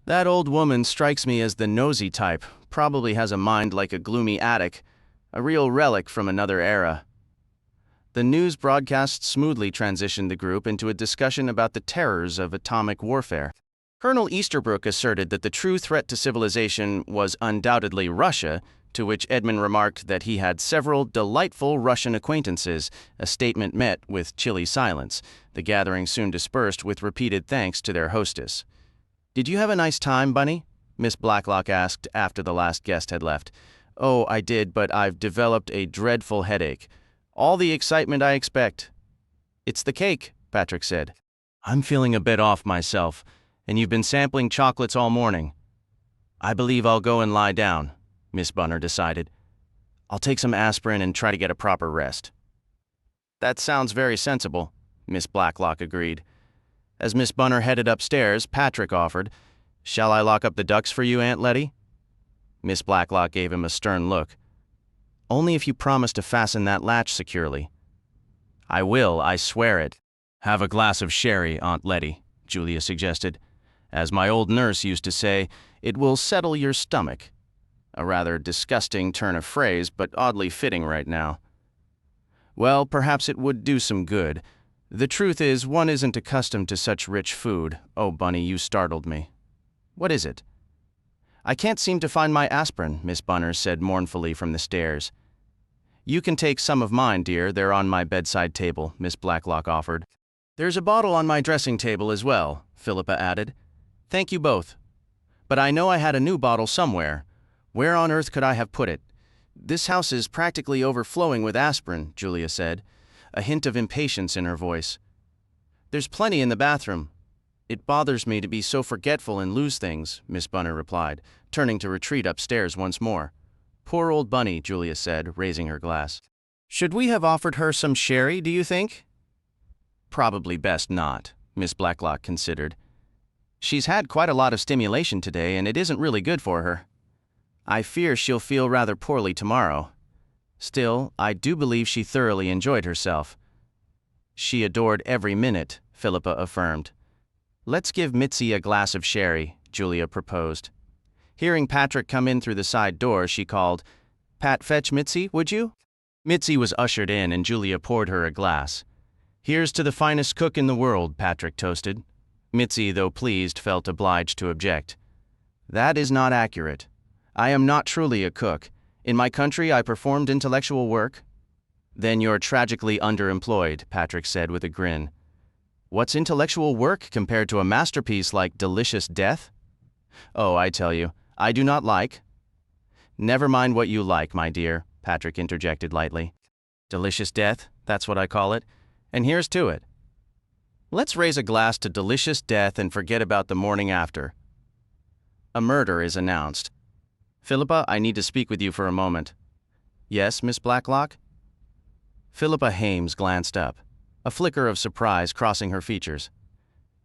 That old woman strikes me as the nosy type, probably has a mind like a gloomy attic, a real relic from another era. The news broadcast smoothly transitioned the group into a discussion about the terrors of atomic warfare. Colonel Easterbrook asserted that the true threat to civilization was undoubtedly Russia, to which Edmund remarked that he had several delightful Russian acquaintances, a statement met with chilly silence. The gathering soon dispersed with repeated thanks to their hostess. Did you have a nice time, Bunny? Miss Blacklock asked after the last guest had left. Oh, I did, but I've developed a dreadful headache. All the excitement I expect. It's the cake, Patrick said. I'm feeling a bit off myself, and you've been sampling chocolates all morning. I believe I'll go and lie down, Miss Bunner decided. I'll take some aspirin and try to get a proper rest. That sounds very sensible, Miss Blacklock agreed. As Miss Bunner headed upstairs, Patrick offered, Shall I lock up the ducks for you, Aunt Letty? Miss Blacklock gave him a stern look. Only if you promise to fasten that latch securely. I will, I swear it. Have a glass of sherry, Aunt Letty, Julia suggested. As my old nurse used to say, it will settle your stomach. A rather disgusting turn of phrase, but oddly fitting right now. Well, perhaps it would do some good. The truth is, one isn't accustomed to such rich food. Oh, Bunny, you startled me. What is it? I can't seem to find my aspirin, Miss Bunner said mournfully from the stairs. You can take some of mine, dear. They're on my bedside table, Miss Blacklock offered. There's a bottle on my dressing table as well, Philippa added. Thank you both. But I know I had a new bottle somewhere. Where on earth could I have put it? This house is practically overflowing with aspirin, Julia said, a hint of impatience in her voice. There's plenty in the bathroom. It bothers me to be so forgetful and lose things, Miss Bunner replied, turning to retreat upstairs once more. Poor old Bunny, Julia said, raising her glass. Should we have offered her some sherry, do you think? Probably best not, Miss Blacklock considered. She's had quite a lot of stimulation today, and it isn't really good for her. I fear she'll feel rather poorly tomorrow. Still, I do believe she thoroughly enjoyed herself. She adored every minute, Philippa affirmed. Let's give Mitzi a glass of sherry, Julia proposed. Hearing Patrick come in through the side door, she called, "Pat, fetch Mitzi, would you?" Mitzi was ushered in and Julia poured her a glass. "Here's to the finest cook in the world," Patrick toasted. Mitzi, though pleased, felt obliged to object. "That is not accurate. I am not truly a cook. In my country, I performed intellectual work." "Then you're tragically underemployed," Patrick said with a grin. "What's intellectual work compared to a masterpiece like Delicious Death?" "Oh, I tell you, I do not like." "Never mind what you like, my dear," Patrick interjected lightly. "Delicious Death, that's what I call it. And here's to it. Let's raise a glass to delicious death and forget about the morning after." A murder is announced. "Philippa, I need to speak with you for a moment." "Yes, Miss Blacklock?" Philippa Hames glanced up, a flicker of surprise crossing her features.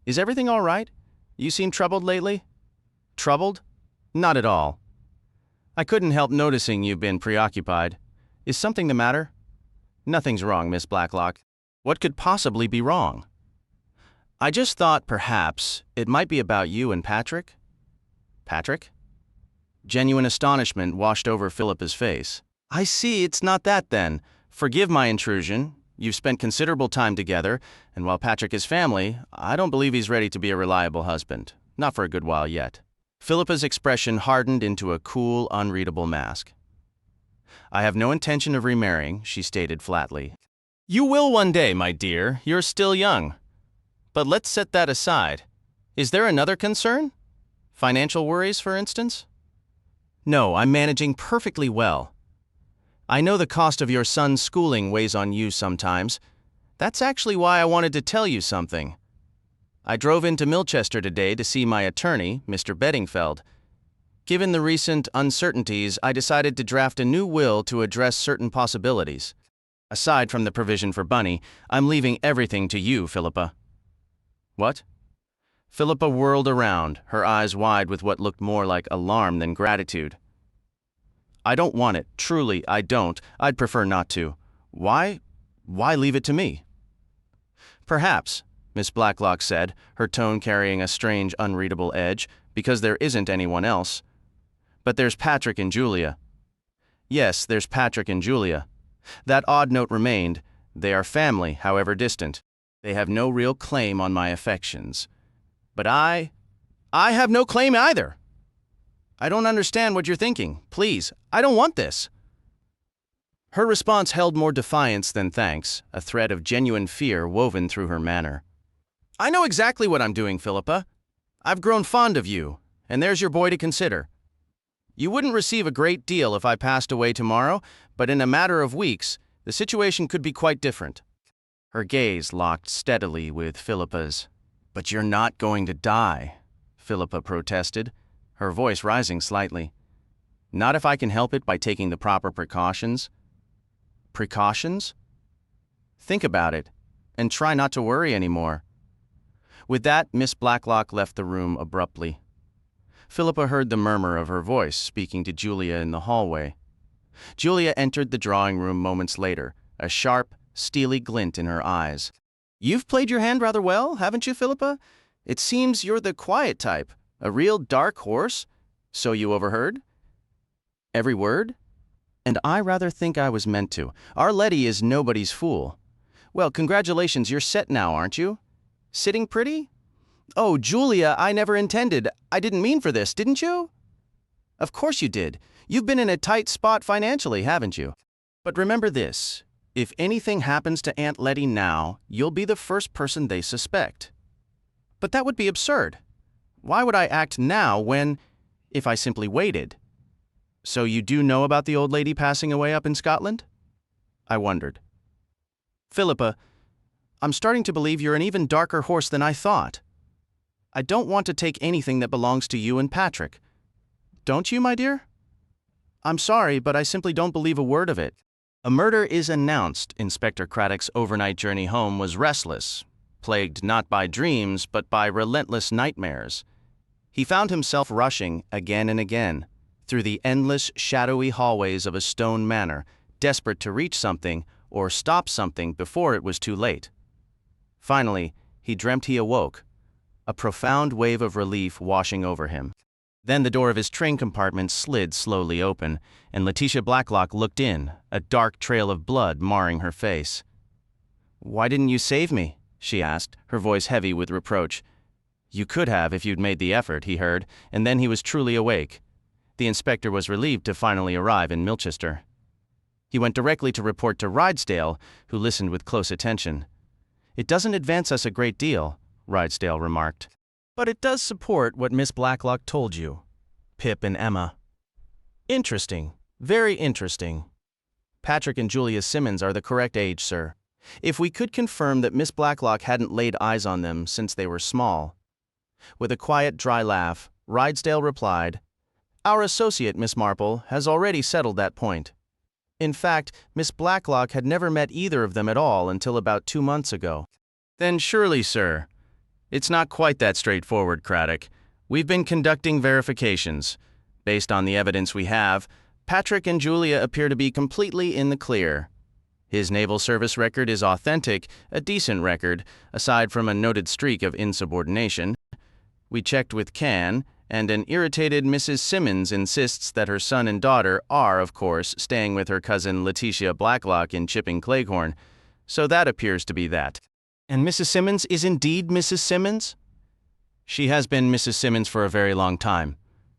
"Is everything all right? You seem troubled lately?" "Troubled? Not at all. I couldn't help noticing you've been preoccupied. Is something the matter?" "Nothing's wrong, Miss Blacklock." "What could possibly be wrong?" "I just thought, perhaps, it might be about you and Patrick." "Patrick?" Genuine astonishment washed over Philippa's face. "I see, it's not that then. Forgive my intrusion. You've spent considerable time together, and while Patrick is family, I don't believe he's ready to be a reliable husband. Not for a good while yet." Philippa's expression hardened into a cool, unreadable mask. "I have no intention of remarrying," she stated flatly. "You will one day, my dear. You're still young. But let's set that aside. Is there another concern? Financial worries, for instance?" "No, I'm managing perfectly well. I know the cost of your son's schooling weighs on you sometimes. That's actually why I wanted to tell you something. I drove into Milchester today to see my attorney, Mr. Bedingfeld. Given the recent uncertainties, I decided to draft a new will to address certain possibilities. Aside from the provision for Bunny, I'm leaving everything to you, Philippa." "What?" Philippa whirled around, her eyes wide with what looked more like alarm than gratitude. "I don't want it. Truly, I don't. I'd prefer not to. Why leave it to me?" "Perhaps," Miss Blacklock said, her tone carrying a strange, unreadable edge, "because there isn't anyone else. But there's Patrick and Julia." "Yes, there's Patrick and Julia." That odd note remained. "They are family, however distant. They have no real claim on my affections. But I have no claim either. I don't understand what you're thinking. Please, I don't want this." Her response held more defiance than thanks, a thread of genuine fear woven through her manner. "I know exactly what I'm doing, Philippa. I've grown fond of you, and there's your boy to consider. You wouldn't receive a great deal if I passed away tomorrow, but in a matter of weeks, the situation could be quite different." Her gaze locked steadily with Philippa's. "But you're not going to die," Philippa protested, her voice rising slightly. "Not if I can help it by taking the proper precautions." "Precautions?" "Think about it, and try not to worry anymore." With that, Miss Blacklock left the room abruptly. Philippa heard the murmur of her voice speaking to Julia in the hallway. Julia entered the drawing room moments later, a sharp, steely glint in her eyes. "You've played your hand rather well, haven't you, Philippa? It seems you're the quiet type, a real dark horse. So you overheard?" "Every word? And I rather think I was meant to. Our Letty is nobody's fool. Well, congratulations, you're set now, aren't you? Sitting pretty? Oh, Julia, I never intended. I didn't mean for this, didn't you?" "Of course you did. You've been in a tight spot financially, haven't you? But remember this. If anything happens to Aunt Letty now, you'll be the first person they suspect." "But that would be absurd. Why would I act now when, if I simply waited?" "So you do know about the old lady passing away up in Scotland?" I wondered. "Philippa, I'm starting to believe you're an even darker horse than I thought. I don't want to take anything that belongs to you and Patrick. Don't you, my dear? I'm sorry, but I simply don't believe a word of it." A murder is announced. Inspector Craddock's overnight journey home was restless, plagued not by dreams, but by relentless nightmares. He found himself rushing, again and again, through the endless, shadowy hallways of a stone manor, desperate to reach something or stop something before it was too late. Finally, he dreamt he awoke, a profound wave of relief washing over him. Then the door of his train compartment slid slowly open, and Letitia Blacklock looked in, a dark trail of blood marring her face. "Why didn't you save me?" she asked, her voice heavy with reproach. "You could have if you'd made the effort," he heard, and then he was truly awake. The inspector was relieved to finally arrive in Milchester. He went directly to report to Rydesdale, who listened with close attention. "It doesn't advance us a great deal," Rydesdale remarked. "But it does support what Miss Blacklock told you. Pip and Emma." "Interesting. Very interesting. Patrick and Julia Simmons are the correct age, sir. If we could confirm that Miss Blacklock hadn't laid eyes on them since they were small." With a quiet, dry laugh, Rydesdale replied, "Our associate, Miss Marple, has already settled that point. In fact, Miss Blacklock had never met either of them at all until about 2 months ago." "Then surely, sir, it's not quite that straightforward, Craddock. We've been conducting verifications. Based on the evidence we have, Patrick and Julia appear to be completely in the clear. His naval service record is authentic, a decent record, aside from a noted streak of insubordination. We checked with Can, and an irritated Mrs. Simmons insists that her son and daughter are, of course, staying with her cousin Letitia Blacklock in Chipping Cleghorn, so that appears to be that." "And Mrs. Simmons is indeed Mrs. Simmons?" "She has been Mrs. Simmons for a very long time.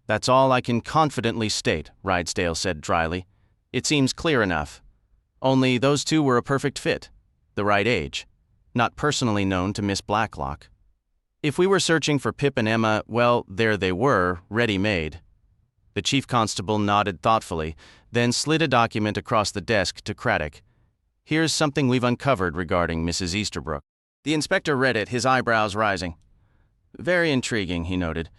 That's all I can confidently state," Rydesdale said dryly. "It seems clear enough. Only those two were a perfect fit, the right age, not personally known to Miss Blacklock. If we were searching for Pip and Emma, well, there they were, ready-made." The chief constable nodded thoughtfully, then slid a document across the desk to Craddock. "Here's something we've uncovered regarding Mrs. Easterbrook." The inspector read it, his eyebrows rising. "Very intriguing," he noted.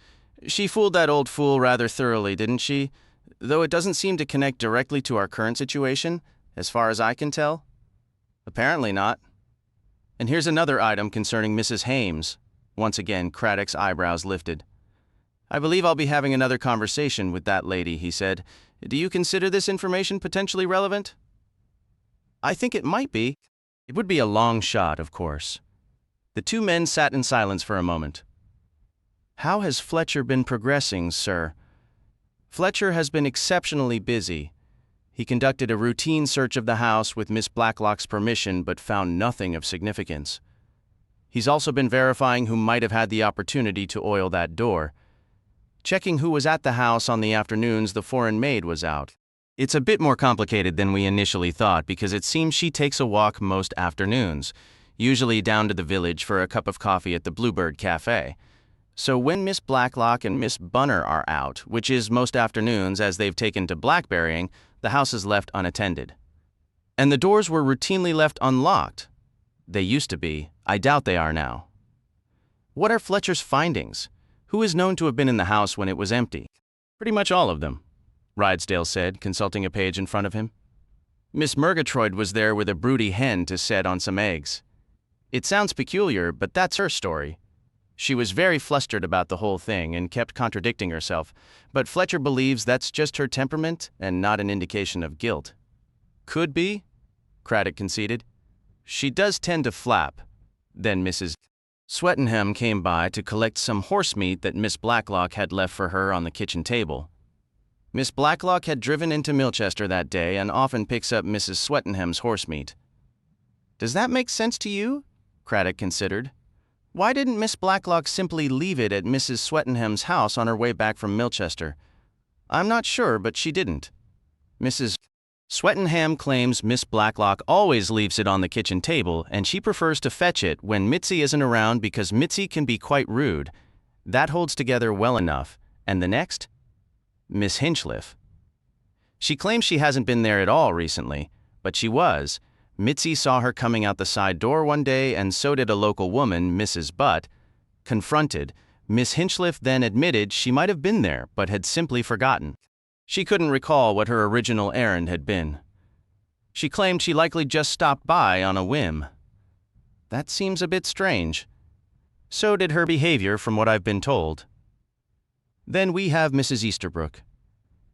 "She fooled that old fool rather thoroughly, didn't she? Though it doesn't seem to connect directly to our current situation, as far as I can tell." "Apparently not. And here's another item concerning Mrs. Hames." Once again, Craddock's eyebrows lifted. "I believe I'll be having another conversation with that lady," he said. "Do you consider this information potentially relevant?" "I think it might be. It would be a long shot, of course." The two men sat in silence for a moment. "How has Fletcher been progressing, sir?" "Fletcher has been exceptionally busy. He conducted a routine search of the house with Miss Blacklock's permission, but found nothing of significance. He's also been verifying who might have had the opportunity to oil that door, checking who was at the house on the afternoons the foreign maid was out. It's a bit more complicated than we initially thought because it seems she takes a walk most afternoons, usually down to the village for a cup of coffee at the Bluebird Cafe. So when Miss Blacklock and Miss Bunner are out, which is most afternoons as they've taken to blackberrying, the house is left unattended. And the doors were routinely left unlocked. They used to be. I doubt they are now." "What are Fletcher's findings? Who is known to have been in the house when it was empty?" "Pretty much all of them," Rydesdale said, consulting a page in front of him. "Miss Murgatroyd was there with a broody hen to set on some eggs. It sounds peculiar, but that's her story. She was very flustered about the whole thing and kept contradicting herself, but Fletcher believes that's just her temperament and not an indication of guilt." "Could be," Craddock conceded. "She does tend to flap." Then Mrs. Swettenham came by to collect some horse meat that Miss Blacklock had left for her on the kitchen table. Miss Blacklock had driven into Milchester that day and often picks up Mrs. Swettenham's horse meat. "Does that make sense to you?" Craddock considered. "Why didn't Miss Blacklock simply leave it at Mrs. Swettenham's house on her way back from Milchester? I'm not sure, but she didn't. Mrs. Swettenham claims Miss Blacklock always leaves it on the kitchen table, and she prefers to fetch it when Mitzi isn't around because Mitzi can be quite rude. That holds together well enough. And the next? Miss Hinchliffe. She claims she hasn't been there at all recently, but she was. Mitzi saw her coming out the side door one day, and so did a local woman, Mrs. Butt. Confronted, Miss Hinchliffe then admitted she might have been there, but had simply forgotten. She couldn't recall what her original errand had been. She claimed she likely just stopped by on a whim. That seems a bit strange. So did her behavior, from what I've been told. Then we have Mrs. Easterbrook.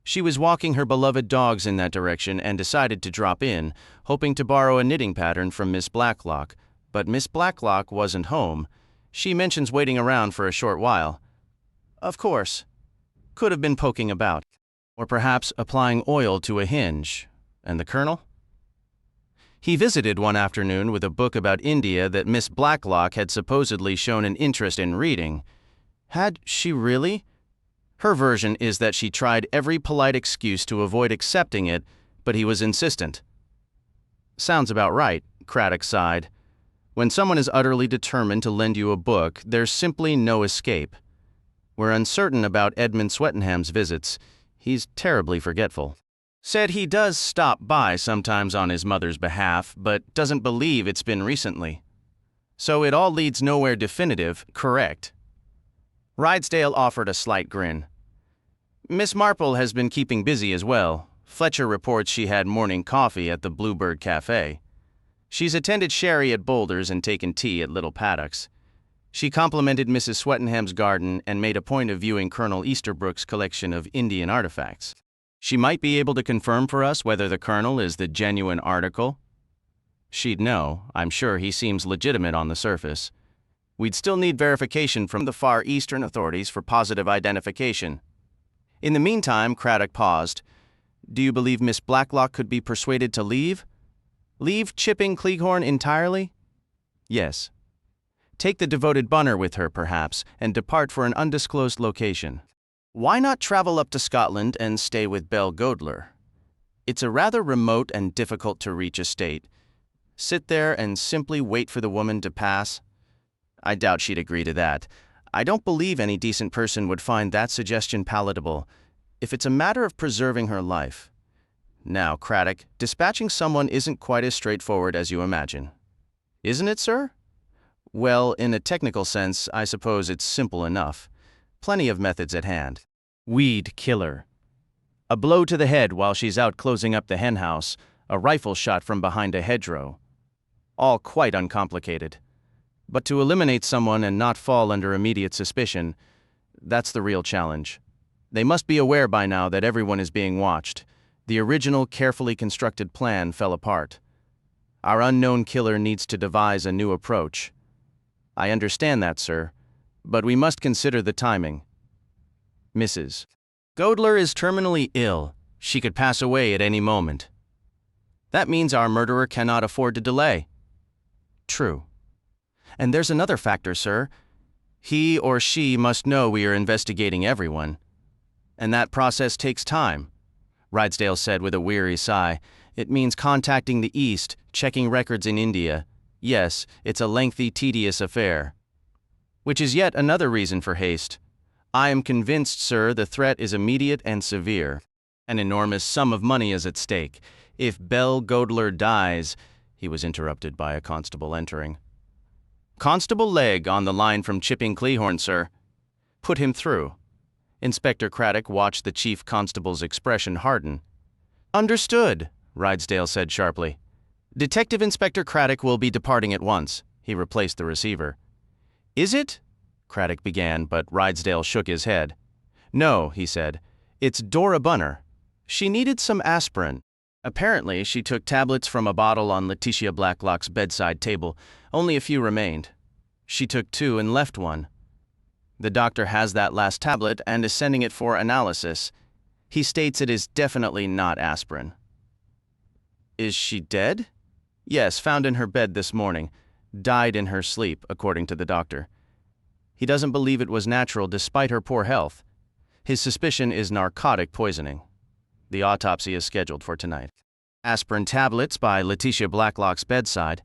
She was walking her beloved dogs in that direction and decided to drop in, hoping to borrow a knitting pattern from Miss Blacklock, but Miss Blacklock wasn't home. She mentions waiting around for a short while. Of course. could have been poking about, or perhaps applying oil to a hinge. And the Colonel? He visited one afternoon with a book about India that Miss Blacklock had supposedly shown an interest in reading. Had she really? Her version is that she tried every polite excuse to avoid accepting it, but he was insistent. Sounds about right, Craddock sighed. When someone is utterly determined to lend you a book, there's simply no escape. We're uncertain about Edmund Swettenham's visits. He's terribly forgetful. Said he does stop by sometimes on his mother's behalf, but doesn't believe it's been recently. So it all leads nowhere definitive, correct? Rydesdale offered a slight grin. Miss Marple has been keeping busy as well. Fletcher reports she had morning coffee at the Bluebird Cafe. She's attended sherry at Boulder's and taken tea at Little Paddock's. She complimented Mrs. Swettenham's garden and made a point of viewing Colonel Easterbrook's collection of Indian artifacts. She might be able to confirm for us whether the Colonel is the genuine article. She'd know. I'm sure he seems legitimate on the surface. We'd still need verification from the Far Eastern authorities for positive identification. In the meantime, Craddock paused. Do you believe Miss Blacklock could be persuaded to leave? Leave Chipping Cleghorn entirely? Yes. Take the devoted Bunner with her, perhaps, and depart for an undisclosed location. Why not travel up to Scotland and stay with Belle Godler? It's a rather remote and difficult-to-reach estate. Sit there and simply wait for the woman to pass? I doubt she'd agree to that. I don't believe any decent person would find that suggestion palatable, if it's a matter of preserving her life. Now, Craddock, dispatching someone isn't quite as straightforward as you imagine. Isn't it, sir? Well, in a technical sense, I suppose it's simple enough. Plenty of methods at hand. Weed killer. A blow to the head while she's out closing up the henhouse, a rifle shot from behind a hedgerow. All quite uncomplicated. But to eliminate someone and not fall under immediate suspicion, that's the real challenge. They must be aware by now that everyone is being watched. The original, carefully constructed plan fell apart. Our unknown killer needs to devise a new approach. I understand that, sir, but we must consider the timing. Mrs. Godler is terminally ill. She could pass away at any moment. That means our murderer cannot afford to delay. True. And there's another factor, sir. He or she must know we are investigating everyone. And that process takes time, Rydesdale said with a weary sigh. It means contacting the East, checking records in India. Yes, it's a lengthy, tedious affair. Which is yet another reason for haste. I am convinced, sir, the threat is immediate and severe. An enormous sum of money is at stake. If Belle Godler dies, he was interrupted by a constable entering. Constable Legg on the line from Chipping Cleghorn, sir. Put him through. Inspector Craddock watched the chief constable's expression harden. Understood, Rydesdale said sharply. Detective Inspector Craddock will be departing at once. He replaced the receiver. Is it? Craddock began, but Rydesdale shook his head. No, he said. It's Dora Bunner. She needed some aspirin. Apparently, she took tablets from a bottle on Letitia Blacklock's bedside table. Only a few remained. She took 2 and left 1. The doctor has that last tablet and is sending it for analysis. He states it is definitely not aspirin. Is she dead? Yes, found in her bed this morning. Died in her sleep, according to the doctor. He doesn't believe it was natural despite her poor health. His suspicion is narcotic poisoning. The autopsy is scheduled for tonight. Aspirin tablets by Letitia Blacklock's bedside.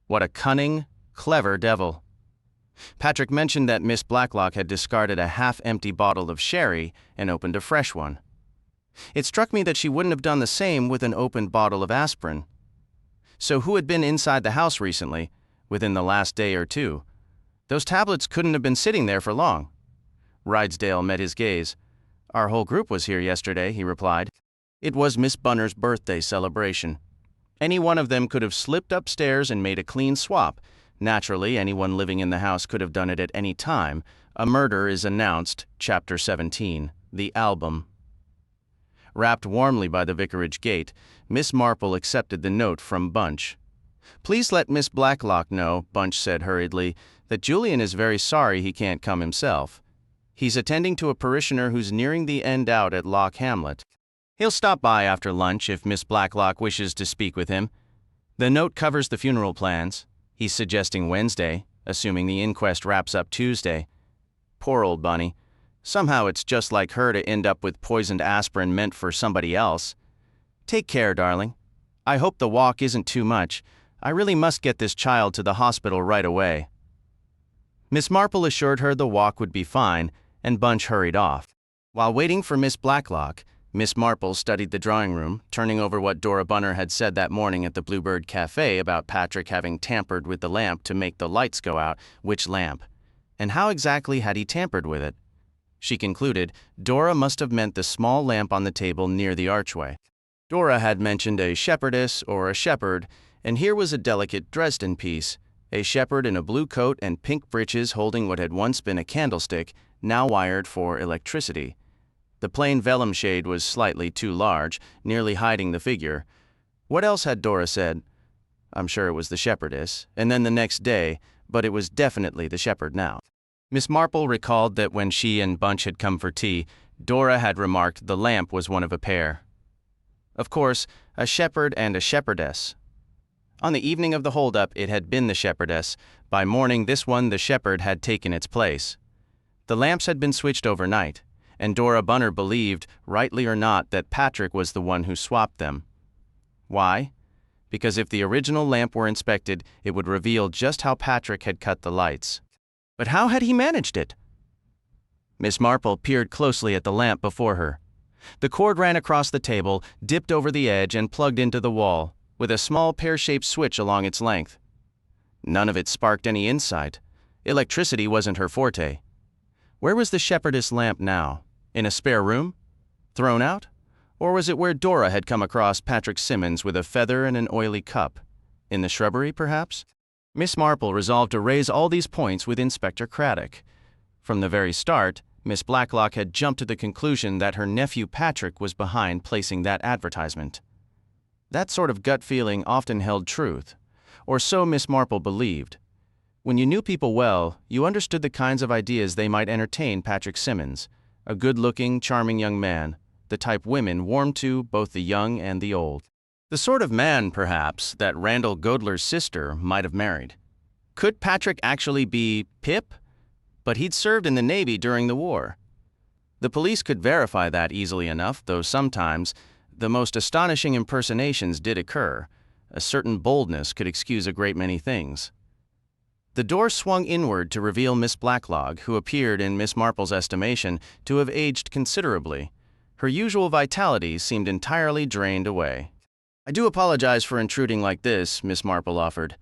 What a cunning, clever devil. Patrick mentioned that Miss Blacklock had discarded a half-empty bottle of sherry and opened a fresh one. It struck me that she wouldn't have done the same with an opened bottle of aspirin. So who had been inside the house recently, within the last day or two? Those tablets couldn't have been sitting there for long. Rydesdale met his gaze. Our whole group was here yesterday, he replied. It was Miss Bunner's birthday celebration. Any one of them could have slipped upstairs and made a clean swap. Naturally, anyone living in the house could have done it at any time. A murder is announced, Chapter 17, the album. Wrapped warmly by the vicarage gate, Miss Marple accepted the note from Bunch. Please let Miss Blacklock know, Bunch said hurriedly, that Julian is very sorry he can't come himself. He's attending to a parishioner who's nearing the end out at Loch Hamlet. He'll stop by after lunch if Miss Blacklock wishes to speak with him. The note covers the funeral plans. He's suggesting Wednesday, assuming the inquest wraps up Tuesday. Poor old Bunny. Somehow it's just like her to end up with poisoned aspirin meant for somebody else. Take care, darling. I hope the walk isn't too much. I really must get this child to the hospital right away. Miss Marple assured her the walk would be fine, and Bunch hurried off. While waiting for Miss Blacklock, Miss Marple studied the drawing room, turning over what Dora Bunner had said that morning at the Bluebird Cafe about Patrick having tampered with the lamp to make the lights go out. Which lamp? And how exactly had he tampered with it? She concluded Dora must have meant the small lamp on the table near the archway. Dora had mentioned a shepherdess or a shepherd, and here was a delicate Dresden piece, a shepherd in a blue coat and pink breeches holding what had once been a candlestick, now wired for electricity. The plain vellum shade was slightly too large, nearly hiding the figure. What else had Dora said? I'm sure it was the shepherdess, and then the next day, but it was definitely the shepherd now. Miss Marple recalled that when she and Bunch had come for tea, Dora had remarked the lamp was one of a pair. Of course, a shepherd and a shepherdess. On the evening of the holdup, it had been the shepherdess. By morning, this one, the shepherd, had taken its place. The lamps had been switched overnight, and Dora Bunner believed, rightly or not, that Patrick was the one who swapped them. Why? Because if the original lamp were inspected, it would reveal just how Patrick had cut the lights. But how had he managed it? Miss Marple peered closely at the lamp before her. The cord ran across the table, dipped over the edge, and plugged into the wall, with a small pear-shaped switch along its length. None of it sparked any insight. Electricity wasn't her forte. Where was the shepherdess lamp now? In a spare room? Thrown out? Or was it where Dora had come across Patrick Simmons with a feather and an oily cup? In the shrubbery, perhaps? Miss Marple resolved to raise all these points with Inspector Craddock. From the very start, Miss Blacklock had jumped to the conclusion that her nephew Patrick was behind placing that advertisement. That sort of gut feeling often held truth, or so Miss Marple believed. When you knew people well, you understood the kinds of ideas they might entertain Patrick Simmons, a good-looking, charming young man, the type women warmed to, both the young and the old. The sort of man, perhaps, that Randall Godler's sister might have married. Could Patrick actually be Pip? But he'd served in the Navy during the war. The police could verify that easily enough, though sometimes the most astonishing impersonations did occur. A certain boldness could excuse a great many things. The door swung inward to reveal Miss Blacklock, who appeared, in Miss Marple's estimation, to have aged considerably. Her usual vitality seemed entirely drained away. I do apologize for intruding like this, Miss Marple offered.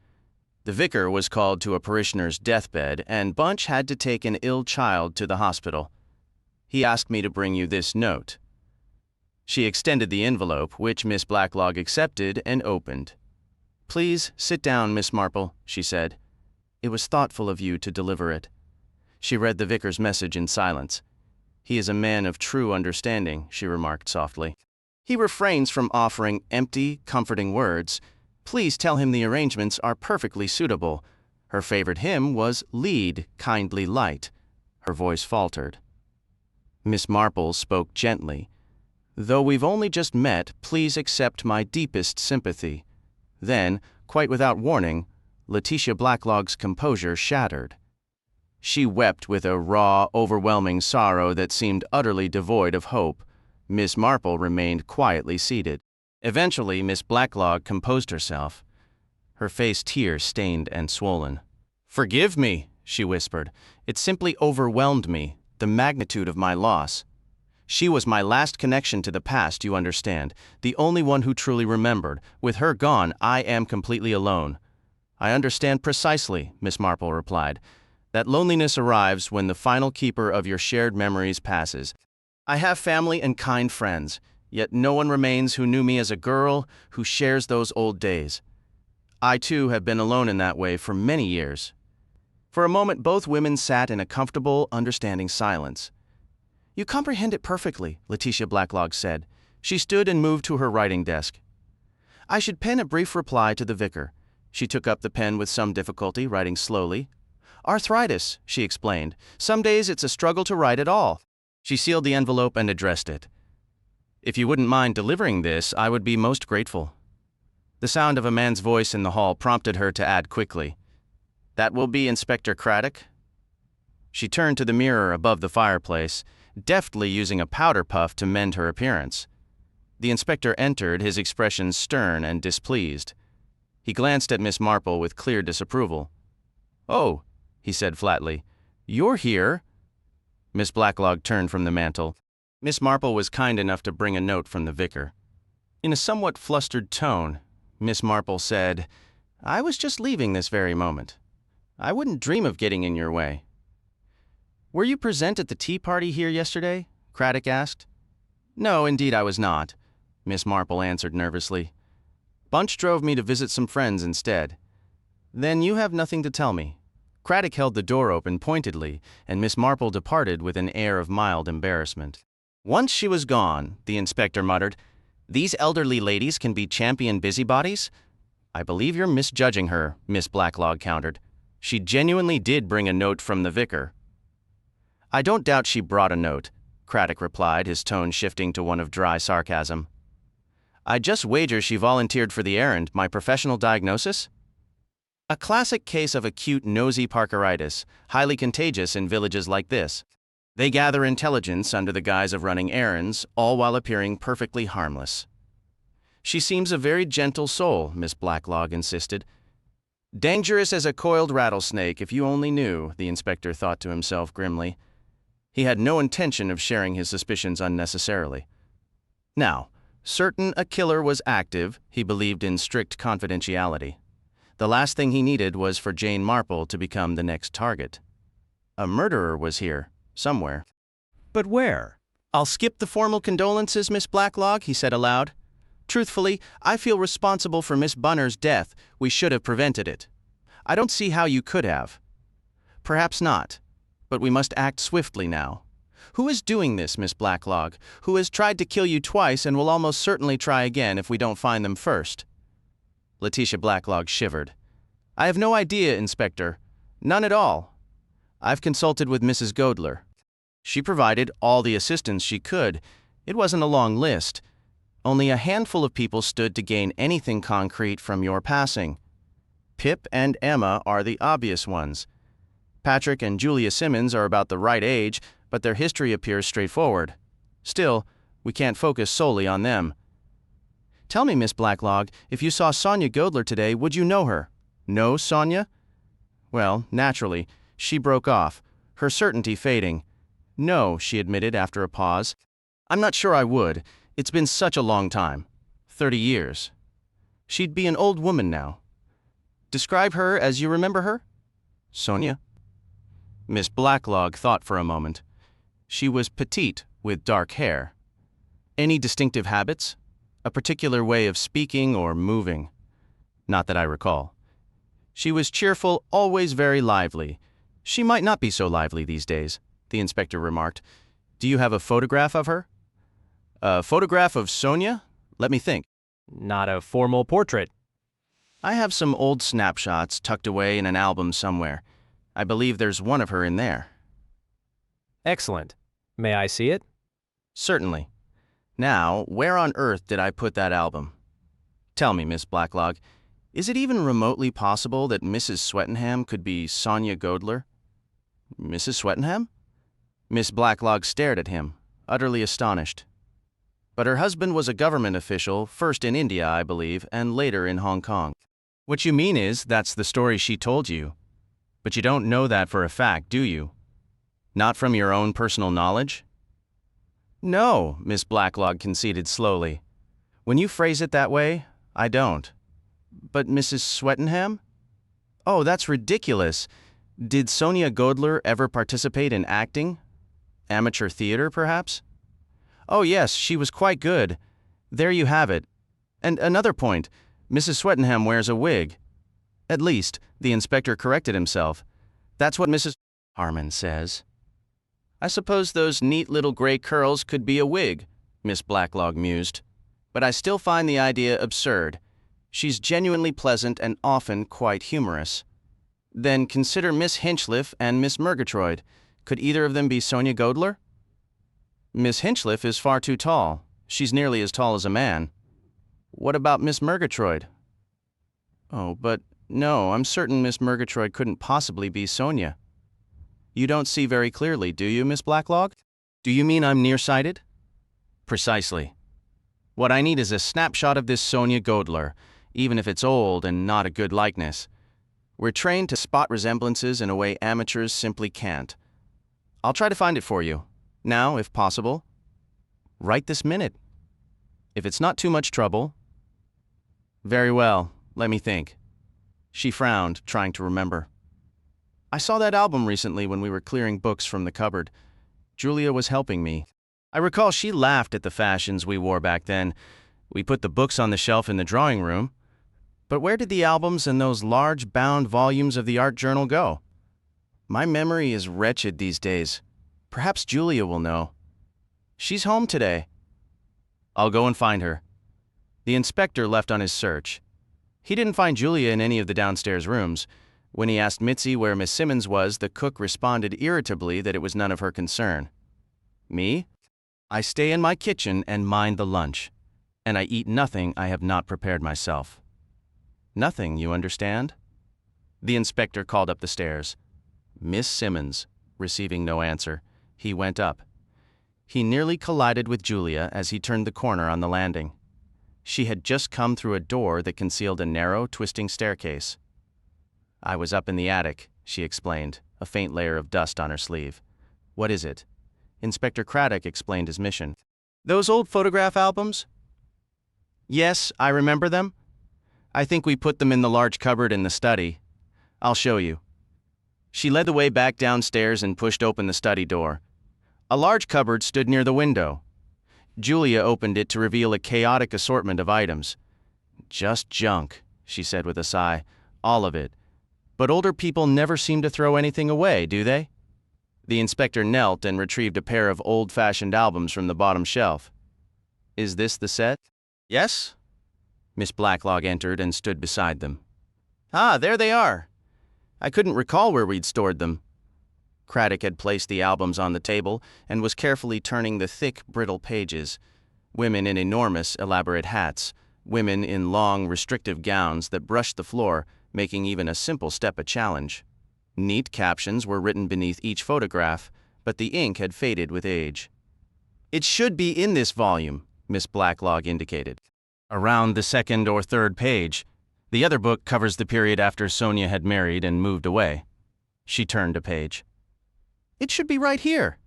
The vicar was called to a parishioner's deathbed, and Bunch had to take an ill child to the hospital. He asked me to bring you this note. She extended the envelope, which Miss Blacklock accepted and opened. Please sit down, Miss Marple, she said. It was thoughtful of you to deliver it. She read the vicar's message in silence. He is a man of true understanding, she remarked softly. He refrains from offering empty, comforting words. Please tell him the arrangements are perfectly suitable. Her favorite hymn was Lead, Kindly Light. Her voice faltered. Miss Marple spoke gently. Though we've only just met, please accept my deepest sympathy. Then, quite without warning, Letitia Blacklock's composure shattered. She wept with a raw, overwhelming sorrow that seemed utterly devoid of hope. Miss Marple remained quietly seated. Eventually, Miss Blacklock composed herself, her face tear-stained and swollen. Forgive me, she whispered. It simply overwhelmed me, the magnitude of my loss. She was my last connection to the past, you understand, the only one who truly remembered. With her gone, I am completely alone. I understand precisely, Miss Marple replied. That loneliness arrives when the final keeper of your shared memories passes. I have family and kind friends, yet no one remains who knew me as a girl, who shares those old days. I, too, have been alone in that way for many years. For a moment, both women sat in a comfortable, understanding silence. You comprehend it perfectly, Letitia Blacklock said. She stood and moved to her writing desk. I should pen a brief reply to the vicar. She took up the pen with some difficulty, writing slowly. Arthritis, she explained. Some days it's a struggle to write at all. She sealed the envelope and addressed it. If you wouldn't mind delivering this, I would be most grateful. The sound of a man's voice in the hall prompted her to add quickly, That will be Inspector Craddock? She turned to the mirror above the fireplace, deftly using a powder puff to mend her appearance. The inspector entered, his expression stern and displeased. He glanced at Miss Marple with clear disapproval. "Oh," he said flatly, "you're here." Miss Blacklog turned from the mantel. Miss Marple was kind enough to bring a note from the vicar. In a somewhat flustered tone, Miss Marple said, "I was just leaving this very moment. I wouldn't dream of getting in your way." "Were you present at the tea party here yesterday?" Craddock asked. "No, indeed I was not," Miss Marple answered nervously. "Bunch drove me to visit some friends instead." "Then you have nothing to tell me." Craddock held the door open pointedly, and Miss Marple departed with an air of mild embarrassment. Once she was gone, the inspector muttered, "These elderly ladies can be champion busybodies?" "I believe you're misjudging her," Miss Blacklog countered. "She genuinely did bring a note from the vicar." "I don't doubt she brought a note," Craddock replied, his tone shifting to one of dry sarcasm. "I just wager she volunteered for the errand, my professional diagnosis?" "A classic case of acute nosy Parkeritis, highly contagious in villages like this. They gather intelligence under the guise of running errands, all while appearing perfectly harmless." "She seems a very gentle soul," Miss Blacklog insisted. "Dangerous as a coiled rattlesnake, if you only knew," the inspector thought to himself grimly. He had no intention of sharing his suspicions unnecessarily. Now, certain a killer was active, he believed in strict confidentiality. The last thing he needed was for Jane Marple to become the next target. A murderer was here, somewhere. But where? "I'll skip the formal condolences, Miss Blacklog," he said aloud. "Truthfully, I feel responsible for Miss Bunner's death. We should have prevented it. I don't see how you could have." "Perhaps not. But we must act swiftly now. Who is doing this, Miss Blacklog? Who has tried to kill you twice and will almost certainly try again if we don't find them first?" Letitia Blacklog shivered. "I have no idea, Inspector. None at all. I've consulted with Mrs. Godler. She provided all the assistance she could. It wasn't a long list. Only a handful of people stood to gain anything concrete from your passing. Pip and Emma are the obvious ones. Patrick and Julia Simmons are about the right age, but their history appears straightforward. Still, we can't focus solely on them. Tell me, Miss Blacklog, if you saw Sonia Godler today, would you know her? Know Sonia? Well, naturally, she broke off, her certainty fading. "No," she admitted after a pause. "I'm not sure I would. It's been such a long time. 30 years. She'd be an old woman now. Describe her as you remember her?" "Sonia?" Miss Blacklog thought for a moment. She was petite, with dark hair. "Any distinctive habits? A particular way of speaking or moving?" "Not that I recall." "She was cheerful, always very lively. She might not be so lively these days," the inspector remarked. "Do you have a photograph of her?" "A photograph of Sonia? Let me think." Not a formal portrait. "I have some old snapshots tucked away in an album somewhere. I believe there's one of her in there." Excellent. May I see it? "Certainly. Now, where on earth did I put that album? Tell me, Miss Blacklog, is it even remotely possible that Mrs. Swettenham could be Sonia Godler?" "Mrs. Swettenham?" Miss Blacklog stared at him, utterly astonished. "But her husband was a government official, first in India, I believe, and later in Hong Kong." "What you mean is, that's the story she told you. But you don't know that for a fact, do you? Not from your own personal knowledge?" "No," Miss Blacklog conceded slowly. "When you phrase it that way, I don't. But Mrs. Swettenham? Oh, that's ridiculous. Did Sonia Godler ever participate in acting? Amateur theater, perhaps?" "Oh, yes, she was quite good. There you have it. And another point, Mrs. Swettenham wears a wig. At least," the inspector corrected himself, "that's what Mrs. Harmon says." "I suppose those neat little gray curls could be a wig," Miss Blacklog mused. "But I still find the idea absurd. She's genuinely pleasant and often quite humorous." Then consider Miss Hinchliff and Miss Murgatroyd. Could either of them be Sonia Godler? Miss Hinchliff is far too tall. She's nearly as tall as a man. What about Miss Murgatroyd? Oh, but no, I'm certain Miss Murgatroyd couldn't possibly be Sonia. You don't see very clearly, do you, Miss Blacklog? Do you mean I'm nearsighted? Precisely. What I need is a snapshot of this Sonia Godler, even if it's old and not a good likeness. We're trained to spot resemblances in a way amateurs simply can't. I'll try to find it for you. Now, if possible. Right this minute. If it's not too much trouble. Very well, let me think. She frowned, trying to remember. I saw that album recently when we were clearing books from the cupboard. Julia was helping me. I recall she laughed at the fashions we wore back then. We put the books on the shelf in the drawing room. But where did the albums and those large bound volumes of the art journal go? My memory is wretched these days. Perhaps Julia will know. She's home today. I'll go and find her. The inspector left on his search. He didn't find Julia in any of the downstairs rooms. When he asked Mitzi where Miss Simmons was, the cook responded irritably that it was none of her concern. Me? I stay in my kitchen and mind the lunch, and I eat nothing I have not prepared myself. Nothing, you understand? The inspector called up the stairs. Miss Simmons. Receiving no answer, he went up. He nearly collided with Julia as he turned the corner on the landing. She had just come through a door that concealed a narrow, twisting staircase. I was up in the attic, she explained, a faint layer of dust on her sleeve. What is it? Inspector Craddock explained his mission. Those old photograph albums? Yes, I remember them. I think we put them in the large cupboard in the study. I'll show you. She led the way back downstairs and pushed open the study door. A large cupboard stood near the window. Julia opened it to reveal a chaotic assortment of items. Just junk, she said with a sigh. All of it. But older people never seem to throw anything away, do they? The inspector knelt and retrieved a pair of old-fashioned albums from the bottom shelf. Is this the set? Yes? Miss Blacklog entered and stood beside them. Ah, there they are. I couldn't recall where we'd stored them. Craddock had placed the albums on the table and was carefully turning the thick, brittle pages. Women in enormous, elaborate hats, women in long, restrictive gowns that brushed the floor, making even a simple step a challenge. Neat captions were written beneath each photograph, but the ink had faded with age. It should be in this volume, Miss Blacklog indicated. Around the second or third page. The other book covers the period after Sonia had married and moved away. She turned a page. It should be right here.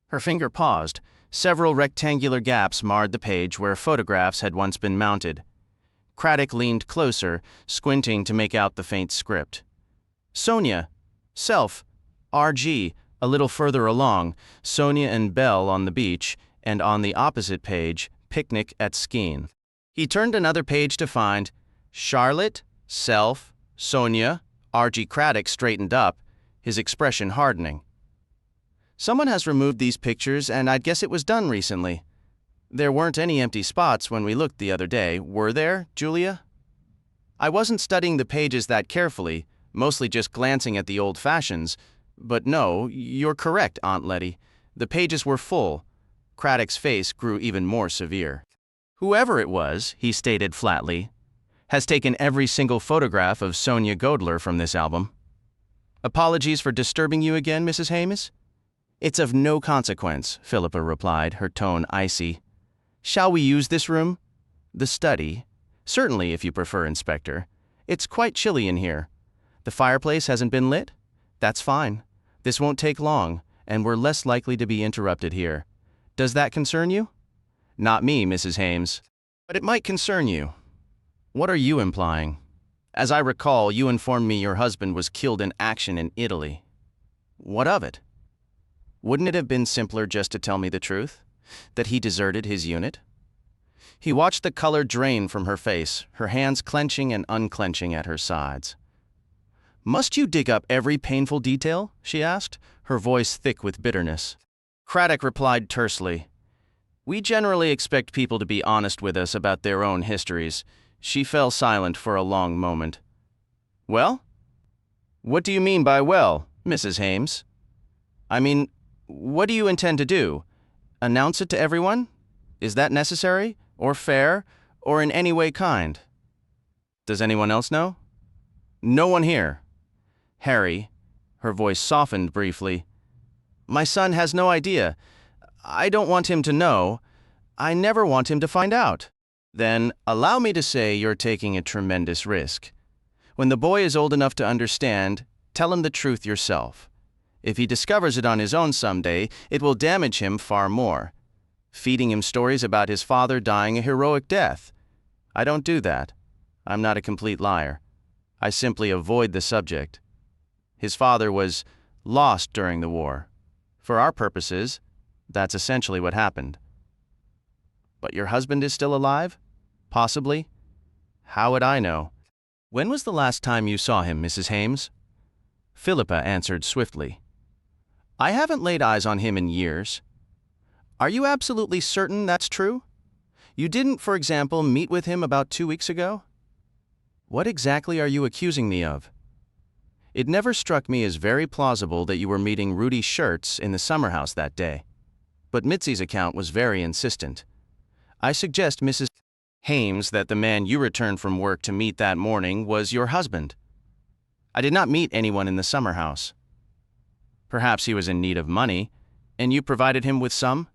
Her finger paused. Several rectangular gaps marred the page where photographs had once been mounted. Craddock leaned closer, squinting to make out the faint script. Sonia, self, RG, a little further along, Sonia and Belle on the beach, and on the opposite page, picnic at Skene. He turned another page to find Charlotte, self, Sonia, RG. Craddock straightened up, his expression hardening. Someone has removed these pictures, and I'd guess it was done recently. There weren't any empty spots when we looked the other day, were there, Julia? I wasn't studying the pages that carefully, mostly just glancing at the old fashions. But no, you're correct, Aunt Letty. The pages were full. Craddock's face grew even more severe. Whoever it was, he stated flatly, has taken every single photograph of Sonia Godler from this album. Apologies for disturbing you again, Mrs. Hames? It's of no consequence, Philippa replied, her tone icy. Shall we use this room? The study? Certainly, if you prefer, Inspector. It's quite chilly in here. The fireplace hasn't been lit? That's fine. This won't take long, and we're less likely to be interrupted here. Does that concern you? Not me, Mrs. Hames. But it might concern you. What are you implying? As I recall, you informed me your husband was killed in action in Italy. What of it? Wouldn't it have been simpler just to tell me the truth? That he deserted his unit? He watched the color drain from her face, her hands clenching and unclenching at her sides. Must you dig up every painful detail? She asked, her voice thick with bitterness. Craddock replied tersely. We generally expect people to be honest with us about their own histories. She fell silent for a long moment. Well? What do you mean by well, Mrs. Hames? I mean, what do you intend to do? Announce it to everyone? Is that necessary, or fair, or in any way kind? Does anyone else know? No one here. Harry, her voice softened briefly. My son has no idea. I don't want him to know. I never want him to find out. Then allow me to say you're taking a tremendous risk. When the boy is old enough to understand, tell him the truth yourself. If he discovers it on his own someday, it will damage him far more. Feeding him stories about his father dying a heroic death. I don't do that. I'm not a complete liar. I simply avoid the subject. His father was lost during the war. For our purposes, that's essentially what happened. But your husband is still alive? Possibly? How would I know? When was the last time you saw him, Mrs. Hames? Philippa answered swiftly. I haven't laid eyes on him in years. Are you absolutely certain that's true? You didn't, for example, meet with him about 2 weeks ago? What exactly are you accusing me of? It never struck me as very plausible that you were meeting Rudy Schurtz in the summer house that day. But Mitzi's account was very insistent. I suggest, Mrs. Hames, that the man you returned from work to meet that morning was your husband. I did not meet anyone in the summer house. Perhaps he was in need of money, and you provided him with some?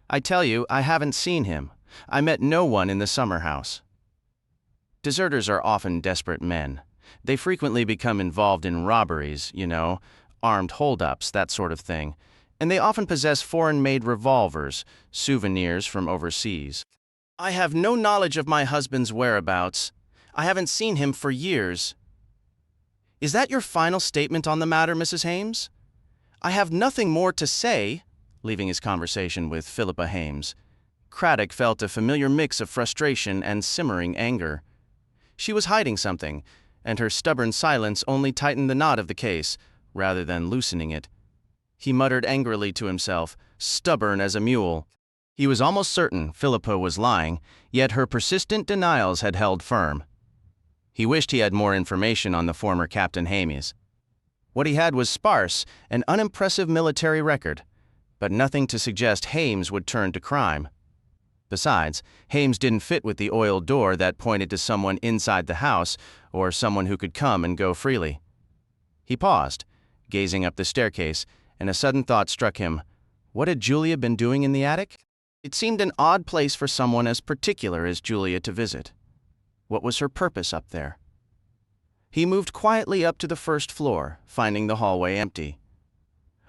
I tell you, I haven't seen him. I met no one in the summer house. Deserters are often desperate men. They frequently become involved in robberies, armed holdups, that sort of thing, and they often possess foreign-made revolvers, souvenirs from overseas. I have no knowledge of my husband's whereabouts. I haven't seen him for years. Is that your final statement on the matter, Mrs. Hames? I have nothing more to say, leaving his conversation with Philippa Hames. Craddock felt a familiar mix of frustration and simmering anger. She was hiding something, and her stubborn silence only tightened the knot of the case, rather than loosening it. He muttered angrily to himself, stubborn as a mule. He was almost certain Philippa was lying, yet her persistent denials had held firm. He wished he had more information on the former Captain Hames. What he had was sparse, an unimpressive military record, but nothing to suggest Hames would turn to crime. Besides, Hames didn't fit with the oiled door that pointed to someone inside the house or someone who could come and go freely. He paused, gazing up the staircase, and a sudden thought struck him. What had Julia been doing in the attic? It seemed an odd place for someone as particular as Julia to visit. What was her purpose up there? He moved quietly up to the first floor, finding the hallway empty.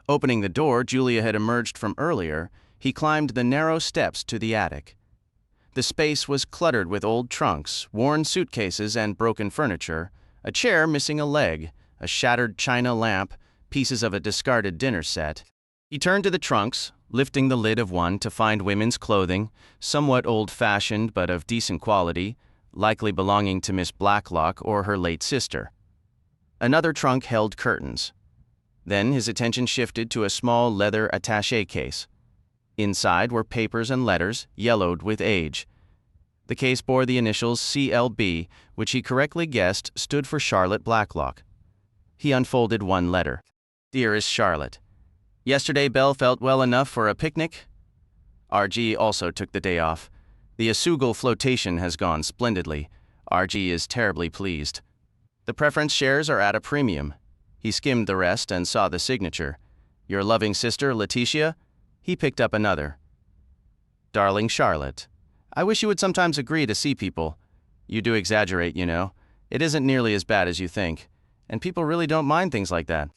Opening the door Julia had emerged from earlier, he climbed the narrow steps to the attic. The space was cluttered with old trunks, worn suitcases, and broken furniture, a chair missing a leg, a shattered china lamp, pieces of a discarded dinner set. He turned to the trunks, lifting the lid of one to find women's clothing, somewhat old-fashioned but of decent quality, likely belonging to Miss Blacklock or her late sister. Another trunk held curtains. Then his attention shifted to a small leather attaché case. Inside were papers and letters, yellowed with age. The case bore the initials CLB, which he correctly guessed stood for Charlotte Blacklock. He unfolded one letter. Dearest Charlotte, yesterday Belle felt well enough for a picnic? RG also took the day off. The Asugal flotation has gone splendidly. RG is terribly pleased. The preference shares are at a premium. He skimmed the rest and saw the signature. Your loving sister, Letitia? He picked up another. Darling Charlotte, I wish you would sometimes agree to see people. You do exaggerate, It isn't nearly as bad as you think, and people really don't mind things like that.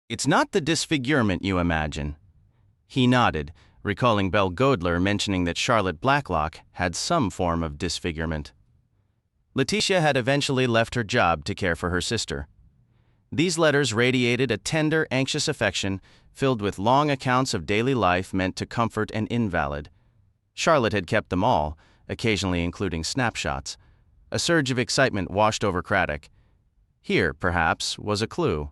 It's not the disfigurement you imagine. He nodded, recalling Belle Godler mentioning that Charlotte Blacklock had some form of disfigurement. Letitia had eventually left her job to care for her sister. These letters radiated a tender, anxious affection filled with long accounts of daily life meant to comfort an invalid. Charlotte had kept them all, occasionally including snapshots. A surge of excitement washed over Craddock. Here, perhaps, was a clue.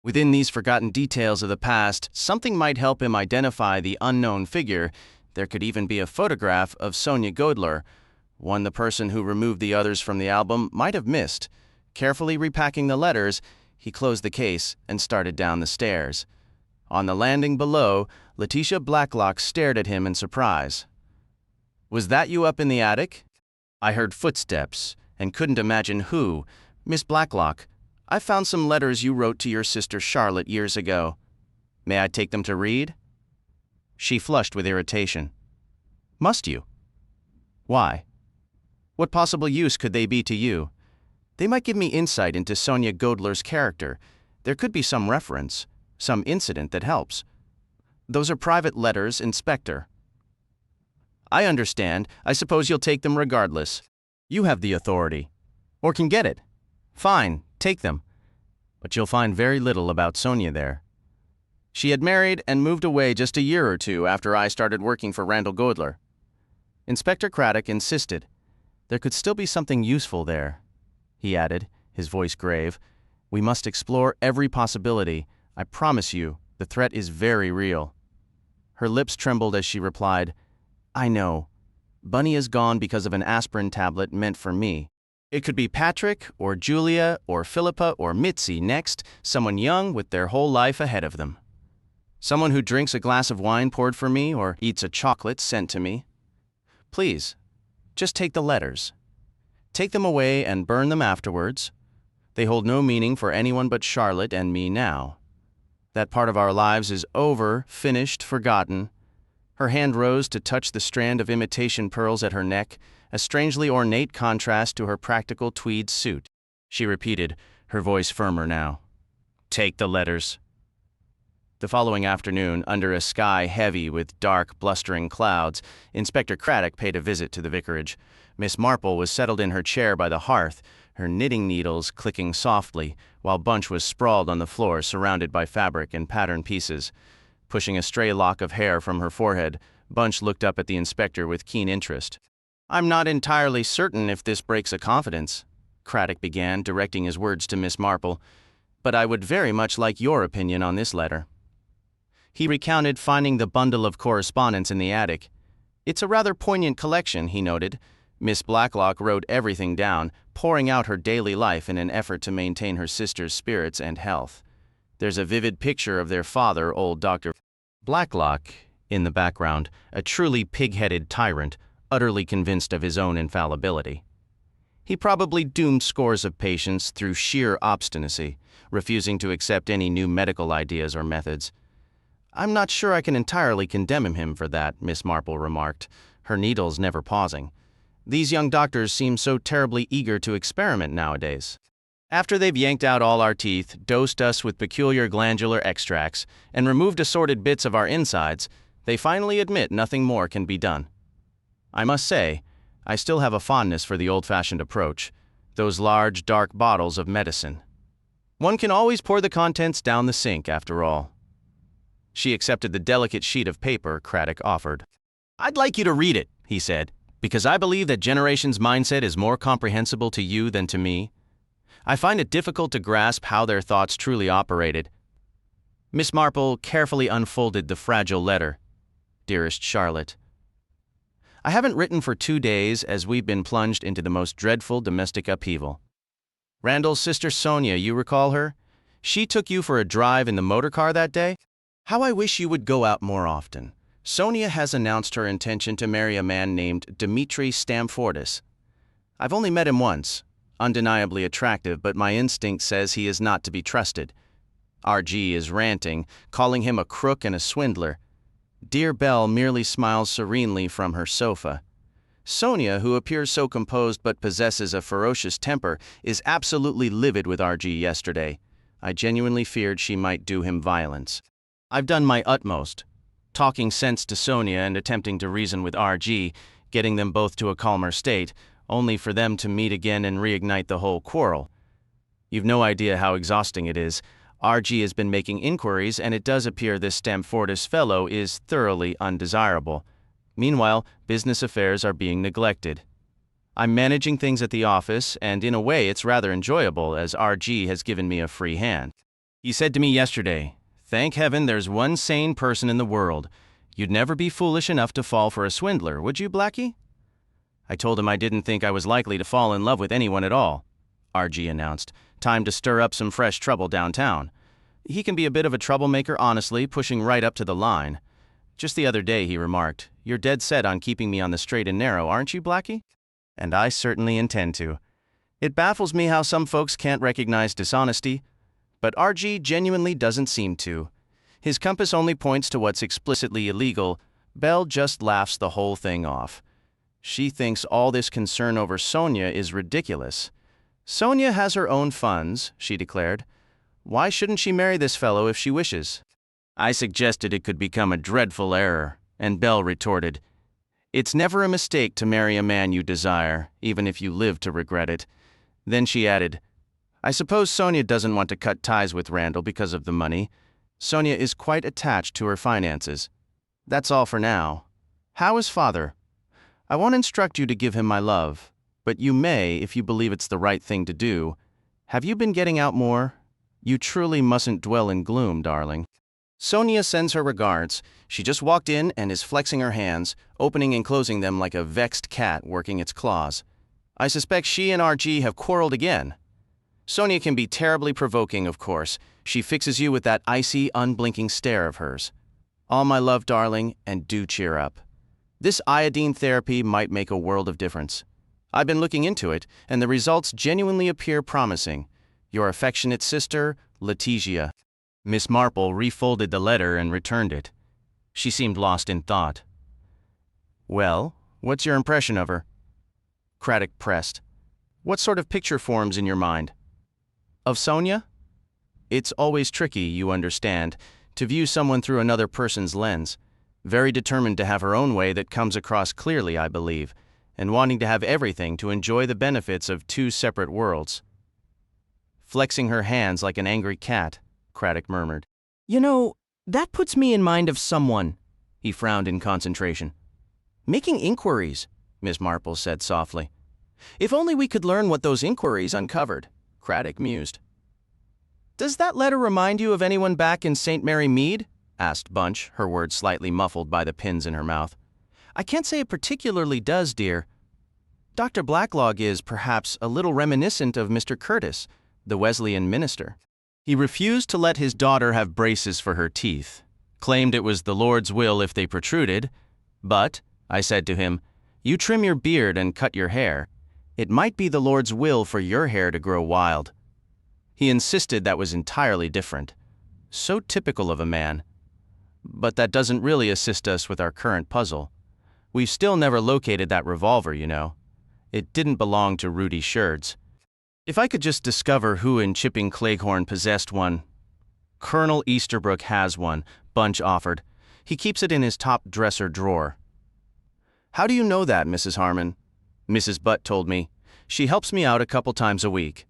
Within these forgotten details of the past, something might help him identify the unknown figure. There could even be a photograph of Sonia Godler, one the person who removed the others from the album might have missed. Carefully repacking the letters, He closed the case and started down the stairs. On the landing below, Letitia Blacklock stared at him in surprise. "Was that you up in the attic?" "I heard footsteps and couldn't imagine who. Miss Blacklock, I found some letters you wrote to your sister Charlotte years ago. May I take them to read?" She flushed with irritation. "Must you? Why? What possible use could they be to you? They might give me insight into Sonia Godler's character. There could be some reference, some incident that helps. Those are private letters, Inspector." "I understand. I suppose you'll take them regardless. You have the authority. Or can get it. Fine, take them. But you'll find very little about Sonia there. She had married and moved away just a year or two after I started working for Randall Godler." Inspector Craddock insisted. "There could still be something useful there," he added, his voice grave. "We must explore every possibility. I promise you, the threat is very real." Her lips trembled as she replied, "I know. Bunny is gone because of an aspirin tablet meant for me. It could be Patrick, or Julia, or Philippa, or Mitzi next, someone young with their whole life ahead of them. Someone who drinks a glass of wine poured for me or eats a chocolate sent to me. Please, just take the letters. Take them away and burn them afterwards. They hold no meaning for anyone but Charlotte and me now. That part of our lives is over, finished, forgotten." Her hand rose to touch the strand of imitation pearls at her neck, a strangely ornate contrast to her practical tweed suit. She repeated, her voice firmer now. "Take the letters." The following afternoon, under a sky heavy with dark, blustering clouds, Inspector Craddock paid a visit to the vicarage. Miss Marple was settled in her chair by the hearth, her knitting needles clicking softly, while Bunch was sprawled on the floor surrounded by fabric and pattern pieces. Pushing a stray lock of hair from her forehead, Bunch looked up at the inspector with keen interest. "I'm not entirely certain if this breaks a confidence," Craddock began, directing his words to Miss Marple, "but I would very much like your opinion on this letter." He recounted finding the bundle of correspondence in the attic. "It's a rather poignant collection," he noted. Miss Blacklock wrote everything down, pouring out her daily life in an effort to maintain her sister's spirits and health. There's a vivid picture of their father, old Dr. Blacklock, in the background, a truly pig-headed tyrant, utterly convinced of his own infallibility. He probably doomed scores of patients through sheer obstinacy, refusing to accept any new medical ideas or methods. "I'm not sure I can entirely condemn him for that," Miss Marple remarked, her needles never pausing. "These young doctors seem so terribly eager to experiment nowadays. After they've yanked out all our teeth, dosed us with peculiar glandular extracts, and removed assorted bits of our insides, they finally admit nothing more can be done. I must say, I still have a fondness for the old-fashioned approach, those large, dark bottles of medicine. One can always pour the contents down the sink, after all." She accepted the delicate sheet of paper Craddock offered. "I'd like you to read it," he said, "because I believe that Generation's mindset is more comprehensible to you than to me. I find it difficult to grasp how their thoughts truly operated." Miss Marple carefully unfolded the fragile letter. "Dearest Charlotte, I haven't written for 2 days as we've been plunged into the most dreadful domestic upheaval. Randall's sister Sonia, you recall her? She took you for a drive in the motor car that day? How I wish you would go out more often. Sonia has announced her intention to marry a man named Dimitri Stamfordis. I've only met him once. Undeniably attractive, but my instinct says he is not to be trusted. RG is ranting, calling him a crook and a swindler. Dear Belle merely smiles serenely from her sofa. Sonia, who appears so composed but possesses a ferocious temper, is absolutely livid with RG yesterday. I genuinely feared she might do him violence. I've done my utmost, talking sense to Sonia and attempting to reason with RG, getting them both to a calmer state, only for them to meet again and reignite the whole quarrel. You've no idea how exhausting it is. RG has been making inquiries, and it does appear this Stamfordis fellow is thoroughly undesirable. Meanwhile, business affairs are being neglected. I'm managing things at the office, and in a way it's rather enjoyable, as RG has given me a free hand. He said to me yesterday, 'Thank heaven there's one sane person in the world. You'd never be foolish enough to fall for a swindler, would you, Blackie?' I told him I didn't think I was likely to fall in love with anyone at all," RG announced, Time to stir up some fresh trouble downtown. He can be a bit of a troublemaker, honestly, pushing right up to the line. Just the other day, he remarked, "You're dead set on keeping me on the straight and narrow, aren't you, Blackie?" And I certainly intend to. It baffles me how some folks can't recognize dishonesty, but RG genuinely doesn't seem to. His compass only points to what's explicitly illegal. Belle just laughs the whole thing off. She thinks all this concern over Sonia is ridiculous. Sonia has her own funds, she declared. Why shouldn't she marry this fellow if she wishes? I suggested it could become a dreadful error, and Belle retorted, "It's never a mistake to marry a man you desire, even if you live to regret it." Then she added, "I suppose Sonia doesn't want to cut ties with Randall because of the money. Sonia is quite attached to her finances. That's all for now. How is father? I won't instruct you to give him my love, but you may if you believe it's the right thing to do. Have you been getting out more? You truly mustn't dwell in gloom, darling." Sonia sends her regards. She just walked in and is flexing her hands, opening and closing them like a vexed cat working its claws. I suspect she and RG have quarreled again. Sonia can be terribly provoking, of course. She fixes you with that icy, unblinking stare of hers. All my love, darling, and do cheer up. This iodine therapy might make a world of difference. I've been looking into it, and the results genuinely appear promising. Your affectionate sister, Letitia. Miss Marple refolded the letter and returned it. She seemed lost in thought. "Well, what's your impression of her?" Craddock pressed. "What sort of picture forms in your mind?" "Of Sonia? It's always tricky, you understand, to view someone through another person's lens. Very determined to have her own way that comes across clearly, I believe, and wanting to have everything to enjoy the benefits of two separate worlds." Flexing her hands like an angry cat, Craddock murmured. "You know, that puts me in mind of someone." He frowned in concentration. "Making inquiries," Miss Marple said softly. "If only we could learn what those inquiries uncovered," Craddock mused. "Does that letter remind you of anyone back in St. Mary Mead?" asked Bunch, her words slightly muffled by the pins in her mouth. "I can't say it particularly does, dear. Dr. Blacklog is, perhaps, a little reminiscent of Mr. Curtis, the Wesleyan minister. He refused to let his daughter have braces for her teeth, claimed it was the Lord's will if they protruded, but, I said to him, you trim your beard and cut your hair. It might be the Lord's will for your hair to grow wild. He insisted that was entirely different. So typical of a man. But that doesn't really assist us with our current puzzle. We've still never located that revolver, you know. It didn't belong to Rudy Scherz. If I could just discover who in Chipping Cleghorn possessed one. Colonel Easterbrook has one, Bunch offered. He keeps it in his top dresser drawer. How do you know that, Mrs. Harmon? Mrs. Butt told me. She helps me out a couple times a week.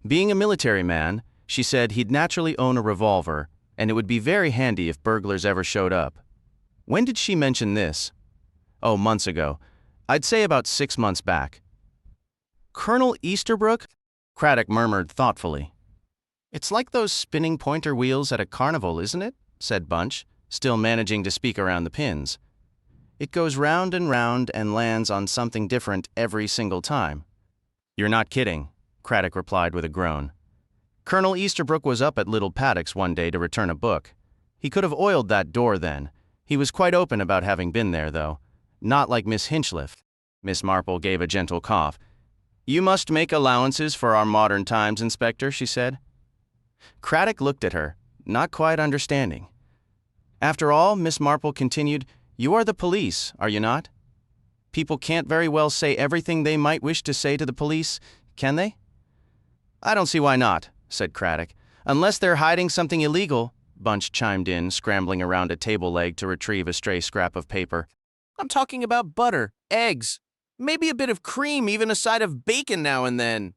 Being a military man, she said he'd naturally own a revolver, and it would be very handy if burglars ever showed up. When did she mention this? Oh, months ago. I'd say about 6 months back. Colonel Easterbrook? Craddock murmured thoughtfully. It's like those spinning pointer wheels at a carnival, isn't it? Said Bunch, still managing to speak around the pins. It goes round and lands on something different every single time. You're not kidding, Craddock replied with a groan. Colonel Easterbrook was up at Little Paddock's one day to return a book. He could have oiled that door then. He was quite open about having been there, though. Not like Miss Hinchliffe. Miss Marple gave a gentle cough. You must make allowances for our modern times, Inspector, she said. Craddock looked at her, not quite understanding. After all, Miss Marple continued, you are the police, are you not? People can't very well say everything they might wish to say to the police, can they? I don't see why not, said Craddock. Unless they're hiding something illegal, Bunch chimed in, scrambling around a table leg to retrieve a stray scrap of paper. I'm talking about butter, eggs, maybe a bit of cream, even a side of bacon now and then.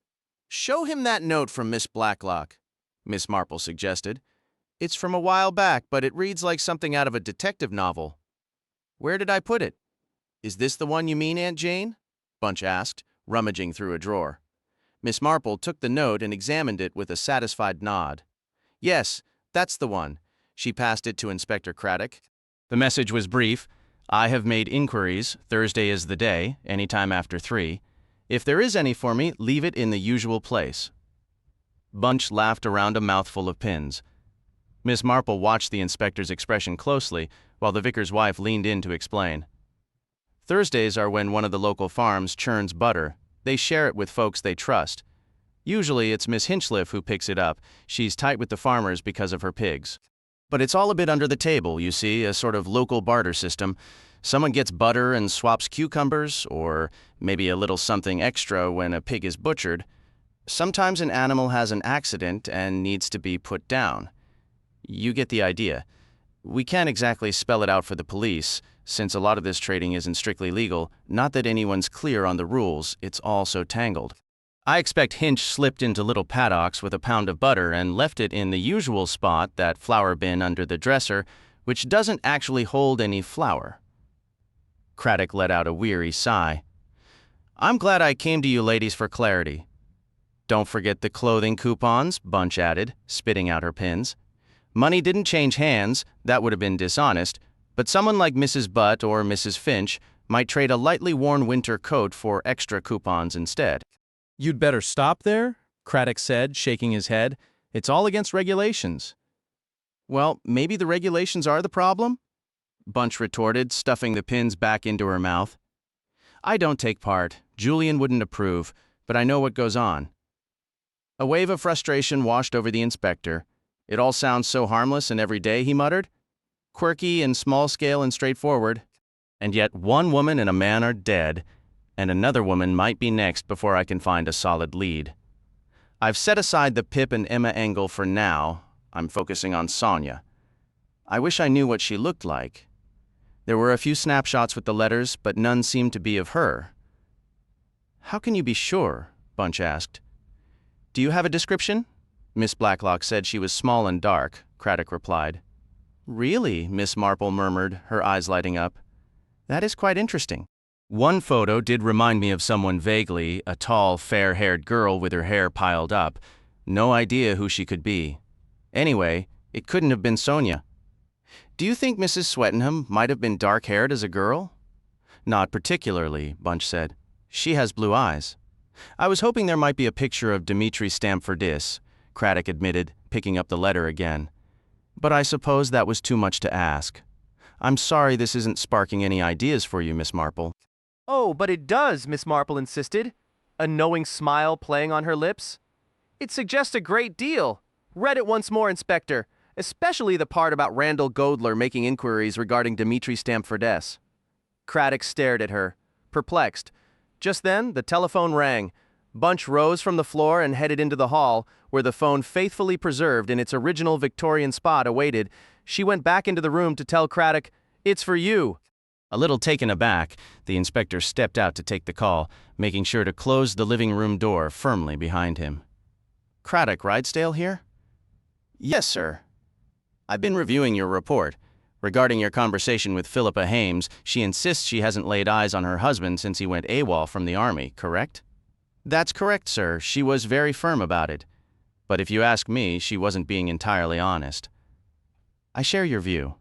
Show him that note from Miss Blacklock, Miss Marple suggested. It's from a while back, but it reads like something out of a detective novel. Where did I put it? Is this the one you mean, Aunt Jane? Bunch asked, rummaging through a drawer. Miss Marple took the note and examined it with a satisfied nod. Yes, that's the one. She passed it to Inspector Craddock. The message was brief. I have made inquiries. Thursday is the day, any time after 3. If there is any for me, leave it in the usual place. Bunch laughed around a mouthful of pins. Miss Marple watched the inspector's expression closely while the vicar's wife leaned in to explain. Thursdays are when one of the local farms churns butter. They share it with folks they trust. Usually it's Miss Hinchliffe who picks it up. She's tight with the farmers because of her pigs. But it's all a bit under the table, you see, a sort of local barter system. Someone gets butter and swaps cucumbers, or maybe a little something extra when a pig is butchered. Sometimes an animal has an accident and needs to be put down. You get the idea. We can't exactly spell it out for the police, since a lot of this trading isn't strictly legal. Not that anyone's clear on the rules, it's all so tangled. I expect Hinch slipped into little paddocks with a pound of butter and left it in the usual spot, that flour bin under the dresser, which doesn't actually hold any flour. Craddock let out a weary sigh. I'm glad I came to you ladies for clarity. Don't forget the clothing coupons, Bunch added, spitting out her pins. Money didn't change hands, that would have been dishonest, but someone like Mrs. Butt or Mrs. Finch might trade a lightly worn winter coat for extra coupons instead. You'd better stop there, Craddock said, shaking his head. It's all against regulations. Well, maybe the regulations are the problem? Bunch retorted, stuffing the pins back into her mouth. I don't take part. Julian wouldn't approve, but I know what goes on. A wave of frustration washed over the inspector. It all sounds so harmless and everyday, he muttered. Quirky and small-scale and straightforward. And yet one woman and a man are dead, and another woman might be next before I can find a solid lead. I've set aside the Pip and Emma angle for now. I'm focusing on Sonia. I wish I knew what she looked like. There were a few snapshots with the letters, but none seemed to be of her. How can you be sure? Bunch asked. Do you have a description? Miss Blacklock said she was small and dark, Craddock replied. Really? Miss Marple murmured, her eyes lighting up. That is quite interesting. One photo did remind me of someone vaguely, a tall, fair-haired girl with her hair piled up. No idea who she could be. Anyway, it couldn't have been Sonia. Do you think Mrs. Swettenham might have been dark-haired as a girl? Not particularly, Bunch said. She has blue eyes. I was hoping there might be a picture of Dimitri Stamfordis, Craddock admitted, picking up the letter again. But I suppose that was too much to ask. I'm sorry this isn't sparking any ideas for you, Miss Marple. Oh, but it does, Miss Marple insisted, a knowing smile playing on her lips. It suggests a great deal. Read it once more, Inspector, especially the part about Randall Godler making inquiries regarding Dimitri Stamfordis. Craddock stared at her, perplexed. Just then, the telephone rang. Bunch rose from the floor and headed into the hall, where the phone, faithfully preserved in its original Victorian spot, awaited. She went back into the room to tell Craddock, "It's for you." A little taken aback, the inspector stepped out to take the call, making sure to close the living room door firmly behind him. Craddock, Rydesdale here? Yes, sir. I've been reviewing your report. Regarding your conversation with Philippa Hames, she insists she hasn't laid eyes on her husband since he went AWOL from the army, correct? That's correct, sir. She was very firm about it. But if you ask me, she wasn't being entirely honest. I share your view.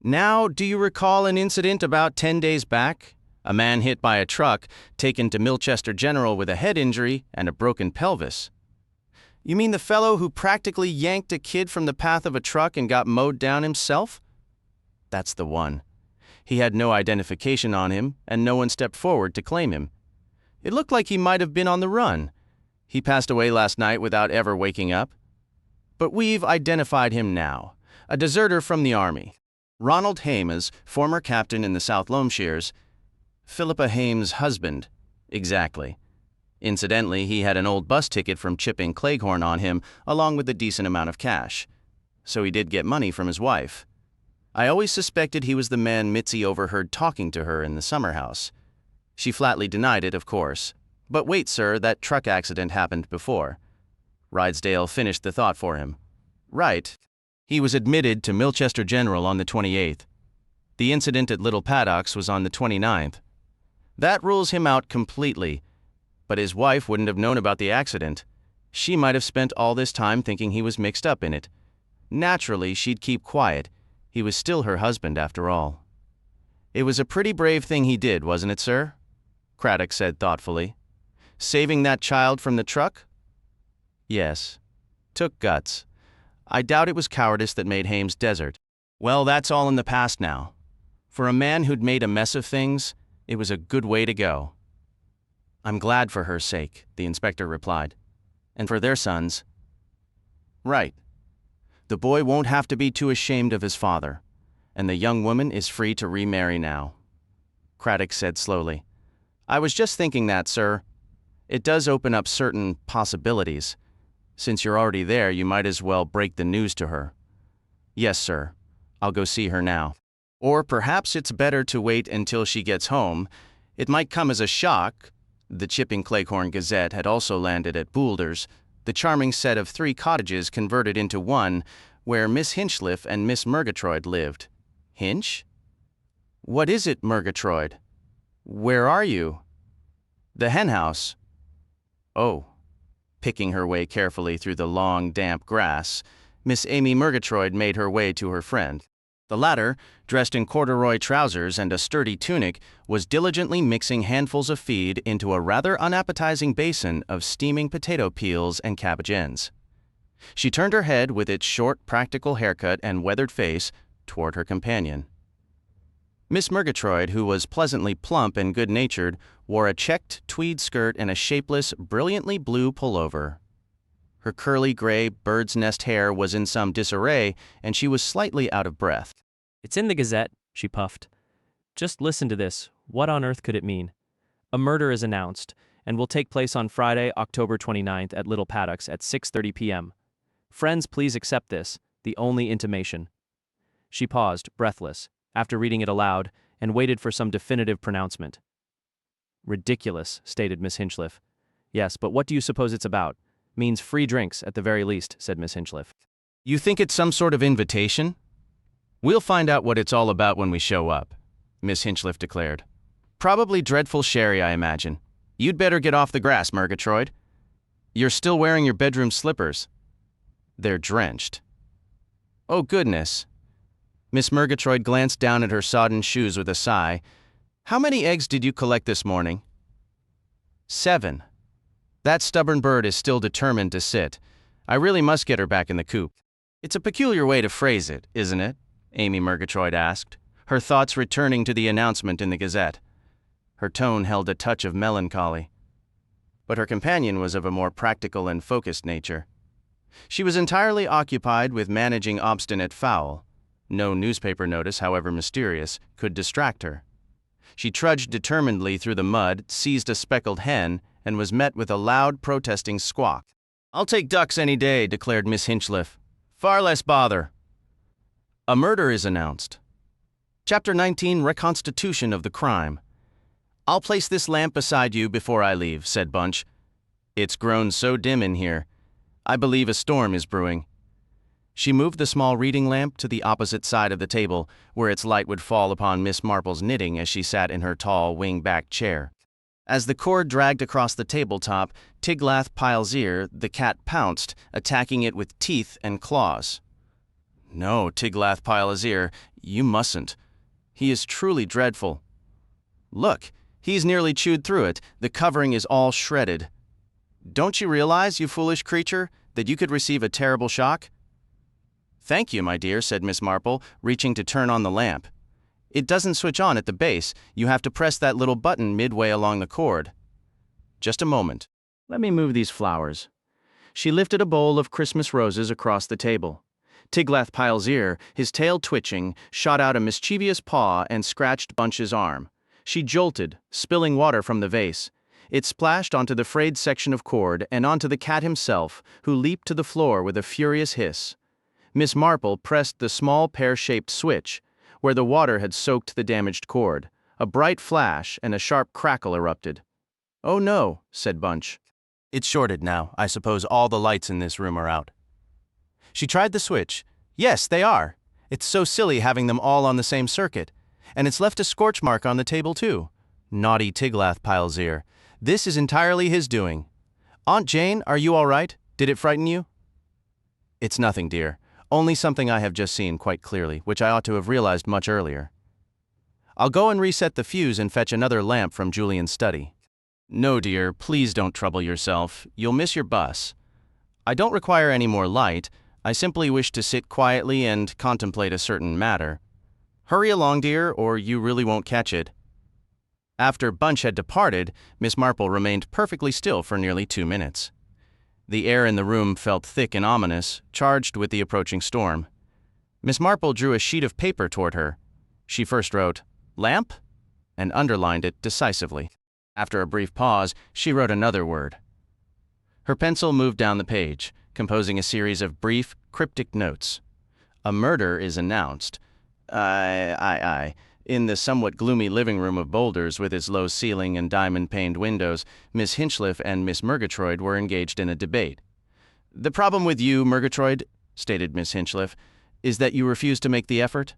Now, do you recall an incident about 10 days back? A man hit by a truck, taken to Milchester General with a head injury and a broken pelvis. You mean the fellow who practically yanked a kid from the path of a truck and got mowed down himself? That's the one. He had no identification on him, and no one stepped forward to claim him. It looked like he might have been on the run. He passed away last night without ever waking up. But we've identified him now, a deserter from the army. Ronald Hames, former captain in the South Loamshires. Philippa Hames' husband. Exactly. Incidentally, he had an old bus ticket from Chipping Cleghorn on him, along with a decent amount of cash. So he did get money from his wife. I always suspected he was the man Mitzi overheard talking to her in the summer house. She flatly denied it, of course. But wait, sir, that truck accident happened before. Rydesdale finished the thought for him. Right. He was admitted to Milchester General on the 28th. The incident at Little Paddocks was on the 29th. That rules him out completely. But his wife wouldn't have known about the accident. She might have spent all this time thinking he was mixed up in it. Naturally, she'd keep quiet. He was still her husband, after all. It was a pretty brave thing he did, wasn't it, sir? Craddock said thoughtfully. Saving that child from the truck? Yes, Took guts. I doubt it was cowardice that made Hames desert. Well, that's all in the past now. For a man who'd made a mess of things, it was a good way to go. I'm glad for her sake, the inspector replied. And for their sons. Right. The boy won't have to be too ashamed of his father, and the young woman is free to remarry now. Craddock said slowly. I was just thinking that, sir. It does open up certain possibilities. Since you're already there, you might as well break the news to her. Yes, sir. I'll go see her now. Or perhaps it's better to wait until she gets home. It might come as a shock. The Chipping Cleghorn Gazette had also landed at Boulders, the charming set of 3 cottages converted into one, where Miss Hinchliffe and Miss Murgatroyd lived. Hinch? What is it, Murgatroyd? Where are you? The hen house. Oh. Picking her way carefully through the long, damp grass, Miss Amy Murgatroyd made her way to her friend. The latter, dressed in corduroy trousers and a sturdy tunic, was diligently mixing handfuls of feed into a rather unappetizing basin of steaming potato peels and cabbage ends. She turned her head with its short, practical haircut and weathered face toward her companion. Miss Murgatroyd, who was pleasantly plump and good-natured, wore a checked tweed skirt and a shapeless, brilliantly blue pullover. Her curly gray bird's nest hair was in some disarray, and she was slightly out of breath. It's in the Gazette, she puffed. Just listen to this. What on earth could it mean? A murder is announced, and will take place on Friday, October 29th at Little Paddocks at 6:30 p.m. Friends, please accept this, the only intimation. She paused, breathless, after reading it aloud, and waited for some definitive pronouncement. Ridiculous, stated Miss Hinchliffe. Yes, but what do you suppose it's about? Means free drinks, at the very least, said Miss Hinchliffe. You think it's some sort of invitation? We'll find out what it's all about when we show up, Miss Hinchliffe declared. Probably dreadful sherry, I imagine. You'd better get off the grass, Murgatroyd. You're still wearing your bedroom slippers. They're drenched. Oh, goodness. Miss Murgatroyd glanced down at her sodden shoes with a sigh. How many eggs did you collect this morning? 7. That stubborn bird is still determined to sit. I really must get her back in the coop. It's a peculiar way to phrase it, isn't it? Amy Murgatroyd asked, her thoughts returning to the announcement in the Gazette. Her tone held a touch of melancholy. But her companion was of a more practical and focused nature. She was entirely occupied with managing obstinate fowl. No newspaper notice, however mysterious, could distract her. She trudged determinedly through the mud, seized a speckled hen, and was met with a loud, protesting squawk. I'll take ducks any day, declared Miss Hinchliffe. Far less bother. A murder is announced. Chapter 19, Reconstitution of the Crime. I'll place this lamp beside you before I leave, said Bunch. It's grown so dim in here. I believe a storm is brewing. She moved the small reading lamp to the opposite side of the table, where its light would fall upon Miss Marple's knitting as she sat in her tall, wing-backed chair. As the cord dragged across the tabletop, Tiglath-Pileser, the cat, pounced, attacking it with teeth and claws. No, Tiglath-Pileser, you mustn't. He is truly dreadful. Look, he's nearly chewed through it. The covering is all shredded. Don't you realize, you foolish creature, that you could receive a terrible shock? Thank you, my dear, said Miss Marple, reaching to turn on the lamp. It doesn't switch on at the base. You have to press that little button midway along the cord. Just a moment. Let me move these flowers. She lifted a bowl of Christmas roses across the table. Tiglath-Pileser, his tail twitching, shot out a mischievous paw and scratched Bunch's arm. She jolted, spilling water from the vase. It splashed onto the frayed section of cord and onto the cat himself, who leaped to the floor with a furious hiss. Miss Marple pressed the small pear-shaped switch, where the water had soaked the damaged cord. A bright flash and a sharp crackle erupted. Oh no, said Bunch. It's shorted now. I suppose all the lights in this room are out. She tried the switch. Yes, they are. It's so silly having them all on the same circuit. And it's left a scorch mark on the table too. Naughty Tiglath-Pileser. This is entirely his doing. Aunt Jane, are you all right? Did it frighten you? It's nothing, dear. Only something I have just seen quite clearly, which I ought to have realized much earlier. I'll go and reset the fuse and fetch another lamp from Julian's study. No, dear, please don't trouble yourself. You'll miss your bus. I don't require any more light. I simply wish to sit quietly and contemplate a certain matter. Hurry along, dear, or you really won't catch it." After Bunch had departed, Miss Marple remained perfectly still for nearly 2 minutes. The air in the room felt thick and ominous, charged with the approaching storm. Miss Marple drew a sheet of paper toward her. She first wrote, "Lamp?" and underlined it decisively. After a brief pause, she wrote another word. Her pencil moved down the page, composing a series of brief, cryptic notes. "A murder is announced. In the somewhat gloomy living room of Boulders with its low ceiling and diamond-paned windows, Miss Hinchliff and Miss Murgatroyd were engaged in a debate. The problem with you, Murgatroyd," stated Miss Hinchliff, "is that you refuse to make the effort.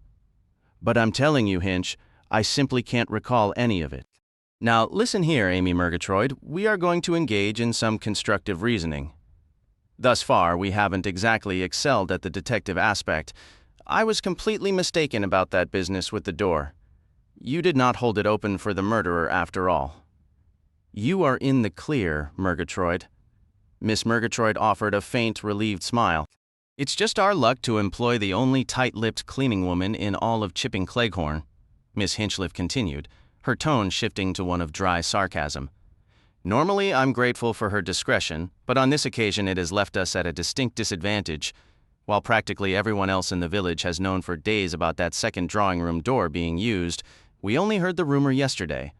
But I'm telling you, Hinch, I simply can't recall any of it. Now, listen here, Amy Murgatroyd, we are going to engage in some constructive reasoning. Thus far, we haven't exactly excelled at the detective aspect. I was completely mistaken about that business with the door. You did not hold it open for the murderer after all. You are in the clear, Murgatroyd." Miss Murgatroyd offered a faint, relieved smile. "It's just our luck to employ the only tight-lipped cleaning woman in all of Chipping Cleghorn," Miss Hinchliff continued, her tone shifting to one of dry sarcasm. "Normally, I'm grateful for her discretion, but on this occasion it has left us at a distinct disadvantage. While practically everyone else in the village has known for days about that second drawing-room door being used, we only heard the rumor yesterday.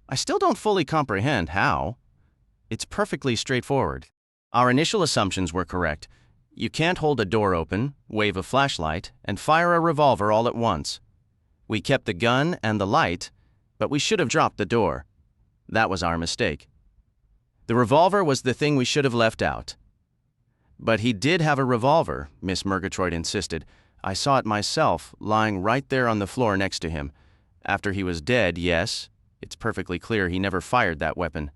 I still don't fully comprehend how. It's perfectly straightforward. Our initial assumptions were correct. You can't hold a door open, wave a flashlight, and fire a revolver all at once. We kept the gun and the light, but we should have dropped the door. That was our mistake. The revolver was the thing we should have left out." "But he did have a revolver," Miss Murgatroyd insisted. "I saw it myself, lying right there on the floor next to him. After he was dead, yes. It's perfectly clear he never fired that weapon."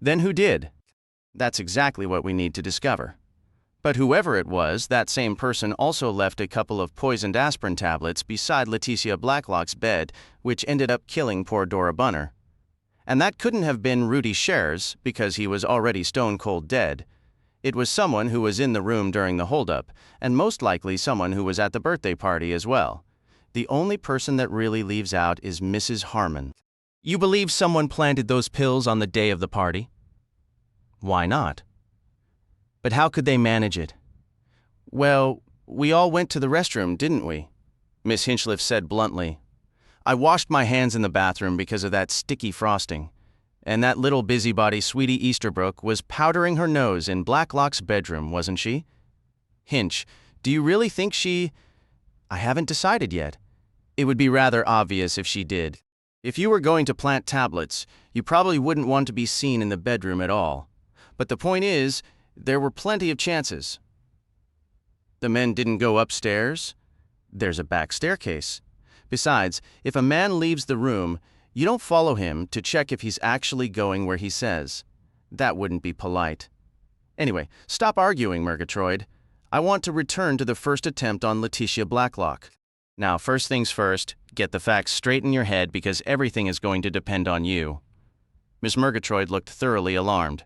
"Then who did?" "That's exactly what we need to discover. But whoever it was, that same person also left a couple of poisoned aspirin tablets beside Letitia Blacklock's bed, which ended up killing poor Dora Bunner. And that couldn't have been Rudy Shares, because he was already stone-cold dead. It was someone who was in the room during the holdup, and most likely someone who was at the birthday party as well. The only person that really leaves out is Mrs. Harmon." "You believe someone planted those pills on the day of the party?" "Why not?" "But how could they manage it?" "Well, we all went to the restroom, didn't we?" Miss Hinchliff said bluntly. "I washed my hands in the bathroom because of that sticky frosting. And that little busybody Sweetie Easterbrook was powdering her nose in Blacklock's bedroom, wasn't she? Hinch, do you really think she—" "I haven't decided yet. It would be rather obvious if she did. If you were going to plant tablets, you probably wouldn't want to be seen in the bedroom at all. But the point is, there were plenty of chances." "The men didn't go upstairs?" "There's a back staircase. Besides, if a man leaves the room, you don't follow him to check if he's actually going where he says. That wouldn't be polite. Anyway, stop arguing, Murgatroyd. I want to return to the first attempt on Letitia Blacklock. Now, first things first, get the facts straight in your head because everything is going to depend on you." Miss Murgatroyd looked thoroughly alarmed.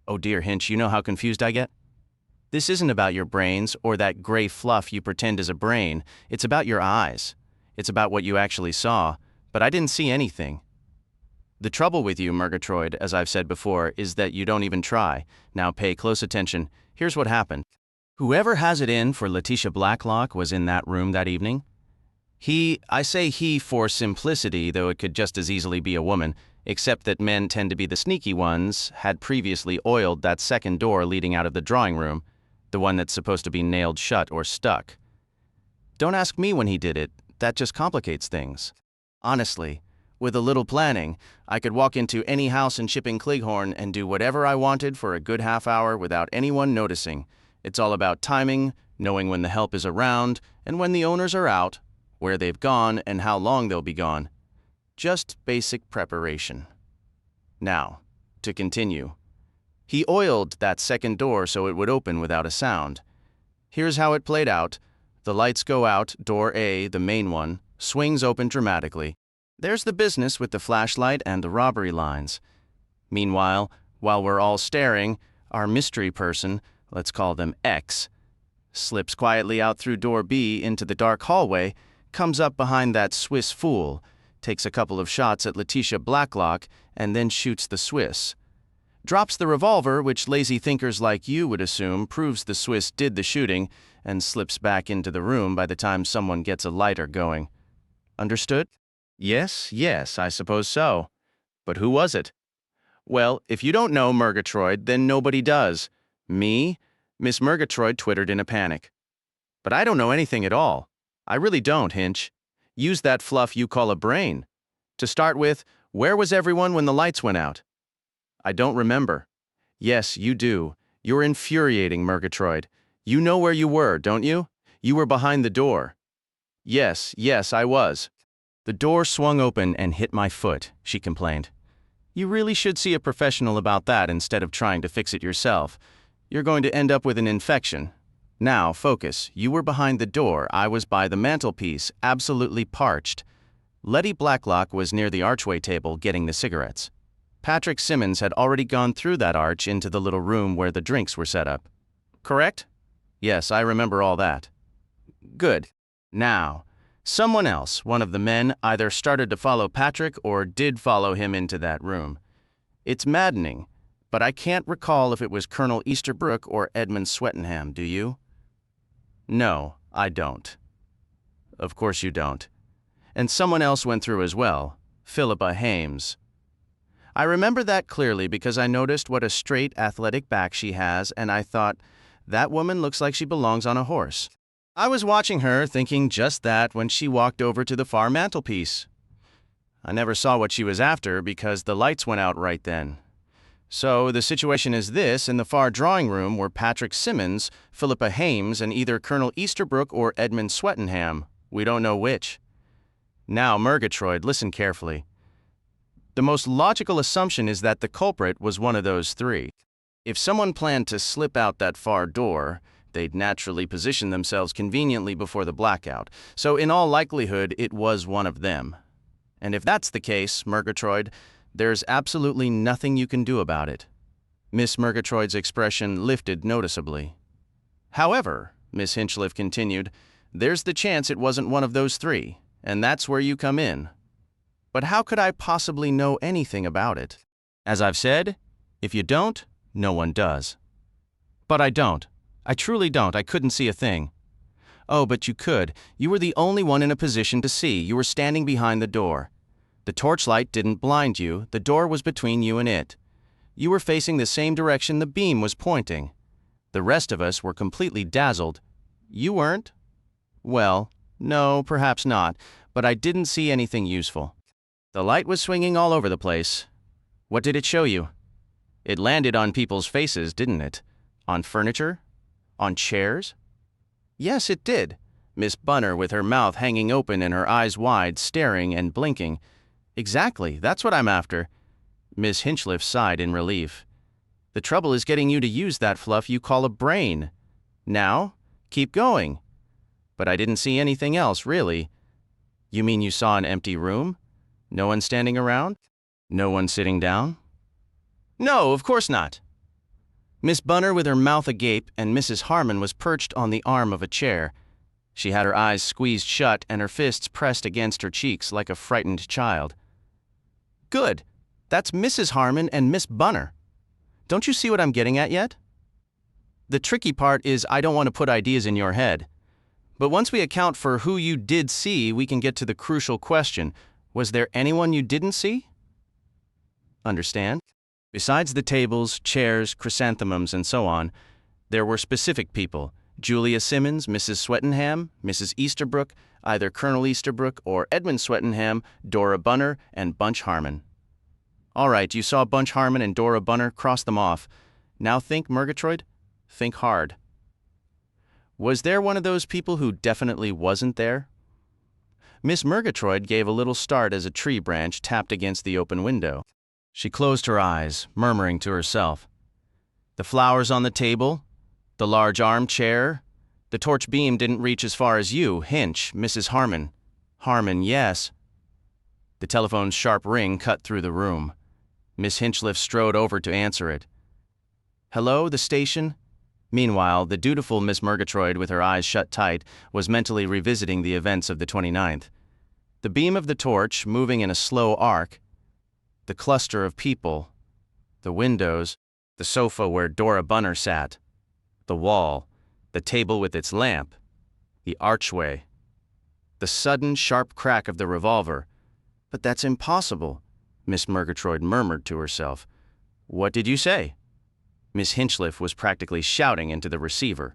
"Oh dear, Hinch, you know how confused I get? This isn't about your brains or that gray fluff you pretend is a brain. It's about your eyes. It's about what you actually saw, but I didn't see anything. The trouble with you, Murgatroyd, as I've said before, is that you don't even try. Now pay close attention. Here's what happened. Whoever has it in for Letitia Blacklock was in that room that evening. I say he for simplicity, though it could just as easily be a woman, except that men tend to be the sneaky ones, had previously oiled that second door leading out of the drawing room, the one that's supposed to be nailed shut or stuck. Don't ask me when he did it. That just complicates things. Honestly, with a little planning, I could walk into any house in Chipping Cleghorn and do whatever I wanted for a good half hour without anyone noticing. It's all about timing, knowing when the help is around, and when the owners are out, where they've gone, and how long they'll be gone. Just basic preparation. Now, to continue. He oiled that second door so it would open without a sound. Here's how it played out. The lights go out, door A, the main one, swings open dramatically. There's the business with the flashlight and the robbery lines. Meanwhile, while we're all staring, Our mystery person, let's call them X, slips quietly out through door B into the dark hallway, comes up behind that Swiss fool, takes a couple of shots at Letitia Blacklock, and then shoots the Swiss. Drops the revolver, which lazy thinkers like you would assume proves the Swiss did the shooting, and slips back into the room by the time someone gets a lighter going. Understood? Yes, I suppose so. But who was it? Well, if you don't know Murgatroyd, then nobody does. Me? Miss Murgatroyd twittered in a panic. But I don't know anything at all. I really don't, Hinch. Use that fluff you call a brain. To start with, where was everyone when the lights went out? I don't remember. Yes, you do. You're infuriating, Murgatroyd. You know where you were, don't you? You were behind the door. Yes, I was. The door swung open and hit my foot, she complained. You really should see a professional about that instead of trying to fix it yourself. You're going to end up with an infection. Now, focus. You were behind the door. I was by the mantelpiece, absolutely parched. Letty Blacklock was near the archway table getting the cigarettes. Patrick Simmons had already gone through that arch into the little room where the drinks were set up. Correct? Yes, I remember all that. Good. Now, someone else, one of the men, either started to follow Patrick or did follow him into that room. It's maddening, but I can't recall if it was Colonel Easterbrook or Edmund Swettenham, do you? No, I don't. Of course you don't. And someone else went through as well, Philippa Hames. I remember that clearly because I noticed what a straight, athletic back she has, and I thought, that woman looks like she belongs on a horse. I was watching her, thinking just that when she walked over to the far mantelpiece. I never saw what she was after because the lights went out right then. So the situation is this: in the far drawing room were Patrick Simmons, Philippa Hames, and either Colonel Easterbrook or Edmund Swettenham. We don't know which. Now, Murgatroyd, listen carefully. The most logical assumption is that the culprit was one of those three. If someone planned to slip out that far door, they'd naturally position themselves conveniently before the blackout, so in all likelihood it was one of them. And if that's the case, Murgatroyd, there's absolutely nothing you can do about it. Miss Murgatroyd's expression lifted noticeably. However, Miss Hinchliffe continued, there's the chance it wasn't one of those three, and that's where you come in. But how could I possibly know anything about it? As I've said, if you don't, no one does. But I don't. I truly don't. I couldn't see a thing. Oh, but you could. You were the only one in a position to see. You were standing behind the door. The torchlight didn't blind you. The door was between you and it. You were facing the same direction the beam was pointing. The rest of us were completely dazzled. You weren't? Well, no, perhaps not, but I didn't see anything useful. The light was swinging all over the place. What did it show you? It landed on people's faces, didn't it? On furniture? On chairs? Yes, it did. Miss Bunner with her mouth hanging open and her eyes wide, staring and blinking. Exactly, that's what I'm after. Miss Hinchliffe sighed in relief. The trouble is getting you to use that fluff you call a brain. Now, keep going. But I didn't see anything else, really. You mean you saw an empty room? No one standing around? No one sitting down? No, of course not. Miss Bunner with her mouth agape, and Mrs. Harmon was perched on the arm of a chair. She had her eyes squeezed shut and her fists pressed against her cheeks like a frightened child. Good. That's Mrs. Harmon and Miss Bunner. Don't you see what I'm getting at yet? The tricky part is I don't want to put ideas in your head. But once we account for who you did see, we can get to the crucial question. Was there anyone you didn't see? Understand? Besides the tables, chairs, chrysanthemums, and so on, there were specific people. Julia Simmons, Mrs. Swettenham, Mrs. Easterbrook, either Colonel Easterbrook or Edmund Swettenham, Dora Bunner, and Bunch Harmon. All right, you saw Bunch Harmon and Dora Bunner, cross them off. Now think, Murgatroyd. Think hard. Was there one of those people who definitely wasn't there? Miss Murgatroyd gave a little start as a tree branch tapped against the open window. She closed her eyes, murmuring to herself. The flowers on the table, the large armchair, the torch beam didn't reach as far as you, Hinch, Mrs. Harmon. Harmon, yes. The telephone's sharp ring cut through the room. Miss Hinchliffe strode over to answer it. Hello, the station? Meanwhile, the dutiful Miss Murgatroyd, with her eyes shut tight, was mentally revisiting the events of the 29th. The beam of the torch moving in a slow arc, the cluster of people, the windows, the sofa where Dora Bunner sat, the wall, the table with its lamp, the archway, the sudden sharp crack of the revolver. But that's impossible, Miss Murgatroyd murmured to herself. What did you say? Miss Hinchliff was practically shouting into the receiver.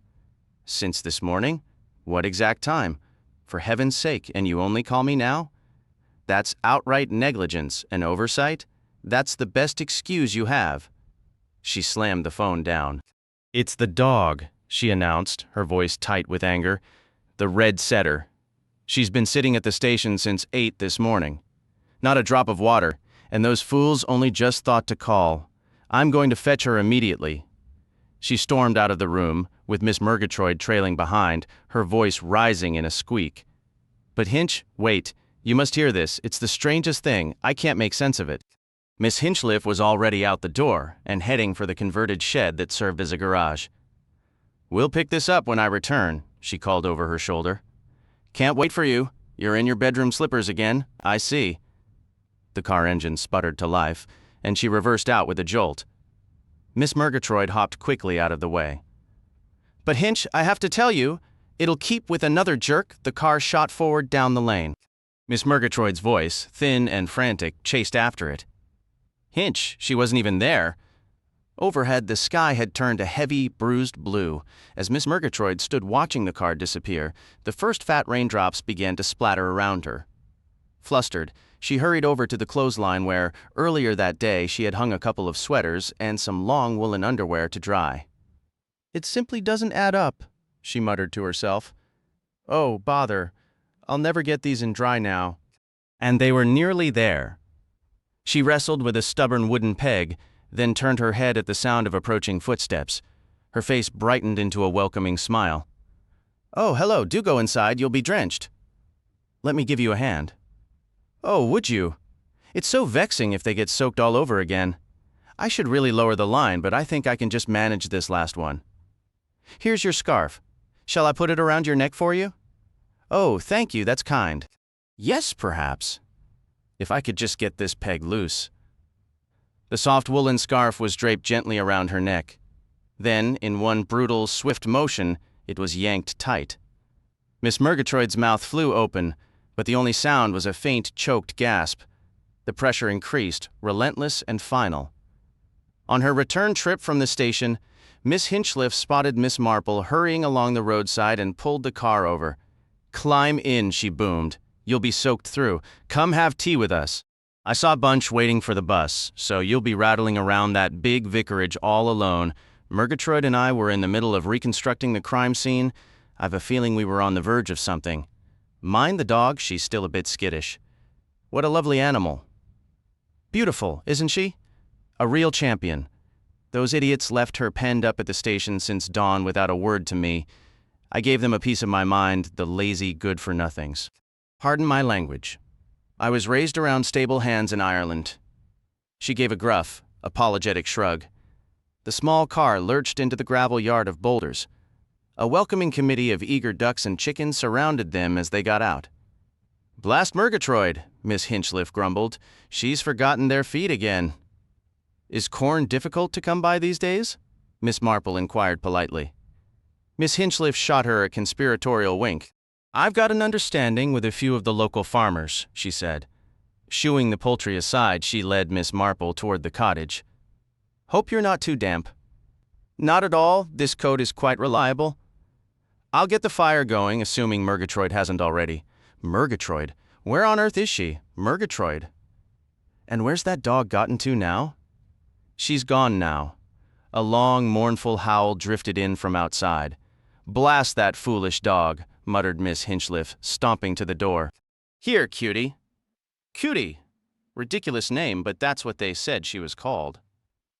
Since this morning? What exact time? For heaven's sake, and you only call me now? That's outright negligence, an oversight? That's the best excuse you have. She slammed the phone down. It's the dog, she announced, her voice tight with anger. The red setter. She's been sitting at the station since 8 this morning. Not a drop of water, and those fools only just thought to call. I'm going to fetch her immediately. She stormed out of the room, with Miss Murgatroyd trailing behind, her voice rising in a squeak. But Hinch, wait, you must hear this. It's the strangest thing. I can't make sense of it. Miss Hinchliff was already out the door and heading for the converted shed that served as a garage. We'll pick this up when I return, she called over her shoulder. Can't wait for you. You're in your bedroom slippers again, I see. The car engine sputtered to life, and she reversed out with a jolt. Miss Murgatroyd hopped quickly out of the way. But Hinch, I have to tell you, it'll keep. With another jerk, the car shot forward down the lane. Miss Murgatroyd's voice, thin and frantic, chased after it. Hinch, she wasn't even there. Overhead, the sky had turned a heavy, bruised blue. As Miss Murgatroyd stood watching the car disappear, the first fat raindrops began to splatter around her. Flustered, she hurried over to the clothesline where, earlier that day, she had hung a couple of sweaters and some long woolen underwear to dry. It simply doesn't add up, she muttered to herself. Oh, bother. I'll never get these in dry now. And they were nearly there. She wrestled with a stubborn wooden peg, then turned her head at the sound of approaching footsteps. Her face brightened into a welcoming smile. Oh, hello, do go inside, you'll be drenched. Let me give you a hand. Oh, would you? It's so vexing if they get soaked all over again. I should really lower the line, but I think I can just manage this last one. Here's your scarf. Shall I put it around your neck for you? Oh, thank you, that's kind. Yes, perhaps. If I could just get this peg loose. The soft woolen scarf was draped gently around her neck. Then, in one brutal, swift motion, it was yanked tight. Miss Murgatroyd's mouth flew open, but the only sound was a faint, choked gasp. The pressure increased, relentless and final. On her return trip from the station, Miss Hinchliff spotted Miss Marple hurrying along the roadside and pulled the car over. Climb in, she boomed. You'll be soaked through. Come have tea with us. I saw Bunch waiting for the bus, so you'll be rattling around that big vicarage all alone. Murgatroyd and I were in the middle of reconstructing the crime scene. I've a feeling we were on the verge of something. Mind the dog, she's still a bit skittish. What a lovely animal. Beautiful, isn't she? A real champion. Those idiots left her penned up at the station since dawn without a word to me. I gave them a piece of my mind, the lazy good-for-nothings. Pardon my language. I was raised around stable hands in Ireland. She gave a gruff, apologetic shrug. The small car lurched into the gravel yard of boulders. A welcoming committee of eager ducks and chickens surrounded them as they got out. Blast Murgatroyd, Miss Hinchliff grumbled. She's forgotten their feet again. Is corn difficult to come by these days? Miss Marple inquired politely. Miss Hinchliff shot her a conspiratorial wink. I've got an understanding with a few of the local farmers, she said. Shooing the poultry aside, she led Miss Marple toward the cottage. Hope you're not too damp. Not at all. This coat is quite reliable. I'll get the fire going, assuming Murgatroyd hasn't already. Murgatroyd? Where on earth is she? Murgatroyd. And where's that dog gotten to now? She's gone now. A long, mournful howl drifted in from outside. Blast that foolish dog, muttered Miss Hinchliff, stomping to the door. Here, Cutie. Cutie. Ridiculous name, but that's what they said she was called.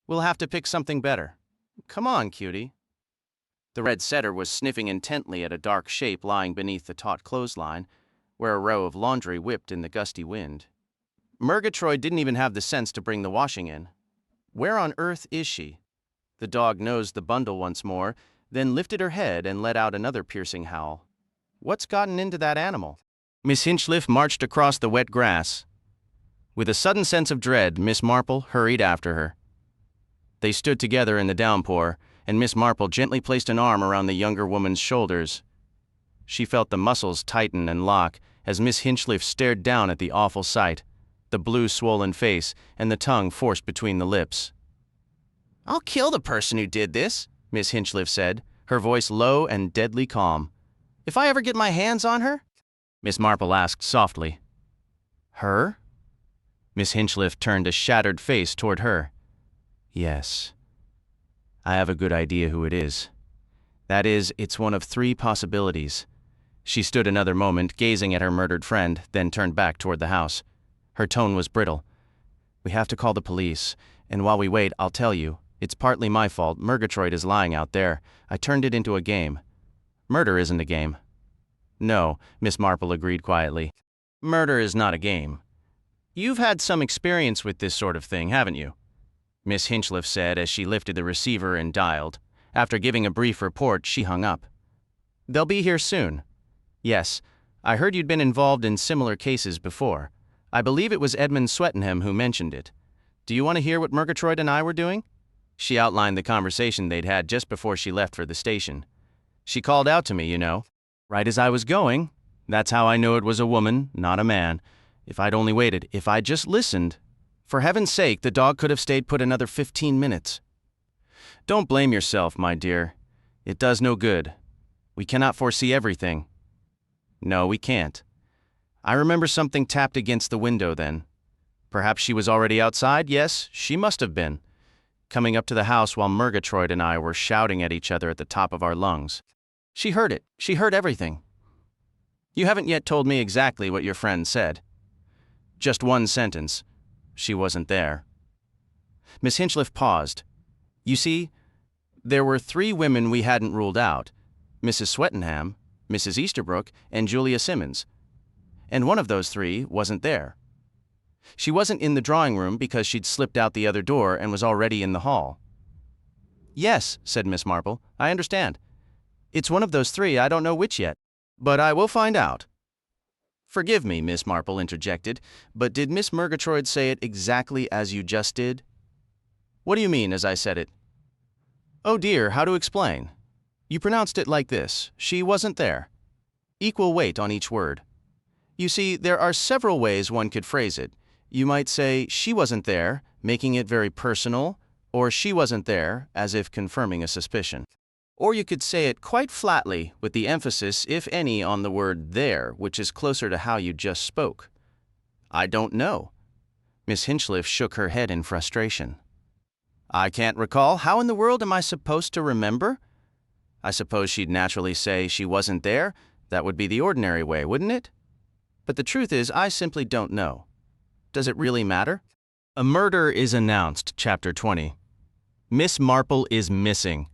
We'll have to pick something better. Come on, Cutie. The red setter was sniffing intently at a dark shape lying beneath the taut clothesline, where a row of laundry whipped in the gusty wind. Murgatroyd didn't even have the sense to bring the washing in. Where on earth is she? The dog nosed the bundle once more, then lifted her head and let out another piercing howl. What's gotten into that animal? Miss Hinchliff marched across the wet grass. With a sudden sense of dread, Miss Marple hurried after her. They stood together in the downpour, and Miss Marple gently placed an arm around the younger woman's shoulders. She felt the muscles tighten and lock as Miss Hinchliff stared down at the awful sight, the blue swollen face and the tongue forced between the lips. "I'll kill the person who did this," Miss Hinchliff said, her voice low and deadly calm. "If I ever get my hands on her?" Miss Marple asked softly. "Her?" Miss Hinchliff turned a shattered face toward her. "Yes. I have a good idea who it is. That is, it's one of three possibilities." She stood another moment, gazing at her murdered friend, then turned back toward the house. Her tone was brittle. "We have to call the police, and while we wait, I'll tell you, it's partly my fault. Murgatroyd is lying out there. I turned it into a game. Murder isn't a game." "No," Miss Marple agreed quietly. "Murder is not a game. You've had some experience with this sort of thing, haven't you?" Miss Hinchliff said as she lifted the receiver and dialed. After giving a brief report, she hung up. "They'll be here soon. Yes, I heard you'd been involved in similar cases before. I believe it was Edmund Swettenham who mentioned it. Do you want to hear what Murgatroyd and I were doing?" She outlined the conversation they'd had just before she left for the station. "She called out to me, you know, right as I was going. That's how I know it was a woman, not a man. If I'd only waited, if I'd just listened. For heaven's sake, the dog could have stayed put another 15 minutes. Don't blame yourself, my dear. It does no good. We cannot foresee everything. No, we can't. I remember something tapped against the window then. Perhaps she was already outside? Yes, she must have been. Coming up to the house while Murgatroyd and I were shouting at each other at the top of our lungs. She heard it. She heard everything. You haven't yet told me exactly what your friend said. Just one sentence. She wasn't there." Miss Hinchliff paused. "You see, there were three women we hadn't ruled out. Mrs. Swettenham, Mrs. Easterbrook, and Julia Simmons. And one of those three wasn't there. She wasn't in the drawing room because she'd slipped out the other door and was already in the hall." "Yes," said Miss Marple, "I understand. It's one of those three, I don't know which yet. But I will find out." "Forgive me," Miss Marple interjected, "but did Miss Murgatroyd say it exactly as you just did?" "What do you mean, as I said it?" "Oh dear, how to explain? You pronounced it like this: she wasn't there. Equal weight on each word. You see, there are several ways one could phrase it. You might say, she wasn't there, making it very personal, or she wasn't there, as if confirming a suspicion. Or you could say it quite flatly, with the emphasis, if any, on the word there, which is closer to how you just spoke. I don't know." Miss Hinchliff shook her head in frustration. "I can't recall. How in the world am I supposed to remember?" I suppose she'd naturally say she wasn't there. That would be the ordinary way, wouldn't it? But the truth is, I simply don't know. Does it really matter? A Murder is Announced, Chapter 20. Miss Marple is missing.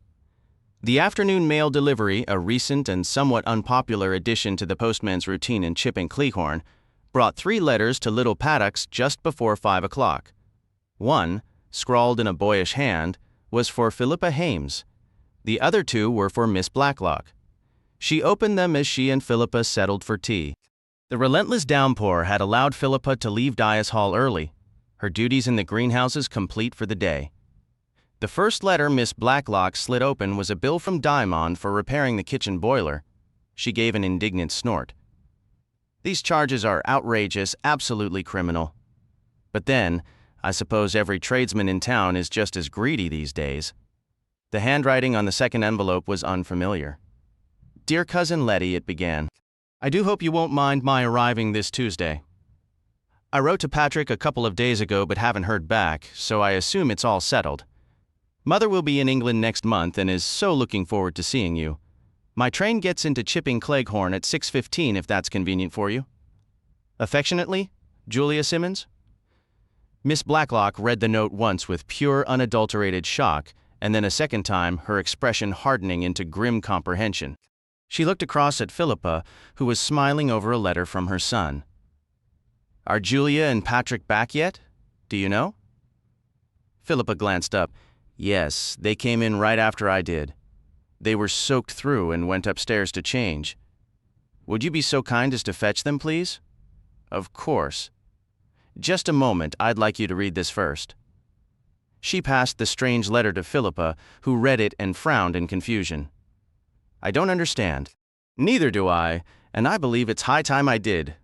The afternoon mail delivery, a recent and somewhat unpopular addition to the postman's routine in Chipping Cleghorn, brought 3 letters to Little Paddocks just before 5 o'clock. One, scrawled in a boyish hand, was for Philippa Hames. The other 2 were for Miss Blacklock. She opened them as she and Philippa settled for tea. The relentless downpour had allowed Philippa to leave Dias Hall early, her duties in the greenhouses complete for the day. The first letter Miss Blacklock slit open was a bill from Diamond for repairing the kitchen boiler. She gave an indignant snort. "These charges are outrageous, absolutely criminal. But then, I suppose every tradesman in town is just as greedy these days." The handwriting on the second envelope was unfamiliar. "Dear Cousin Letty," it began, "I do hope you won't mind my arriving this Tuesday. I wrote to Patrick a couple of days ago but haven't heard back, so I assume it's all settled. Mother will be in England next month and is so looking forward to seeing you. My train gets into Chipping Cleghorn at 6:15 if that's convenient for you. Affectionately, Julia Simmons." Miss Blacklock read the note once with pure, unadulterated shock, and then a second time, her expression hardening into grim comprehension. She looked across at Philippa, who was smiling over a letter from her son. "Are Julia and Patrick back yet? Do you know?" Philippa glanced up. Yes, they came in right after I did. They were soaked through and went upstairs to change. Would you be so kind as to fetch them, please? Of course. Just a moment, I'd like you to read this first. She passed the strange letter to Philippa, who read it and frowned in confusion. I don't understand. Neither do I, and I believe it's high time I did.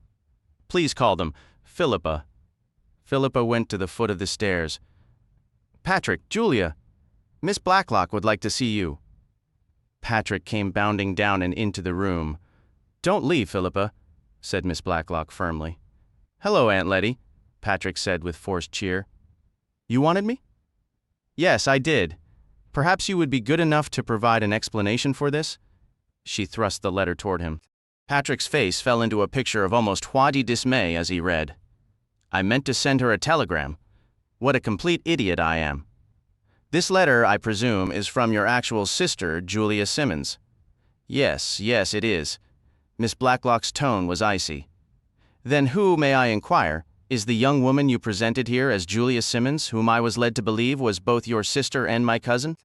Please call them Philippa. Philippa went to the foot of the stairs. Patrick, Julia, Miss Blacklock would like to see you. Patrick came bounding down and into the room. Don't leave, Philippa, said Miss Blacklock firmly. Hello, Aunt Letty, Patrick said with forced cheer. You wanted me? Yes, I did. Perhaps you would be good enough to provide an explanation for this? She thrust the letter toward him. Patrick's face fell into a picture of almost haughty dismay as he read. I meant to send her a telegram. What a complete idiot I am. This letter, I presume, is from your actual sister, Julia Simmons. Yes, it is. Miss Blacklock's tone was icy. Then who, may I inquire, is the young woman you presented here as Julia Simmons, whom I was led to believe was both your sister and my cousin?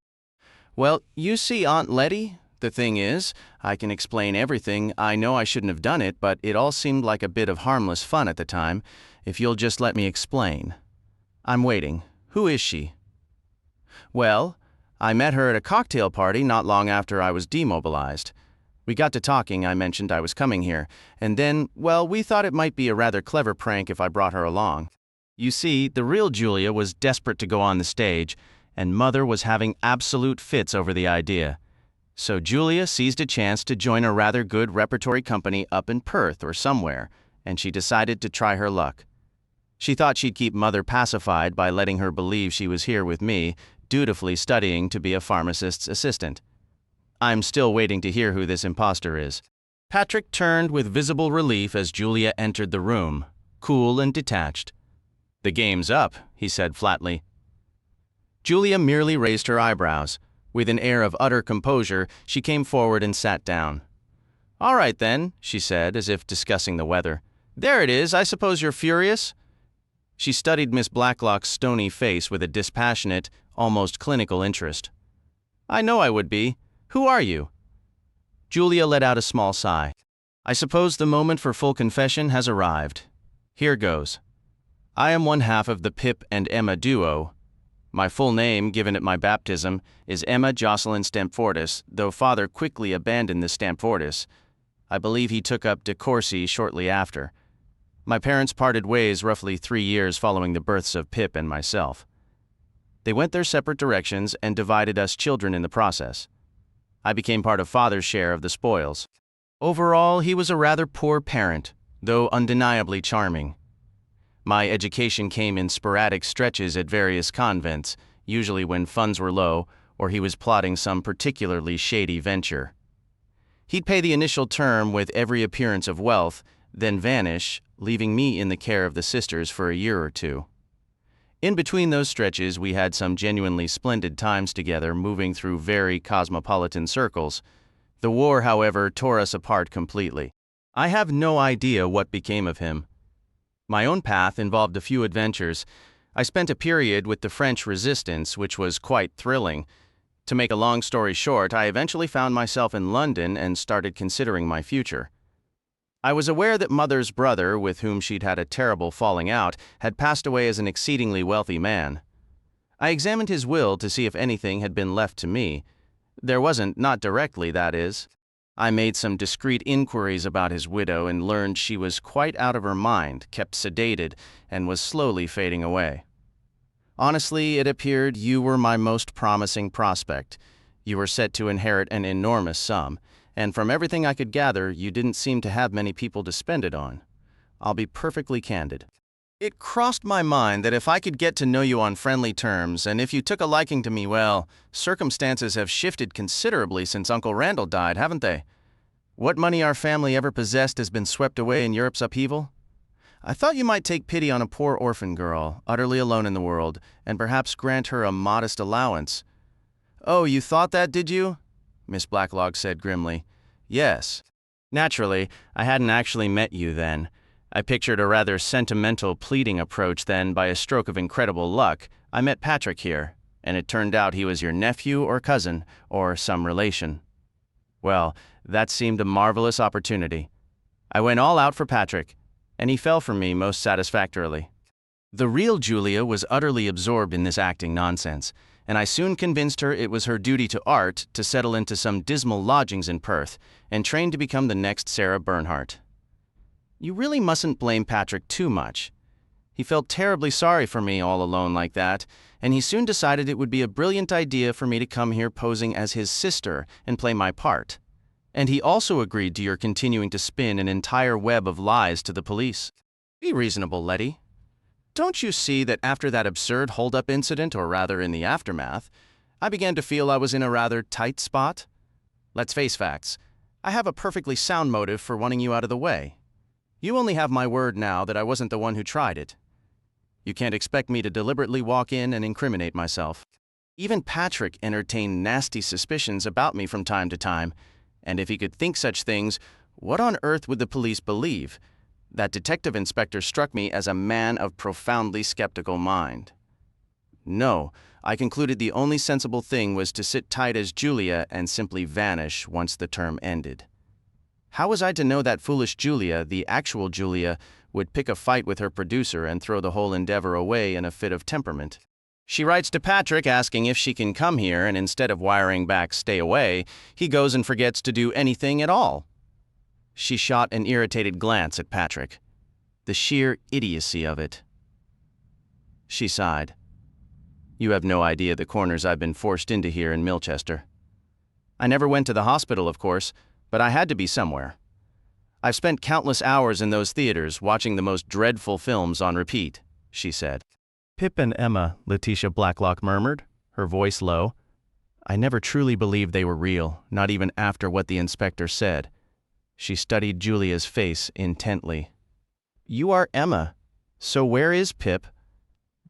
Well, you see, Aunt Letty, the thing is, I can explain everything. I know I shouldn't have done it, but it all seemed like a bit of harmless fun at the time. If you'll just let me explain. I'm waiting. Who is she? Well, I met her at a cocktail party not long after I was demobilized. We got to talking, I mentioned I was coming here, and then, well, we thought it might be a rather clever prank if I brought her along. You see, the real Julia was desperate to go on the stage, and Mother was having absolute fits over the idea. So Julia seized a chance to join a rather good repertory company up in Perth or somewhere, and she decided to try her luck. She thought she'd keep Mother pacified by letting her believe she was here with me, dutifully studying to be a pharmacist's assistant. I'm still waiting to hear who this impostor is. Patrick turned with visible relief as Julia entered the room, cool and detached. The game's up, he said flatly. Julia merely raised her eyebrows. With an air of utter composure, she came forward and sat down. All right then, she said, as if discussing the weather. There it is, I suppose you're furious? She studied Miss Blacklock's stony face with a dispassionate, almost clinical interest. I know I would be. Who are you? Julia let out a small sigh. I suppose the moment for full confession has arrived. Here goes. I am one half of the Pip and Emma duo. My full name, given at my baptism, is Emma Jocelyn Stamfortis, though Father quickly abandoned the Stamfortis. I believe he took up de Courcy shortly after. My parents parted ways roughly 3 years following the births of Pip and myself. They went their separate directions and divided us children in the process. I became part of Father's share of the spoils. Overall, he was a rather poor parent, though undeniably charming. My education came in sporadic stretches at various convents, usually when funds were low or he was plotting some particularly shady venture. He'd pay the initial term with every appearance of wealth, then vanish, leaving me in the care of the sisters for a year or two. In between those stretches, we had some genuinely splendid times together, moving through very cosmopolitan circles. The war, however, tore us apart completely. I have no idea what became of him. My own path involved a few adventures. I spent a period with the French resistance, which was quite thrilling. To make a long story short, I eventually found myself in London and started considering my future. I was aware that Mother's brother, with whom she'd had a terrible falling out, had passed away as an exceedingly wealthy man. I examined his will to see if anything had been left to me. There wasn't, not directly, that is. I made some discreet inquiries about his widow and learned she was quite out of her mind, kept sedated, and was slowly fading away. Honestly, it appeared you were my most promising prospect. You were set to inherit an enormous sum, and from everything I could gather, you didn't seem to have many people to spend it on. I'll be perfectly candid. It crossed my mind that if I could get to know you on friendly terms, and if you took a liking to me, well, circumstances have shifted considerably since Uncle Randall died, haven't they? What money our family ever possessed has been swept away in Europe's upheaval. I thought you might take pity on a poor orphan girl, utterly alone in the world, and perhaps grant her a modest allowance. Oh, you thought that, did you? Miss Blacklock said grimly. Yes. Naturally, I hadn't actually met you then. I pictured a rather sentimental, pleading approach then. By a stroke of incredible luck, I met Patrick here. and it turned out he was your nephew or cousin or some relation. Well, that seemed a marvelous opportunity. I went all out for Patrick, and he fell for me most satisfactorily. The real Julia was utterly absorbed in this acting nonsense, and I soon convinced her it was her duty to art to settle into some dismal lodgings in Perth and train to become the next Sarah Bernhardt. You really mustn't blame Patrick too much. He felt terribly sorry for me all alone like that, and he soon decided it would be a brilliant idea for me to come here posing as his sister and play my part. And he also agreed to your continuing to spin an entire web of lies to the police. Be reasonable, Letty. Don't you see that after that absurd hold-up incident, or rather in the aftermath, I began to feel I was in a rather tight spot? Let's face facts. I have a perfectly sound motive for wanting you out of the way. You only have my word now that I wasn't the one who tried it. You can't expect me to deliberately walk in and incriminate myself. Even Patrick entertained nasty suspicions about me from time to time, and if he could think such things, what on earth would the police believe? That detective inspector struck me as a man of profoundly skeptical mind. No, I concluded the only sensible thing was to sit tight as Julia and simply vanish once the term ended. How was I to know that foolish Julia, the actual Julia, would pick a fight with her producer and throw the whole endeavor away in a fit of temperament? She writes to Patrick asking if she can come here, and instead of wiring back, "Stay away," he goes and forgets to do anything at all. She shot an irritated glance at Patrick. The sheer idiocy of it. She sighed. You have no idea the corners I've been forced into here in Milchester. I never went to the hospital, of course, but I had to be somewhere. I've spent countless hours in those theaters watching the most dreadful films on repeat, she said. Pip and Emma, Letitia Blacklock murmured, her voice low. I never truly believed they were real, not even after what the inspector said. She studied Julia's face intently. You are Emma. So where is Pip?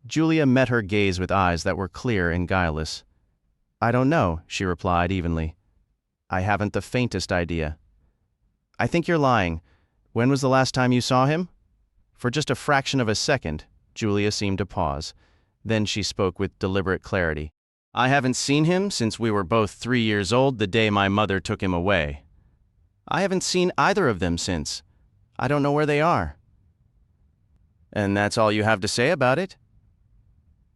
Julia met her gaze with eyes that were clear and guileless. I don't know, she replied evenly. I haven't the faintest idea. I think you're lying. When was the last time you saw him? For just a fraction of a second, Julia seemed to pause. Then she spoke with deliberate clarity. I haven't seen him since we were both 3 years old the day my mother took him away. I haven't seen either of them since. I don't know where they are. And that's all you have to say about it?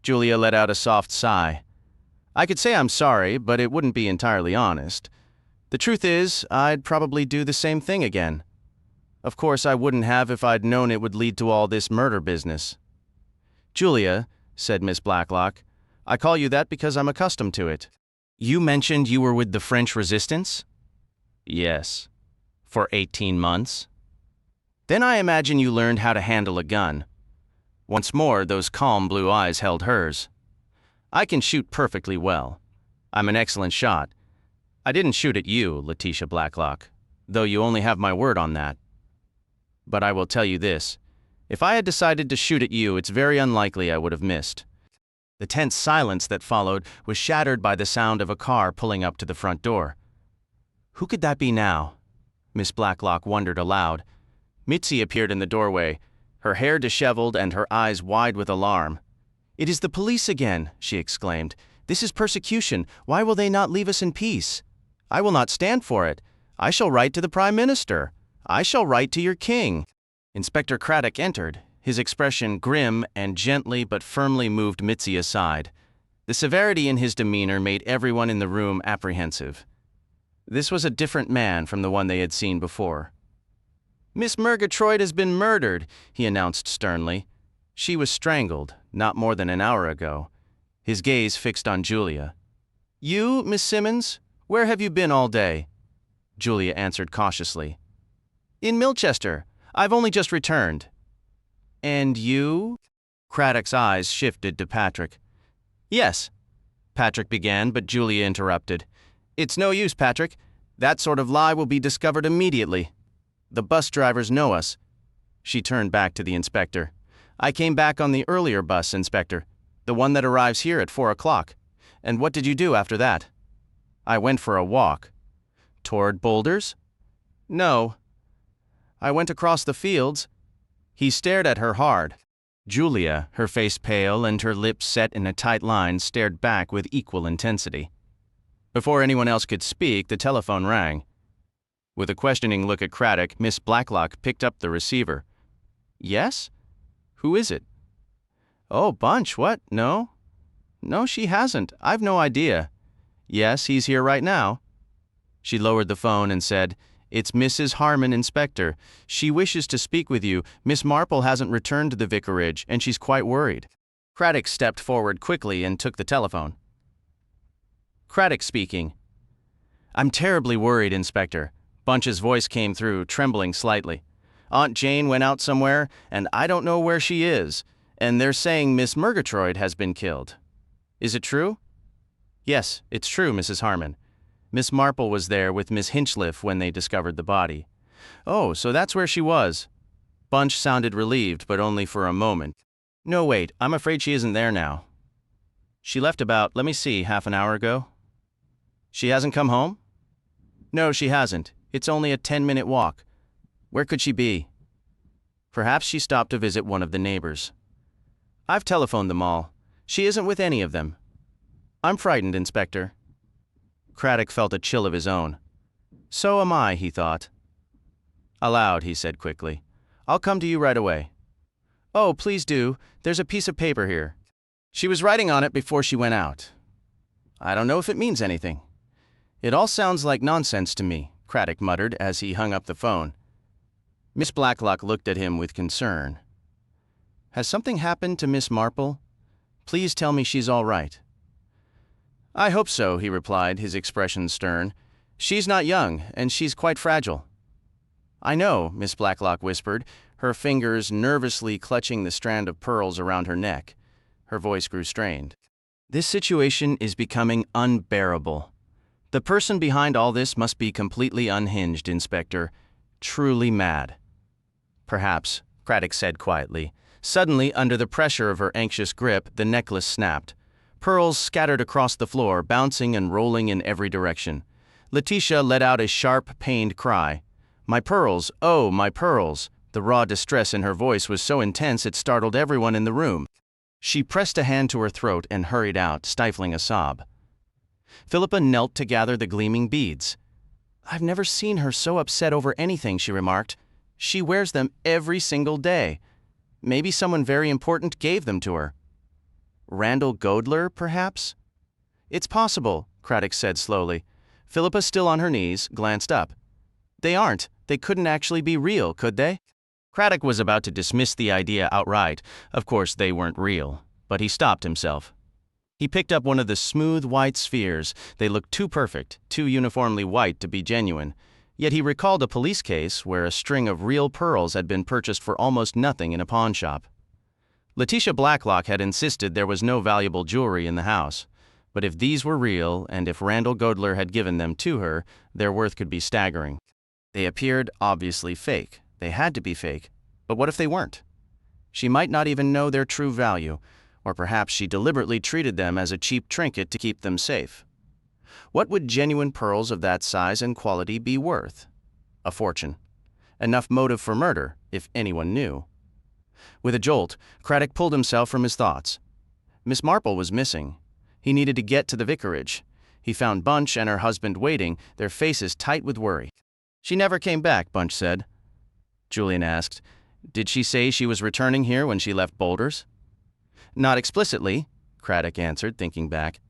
Julia let out a soft sigh. I could say I'm sorry, but it wouldn't be entirely honest. The truth is, I'd probably do the same thing again. Of course, I wouldn't have if I'd known it would lead to all this murder business. Julia, said Miss Blacklock, I call you that because I'm accustomed to it. You mentioned you were with the French Resistance? Yes. For 18 months? Then I imagine you learned how to handle a gun. Once more, those calm blue eyes held hers. I can shoot perfectly well. I'm an excellent shot. I didn't shoot at you, Letitia Blacklock, though you only have my word on that. But I will tell you this. If I had decided to shoot at you, it's very unlikely I would have missed. The tense silence that followed was shattered by the sound of a car pulling up to the front door. Who could that be now? Miss Blacklock wondered aloud. Mitzi appeared in the doorway, her hair disheveled and her eyes wide with alarm. It is the police again, she exclaimed. This is persecution. Why will they not leave us in peace? I will not stand for it. I shall write to the Prime Minister. I shall write to your king. Inspector Craddock entered. His expression grim and gently but firmly moved Mitzi aside. The severity in his demeanor made everyone in the room apprehensive. This was a different man from the one they had seen before. Miss Murgatroyd has been murdered, he announced sternly. She was strangled, not more than an hour ago. His gaze fixed on Julia. You, Miss Simmons? Where have you been all day? Julia answered cautiously. In Milchester. I've only just returned. And you? Craddock's eyes shifted to Patrick. Yes, Patrick began, but Julia interrupted. It's no use, Patrick. That sort of lie will be discovered immediately. The bus drivers know us. She turned back to the inspector. I came back on the earlier bus, Inspector, the one that arrives here at 4 o'clock. And what did you do after that? I went for a walk. Toward Boulders? No. I went across the fields. He stared at her hard. Julia, her face pale and her lips set in a tight line, stared back with equal intensity. Before anyone else could speak, the telephone rang. With a questioning look at Craddock, Miss Blacklock picked up the receiver. Yes? Who is it? Oh, Bunch, what? No? No, she hasn't. I've no idea. Yes, he's here right now. She lowered the phone and said, It's Mrs. Harmon, Inspector. She wishes to speak with you. Miss Marple hasn't returned to the vicarage, and she's quite worried. Craddock stepped forward quickly and took the telephone. Craddock speaking. I'm terribly worried, Inspector. Bunch's voice came through, trembling slightly. Aunt Jane went out somewhere, and I don't know where she is, and they're saying Miss Murgatroyd has been killed. Is it true? Yes, it's true, Mrs. Harmon. Miss Marple was there with Miss Hinchliffe when they discovered the body. Oh, so that's where she was. Bunch sounded relieved, but only for a moment. No, wait, I'm afraid she isn't there now. She left about, let me see, half an hour ago. She hasn't come home? No, she hasn't. It's only a 10-minute walk. Where could she be? Perhaps she stopped to visit one of the neighbors. I've telephoned them all. She isn't with any of them. I'm frightened, Inspector. Craddock felt a chill of his own. So am I, he thought. Aloud, he said quickly, I'll come to you right away. Oh, please do. There's a piece of paper here. She was writing on it before she went out. I don't know if it means anything. It all sounds like nonsense to me, Craddock muttered as he hung up the phone. Miss Blacklock looked at him with concern. Has something happened to Miss Marple? Please tell me she's all right. I hope so, he replied, his expression stern. She's not young, and she's quite fragile. I know, Miss Blacklock whispered, her fingers nervously clutching the strand of pearls around her neck. Her voice grew strained. This situation is becoming unbearable. The person behind all this must be completely unhinged, Inspector. Truly mad. Perhaps, Craddock said quietly. Suddenly, under the pressure of her anxious grip, the necklace snapped. Pearls scattered across the floor, bouncing and rolling in every direction. Letitia let out a sharp, pained cry. My pearls, oh, my pearls! The raw distress in her voice was so intense it startled everyone in the room. She pressed a hand to her throat and hurried out, stifling a sob. Philippa knelt to gather the gleaming beads. I've never seen her so upset over anything, she remarked. She wears them every single day. Maybe someone very important gave them to her. Randall Godler, perhaps? It's possible, Craddock said slowly. Philippa, still on her knees, glanced up. They aren't. They couldn't actually be real, could they? Craddock was about to dismiss the idea outright. Of course, they weren't real. But he stopped himself. He picked up one of the smooth white spheres. They looked too perfect, too uniformly white to be genuine. Yet he recalled a police case where a string of real pearls had been purchased for almost nothing in a pawn shop. Letitia Blacklock had insisted there was no valuable jewelry in the house. But if these were real, and if Randall Godler had given them to her, their worth could be staggering. They appeared obviously fake. They had to be fake. But what if they weren't? She might not even know their true value, or perhaps she deliberately treated them as a cheap trinket to keep them safe. What would genuine pearls of that size and quality be worth? A fortune. Enough motive for murder, if anyone knew. With a jolt, Craddock pulled himself from his thoughts. Miss Marple was missing. He needed to get to the vicarage. He found Bunch and her husband waiting, their faces tight with worry. She never came back, Bunch said. Julian asked, Did she say she was returning here when she left Boulders? Not explicitly, Craddock answered, thinking back.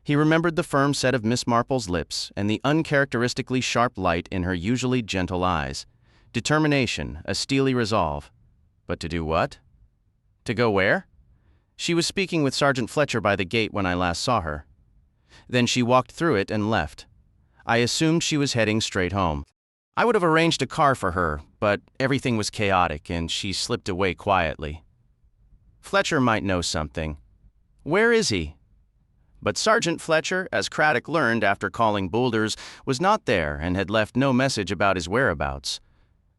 He remembered the firm set of Miss Marple's lips and the uncharacteristically sharp light in her usually gentle eyes. Determination, a steely resolve. But to do what? To go where? She was speaking with Sergeant Fletcher by the gate when I last saw her. Then she walked through it and left. I assumed she was heading straight home. I would have arranged a car for her, but everything was chaotic and she slipped away quietly. Fletcher might know something. Where is he? But Sergeant Fletcher, as Craddock learned after calling Boulders, was not there and had left no message about his whereabouts.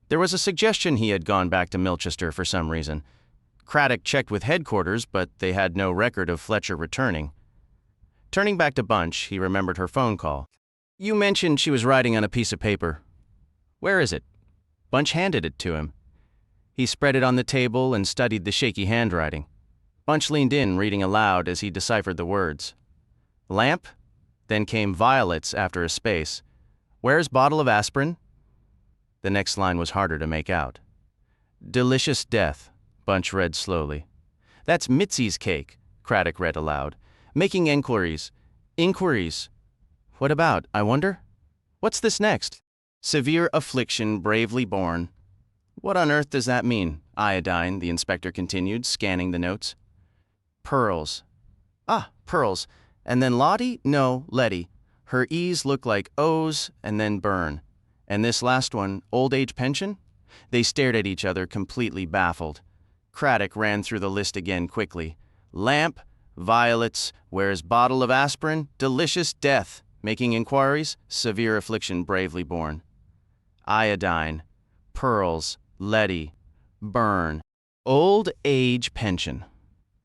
There was a suggestion he had gone back to Milchester for some reason. Craddock checked with headquarters, but they had no record of Fletcher returning. Turning back to Bunch, he remembered her phone call. You mentioned she was writing on a piece of paper. Where is it? Bunch handed it to him. He spread it on the table and studied the shaky handwriting. Bunch leaned in, reading aloud as he deciphered the words. Lamp? Then came violets after a space. Where's bottle of aspirin? The next line was harder to make out. Delicious death, Bunch read slowly. That's Mitzi's cake, Craddock read aloud. Making inquiries. Inquiries. What about, I wonder? What's this next? Severe affliction bravely borne. What on earth does that mean? Iodine, the inspector continued, scanning the notes. Pearls. Ah, pearls. And then Lottie? No, Letty. Her E's look like O's and then burn. And this last one, old age pension? They stared at each other, completely baffled. Craddock ran through the list again quickly. Lamp, violets, where's bottle of aspirin? Delicious death. Making inquiries? Severe affliction bravely borne. Iodine, pearls, Letty, burn, old age pension.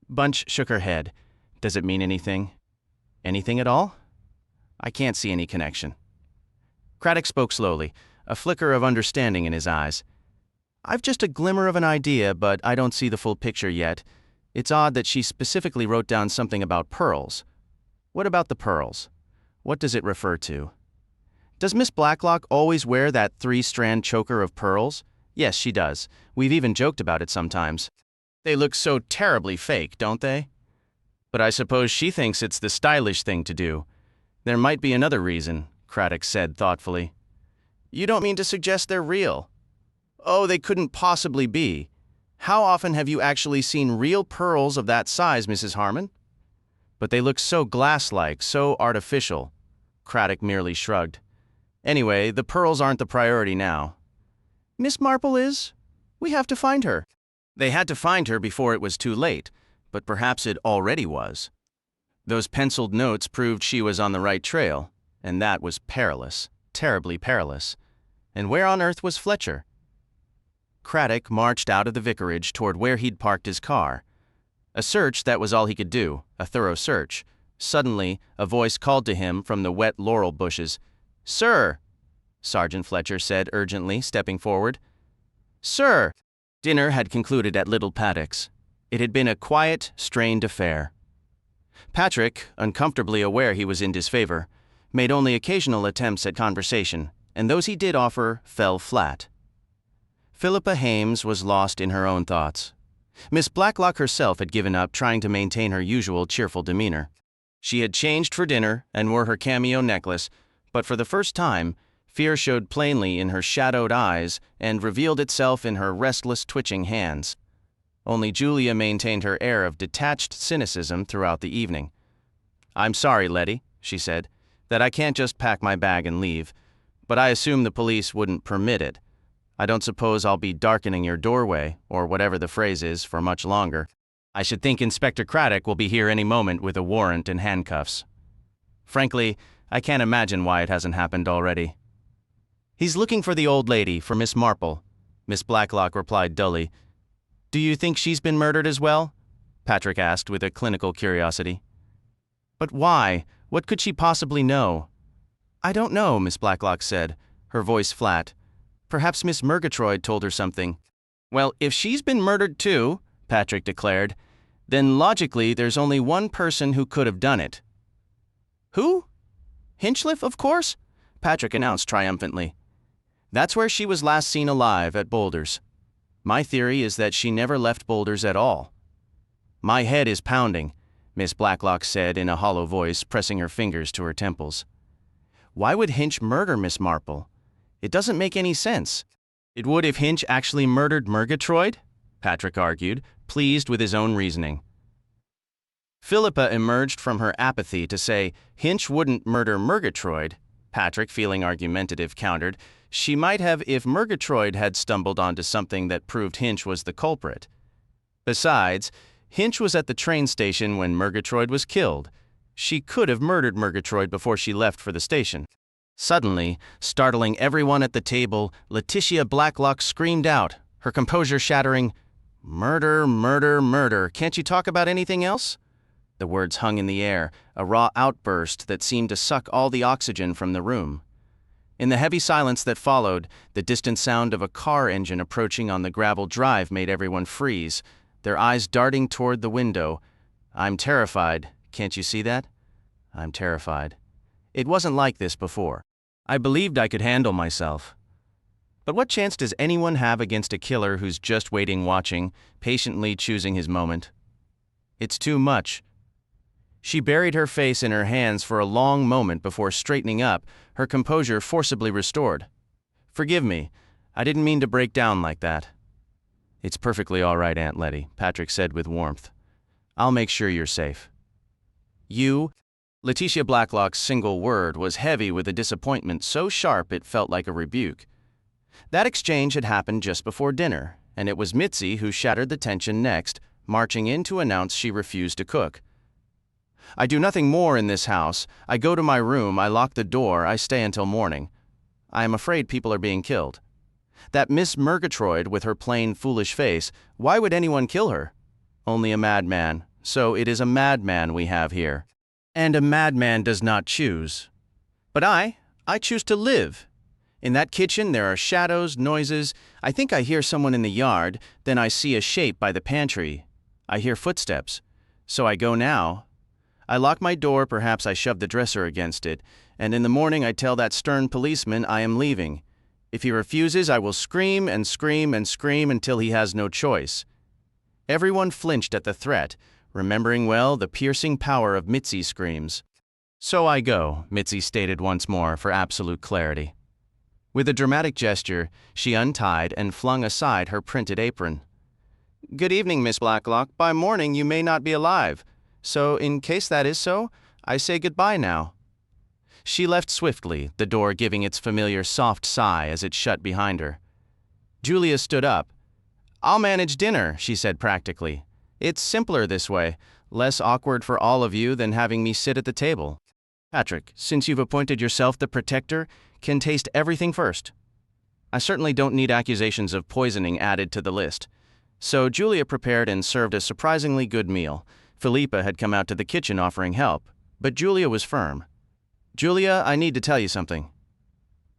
Bunch shook her head. Does it mean anything? Anything at all? I can't see any connection. Craddock spoke slowly, a flicker of understanding in his eyes. I've just a glimmer of an idea, but I don't see the full picture yet. It's odd that she specifically wrote down something about pearls. What about the pearls? What does it refer to? Does Miss Blacklock always wear that 3-strand choker of pearls? Yes, she does. We've even joked about it sometimes. They look so terribly fake, don't they? But I suppose she thinks it's the stylish thing to do. There might be another reason, Craddock said thoughtfully. You don't mean to suggest they're real? Oh, they couldn't possibly be. How often have you actually seen real pearls of that size, Mrs. Harmon? But they look so glass-like, so artificial. Craddock merely shrugged. Anyway, the pearls aren't the priority now. Miss Marple is? We have to find her. They had to find her before it was too late, but perhaps it already was. Those penciled notes proved she was on the right trail, and that was perilous, terribly perilous. And where on earth was Fletcher? Craddock marched out of the vicarage toward where he'd parked his car. A search, that was all he could do, a thorough search. Suddenly, a voice called to him from the wet laurel bushes. Sir, Sergeant Fletcher said urgently, stepping forward. Sir! Dinner had concluded at Little Paddock's. It had been a quiet, strained affair. Patrick, uncomfortably aware he was in disfavor, made only occasional attempts at conversation, and those he did offer fell flat. Philippa Hames was lost in her own thoughts. Miss Blacklock herself had given up trying to maintain her usual cheerful demeanor. She had changed for dinner and wore her cameo necklace, but for the first time, fear showed plainly in her shadowed eyes and revealed itself in her restless, twitching hands. Only Julia maintained her air of detached cynicism throughout the evening. I'm sorry, Letty, she said, that I can't just pack my bag and leave, but I assume the police wouldn't permit it. I don't suppose I'll be darkening your doorway, or whatever the phrase is, for much longer. I should think Inspector Craddock will be here any moment with a warrant and handcuffs. Frankly, I can't imagine why it hasn't happened already. He's looking for the old lady, for Miss Marple, Miss Blacklock replied dully. Do you think she's been murdered as well? Patrick asked with a clinical curiosity. But why? What could she possibly know? I don't know, Miss Blacklock said, her voice flat. Perhaps Miss Murgatroyd told her something. Well, if she's been murdered too, Patrick declared, then logically there's only one person who could have done it. Who? Hinchliffe, of course, Patrick announced triumphantly. That's where she was last seen alive, at Boulders. My theory is that she never left Boulders at all. My head is pounding, Miss Blacklock said in a hollow voice, pressing her fingers to her temples. Why would Hinch murder Miss Marple? It doesn't make any sense. It would if Hinch actually murdered Murgatroyd, Patrick argued, pleased with his own reasoning. Philippa emerged from her apathy to say Hinch wouldn't murder Murgatroyd. Patrick, feeling argumentative, countered, she might have if Murgatroyd had stumbled onto something that proved Hinch was the culprit. Besides, Hinch was at the train station when Murgatroyd was killed. She could have murdered Murgatroyd before she left for the station. Suddenly, startling everyone at the table, Letitia Blacklock screamed out, her composure shattering, Murder, murder, murder. Can't you talk about anything else? The words hung in the air, a raw outburst that seemed to suck all the oxygen from the room. In the heavy silence that followed, the distant sound of a car engine approaching on the gravel drive made everyone freeze, their eyes darting toward the window. I'm terrified. Can't you see that? I'm terrified. It wasn't like this before. I believed I could handle myself. But what chance does anyone have against a killer who's just waiting, watching, patiently choosing his moment? It's too much. She buried her face in her hands for a long moment before straightening up, her composure forcibly restored. Forgive me. I didn't mean to break down like that. It's perfectly all right, Aunt Letty, Patrick said with warmth. I'll make sure you're safe. You? Letitia Blacklock's single word was heavy with a disappointment so sharp it felt like a rebuke. That exchange had happened just before dinner, and it was Mitzi who shattered the tension next, marching in to announce she refused to cook. I do nothing more in this house. I go to my room, I lock the door, I stay until morning. I am afraid people are being killed. That Miss Murgatroyd with her plain, foolish face, why would anyone kill her? Only a madman. So it is a madman we have here. And a madman does not choose. But I choose to live. In that kitchen there are shadows, noises. I think I hear someone in the yard, then I see a shape by the pantry. I hear footsteps. So I go now. I lock my door, perhaps I shove the dresser against it, and in the morning I tell that stern policeman I am leaving. If he refuses, I will scream and scream and scream until he has no choice. Everyone flinched at the threat, remembering well the piercing power of Mitzi's screams. So I go, Mitzi stated once more for absolute clarity. With a dramatic gesture, she untied and flung aside her printed apron. Good evening, Miss Blacklock. By morning you may not be alive. So, in case that is so, I say goodbye now. She left swiftly, the door giving its familiar soft sigh as it shut behind her. Julia stood up. I'll manage dinner, she said practically. It's simpler this way, less awkward for all of you than having me sit at the table. Patrick, since you've appointed yourself the protector, can taste everything first. I certainly don't need accusations of poisoning added to the list. So Julia prepared and served a surprisingly good meal. Philippa had come out to the kitchen offering help, but Julia was firm. Julia, I need to tell you something.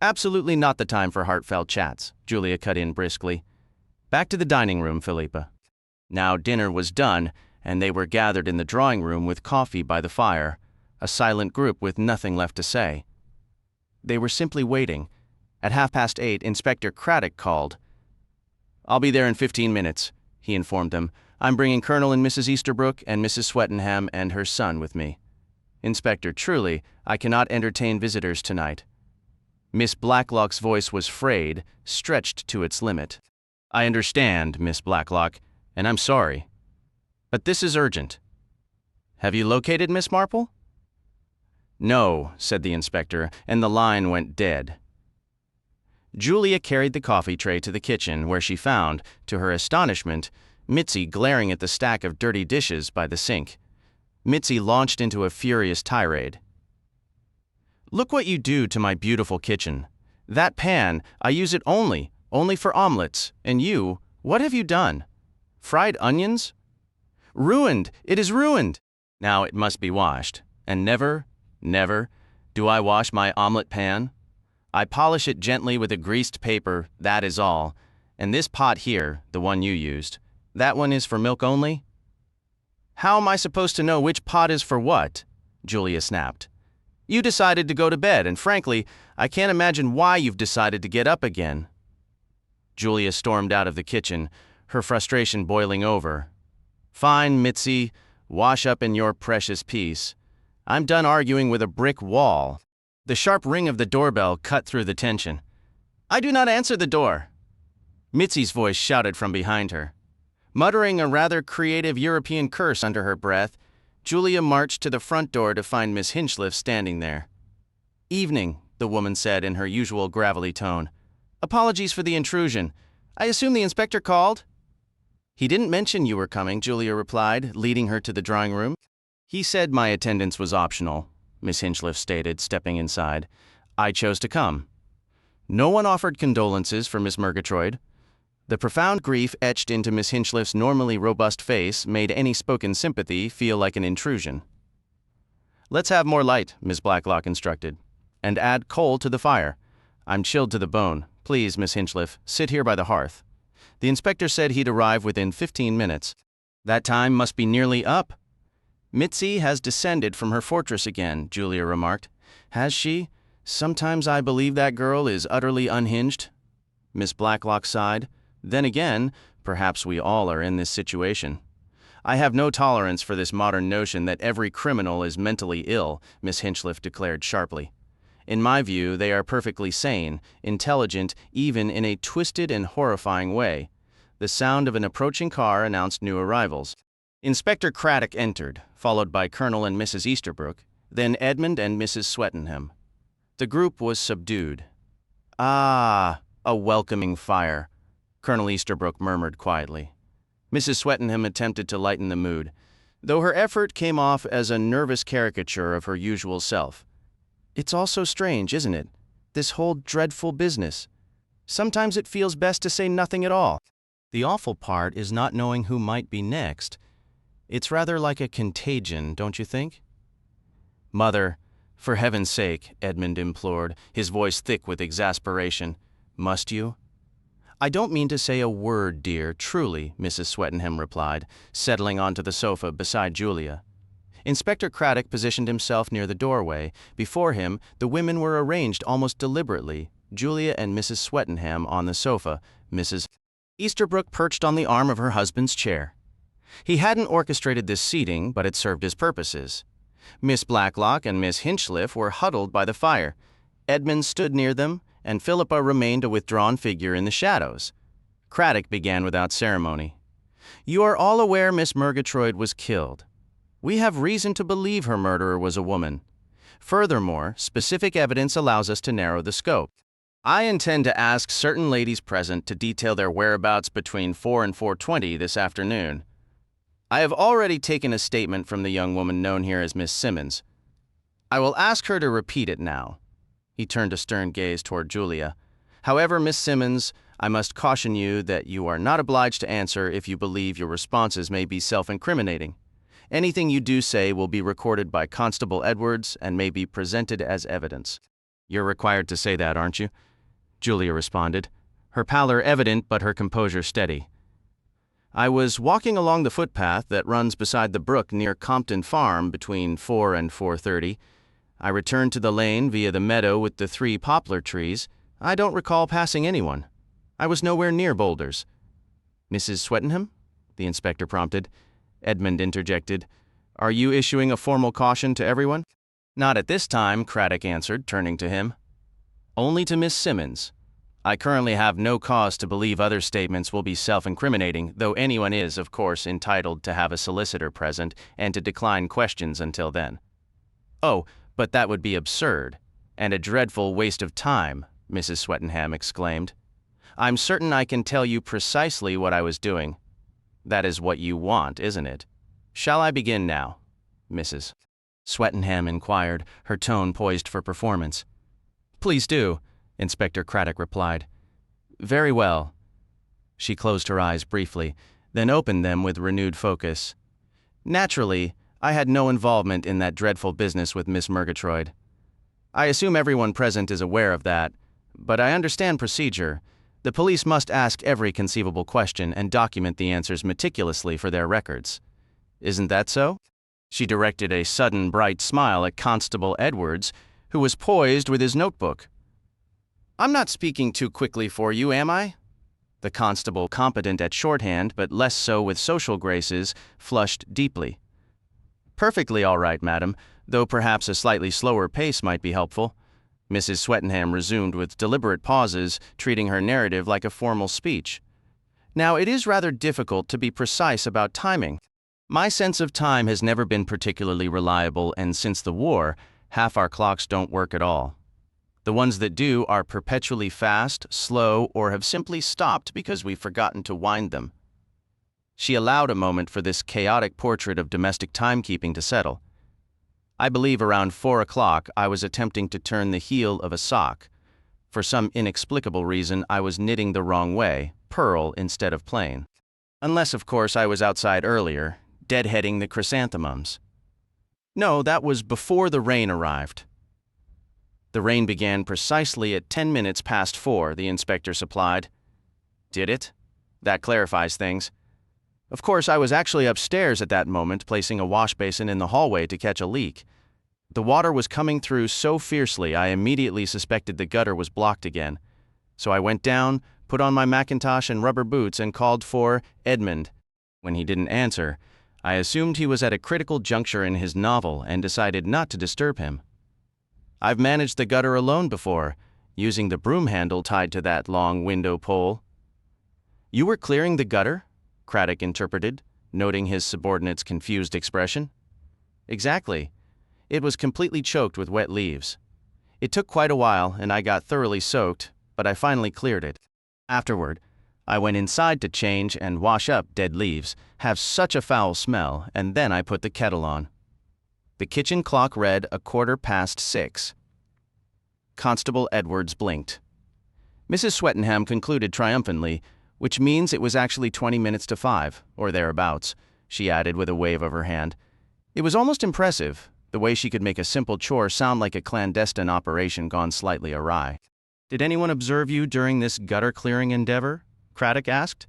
Absolutely not the time for heartfelt chats, Julia cut in briskly. Back to the dining room, Philippa. Now dinner was done, and they were gathered in the drawing room with coffee by the fire, a silent group with nothing left to say. They were simply waiting. At 8:30, Inspector Craddock called. I'll be there in 15 minutes, he informed them. I'm bringing Colonel and Mrs. Easterbrook and Mrs. Swettenham and her son with me. Inspector, truly, I cannot entertain visitors tonight. Miss Blacklock's voice was frayed, stretched to its limit. I understand, Miss Blacklock, and I'm sorry. But this is urgent. Have you located Miss Marple? No, said the inspector, and the line went dead. Julia carried the coffee tray to the kitchen, where she found, to her astonishment, Mitzi glaring at the stack of dirty dishes by the sink. Mitzi launched into a furious tirade. Look what you do to my beautiful kitchen. That pan, I use it only for omelets. And you, what have you done? Fried onions? Ruined! It is ruined! Now it must be washed. And never, never, do I wash my omelet pan. I polish it gently with a greased paper, that is all. And this pot here, the one you used, that one is for milk only? How am I supposed to know which pot is for what? Julia snapped. You decided to go to bed, and frankly, I can't imagine why you've decided to get up again. Julia stormed out of the kitchen, her frustration boiling over. Fine, Mitzi, wash up in your precious peace. I'm done arguing with a brick wall. The sharp ring of the doorbell cut through the tension. I do not answer the door. Mitzi's voice shouted from behind her. Muttering a rather creative European curse under her breath, Julia marched to the front door to find Miss Hinchliff standing there. Evening, the woman said in her usual gravelly tone. Apologies for the intrusion. I assume the inspector called? He didn't mention you were coming, Julia replied, leading her to the drawing room. He said my attendance was optional, Miss Hinchliff stated, stepping inside. I chose to come. No one offered condolences for Miss Murgatroyd. The profound grief etched into Miss Hinchliff's normally robust face made any spoken sympathy feel like an intrusion. Let's have more light, Miss Blacklock instructed, and add coal to the fire. I'm chilled to the bone. Please, Miss Hinchliff, sit here by the hearth. The inspector said he'd arrive within 15 minutes. That time must be nearly up. Mitzi has descended from her fortress again, Julia remarked. Has she? Sometimes I believe that girl is utterly unhinged. Miss Blacklock sighed. Then again, perhaps we all are in this situation. I have no tolerance for this modern notion that every criminal is mentally ill, Miss Hinchliff declared sharply. In my view, they are perfectly sane, intelligent, even in a twisted and horrifying way. The sound of an approaching car announced new arrivals. Inspector Craddock entered, followed by Colonel and Mrs. Easterbrook, then Edmund and Mrs. Swettenham. The group was subdued. Ah, a welcoming fire, Colonel Easterbrook murmured quietly. Mrs. Swettenham attempted to lighten the mood, though her effort came off as a nervous caricature of her usual self. It's all so strange, isn't it? This whole dreadful business. Sometimes it feels best to say nothing at all. The awful part is not knowing who might be next. It's rather like a contagion, don't you think? Mother, for heaven's sake, Edmund implored, his voice thick with exasperation. Must you? I don't mean to say a word, dear, truly, Mrs. Swettenham replied, settling onto the sofa beside Julia. Inspector Craddock positioned himself near the doorway. Before him, the women were arranged almost deliberately, Julia and Mrs. Swettenham on the sofa, Mrs. Easterbrook perched on the arm of her husband's chair. He hadn't orchestrated this seating, but it served his purposes. Miss Blacklock and Miss Hinchliff were huddled by the fire. Edmund stood near them, and Philippa remained a withdrawn figure in the shadows. Craddock began without ceremony. You are all aware Miss Murgatroyd was killed. We have reason to believe her murderer was a woman. Furthermore, specific evidence allows us to narrow the scope. I intend to ask certain ladies present to detail their whereabouts between 4 and 4:20 this afternoon. I have already taken a statement from the young woman known here as Miss Simmons. I will ask her to repeat it now. He turned a stern gaze toward Julia. However, Miss Simmons, I must caution you that you are not obliged to answer if you believe your responses may be self-incriminating. Anything you do say will be recorded by Constable Edwards and may be presented as evidence. You're required to say that, aren't you? Julia responded, her pallor evident but her composure steady. I was walking along the footpath that runs beside the brook near Compton Farm between 4 and 4:30. I returned to the lane via the meadow with the 3 poplar trees. I don't recall passing anyone. I was nowhere near boulders. Mrs. Swettenham? The inspector prompted. Edmund interjected. Are you issuing a formal caution to everyone? Not at this time, Craddock answered, turning to him. Only to Miss Simmons. I currently have no cause to believe other statements will be self-incriminating, though anyone is, of course, entitled to have a solicitor present and to decline questions until then. Oh, but that would be absurd, and a dreadful waste of time, Mrs. Swettenham exclaimed. I'm certain I can tell you precisely what I was doing. That is what you want, isn't it? Shall I begin now, Mrs. Swettenham inquired, her tone poised for performance. Please do, Inspector Craddock replied. Very well. She closed her eyes briefly, then opened them with renewed focus. Naturally, I had no involvement in that dreadful business with Miss Murgatroyd. I assume everyone present is aware of that, but I understand procedure. The police must ask every conceivable question and document the answers meticulously for their records. Isn't that so? She directed a sudden bright smile at Constable Edwards, who was poised with his notebook. I'm not speaking too quickly for you, am I? The constable, competent at shorthand but less so with social graces, flushed deeply. Perfectly all right, madam, though perhaps a slightly slower pace might be helpful. Mrs. Swettenham resumed with deliberate pauses, treating her narrative like a formal speech. Now, it is rather difficult to be precise about timing. My sense of time has never been particularly reliable, and since the war, half our clocks don't work at all. The ones that do are perpetually fast, slow, or have simply stopped because we've forgotten to wind them. She allowed a moment for this chaotic portrait of domestic timekeeping to settle. I believe around 4 o'clock I was attempting to turn the heel of a sock. For some inexplicable reason, I was knitting the wrong way, purl instead of plain. Unless, of course, I was outside earlier, deadheading the chrysanthemums. No, that was before the rain arrived. The rain began precisely at 10 minutes past 4, the inspector supplied. Did it? That clarifies things. Of course, I was actually upstairs at that moment, placing a wash basin in the hallway to catch a leak. The water was coming through so fiercely I immediately suspected the gutter was blocked again. So I went down, put on my Macintosh and rubber boots, and called for Edmund. When he didn't answer, I assumed he was at a critical juncture in his novel and decided not to disturb him. I've managed the gutter alone before, using the broom handle tied to that long window pole. You were clearing the gutter? Craddock interpreted, noting his subordinate's confused expression. Exactly. It was completely choked with wet leaves. It took quite a while, and I got thoroughly soaked, but I finally cleared it. Afterward, I went inside to change and wash up dead leaves, have such a foul smell, and then I put the kettle on. The kitchen clock read 6:15. Constable Edwards blinked. Mrs. Swettenham concluded triumphantly, which means it was actually 20 minutes to 5, or thereabouts, she added with a wave of her hand. It was almost impressive, the way she could make a simple chore sound like a clandestine operation gone slightly awry. Did anyone observe you during this gutter-clearing endeavor? Craddock asked.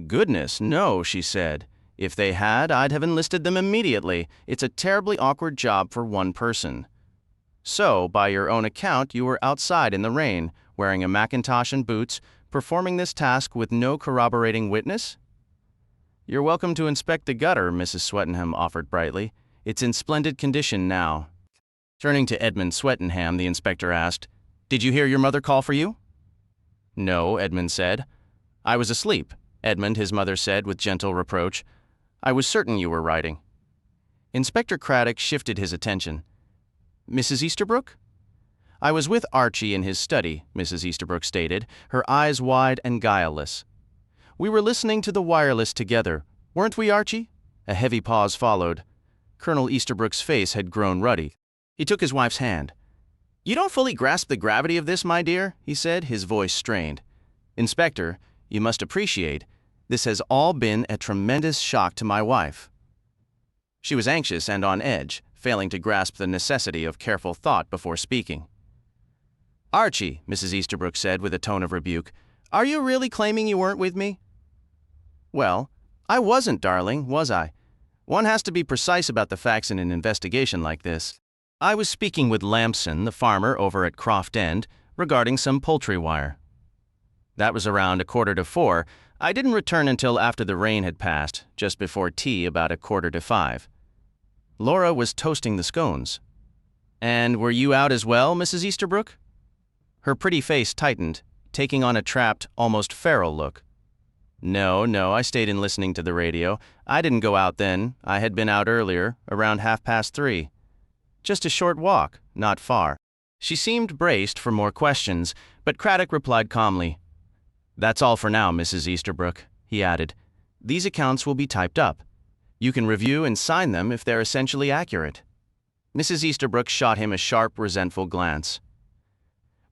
Goodness, no, she said. If they had, I'd have enlisted them immediately. It's a terribly awkward job for one person. So, by your own account, you were outside in the rain, wearing a Macintosh and boots, performing this task with no corroborating witness? You're welcome to inspect the gutter, Mrs. Swettenham offered brightly. It's in splendid condition now. Turning to Edmund Swettenham, the inspector asked, Did you hear your mother call for you? No, Edmund said. I was asleep, Edmund, his mother said with gentle reproach. I was certain you were writing. Inspector Craddock shifted his attention. Mrs. Easterbrook? I was with Archie in his study, Mrs. Easterbrook stated, her eyes wide and guileless. We were listening to the wireless together, weren't we, Archie? A heavy pause followed. Colonel Easterbrook's face had grown ruddy. He took his wife's hand. You don't fully grasp the gravity of this, my dear, he said, his voice strained. Inspector, you must appreciate, this has all been a tremendous shock to my wife. She was anxious and on edge, failing to grasp the necessity of careful thought before speaking. Archie, Mrs. Easterbrook said with a tone of rebuke, are you really claiming you weren't with me? Well, I wasn't, darling, was I? One has to be precise about the facts in an investigation like this. I was speaking with Lampson, the farmer over at Croft End, regarding some poultry wire. That was around 4:45. I didn't return until after the rain had passed, just before tea about 4:45. Laura was toasting the scones. And were you out as well, Mrs. Easterbrook? Her pretty face tightened, taking on a trapped, almost feral look. No, I stayed in listening to the radio. I didn't go out then. I had been out earlier, around 3:30. Just a short walk, not far. She seemed braced for more questions, but Craddock replied calmly. That's all for now, Mrs. Easterbrook, he added. These accounts will be typed up. You can review and sign them if they're essentially accurate. Mrs. Easterbrook shot him a sharp, resentful glance.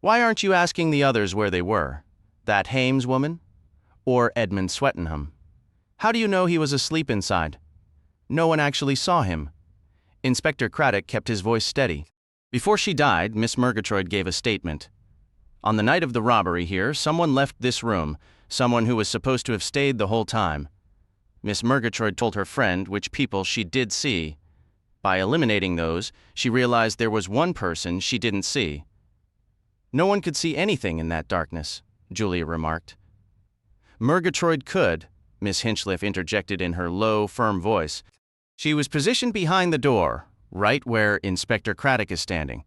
Why aren't you asking the others where they were? That Hames woman? Or Edmund Swettenham? How do you know he was asleep inside? No one actually saw him. Inspector Craddock kept his voice steady. Before she died, Miss Murgatroyd gave a statement. On the night of the robbery here, someone left this room, someone who was supposed to have stayed the whole time. Miss Murgatroyd told her friend which people she did see. By eliminating those, she realized there was one person she didn't see. No one could see anything in that darkness, Julia remarked. Murgatroyd could, Miss Hinchliffe interjected in her low, firm voice. She was positioned behind the door, right where Inspector Craddock is standing.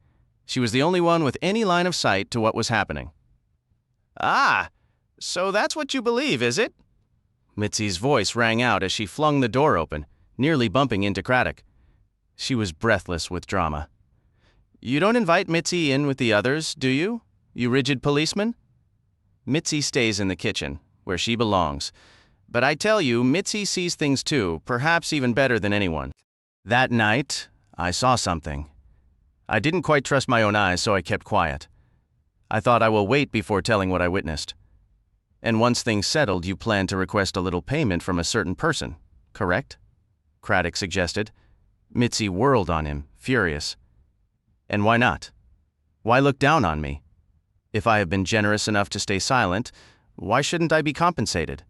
She was the only one with any line of sight to what was happening. Ah, so that's what you believe, is it? Mitzi's voice rang out as she flung the door open, nearly bumping into Craddock. She was breathless with drama. You don't invite Mitzi in with the others, do you? You rigid policeman? Mitzi stays in the kitchen, where she belongs. But I tell you, Mitzi sees things too, perhaps even better than anyone. That night, I saw something. I didn't quite trust my own eyes, so I kept quiet. I thought I will wait before telling what I witnessed. And once things settled, you planned to request a little payment from a certain person, correct? Craddock suggested. Mitzi whirled on him, furious. And why not? Why look down on me? If I have been generous enough to stay silent, why shouldn't I be compensated?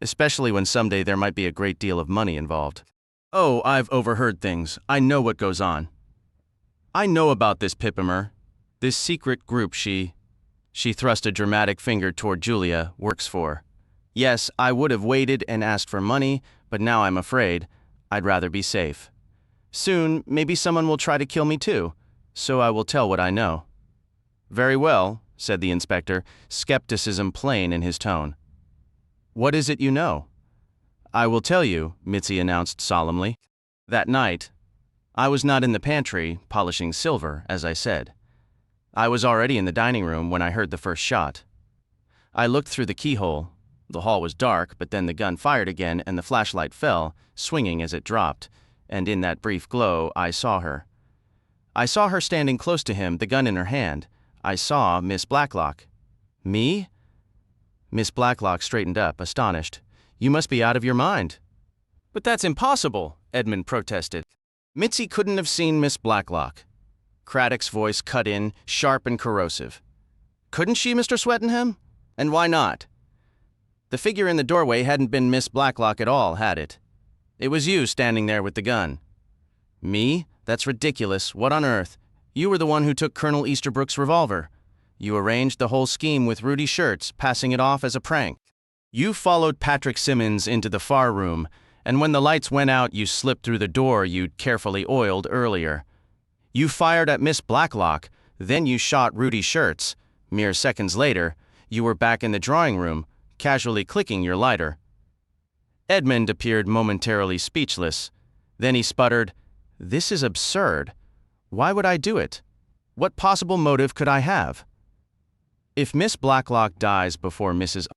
Especially when someday there might be a great deal of money involved. Oh, I've overheard things. I know what goes on. I know about this Pippimer, this secret group she thrust a dramatic finger toward Julia, works for. Yes, I would have waited and asked for money, but now I'm afraid. I'd rather be safe. Soon, maybe someone will try to kill me too, so I will tell what I know. Very well, said the inspector, skepticism plain in his tone. What is it you know? I will tell you, Mitzi announced solemnly. That night, I was not in the pantry polishing silver, as I said. I was already in the dining room when I heard the first shot. I looked through the keyhole. The hall was dark, but then the gun fired again and the flashlight fell, swinging as it dropped, and in that brief glow I saw her. I saw her standing close to him, the gun in her hand. I saw Miss Blacklock. Me? Miss Blacklock straightened up, astonished. You must be out of your mind. But that's impossible, Edmund protested. Mitzi couldn't have seen Miss Blacklock. Craddock's voice cut in, sharp and corrosive. Couldn't she, Mr. Swettenham? And why not? The figure in the doorway hadn't been Miss Blacklock at all, had it? It was you standing there with the gun. Me? That's ridiculous. What on earth? You were the one who took Colonel Easterbrook's revolver. You arranged the whole scheme with Rudy Shirts, passing it off as a prank. You followed Patrick Simmons into the far room, and when the lights went out, you slipped through the door you'd carefully oiled earlier. You fired at Miss Blacklock, then you shot Rudy Shirts. Mere seconds later, you were back in the drawing room, casually clicking your lighter. Edmund appeared momentarily speechless. Then he sputtered, This is absurd. Why would I do it? What possible motive could I have? If Miss Blacklock dies before Mrs.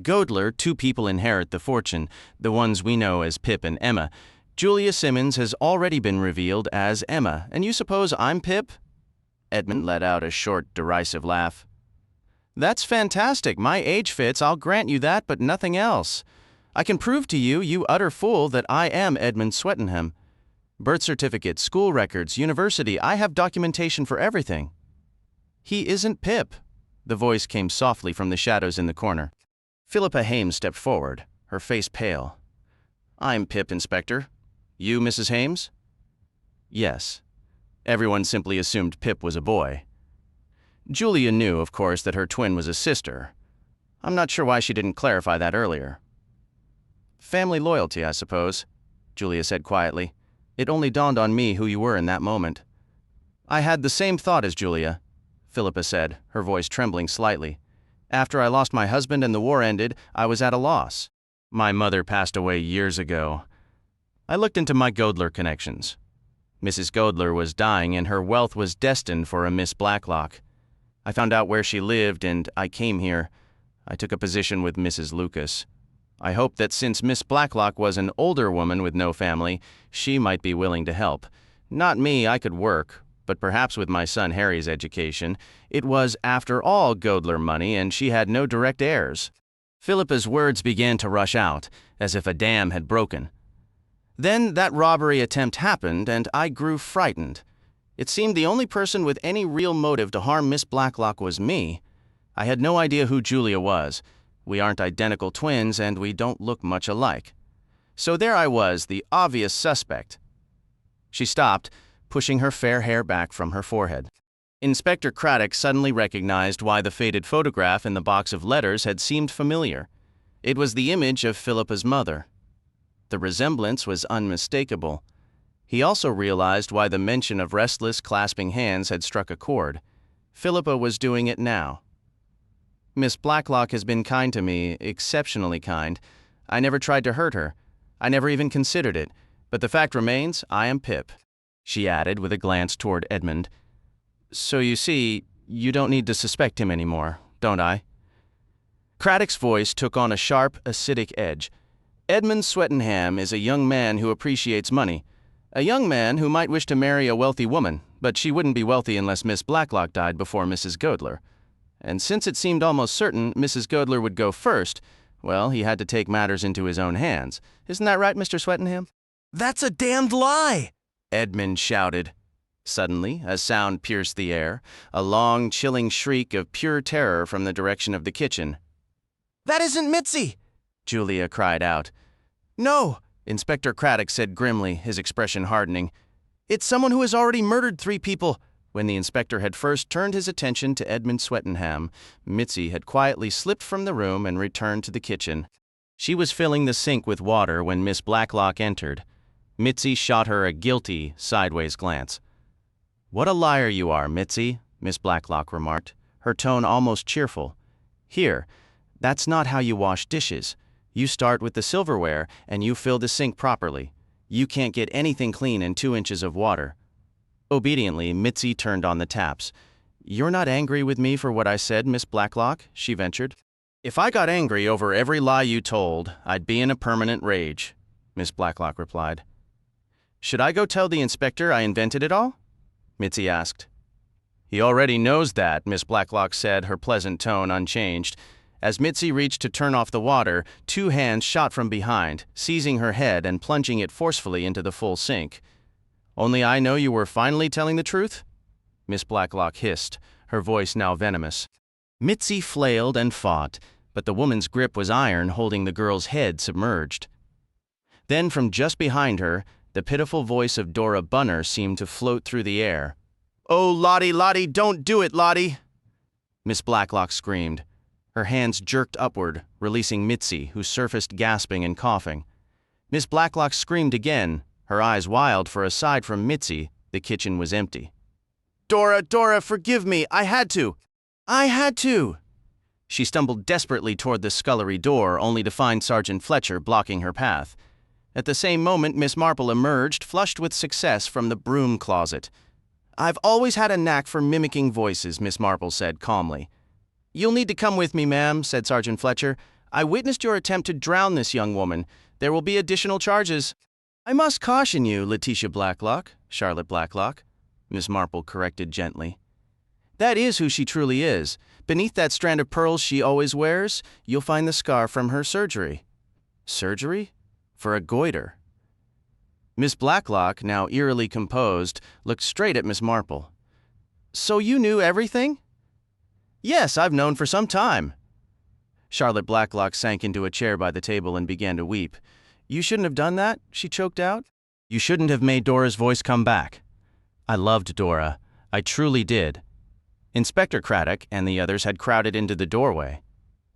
Godler, two people inherit the fortune, the ones we know as Pip and Emma. Julia Simmons has already been revealed as Emma, and you suppose I'm Pip? Edmund let out a short, derisive laugh. That's fantastic. My age fits, I'll grant you that, but nothing else. I can prove to you, you utter fool, that I am Edmund Swettenham. Birth certificate, school records, university, I have documentation for everything. He isn't Pip. The voice came softly from the shadows in the corner. Philippa Hames stepped forward, her face pale. I'm Pip, Inspector. You, Mrs. Hames? Yes. Everyone simply assumed Pip was a boy. Julia knew, of course, that her twin was a sister. I'm not sure why she didn't clarify that earlier. Family loyalty, I suppose, Julia said quietly. It only dawned on me who you were in that moment. I had the same thought as Julia, Philippa said, her voice trembling slightly. After I lost my husband and the war ended, I was at a loss. My mother passed away years ago. I looked into my Godler connections. Mrs. Godler was dying and her wealth was destined for a Miss Blacklock. I found out where she lived and I came here. I took a position with Mrs. Lucas. I hoped that since Miss Blacklock was an older woman with no family, she might be willing to help. Not me, I could work, but perhaps with my son Harry's education. It was, after all, Godler money, and she had no direct heirs. Philippa's words began to rush out, as if a dam had broken. Then that robbery attempt happened, and I grew frightened. It seemed the only person with any real motive to harm Miss Blacklock was me. I had no idea who Julia was. We aren't identical twins, and we don't look much alike. So there I was, the obvious suspect. She stopped, pushing her fair hair back from her forehead. Inspector Craddock suddenly recognized why the faded photograph in the box of letters had seemed familiar. It was the image of Philippa's mother. The resemblance was unmistakable. He also realized why the mention of restless, clasping hands had struck a chord. Philippa was doing it now. Miss Blacklock has been kind to me, exceptionally kind. I never tried to hurt her. I never even considered it. But the fact remains, I am Pip, she added with a glance toward Edmund. So you see, you don't need to suspect him anymore, don't I? Craddock's voice took on a sharp, acidic edge. Edmund Swettenham is a young man who appreciates money. A young man who might wish to marry a wealthy woman, but she wouldn't be wealthy unless Miss Blacklock died before Mrs. Godler. And since it seemed almost certain Mrs. Godler would go first, well, he had to take matters into his own hands. Isn't that right, Mr. Swettenham? That's a damned lie! Edmund shouted. Suddenly, a sound pierced the air, a long, chilling shriek of pure terror from the direction of the kitchen. "That isn't Mitzi!" Julia cried out. "No," Inspector Craddock said grimly, his expression hardening. "It's someone who has already murdered 3 people." When the inspector had first turned his attention to Edmund Swettenham, Mitzi had quietly slipped from the room and returned to the kitchen. She was filling the sink with water when Miss Blacklock entered. Mitzi shot her a guilty, sideways glance. "What a liar you are, Mitzi," Miss Blacklock remarked, her tone almost cheerful. "Here, that's not how you wash dishes. You start with the silverware and you fill the sink properly. You can't get anything clean in 2 inches of water." Obediently, Mitzi turned on the taps. "You're not angry with me for what I said, Miss Blacklock?" she ventured. "If I got angry over every lie you told, I'd be in a permanent rage," Miss Blacklock replied. "Should I go tell the inspector I invented it all?" Mitzi asked. "He already knows that," Miss Blacklock said, her pleasant tone unchanged. As Mitzi reached to turn off the water, 2 hands shot from behind, seizing her head and plunging it forcefully into the full sink. "Only I know you were finally telling the truth?" Miss Blacklock hissed, her voice now venomous. Mitzi flailed and fought, but the woman's grip was iron, holding the girl's head submerged. Then from just behind her, the pitiful voice of Dora Bunner seemed to float through the air. "Oh, Lottie, Lottie, don't do it, Lottie!" Miss Blacklock screamed. Her hands jerked upward, releasing Mitzi, who surfaced gasping and coughing. Miss Blacklock screamed again, her eyes wild, for aside from Mitzi, the kitchen was empty. "Dora, Dora, forgive me, I had to! I had to!" She stumbled desperately toward the scullery door, only to find Sergeant Fletcher blocking her path. At the same moment, Miss Marple emerged, flushed with success, from the broom closet. "I've always had a knack for mimicking voices," Miss Marple said calmly. "You'll need to come with me, ma'am," said Sergeant Fletcher. "I witnessed your attempt to drown this young woman. There will be additional charges." "I must caution you, Letitia Blacklock, Charlotte Blacklock," Miss Marple corrected gently. "That is who she truly is. Beneath that strand of pearls she always wears, you'll find the scar from her surgery." "Surgery? For a goiter." Miss Blacklock, now eerily composed, looked straight at Miss Marple. "So you knew everything?" "Yes, I've known for some time." Charlotte Blacklock sank into a chair by the table and began to weep. "You shouldn't have done that," she choked out. "You shouldn't have made Dora's voice come back." "I loved Dora. I truly did." Inspector Craddock and the others had crowded into the doorway.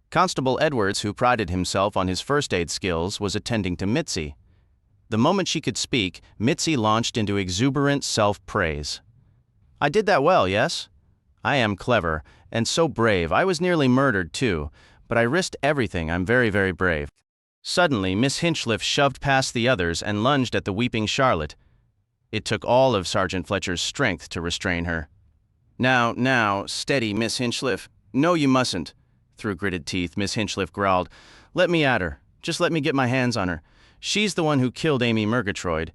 Constable Edwards, who prided himself on his first aid skills, was attending to Mitzi. The moment she could speak, Mitzi launched into exuberant self-praise. "I did that well, yes? I am clever, and so brave. I was nearly murdered, too, but I risked everything. I'm very, very brave." Suddenly, Miss Hinchliffe shoved past the others and lunged at the weeping Charlotte. It took all of Sergeant Fletcher's strength to restrain her. Now, steady, Miss Hinchliffe. No, you mustn't." Through gritted teeth, Miss Hinchliffe growled. "Let me at her. Just let me get my hands on her. She's the one who killed Amy Murgatroyd."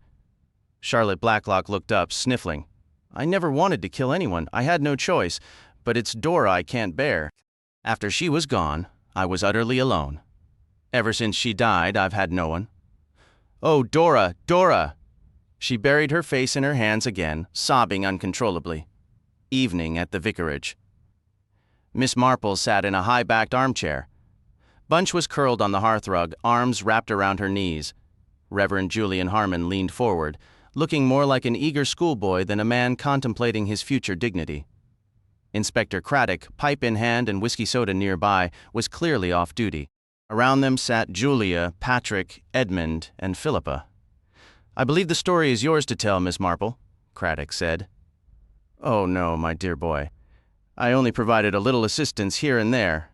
Charlotte Blacklock looked up, sniffling. "I never wanted to kill anyone. I had no choice. But it's Dora I can't bear. After she was gone, I was utterly alone. Ever since she died, I've had no one. Oh, Dora, Dora!" She buried her face in her hands again, sobbing uncontrollably. Evening at the vicarage. Miss Marple sat in a high-backed armchair. Bunch was curled on the hearthrug, arms wrapped around her knees. Reverend Julian Harmon leaned forward, looking more like an eager schoolboy than a man contemplating his future dignity. Inspector Craddock, pipe in hand and whiskey soda nearby, was clearly off duty. Around them sat Julia, Patrick, Edmund, and Philippa. "I believe the story is yours to tell, Miss Marple," Craddock said. "Oh, no, my dear boy. I only provided a little assistance here and there.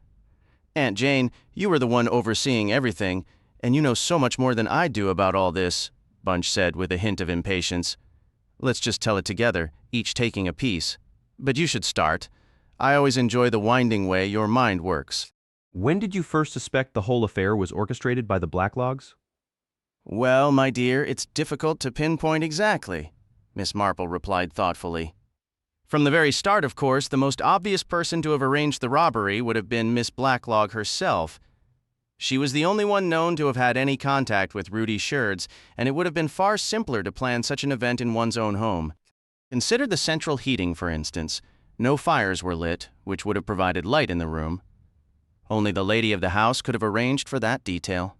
Aunt Jane, you were the one overseeing everything, and you know so much more than I do about all this," Bunch said with a hint of impatience. "Let's just tell it together, each taking a piece. But you should start. I always enjoy the winding way your mind works." When did you first suspect the whole affair was orchestrated by the Blacklogs? "Well, my dear, it's difficult to pinpoint exactly," Miss Marple replied thoughtfully. "From the very start, of course, the most obvious person to have arranged the robbery would have been Miss Blacklock herself. She was the only one known to have had any contact with Rudy Scherz, and it would have been far simpler to plan such an event in one's own home. Consider the central heating, for instance. No fires were lit, which would have provided light in the room. Only the lady of the house could have arranged for that detail.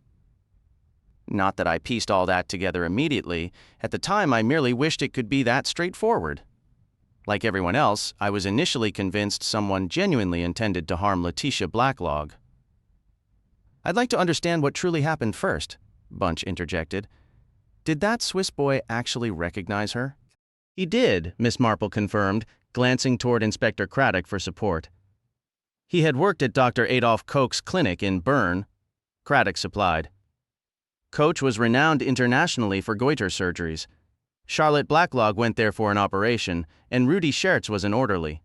Not that I pieced all that together immediately. At the time, I merely wished it could be that straightforward. Like everyone else, I was initially convinced someone genuinely intended to harm Letitia Blacklog. "I'd like to understand what truly happened first," Bunch interjected. "Did that Swiss boy actually recognize her?" "He did," Miss Marple confirmed, glancing toward Inspector Craddock for support. "He had worked at Dr. Adolph Koch's clinic in Bern," Craddock supplied. "Koch was renowned internationally for goiter surgeries. Charlotte Blacklog went there for an operation, and Rudy Schertz was an orderly.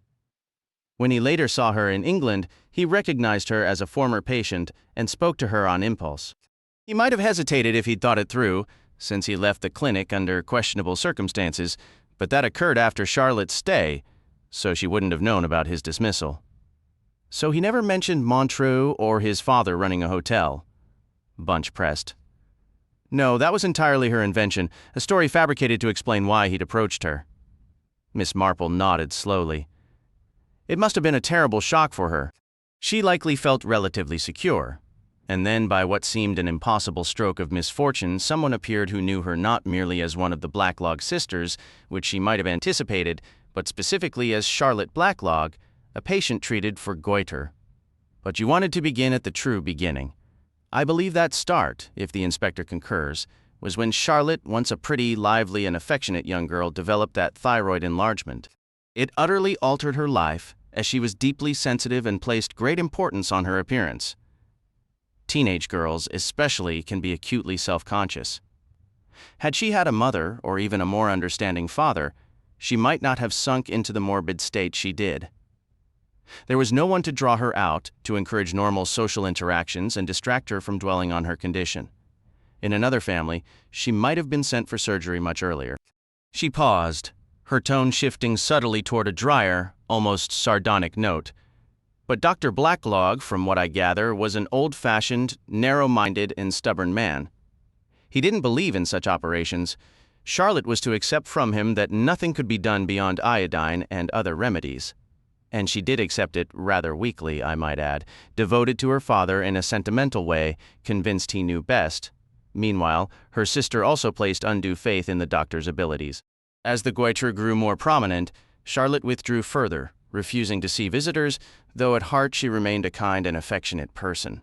When he later saw her in England, he recognized her as a former patient and spoke to her on impulse. He might have hesitated if he'd thought it through, since he left the clinic under questionable circumstances, but that occurred after Charlotte's stay, so she wouldn't have known about his dismissal. So he never mentioned Montreux or his father running a hotel," Bunch pressed. "No, that was entirely her invention, a story fabricated to explain why he'd approached her." Miss Marple nodded slowly. "It must have been a terrible shock for her. She likely felt relatively secure. And then, by what seemed an impossible stroke of misfortune, someone appeared who knew her not merely as one of the Blacklog sisters, which she might have anticipated, but specifically as Charlotte Blacklog, a patient treated for goiter. But you wanted to begin at the true beginning. I believe that start, if the inspector concurs, was when Charlotte, once a pretty, lively, and affectionate young girl, developed that thyroid enlargement. It utterly altered her life, as she was deeply sensitive and placed great importance on her appearance. Teenage girls, especially, can be acutely self-conscious. Had she had a mother, or even a more understanding father, she might not have sunk into the morbid state she did. There was no one to draw her out, to encourage normal social interactions and distract her from dwelling on her condition. In another family, she might have been sent for surgery much earlier." She paused, her tone shifting subtly toward a drier, almost sardonic note. "But Dr. Blacklog, from what I gather, was an old-fashioned, narrow-minded, and stubborn man. He didn't believe in such operations. Charlotte was to accept from him that nothing could be done beyond iodine and other remedies. And she did accept it rather weakly, I might add, devoted to her father in a sentimental way, convinced he knew best. Meanwhile, her sister also placed undue faith in the doctor's abilities. As the goiter grew more prominent, Charlotte withdrew further, refusing to see visitors, though at heart she remained a kind and affectionate person."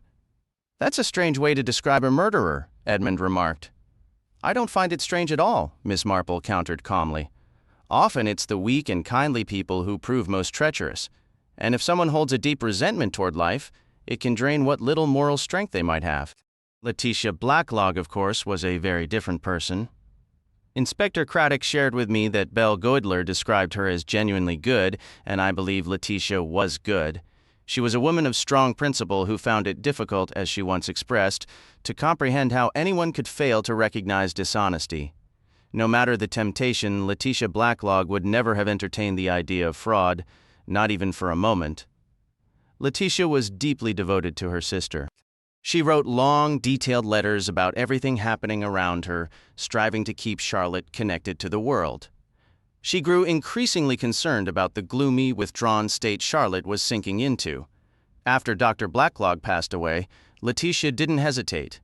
"That's a strange way to describe a murderer," Edmund remarked. "I don't find it strange at all," Miss Marple countered calmly. "Often it's the weak and kindly people who prove most treacherous, and if someone holds a deep resentment toward life, it can drain what little moral strength they might have." Letitia Blacklog, of course, was a very different person. Inspector Craddock shared with me that Belle Goedler described her as genuinely good, and I believe Letitia was good. She was a woman of strong principle who found it difficult, as she once expressed, to comprehend how anyone could fail to recognize dishonesty. No matter the temptation, Letitia Blacklog would never have entertained the idea of fraud, not even for a moment. Letitia was deeply devoted to her sister. She wrote long, detailed letters about everything happening around her, striving to keep Charlotte connected to the world. She grew increasingly concerned about the gloomy, withdrawn state Charlotte was sinking into. After Dr. Blacklog passed away, Letitia didn't hesitate.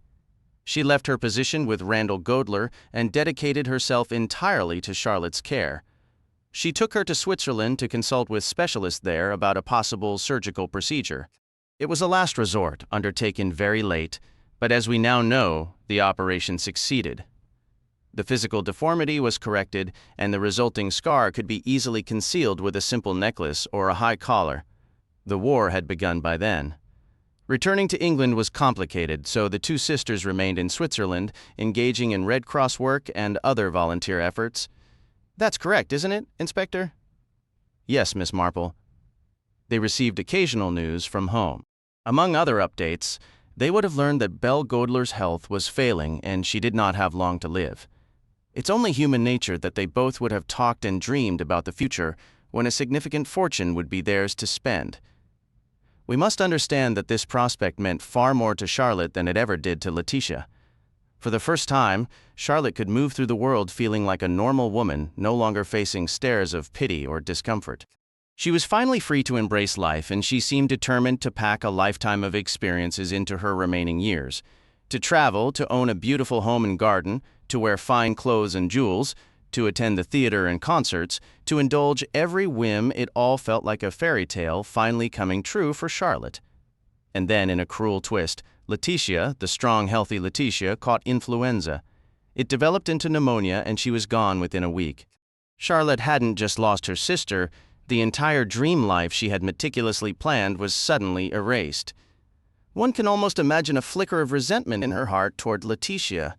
She left her position with Randall Goedler and dedicated herself entirely to Charlotte's care. She took her to Switzerland to consult with specialists there about a possible surgical procedure. It was a last resort, undertaken very late, but as we now know, the operation succeeded. The physical deformity was corrected, and the resulting scar could be easily concealed with a simple necklace or a high collar. The war had begun by then. Returning to England was complicated, so the two sisters remained in Switzerland, engaging in Red Cross work and other volunteer efforts. That's correct, isn't it, Inspector? Yes, Miss Marple. They received occasional news from home. Among other updates, they would have learned that Belle Goedler's health was failing and she did not have long to live. It's only human nature that they both would have talked and dreamed about the future when a significant fortune would be theirs to spend. We must understand that this prospect meant far more to Charlotte than it ever did to Letitia. For the first time, Charlotte could move through the world feeling like a normal woman, no longer facing stares of pity or discomfort. She was finally free to embrace life, and she seemed determined to pack a lifetime of experiences into her remaining years. To travel, to own a beautiful home and garden, to wear fine clothes and jewels, to attend the theater and concerts, to indulge every whim, it all felt like a fairy tale finally coming true for Charlotte. And then, in a cruel twist, Letitia, the strong, healthy Letitia, caught influenza. It developed into pneumonia, and she was gone within a week. Charlotte hadn't just lost her sister, the entire dream life she had meticulously planned was suddenly erased. One can almost imagine a flicker of resentment in her heart toward Letitia.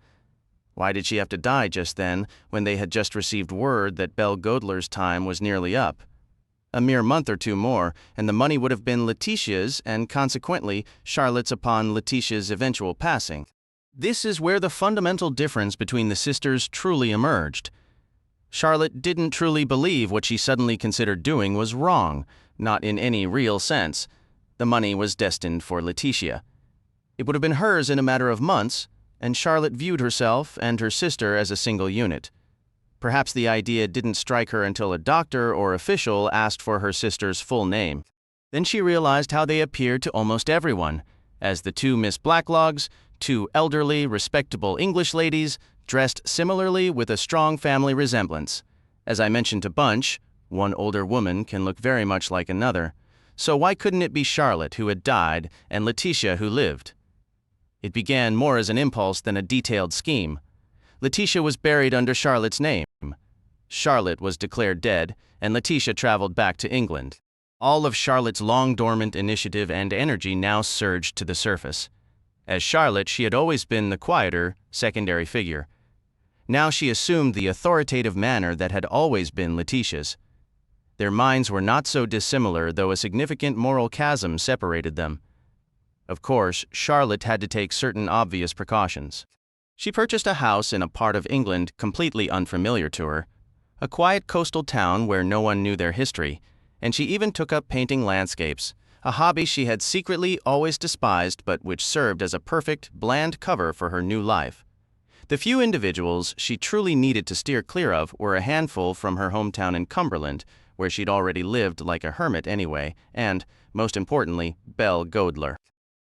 Why did she have to die just then, when they had just received word that Belle Godler's time was nearly up? A mere month or two more, and the money would have been Letitia's, and consequently Charlotte's upon Letitia's eventual passing. This is where the fundamental difference between the sisters truly emerged. Charlotte didn't truly believe what she suddenly considered doing was wrong, not in any real sense. The money was destined for Letitia. It would have been hers in a matter of months, and Charlotte viewed herself and her sister as a single unit. Perhaps the idea didn't strike her until a doctor or official asked for her sister's full name. Then she realized how they appeared to almost everyone, as the two Miss Blacklogs, two elderly, respectable English ladies, dressed similarly with a strong family resemblance. As I mentioned to Bunch, one older woman can look very much like another, so why couldn't it be Charlotte who had died and Letitia who lived? It began more as an impulse than a detailed scheme. Letitia was buried under Charlotte's name. Charlotte was declared dead, and Letitia traveled back to England. All of Charlotte's long-dormant initiative and energy now surged to the surface. As Charlotte, she had always been the quieter, secondary figure. Now she assumed the authoritative manner that had always been Letitia's. Their minds were not so dissimilar, though a significant moral chasm separated them. Of course, Charlotte had to take certain obvious precautions. She purchased a house in a part of England completely unfamiliar to her, a quiet coastal town where no one knew their history, and she even took up painting landscapes, a hobby she had secretly always despised but which served as a perfect, bland cover for her new life. The few individuals she truly needed to steer clear of were a handful from her hometown in Cumberland, where she'd already lived like a hermit anyway, and, most importantly, Belle Godler.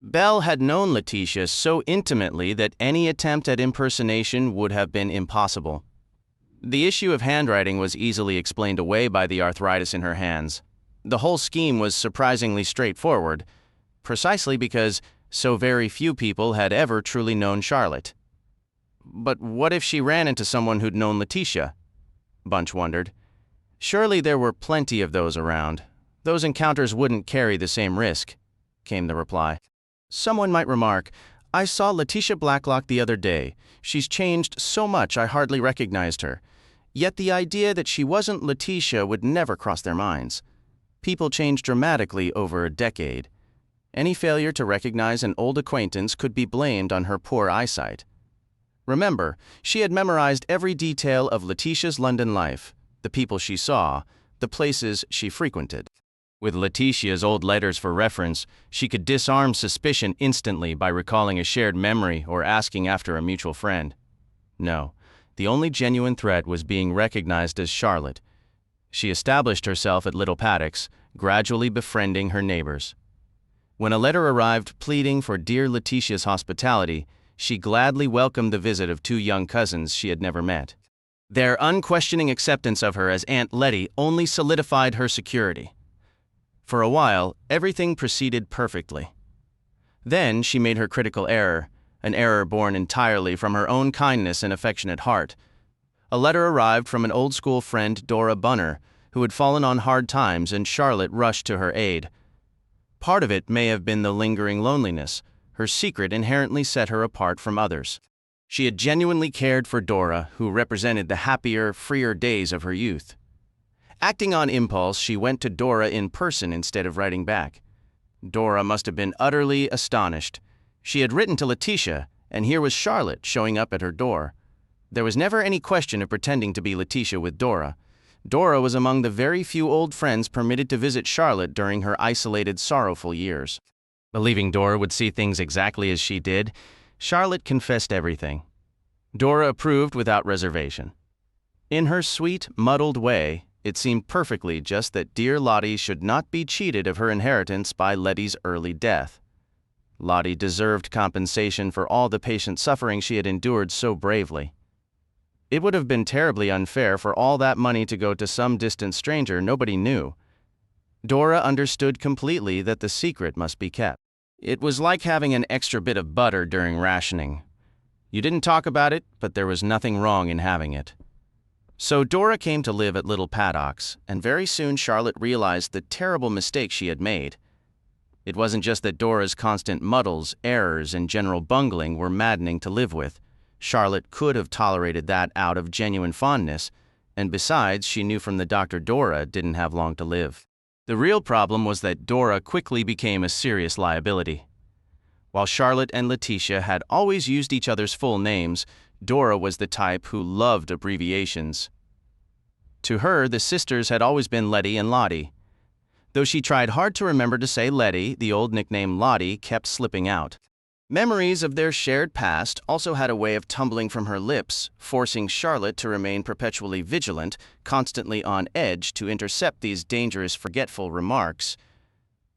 Belle had known Letitia so intimately that any attempt at impersonation would have been impossible. The issue of handwriting was easily explained away by the arthritis in her hands. The whole scheme was surprisingly straightforward, precisely because so very few people had ever truly known Charlotte. But what if she ran into someone who'd known Letitia? Bunch wondered. Surely there were plenty of those around. Those encounters wouldn't carry the same risk, came the reply. Someone might remark, I saw Letitia Blacklock the other day. She's changed so much I hardly recognized her. Yet the idea that she wasn't Letitia would never cross their minds. People change dramatically over a decade. Any failure to recognize an old acquaintance could be blamed on her poor eyesight. Remember, she had memorized every detail of Letitia's London life, the people she saw, the places she frequented. With Letitia's old letters for reference, she could disarm suspicion instantly by recalling a shared memory or asking after a mutual friend. No, the only genuine threat was being recognized as Charlotte. She established herself at Little Paddocks, gradually befriending her neighbors. When a letter arrived pleading for dear Letitia's hospitality, she gladly welcomed the visit of two young cousins she had never met. Their unquestioning acceptance of her as Aunt Letty only solidified her security. For a while, everything proceeded perfectly. Then she made her critical error, an error born entirely from her own kindness and affectionate heart. A letter arrived from an old-school friend, Dora Bunner, who had fallen on hard times, and Charlotte rushed to her aid. Part of it may have been the lingering loneliness. Her secret inherently set her apart from others. She had genuinely cared for Dora, who represented the happier, freer days of her youth. Acting on impulse, she went to Dora in person instead of writing back. Dora must have been utterly astonished. She had written to Letitia, and here was Charlotte showing up at her door. There was never any question of pretending to be Letitia with Dora. Dora was among the very few old friends permitted to visit Charlotte during her isolated, sorrowful years. Believing Dora would see things exactly as she did, Charlotte confessed everything. Dora approved without reservation. In her sweet, muddled way, it seemed perfectly just that dear Lottie should not be cheated of her inheritance by Letty's early death. Lottie deserved compensation for all the patient suffering she had endured so bravely. It would have been terribly unfair for all that money to go to some distant stranger nobody knew. Dora understood completely that the secret must be kept. It was like having an extra bit of butter during rationing. You didn't talk about it, but there was nothing wrong in having it. So Dora came to live at Little Paddocks, and very soon Charlotte realized the terrible mistake she had made. It wasn't just that Dora's constant muddles, errors, and general bungling were maddening to live with. Charlotte could have tolerated that out of genuine fondness, and besides, she knew from the doctor Dora didn't have long to live. The real problem was that Dora quickly became a serious liability. While Charlotte and Letitia had always used each other's full names, Dora was the type who loved abbreviations. To her, the sisters had always been Letty and Lottie. Though she tried hard to remember to say Letty, the old nickname Lottie kept slipping out. Memories of their shared past also had a way of tumbling from her lips, forcing Charlotte to remain perpetually vigilant, constantly on edge to intercept these dangerous, forgetful remarks.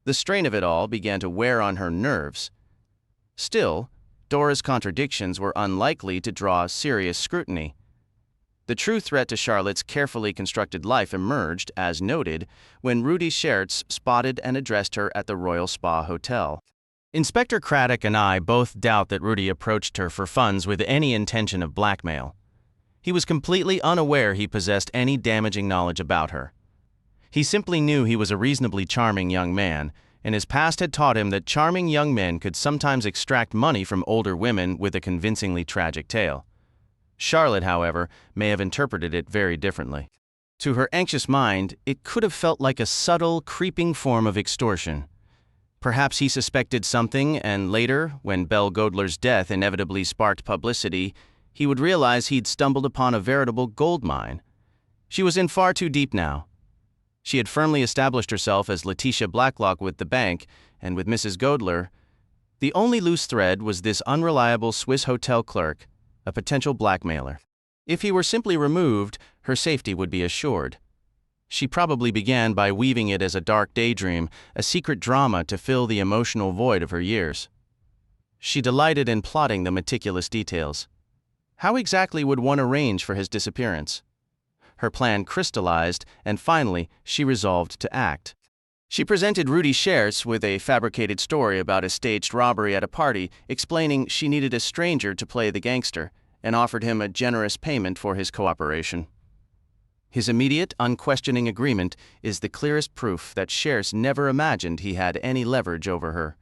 The strain of it all began to wear on her nerves. Still, Dora's contradictions were unlikely to draw serious scrutiny. The true threat to Charlotte's carefully constructed life emerged, as noted, when Rudy Schertz spotted and addressed her at the Royal Spa Hotel. Inspector Craddock and I both doubt that Rudy approached her for funds with any intention of blackmail. He was completely unaware he possessed any damaging knowledge about her. He simply knew he was a reasonably charming young man, and his past had taught him that charming young men could sometimes extract money from older women with a convincingly tragic tale. Charlotte, however, may have interpreted it very differently. To her anxious mind, it could have felt like a subtle, creeping form of extortion. Perhaps he suspected something, and later, when Belle Godler's death inevitably sparked publicity, he would realize he'd stumbled upon a veritable gold mine. She was in far too deep now. She had firmly established herself as Letitia Blacklock with the bank, and with Mrs. Godler. The only loose thread was this unreliable Swiss hotel clerk, a potential blackmailer. If he were simply removed, her safety would be assured. She probably began by weaving it as a dark daydream, a secret drama to fill the emotional void of her years. She delighted in plotting the meticulous details. How exactly would one arrange for his disappearance? Her plan crystallized, and finally, she resolved to act. She presented Rudy Schertz with a fabricated story about a staged robbery at a party, explaining she needed a stranger to play the gangster, and offered him a generous payment for his cooperation. His immediate, unquestioning agreement is the clearest proof that Schertz never imagined he had any leverage over her.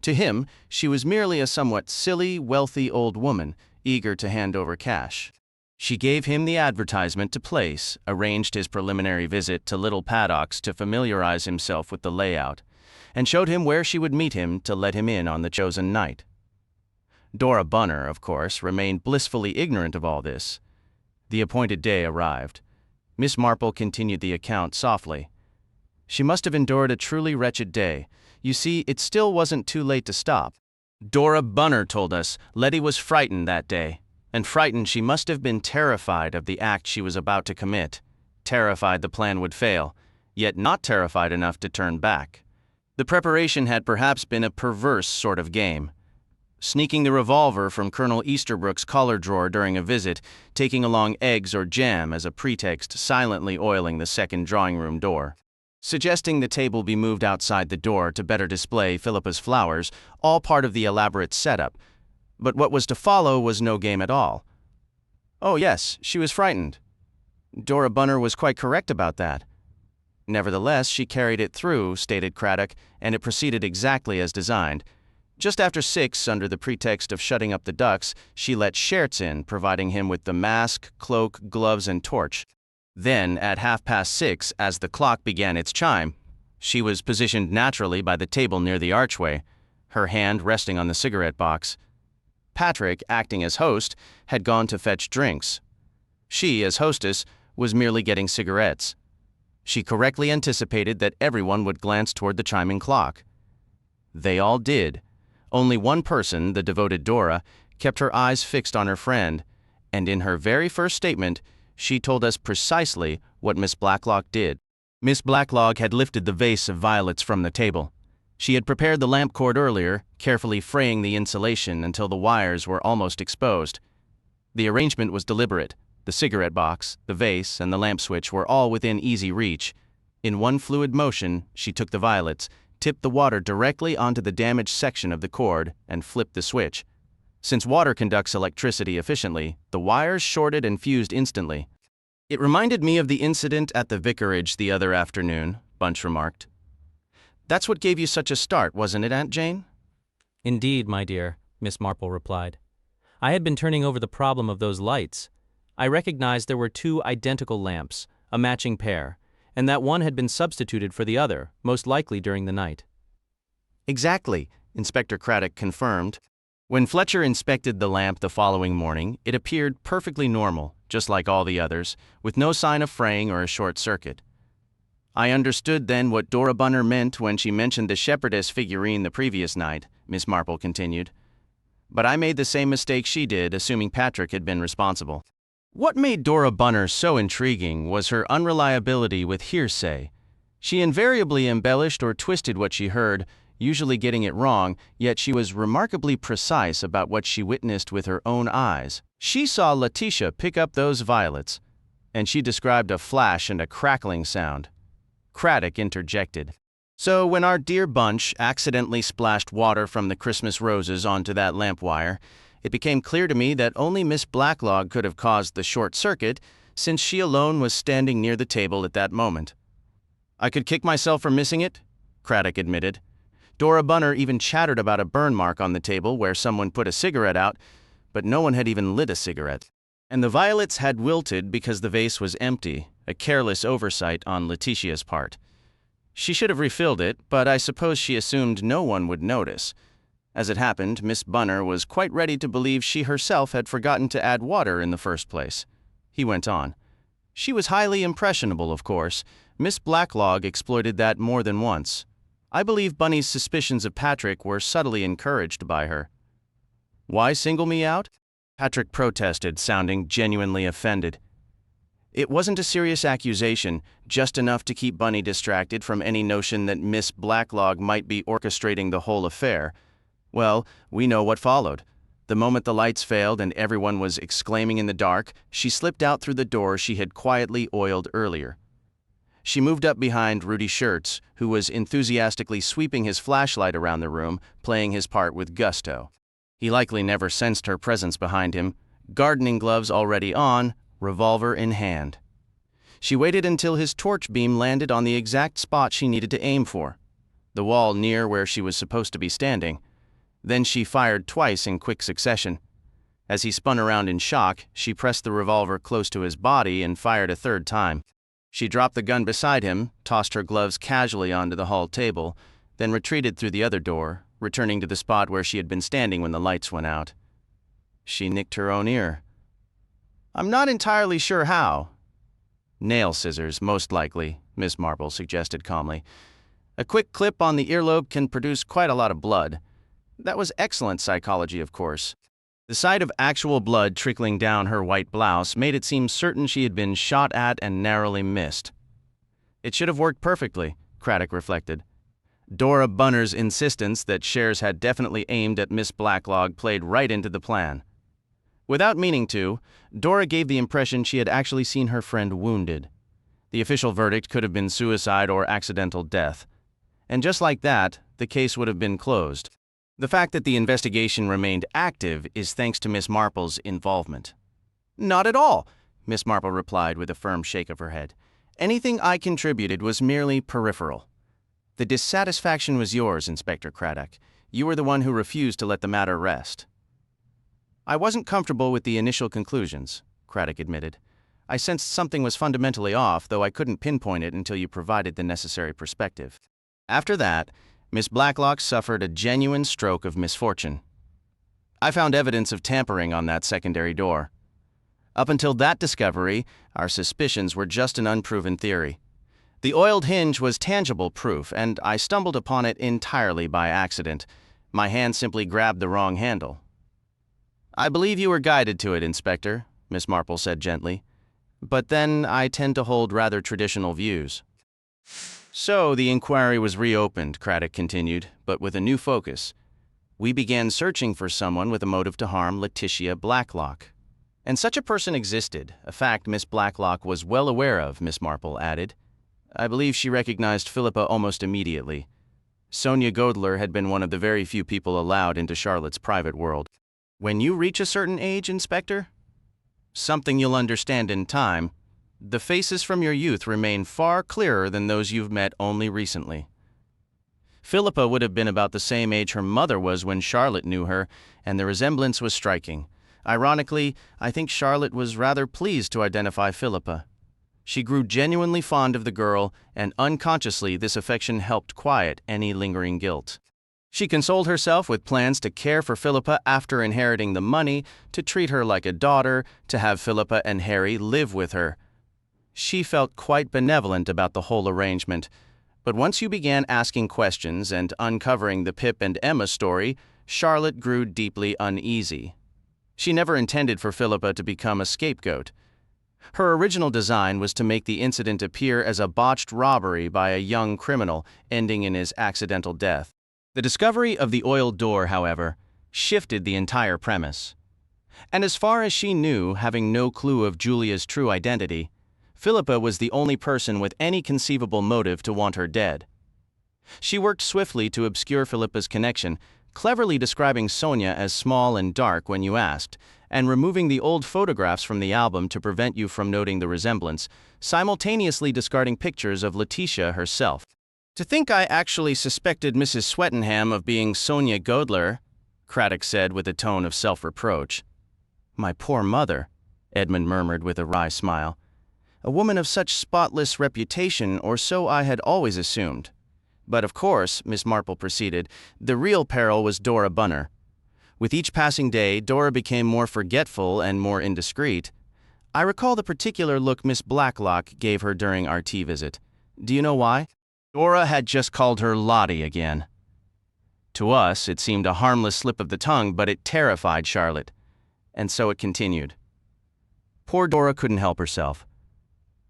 To him, she was merely a somewhat silly, wealthy old woman, eager to hand over cash. She gave him the advertisement to place, arranged his preliminary visit to Little Paddocks to familiarize himself with the layout, and showed him where she would meet him to let him in on the chosen night. Dora Bunner, of course, remained blissfully ignorant of all this. The appointed day arrived. Miss Marple continued the account softly. She must have endured a truly wretched day. You see, it still wasn't too late to stop. Dora Bunner told us Letty was frightened that day, and frightened she must have been terrified of the act she was about to commit, terrified the plan would fail, yet not terrified enough to turn back. The preparation had perhaps been a perverse sort of game. Sneaking the revolver from Colonel Easterbrook's collar drawer during a visit, taking along eggs or jam as a pretext, silently oiling the second drawing-room door. Suggesting the table be moved outside the door to better display Philippa's flowers, all part of the elaborate setup. But what was to follow was no game at all. Oh yes, she was frightened. Dora Bunner was quite correct about that. Nevertheless, she carried it through, stated Craddock, and it proceeded exactly as designed. Just after 6, under the pretext of shutting up the ducks, she let Schertz in, providing him with the mask, cloak, gloves, and torch. Then, at 6:30, as the clock began its chime, she was positioned naturally by the table near the archway, her hand resting on the cigarette box. Patrick, acting as host, had gone to fetch drinks. She, as hostess, was merely getting cigarettes. She correctly anticipated that everyone would glance toward the chiming clock. They all did. Only one person, the devoted Dora, kept her eyes fixed on her friend, And in her very first statement, she told us precisely what Miss Blacklock did. Miss Blacklock had lifted the vase of violets from the table. She had prepared the lamp cord earlier, carefully fraying the insulation until the wires were almost exposed. The arrangement was deliberate. The cigarette box, the vase, and the lamp switch were all within easy reach. In one fluid motion, she took the violets, tipped the water directly onto the damaged section of the cord, and flipped the switch. Since water conducts electricity efficiently, the wires shorted and fused instantly. "It reminded me of the incident at the vicarage the other afternoon," Bunch remarked. "That's what gave you such a start, wasn't it, Aunt Jane?" Indeed, my dear, Miss Marple replied. I had been turning over the problem of those lights. I recognized there were two identical lamps, a matching pair, and that one had been substituted for the other, most likely during the night. "Exactly," Inspector Craddock confirmed. When Fletcher inspected the lamp the following morning, it appeared perfectly normal, just like all the others, with no sign of fraying or a short circuit. "I understood then what Dora Bunner meant when she mentioned the shepherdess figurine the previous night," Miss Marple continued. "But I made the same mistake she did, assuming Patrick had been responsible." What made Dora Bunner so intriguing was her unreliability with hearsay. She invariably embellished or twisted what she heard, usually getting it wrong, yet she was remarkably precise about what she witnessed with her own eyes. She saw Letitia pick up those violets, and she described a flash and a crackling sound. Craddock interjected. "So when our dear Bunch accidentally splashed water from the Christmas roses onto that lamp wire, it became clear to me that only Miss Blacklock could have caused the short circuit, since she alone was standing near the table at that moment." "I could kick myself for missing it," Craddock admitted. Dora Bunner even chattered about a burn mark on the table where someone put a cigarette out, but no one had even lit a cigarette. And the violets had wilted because the vase was empty, a careless oversight on Letitia's part. She should have refilled it, but I suppose she assumed no one would notice. As it happened, Miss Bunner was quite ready to believe she herself had forgotten to add water in the first place. He went on. "She was highly impressionable, of course. Miss Blacklock exploited that more than once. I believe Bunny's suspicions of Patrick were subtly encouraged by her." "Why single me out?" Patrick protested, sounding genuinely offended. "It wasn't a serious accusation, just enough to keep Bunny distracted from any notion that Miss Blacklock might be orchestrating the whole affair. Well, we know what followed. The moment the lights failed and everyone was exclaiming in the dark, she slipped out through the door she had quietly oiled earlier. She moved up behind Rudy Shirts, who was enthusiastically sweeping his flashlight around the room, playing his part with gusto. He likely never sensed her presence behind him, gardening gloves already on, revolver in hand. She waited until his torch beam landed on the exact spot she needed to aim for, the wall near where she was supposed to be standing. Then she fired twice in quick succession. As he spun around in shock, she pressed the revolver close to his body and fired a third time. She dropped the gun beside him, tossed her gloves casually onto the hall table, then retreated through the other door, returning to the spot where she had been standing when the lights went out. She nicked her own ear. "I'm not entirely sure how." "Nail scissors, most likely," Miss Marple suggested calmly. "A quick clip on the earlobe can produce quite a lot of blood. That was excellent psychology, of course." The sight of actual blood trickling down her white blouse made it seem certain she had been shot at and narrowly missed. It should have worked perfectly, Craddock reflected. Dora Bunner's insistence that Shares had definitely aimed at Miss Blacklock played right into the plan. Without meaning to, Dora gave the impression she had actually seen her friend wounded. The official verdict could have been suicide or accidental death. And just like that, the case would have been closed. The fact that the investigation remained active is thanks to Miss Marple's involvement. "Not at all," Miss Marple replied with a firm shake of her head. "Anything I contributed was merely peripheral. The dissatisfaction was yours, Inspector Craddock. You were the one who refused to let the matter rest." "I wasn't comfortable with the initial conclusions," Craddock admitted. "I sensed something was fundamentally off, though I couldn't pinpoint it until you provided the necessary perspective. After that, Miss Blacklock suffered a genuine stroke of misfortune. I found evidence of tampering on that secondary door. Up until that discovery, our suspicions were just an unproven theory. The oiled hinge was tangible proof, and I stumbled upon it entirely by accident. My hand simply grabbed the wrong handle." "I believe you were guided to it, Inspector," Miss Marple said gently. "But then I tend to hold rather traditional views." So the inquiry was reopened, Craddock continued, but with a new focus. "We began searching for someone with a motive to harm Letitia Blacklock." "And such a person existed, a fact Miss Blacklock was well aware of," Miss Marple added. "I believe she recognized Philippa almost immediately. Sonia Godler had been one of the very few people allowed into Charlotte's private world. When you reach a certain age, Inspector, something you'll understand in time, the faces from your youth remain far clearer than those you've met only recently. Philippa would have been about the same age her mother was when Charlotte knew her, and the resemblance was striking. Ironically, I think Charlotte was rather pleased to identify Philippa. She grew genuinely fond of the girl, and unconsciously this affection helped quiet any lingering guilt. She consoled herself with plans to care for Philippa after inheriting the money, to treat her like a daughter, to have Philippa and Harry live with her. She felt quite benevolent about the whole arrangement, but once you began asking questions and uncovering the Pip and Emma story, Charlotte grew deeply uneasy. She never intended for Philippa to become a scapegoat. Her original design was to make the incident appear as a botched robbery by a young criminal, ending in his accidental death. The discovery of the oiled door, however, shifted the entire premise. And as far as she knew, having no clue of Julia's true identity, Philippa was the only person with any conceivable motive to want her dead. She worked swiftly to obscure Philippa's connection, cleverly describing Sonia as small and dark when you asked, and removing the old photographs from the album to prevent you from noting the resemblance, simultaneously discarding pictures of Letitia herself. "To think I actually suspected Mrs. Swettenham of being Sonia Godler," Craddock said with a tone of self-reproach. "My poor mother," Edmund murmured with a wry smile. "A woman of such spotless reputation, or so I had always assumed. But of course," Miss Marple proceeded, "the real peril was Dora Bunner. With each passing day, Dora became more forgetful and more indiscreet. I recall the particular look Miss Blacklock gave her during our tea visit. Do you know why? Dora had just called her Lottie again. To us, it seemed a harmless slip of the tongue, but it terrified Charlotte. And so it continued. Poor Dora couldn't help herself.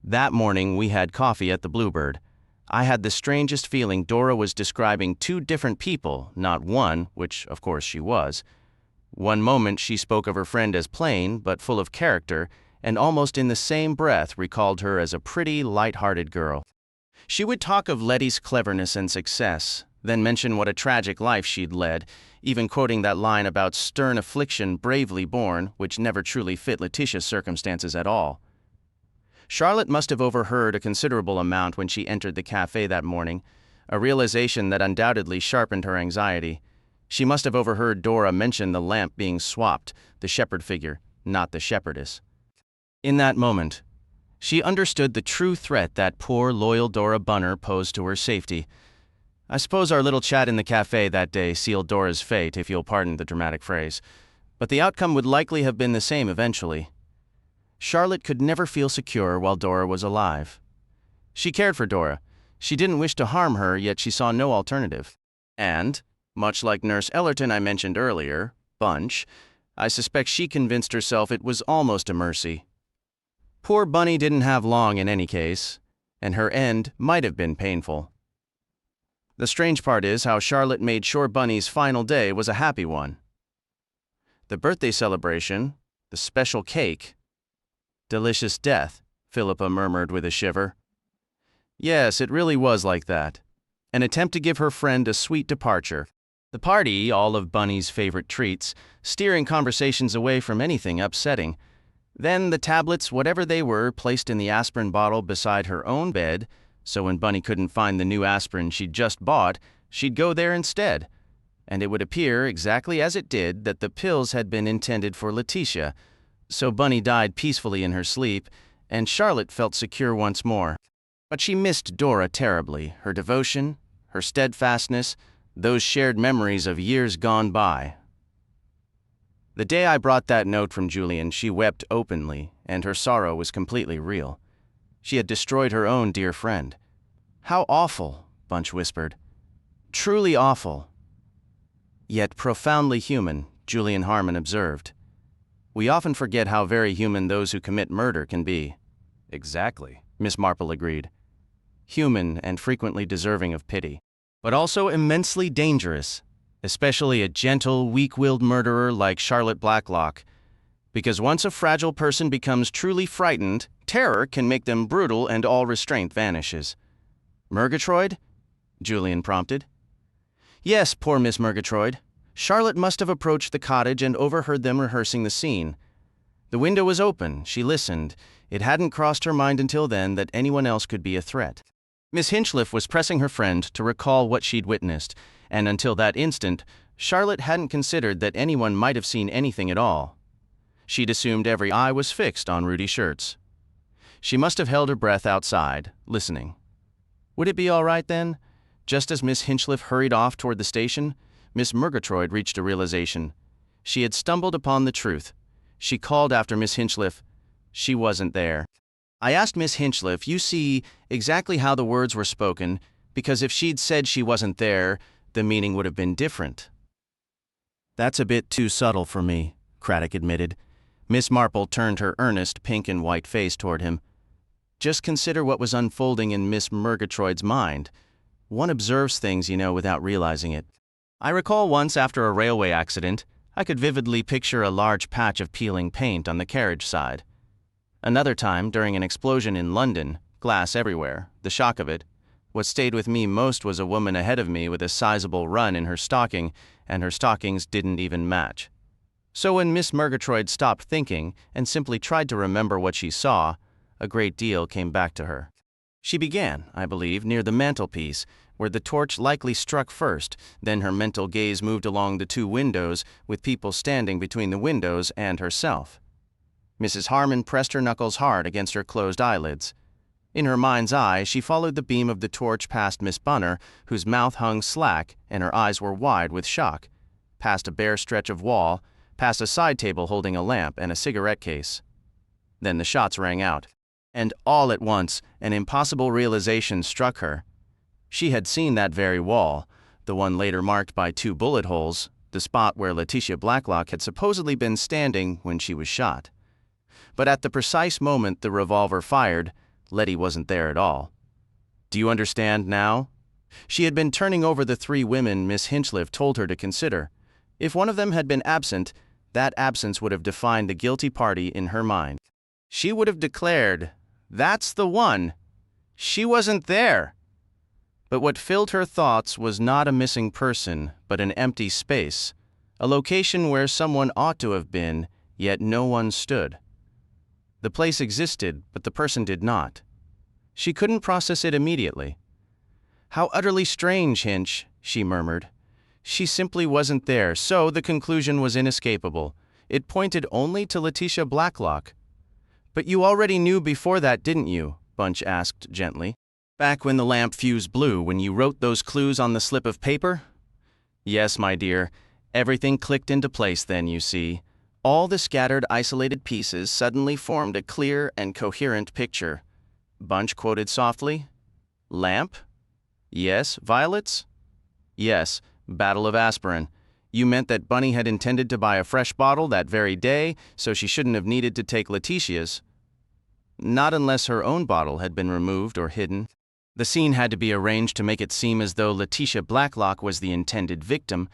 That morning, we had coffee at the Bluebird. I had the strangest feeling Dora was describing two different people, not one, which of course she was. One moment she spoke of her friend as plain, but full of character, and almost in the same breath recalled her as a pretty, light-hearted girl. She would talk of Letty's cleverness and success, then mention what a tragic life she'd led, even quoting that line about stern affliction bravely borne, which never truly fit Letitia's circumstances at all. Charlotte must have overheard a considerable amount when she entered the cafe that morning, a realization that undoubtedly sharpened her anxiety. She must have overheard Dora mention the lamp being swapped, the shepherd figure, not the shepherdess. In that moment, she understood the true threat that poor, loyal Dora Bunner posed to her safety. I suppose our little chat in the cafe that day sealed Dora's fate, if you'll pardon the dramatic phrase. But the outcome would likely have been the same eventually. Charlotte could never feel secure while Dora was alive. She cared for Dora. She didn't wish to harm her, yet she saw no alternative. And, much like Nurse Ellerton I mentioned earlier, Bunch, I suspect she convinced herself it was almost a mercy. Poor Bunny didn't have long in any case, and her end might have been painful. The strange part is how Charlotte made sure Bunny's final day was a happy one. The birthday celebration, the special cake. Delicious death, Philippa murmured with a shiver. Yes, it really was like that. An attempt to give her friend a sweet departure. The party, all of Bunny's favorite treats, steering conversations away from anything upsetting. Then the tablets, whatever they were, placed in the aspirin bottle beside her own bed, so when Bunny couldn't find the new aspirin she'd just bought, she'd go there instead. And it would appear, exactly as it did, that the pills had been intended for Letitia, so Bunny died peacefully in her sleep, and Charlotte felt secure once more. But she missed Dora terribly, her devotion, her steadfastness, those shared memories of years gone by. The day I brought that note from Julian, she wept openly, and her sorrow was completely real. She had destroyed her own dear friend. How awful, Bunch whispered. Truly awful. Yet profoundly human, Julian Harmon observed. We often forget how very human those who commit murder can be. Exactly. Miss Marple agreed. Human and frequently deserving of pity, but also immensely dangerous, especially a gentle, weak-willed murderer like Charlotte Blacklock. Because once a fragile person becomes truly frightened, terror can make them brutal and all restraint vanishes. Murgatroyd? Julian prompted. Yes, poor Miss Murgatroyd. Charlotte must have approached the cottage and overheard them rehearsing the scene. The window was open, she listened. It hadn't crossed her mind until then that anyone else could be a threat. Miss Hinchliffe was pressing her friend to recall what she'd witnessed, and until that instant, Charlotte hadn't considered that anyone might have seen anything at all. She'd assumed every eye was fixed on Rudy Schurz. She must have held her breath outside, listening. Would it be all right then? Just as Miss Hinchliffe hurried off toward the station, Miss Murgatroyd reached a realization. She had stumbled upon the truth. She called after Miss Hinchliffe. She wasn't there. I asked Miss Hinchliffe, you see, exactly how the words were spoken, because if she'd said she wasn't there, the meaning would have been different. That's a bit too subtle for me, Craddock admitted. Miss Marple turned her earnest pink and white face toward him. Just consider what was unfolding in Miss Murgatroyd's mind. One observes things, you know, without realizing it. I recall once after a railway accident, I could vividly picture a large patch of peeling paint on the carriage side. Another time, during an explosion in London, glass everywhere, the shock of it. What stayed with me most was a woman ahead of me with a sizable run in her stocking, and her stockings didn't even match. So when Miss Murgatroyd stopped thinking and simply tried to remember what she saw, a great deal came back to her. She began, I believe, near the mantelpiece, where the torch likely struck first, then her mental gaze moved along the two windows, with people standing between the windows and herself. Mrs. Harmon pressed her knuckles hard against her closed eyelids. In her mind's eye, she followed the beam of the torch past Miss Bunner, whose mouth hung slack and her eyes were wide with shock, past a bare stretch of wall, past a side table holding a lamp and a cigarette case. Then the shots rang out. And all at once, an impossible realization struck her. She had seen that very wall, the one later marked by 2 bullet holes, the spot where Letitia Blacklock had supposedly been standing when she was shot. But at the precise moment the revolver fired, Letty wasn't there at all. Do you understand now? She had been turning over the 3 women Miss Hinchliffe told her to consider. If one of them had been absent, that absence would have defined the guilty party in her mind. She would have declared, "That's the one. She wasn't there." But what filled her thoughts was not a missing person, but an empty space, a location where someone ought to have been, yet no one stood. The place existed, but the person did not. She couldn't process it immediately. "How utterly strange, Hinch," she murmured. She simply wasn't there, so the conclusion was inescapable. It pointed only to Letitia Blacklock. "But you already knew before that, didn't you?" Bunch asked gently. "Back when the lamp fuse blew, when you wrote those clues on the slip of paper?" "Yes, my dear. Everything clicked into place then, you see. All the scattered, isolated pieces suddenly formed a clear and coherent picture." Bunch quoted softly. "Lamp? Yes. Violets? Yes. Battle of aspirin. You meant that Bunny had intended to buy a fresh bottle that very day, so she shouldn't have needed to take Letitia's. Not unless her own bottle had been removed or hidden. The scene had to be arranged to make it seem as though Letitia Blacklock was the intended victim.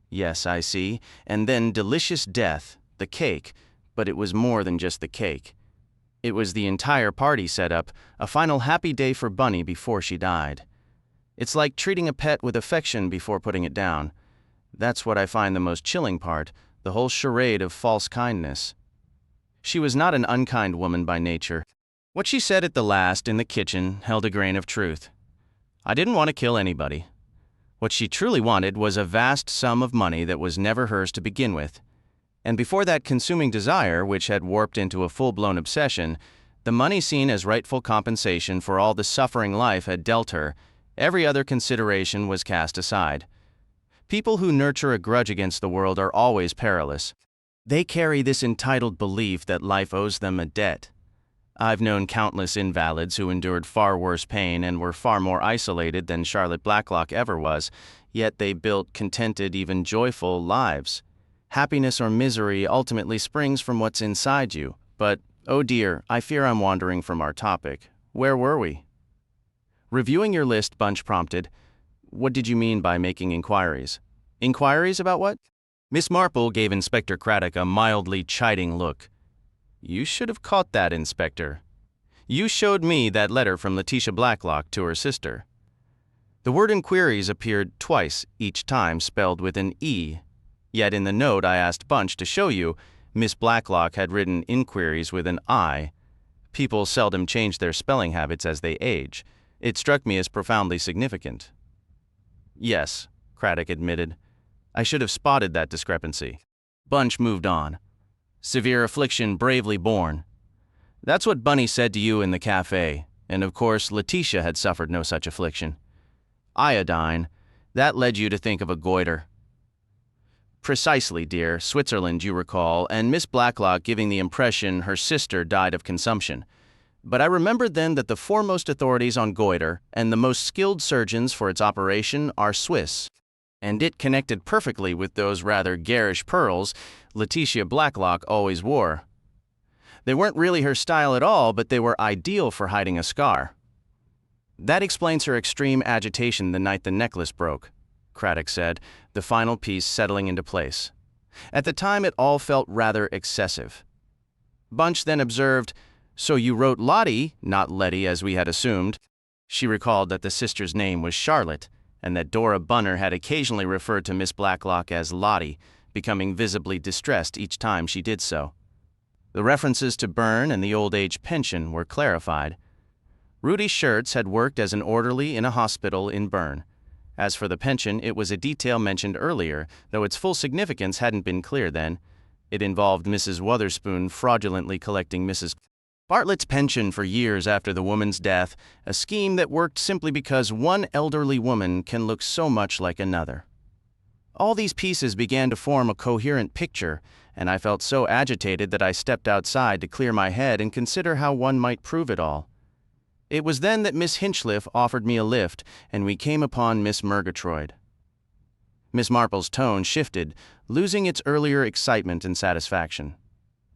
Yes, I see. And then delicious death, the cake, but it was more than just the cake. It was the entire party set up, a final happy day for Bunny before she died. It's like treating a pet with affection before putting it down. That's what I find the most chilling part, the whole charade of false kindness. She was not an unkind woman by nature. What she said at the last in the kitchen held a grain of truth. I didn't want to kill anybody. What she truly wanted was a vast sum of money that was never hers to begin with. And before that consuming desire, which had warped into a full-blown obsession, the money seen as rightful compensation for all the suffering life had dealt her, every other consideration was cast aside. People who nurture a grudge against the world are always perilous. They carry this entitled belief that life owes them a debt. I've known countless invalids who endured far worse pain and were far more isolated than Charlotte Blacklock ever was, yet they built contented, even joyful lives. Happiness or misery ultimately springs from what's inside you. But, oh dear, I fear I'm wandering from our topic. Where were we? Reviewing your list, Bunch prompted. What did you mean by making inquiries? Inquiries about what? Miss Marple gave Inspector Craddock a mildly chiding look. You should have caught that, Inspector. You showed me that letter from Letitia Blacklock to her sister. The word inquiries appeared twice, each time spelled with an E. Yet in the note I asked Bunch to show you, Miss Blacklock had written inquiries with an I. People seldom change their spelling habits as they age. It struck me as profoundly significant. Yes, Craddock admitted. I should have spotted that discrepancy. Bunch moved on. Severe affliction bravely borne. That's what Bunny said to you in the cafe, and of course Letitia had suffered no such affliction. Iodine, that led you to think of a goiter. Precisely, dear, Switzerland, you recall, and Miss Blacklock giving the impression her sister died of consumption. But I remembered then that the foremost authorities on goiter and the most skilled surgeons for its operation are Swiss, and it connected perfectly with those rather garish pearls Letitia Blacklock always wore. They weren't really her style at all, but they were ideal for hiding a scar. That explains her extreme agitation the night the necklace broke, Craddock said, the final piece settling into place. At the time it all felt rather excessive. Bunch then observed, So you wrote Lottie, not Letty as we had assumed. She recalled that the sister's name was Charlotte, and that Dora Bunner had occasionally referred to Miss Blacklock as Lottie, becoming visibly distressed each time she did so. The references to Byrne and the old age pension were clarified. Rudy Schertz had worked as an orderly in a hospital in Byrne. As for the pension, it was a detail mentioned earlier, though its full significance hadn't been clear then. It involved Mrs. Wotherspoon fraudulently collecting Mrs. Bartlett's pension for years after the woman's death, a scheme that worked simply because one elderly woman can look so much like another. All these pieces began to form a coherent picture, and I felt so agitated that I stepped outside to clear my head and consider how one might prove it all. It was then that Miss Hinchliffe offered me a lift, and we came upon Miss Murgatroyd. Miss Marple's tone shifted, losing its earlier excitement and satisfaction.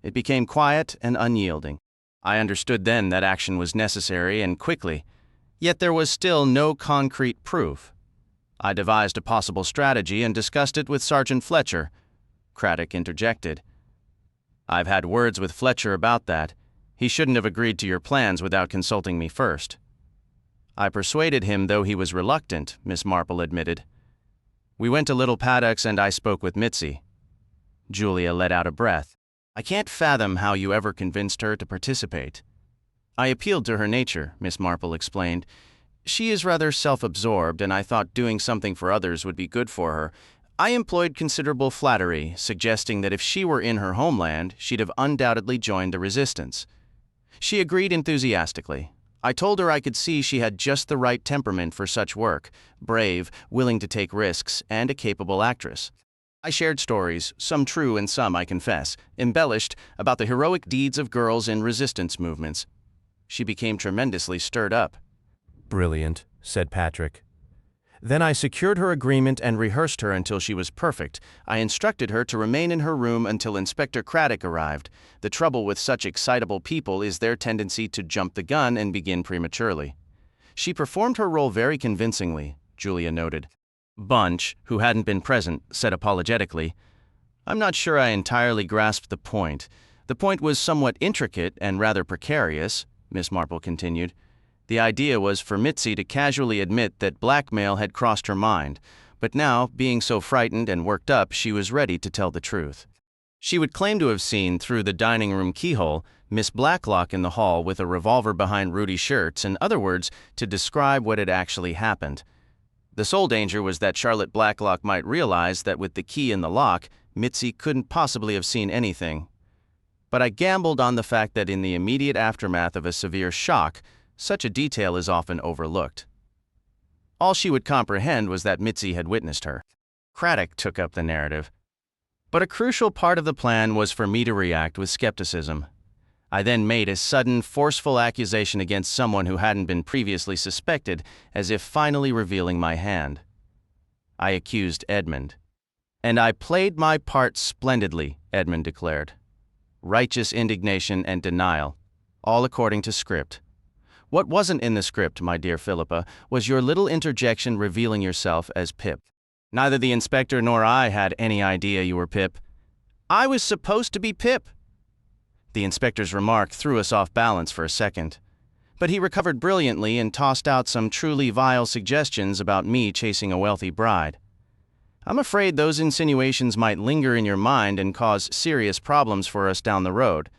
It became quiet and unyielding. I understood then that action was necessary and quickly, yet there was still no concrete proof. I devised a possible strategy and discussed it with Sergeant Fletcher. Craddock interjected. I've had words with Fletcher about that. He shouldn't have agreed to your plans without consulting me first. I persuaded him, though he was reluctant, Miss Marple admitted. We went to Little Paddocks and I spoke with Mitzi. Julia let out a breath. I can't fathom how you ever convinced her to participate. I appealed to her nature, Miss Marple explained. She is rather self-absorbed, and I thought doing something for others would be good for her. I employed considerable flattery, suggesting that if she were in her homeland, she'd have undoubtedly joined the resistance. She agreed enthusiastically. I told her I could see she had just the right temperament for such work, brave, willing to take risks, and a capable actress. I shared stories, some true and some, I confess, embellished, about the heroic deeds of girls in resistance movements. She became tremendously stirred up. Brilliant, said Patrick. Then I secured her agreement and rehearsed her until she was perfect. I instructed her to remain in her room until Inspector Craddock arrived. The trouble with such excitable people is their tendency to jump the gun and begin prematurely. She performed her role very convincingly, Julia noted. Bunch, who hadn't been present, said apologetically, I'm not sure I entirely grasped the point. The point was somewhat intricate and rather precarious, Miss Marple continued. The idea was for Mitzi to casually admit that blackmail had crossed her mind, but now, being so frightened and worked up, she was ready to tell the truth. She would claim to have seen, through the dining room keyhole, Miss Blacklock in the hall with a revolver behind Rudy Schertz, in other words, to describe what had actually happened. The sole danger was that Charlotte Blacklock might realize that with the key in the lock, Mitzi couldn't possibly have seen anything. But I gambled on the fact that in the immediate aftermath of a severe shock, such a detail is often overlooked. All she would comprehend was that Mitzi had witnessed her. Craddock took up the narrative. But a crucial part of the plan was for me to react with skepticism. I then made a sudden, forceful accusation against someone who hadn't been previously suspected, as if finally revealing my hand. I accused Edmund. And I played my part splendidly, Edmund declared. Righteous indignation and denial, all according to script. What wasn't in the script, my dear Philippa, was your little interjection revealing yourself as Pip. Neither the inspector nor I had any idea you were Pip. I was supposed to be Pip. The inspector's remark threw us off balance for a second, but he recovered brilliantly and tossed out some truly vile suggestions about me chasing a wealthy bride. I'm afraid those insinuations might linger in your mind and cause serious problems for us down the road.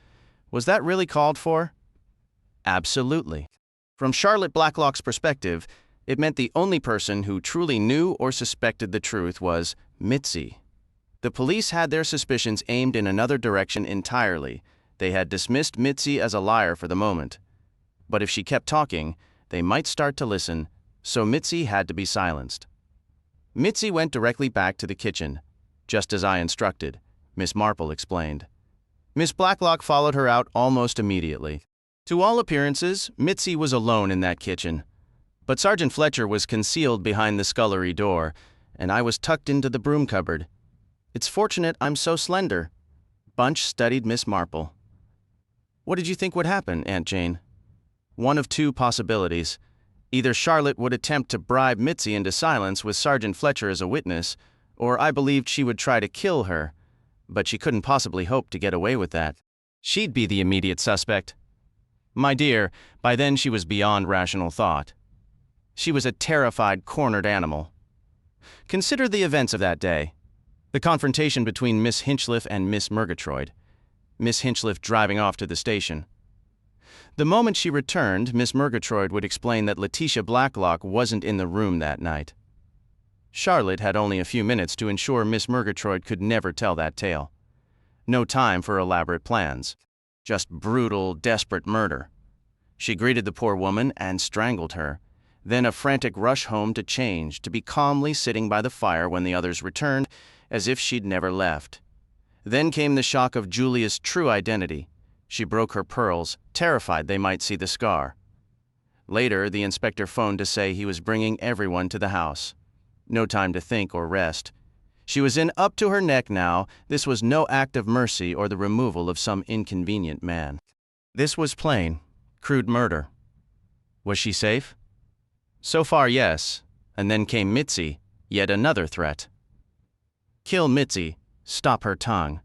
Was that really called for? Absolutely. From Charlotte Blacklock's perspective, it meant the only person who truly knew or suspected the truth was Mitzi. The police had their suspicions aimed in another direction entirely. They had dismissed Mitzi as a liar for the moment. But if she kept talking, they might start to listen, so Mitzi had to be silenced. Mitzi went directly back to the kitchen, just as I instructed, Miss Marple explained. Miss Blacklock followed her out almost immediately. To all appearances, Mitzi was alone in that kitchen. But Sergeant Fletcher was concealed behind the scullery door, and I was tucked into the broom cupboard. It's fortunate I'm so slender. Bunch studied Miss Marple. What did you think would happen, Aunt Jane? One of two possibilities. Either Charlotte would attempt to bribe Mitzi into silence with Sergeant Fletcher as a witness, or I believed she would try to kill her, but she couldn't possibly hope to get away with that. She'd be the immediate suspect. My dear, by then she was beyond rational thought. She was a terrified, cornered animal. Consider the events of that day. The confrontation between Miss Hinchliffe and Miss Murgatroyd. Miss Hinchliffe driving off to the station. The moment she returned, Miss Murgatroyd would explain that Letitia Blacklock wasn't in the room that night. Charlotte had only a few minutes to ensure Miss Murgatroyd could never tell that tale. No time for elaborate plans. Just brutal, desperate murder. She greeted the poor woman and strangled her. Then a frantic rush home to change, to be calmly sitting by the fire when the others returned, as if she'd never left. Then came the shock of Julia's true identity. She broke her pearls, terrified they might see the scar. Later, the inspector phoned to say he was bringing everyone to the house. No time to think or rest. She was in up to her neck now. This was no act of mercy or the removal of some inconvenient man. This was plain, crude murder. Was she safe? So far, yes. And then came Mitzi, yet another threat. Kill Mitzi, stop her tongue.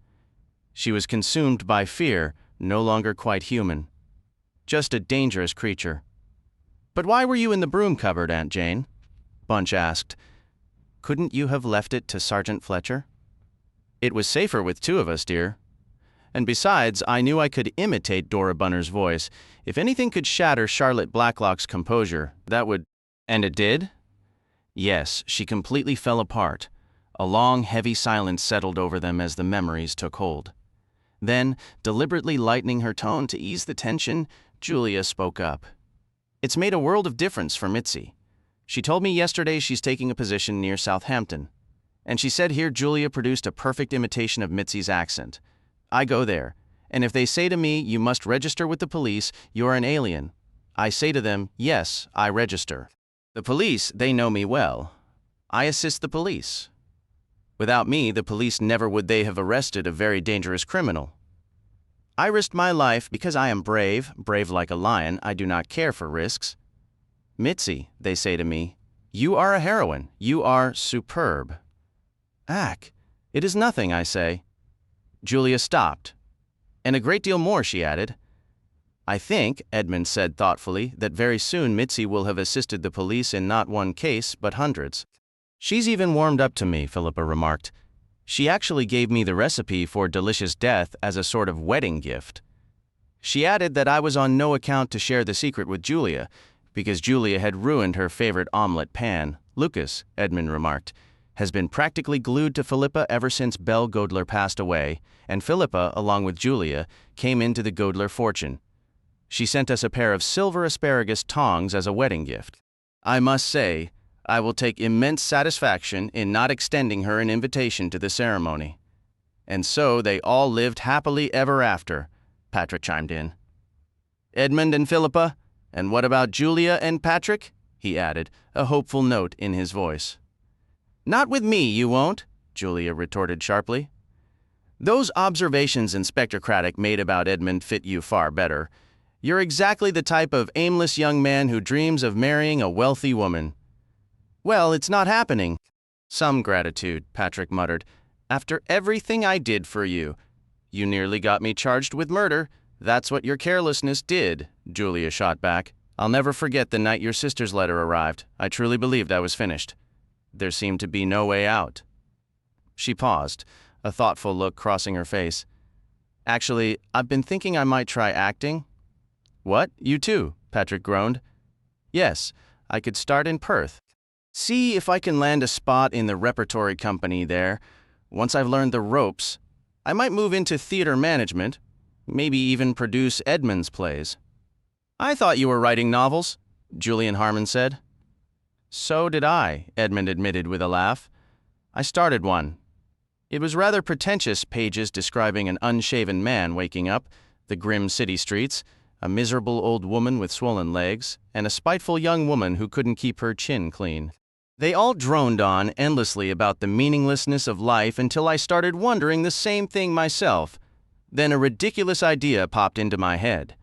She was consumed by fear, no longer quite human. Just a dangerous creature. But why were you in the broom cupboard, Aunt Jane? Bunch asked. Couldn't you have left it to Sergeant Fletcher? It was safer with two of us, dear. And besides, I knew I could imitate Dora Bunner's voice. If anything could shatter Charlotte Blacklock's composure, that would... And it did? Yes, she completely fell apart. A long, heavy silence settled over them as the memories took hold. Then, deliberately lightening her tone to ease the tension, Julia spoke up. It's made a world of difference for Mitzi. She told me yesterday she's taking a position near Southampton. And she said here Julia produced a perfect imitation of Mitzi's accent. I go there, and if they say to me, you must register with the police, you're an alien, I say to them, yes, I register. The police, they know me well. I assist the police. Without me, the police never would they have arrested a very dangerous criminal. I risked my life because I am brave, brave like a lion. I do not care for risks. Mitzi, they say to me, you are a heroine. You are superb. Ack, it is nothing, I say. Julia stopped. And a great deal more, she added. I think, Edmund said thoughtfully, that very soon Mitzi will have assisted the police in not one case, but hundreds. She's even warmed up to me, Philippa remarked. She actually gave me the recipe for delicious death as a sort of wedding gift. She added that I was on no account to share the secret with Julia, because Julia had ruined her favorite omelet pan. Lucas, Edmund remarked, has been practically glued to Philippa ever since Belle Godler passed away, and Philippa, along with Julia, came into the Godler fortune. She sent us a pair of silver asparagus tongs as a wedding gift. I must say, I will take immense satisfaction in not extending her an invitation to the ceremony. And so they all lived happily ever after, Patrick chimed in. Edmund and Philippa, and what about Julia and Patrick? He added, a hopeful note in his voice. Not with me, you won't, Julia retorted sharply. Those observations Inspector Craddock made about Edmund fit you far better. You're exactly the type of aimless young man who dreams of marrying a wealthy woman. Well, it's not happening. Some gratitude, Patrick muttered. After everything I did for you. You nearly got me charged with murder. That's what your carelessness did, Julia shot back. I'll never forget the night your sister's letter arrived. I truly believed I was finished. There seemed to be no way out. She paused, a thoughtful look crossing her face. Actually, I've been thinking I might try acting. What? You too? Patrick groaned. Yes, I could start in Perth. See if I can land a spot in the repertory company there. Once I've learned the ropes, I might move into theater management, maybe even produce Edmund's plays. I thought you were writing novels, Julian Harmon said. So did I, Edmund admitted with a laugh. I started one. It was rather pretentious pages describing an unshaven man waking up, the grim city streets, a miserable old woman with swollen legs, and a spiteful young woman who couldn't keep her chin clean. They all droned on endlessly about the meaninglessness of life until I started wondering the same thing myself. Then a ridiculous idea popped into my head.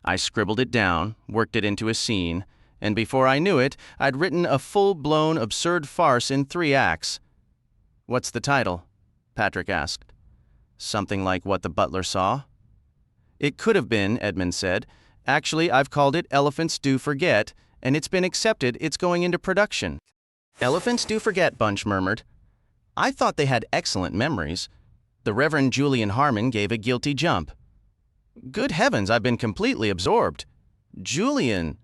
I scribbled it down, worked it into a scene, and before I knew it, I'd written a full-blown absurd farce in 3 acts. What's the title? Patrick asked. Something like What the Butler Saw? It could have been, Edmund said. Actually, I've called it Elephants Do Forget, and it's been accepted. It's going into production. Elephants do forget, Bunch murmured. I thought they had excellent memories. The Reverend Julian Harmon gave a guilty jump. Good heavens, I've been completely absorbed. Julian.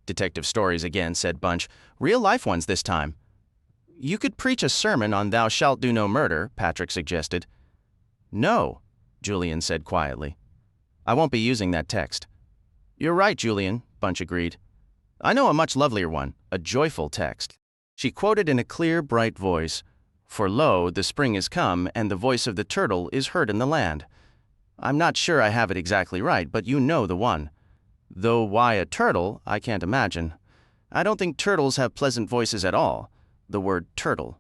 Detective stories again, said Bunch. Real life ones this time. You could preach a sermon on Thou Shalt Do No Murder, Patrick suggested. No, Julian said quietly. I won't be using that text. You're right, Julian, Bunch agreed. I know a much lovelier one, a joyful text. She quoted in a clear, bright voice, For lo, the spring is come, and the voice of the turtle is heard in the land. I'm not sure I have it exactly right, but you know the one. Though why a turtle, I can't imagine. I don't think turtles have pleasant voices at all. The word turtle,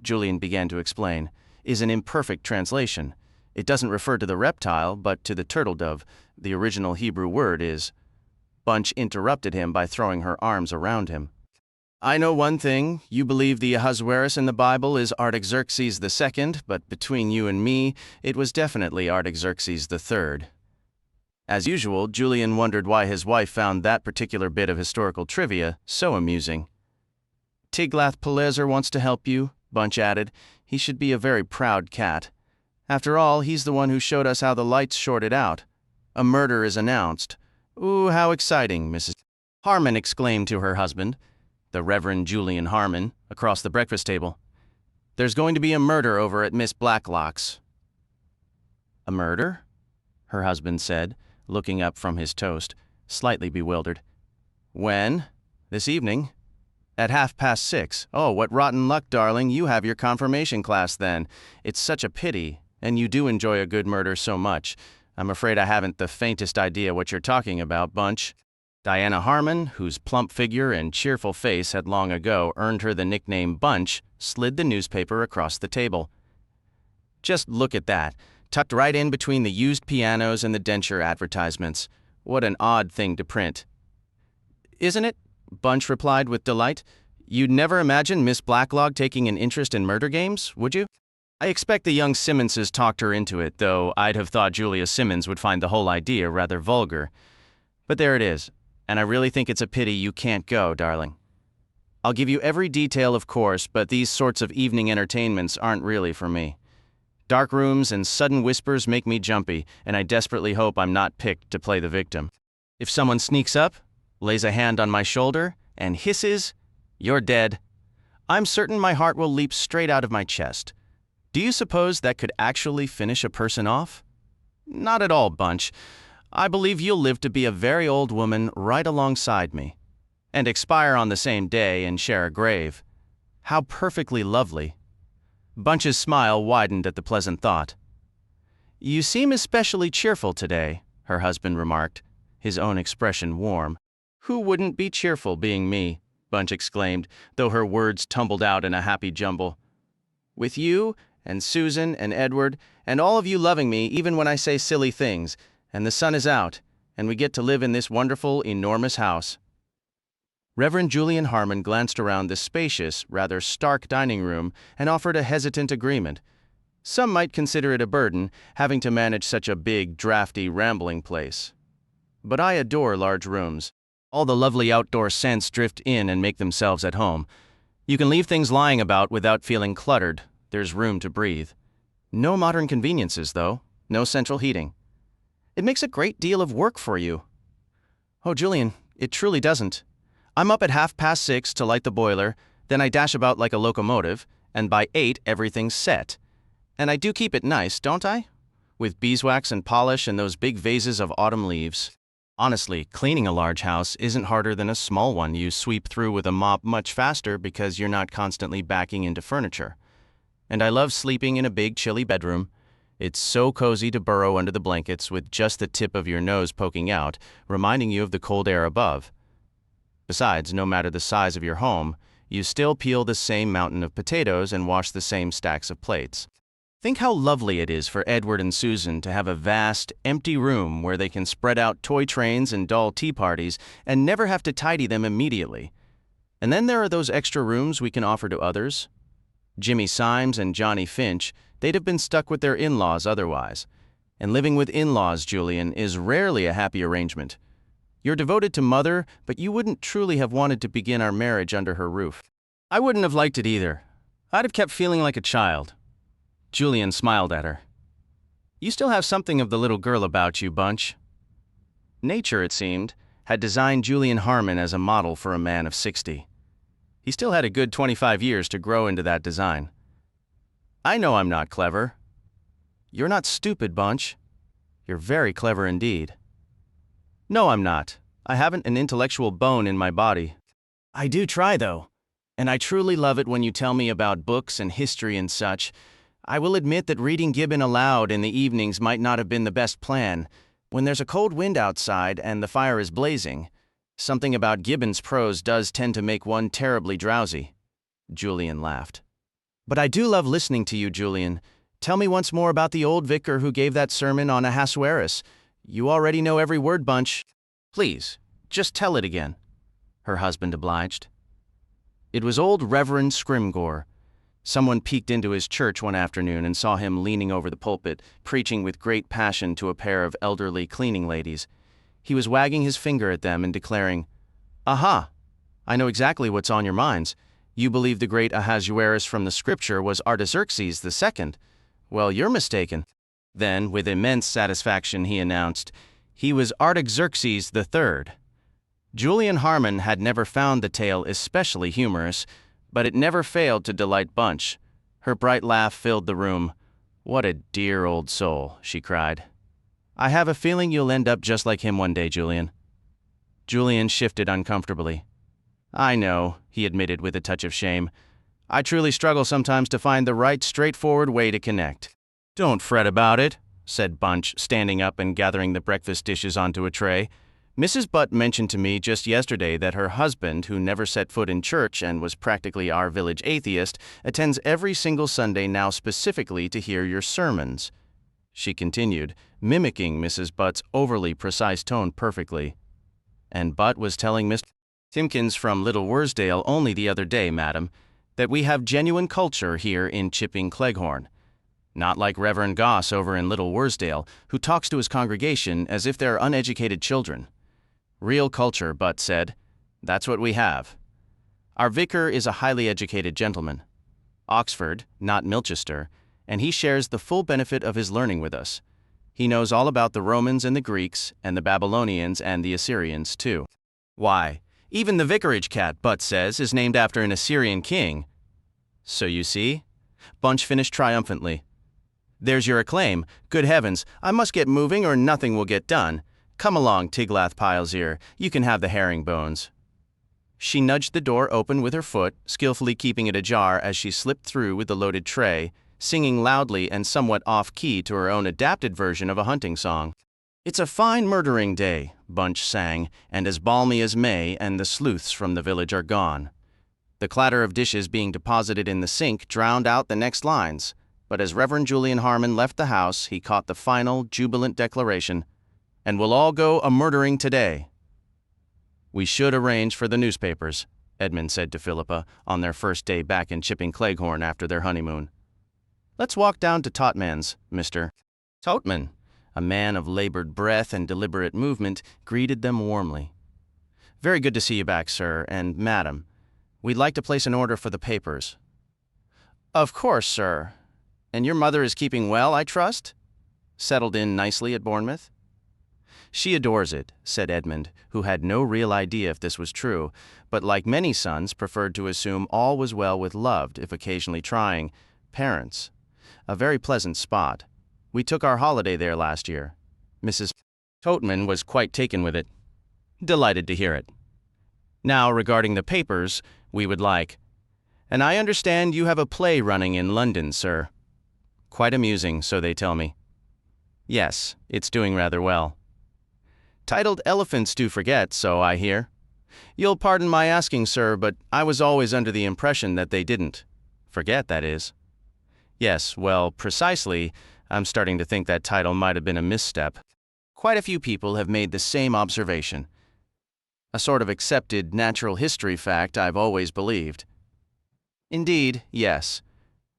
Julian began to explain, is an imperfect translation. It doesn't refer to the reptile, but to the turtle dove. The original Hebrew word is. Bunch interrupted him by throwing her arms around him. I know one thing. You believe the Ahasuerus in the Bible is Artaxerxes II, but between you and me, it was definitely Artaxerxes III. As usual, Julian wondered why his wife found that particular bit of historical trivia so amusing. Tiglath-Pileser wants to help you, Bunch added. He should be a very proud cat. After all, he's the one who showed us how the lights shorted out. A murder is announced. Ooh, how exciting, Mrs. Harmon exclaimed to her husband, the Reverend Julian Harmon, across the breakfast table. There's going to be a murder over at Miss Blacklock's. A murder? Her husband said, looking up from his toast, slightly bewildered. When? This evening. At 6:30. Oh, what rotten luck, darling. You have your confirmation class then. It's such a pity, and you do enjoy a good murder so much. I'm afraid I haven't the faintest idea what you're talking about, Bunch. Diana Harmon, whose plump figure and cheerful face had long ago earned her the nickname Bunch, slid the newspaper across the table. Just look at that, tucked right in between the used pianos and the denture advertisements. What an odd thing to print. Isn't it? Bunch replied with delight. You'd never imagine Miss Blacklock taking an interest in murder games, would you? I expect the young Simmonses talked her into it, though I'd have thought Julia Simmons would find the whole idea rather vulgar. But there it is. And I really think it's a pity you can't go, darling. I'll give you every detail, of course, but these sorts of evening entertainments aren't really for me. Dark rooms and sudden whispers make me jumpy, and I desperately hope I'm not picked to play the victim. If someone sneaks up, lays a hand on my shoulder, and hisses, "You're dead," I'm certain my heart will leap straight out of my chest. Do you suppose that could actually finish a person off? Not at all, Bunch. I believe you'll live to be a very old woman right alongside me, and expire on the same day and share a grave. How perfectly lovely. Bunch's smile widened at the pleasant thought. You seem especially cheerful today, her husband remarked, his own expression warm. Who wouldn't be cheerful being me? Bunch exclaimed, though her words tumbled out in a happy jumble. With you, and Susan, and Edward, and all of you loving me even when I say silly things, and the sun is out, and we get to live in this wonderful, enormous house." Reverend Julian Harmon glanced around the spacious, rather stark dining room and offered a hesitant agreement. Some might consider it a burden, having to manage such a big, drafty, rambling place. But I adore large rooms. All the lovely outdoor scents drift in and make themselves at home. You can leave things lying about without feeling cluttered. There's room to breathe. No modern conveniences, though. No central heating. It makes a great deal of work for you. Oh, Julian, it truly doesn't. I'm up at 6:30 to light the boiler, then I dash about like a locomotive, and by 8 everything's set. And I do keep it nice, don't I? With beeswax and polish and those big vases of autumn leaves. Honestly, cleaning a large house isn't harder than a small one you sweep through with a mop much faster because you're not constantly backing into furniture. And I love sleeping in a big, chilly bedroom. It's so cozy to burrow under the blankets with just the tip of your nose poking out, reminding you of the cold air above. Besides, no matter the size of your home, you still peel the same mountain of potatoes and wash the same stacks of plates. Think how lovely it is for Edward and Susan to have a vast, empty room where they can spread out toy trains and doll tea parties and never have to tidy them immediately. And then there are those extra rooms we can offer to others. Jimmy Symes and Johnny Finch, they'd have been stuck with their in-laws otherwise. And living with in-laws, Julian, is rarely a happy arrangement. You're devoted to Mother, but you wouldn't truly have wanted to begin our marriage under her roof. I wouldn't have liked it either. I'd have kept feeling like a child. Julian smiled at her. You still have something of the little girl about you, Bunch. Nature, it seemed, had designed Julian Harmon as a model for a man of 60. He still had a good 25 years to grow into that design. I know I'm not clever. You're not stupid, Bunch. You're very clever indeed. No, I'm not. I haven't an intellectual bone in my body. I do try, though. And I truly love it when you tell me about books and history and such. I will admit that reading Gibbon aloud in the evenings might not have been the best plan. When there's a cold wind outside and the fire is blazing, something about Gibbon's prose does tend to make one terribly drowsy. Julian laughed. But I do love listening to you, Julian. Tell me once more about the old vicar who gave that sermon on Ahasuerus. You already know every word, Bunch. Please, just tell it again, her husband obliged. It was old Reverend Scrimgeour. Someone peeked into his church one afternoon and saw him leaning over the pulpit, preaching with great passion to a pair of elderly cleaning ladies. He was wagging his finger at them and declaring, "Aha! I know exactly what's on your minds. You believe the great Ahasuerus from the scripture was Artaxerxes II. Well, you're mistaken." Then, with immense satisfaction, he announced, he was Artaxerxes III. Julian Harmon had never found the tale especially humorous, but it never failed to delight Bunch. Her bright laugh filled the room. "What a dear old soul," she cried. "I have a feeling you'll end up just like him one day, Julian." Julian shifted uncomfortably. "I know," he admitted with a touch of shame. "I truly struggle sometimes to find the right, straightforward way to connect." "Don't fret about it," said Bunch, standing up and gathering the breakfast dishes onto a tray. "Mrs. Butt mentioned to me just yesterday that her husband, who never set foot in church and was practically our village atheist, attends every single Sunday now specifically to hear your sermons." She continued, mimicking Mrs. Butt's overly precise tone perfectly. "And Butt was telling Miss Timkins from Little Worsdale only the other day, madam, that we have genuine culture here in Chipping Cleghorn. Not like Reverend Goss over in Little Worsdale, who talks to his congregation as if they're uneducated children. Real culture, Butt said. That's what we have. Our vicar is a highly educated gentleman. Oxford, not Milchester, and he shares the full benefit of his learning with us. He knows all about the Romans and the Greeks, and the Babylonians and the Assyrians, too. Why, even the vicarage cat, Butt says, is named after an Assyrian king. So you see? Bunch finished triumphantly. There's your acclaim. Good heavens, I must get moving or nothing will get done. Come along, Tiglath-Pileser, you can have the herringbones. She nudged the door open with her foot, skillfully keeping it ajar as she slipped through with the loaded tray, singing loudly and somewhat off-key to her own adapted version of a hunting song. It's a fine murdering day, Bunch sang, and as balmy as May, and the sleuths from the village are gone. The clatter of dishes being deposited in the sink drowned out the next lines, but as Reverend Julian Harmon left the house, he caught the final, jubilant declaration, "And we'll all go a-murdering today." "We should arrange for the newspapers," Edmund said to Philippa on their first day back in Chipping Cleghorn after their honeymoon. "Let's walk down to Totman's, Mr. Totman." A man of labored breath and deliberate movement greeted them warmly. "Very good to see you back, sir, and madam. We'd like to place an order for the papers." "Of course, sir. And your mother is keeping well, I trust? Settled in nicely at Bournemouth?" "She adores it," said Edmund, who had no real idea if this was true, but like many sons preferred to assume all was well with loved, if occasionally trying, parents. "A very pleasant spot. We took our holiday there last year." Mrs. Totman was quite taken with it. "Delighted to hear it. Now, regarding the papers, we would like— And I understand you have a play running in London, sir." "Quite amusing, so they tell me." "Yes, it's doing rather well." "Titled Elephants Do Forget, so I hear. You'll pardon my asking, sir, but I was always under the impression that they didn't. Forget, that is." "Yes, well, precisely, I'm starting to think that title might have been a misstep. Quite a few people have made the same observation. A sort of accepted natural history fact I've always believed." "Indeed, yes.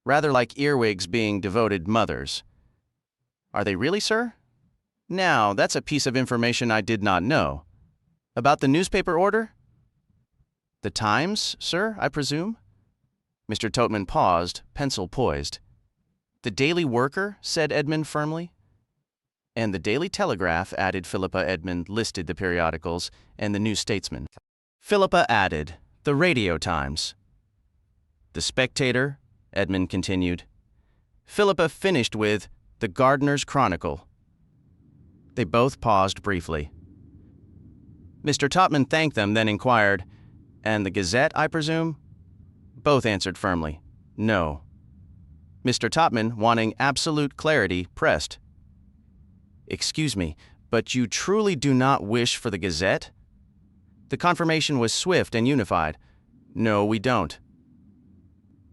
Rather like earwigs being devoted mothers." "Are they really, sir? Now, that's a piece of information I did not know. About the newspaper order?" "The Times, sir, I presume?" Mr. Totman paused, pencil poised. "The Daily Worker?" said Edmund firmly. "And the Daily Telegraph," added Philippa. Edmund listed the periodicals, and the New Statesman. Philippa added, "The Radio Times." "The Spectator," Edmund continued. Philippa finished with, "The Gardener's Chronicle." They both paused briefly. Mr. Totman thanked them, then inquired, "And the Gazette, I presume?" Both answered firmly, "No." Mr. Totman, wanting absolute clarity, pressed, "Excuse me, but you truly do not wish for the Gazette?" The confirmation was swift and unified. "No, we don't."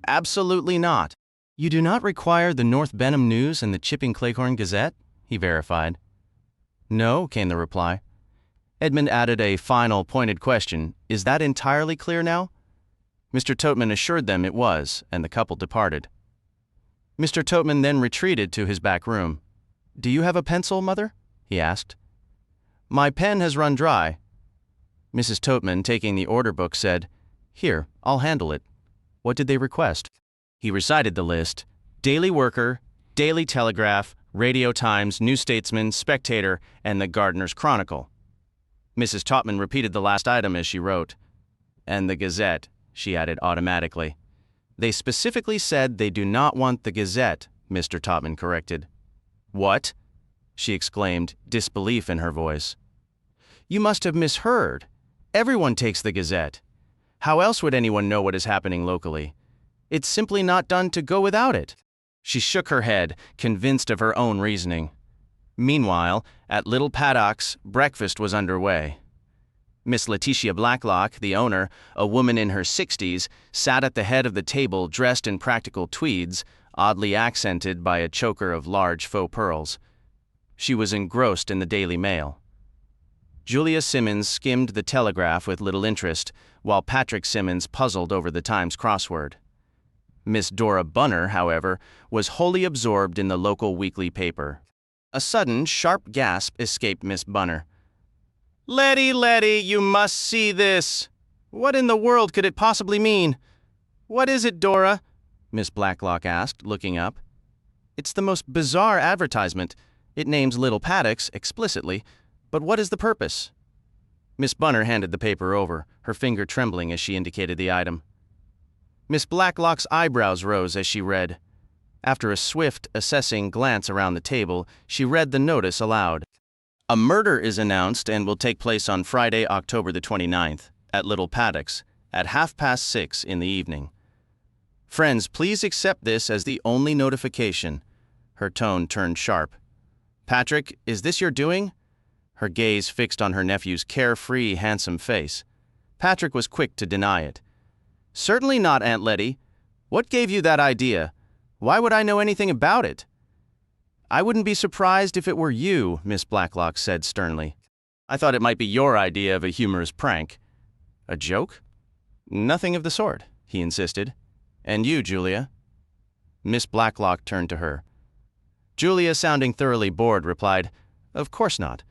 "Absolutely not. You do not require the North Benham News and the Chipping Cleghorn Gazette?" he verified. "No," came the reply. Edmund added a final pointed question, "Is that entirely clear now?" Mr. Totman assured them it was, and the couple departed. Mr. Totman then retreated to his back room. "Do you have a pencil, Mother?" he asked. "My pen has run dry." Mrs. Totman, taking the order book, said, "Here, I'll handle it. What did they request?" He recited the list: Daily Worker, Daily Telegraph, Radio Times, New Statesman, Spectator, and the Gardener's Chronicle. Mrs. Totman repeated the last item as she wrote. "And the Gazette," she added automatically. "They specifically said they do not want the Gazette," Mr. Totman corrected. "What?" she exclaimed, disbelief in her voice. "You must have misheard. Everyone takes the Gazette. How else would anyone know what is happening locally? It's simply not done to go without it." She shook her head, convinced of her own reasoning. Meanwhile, at Little Paddock's, breakfast was underway. Miss Letitia Blacklock, the owner, a woman in her 60s, sat at the head of the table dressed in practical tweeds, oddly accented by a choker of large faux pearls. She was engrossed in the Daily Mail. Julia Simmons skimmed the Telegraph with little interest, while Patrick Simmons puzzled over the Times crossword. Miss Dora Bunner, however, was wholly absorbed in the local weekly paper. A sudden, sharp gasp escaped Miss Bunner. Letty, you must see this. What in the world could it possibly mean?" "What is it, Dora?" Miss Blacklock asked, looking up. "It's the most bizarre advertisement. It names Little Paddocks explicitly, but what is the purpose?" Miss Bunner handed the paper over, her finger trembling as she indicated the item. Miss Blacklock's eyebrows rose as she read. After a swift, assessing glance around the table, she read the notice aloud. "A murder is announced and will take place on Friday, October the 29th, at Little Paddocks, at 6:30 in the evening. Friends, please accept this as the only notification." Her tone turned sharp. "Patrick, is this your doing?" Her gaze fixed on her nephew's carefree, handsome face. Patrick was quick to deny it. Certainly not, Aunt Letty. What gave you that idea? Why would I know anything about it? I wouldn't be surprised if it were you, Miss Blacklock said sternly. I thought it might be your idea of a humorous prank. A joke? Nothing of the sort, he insisted. And you, Julia? Miss Blacklock turned to her. Julia, sounding thoroughly bored, replied, Of course not.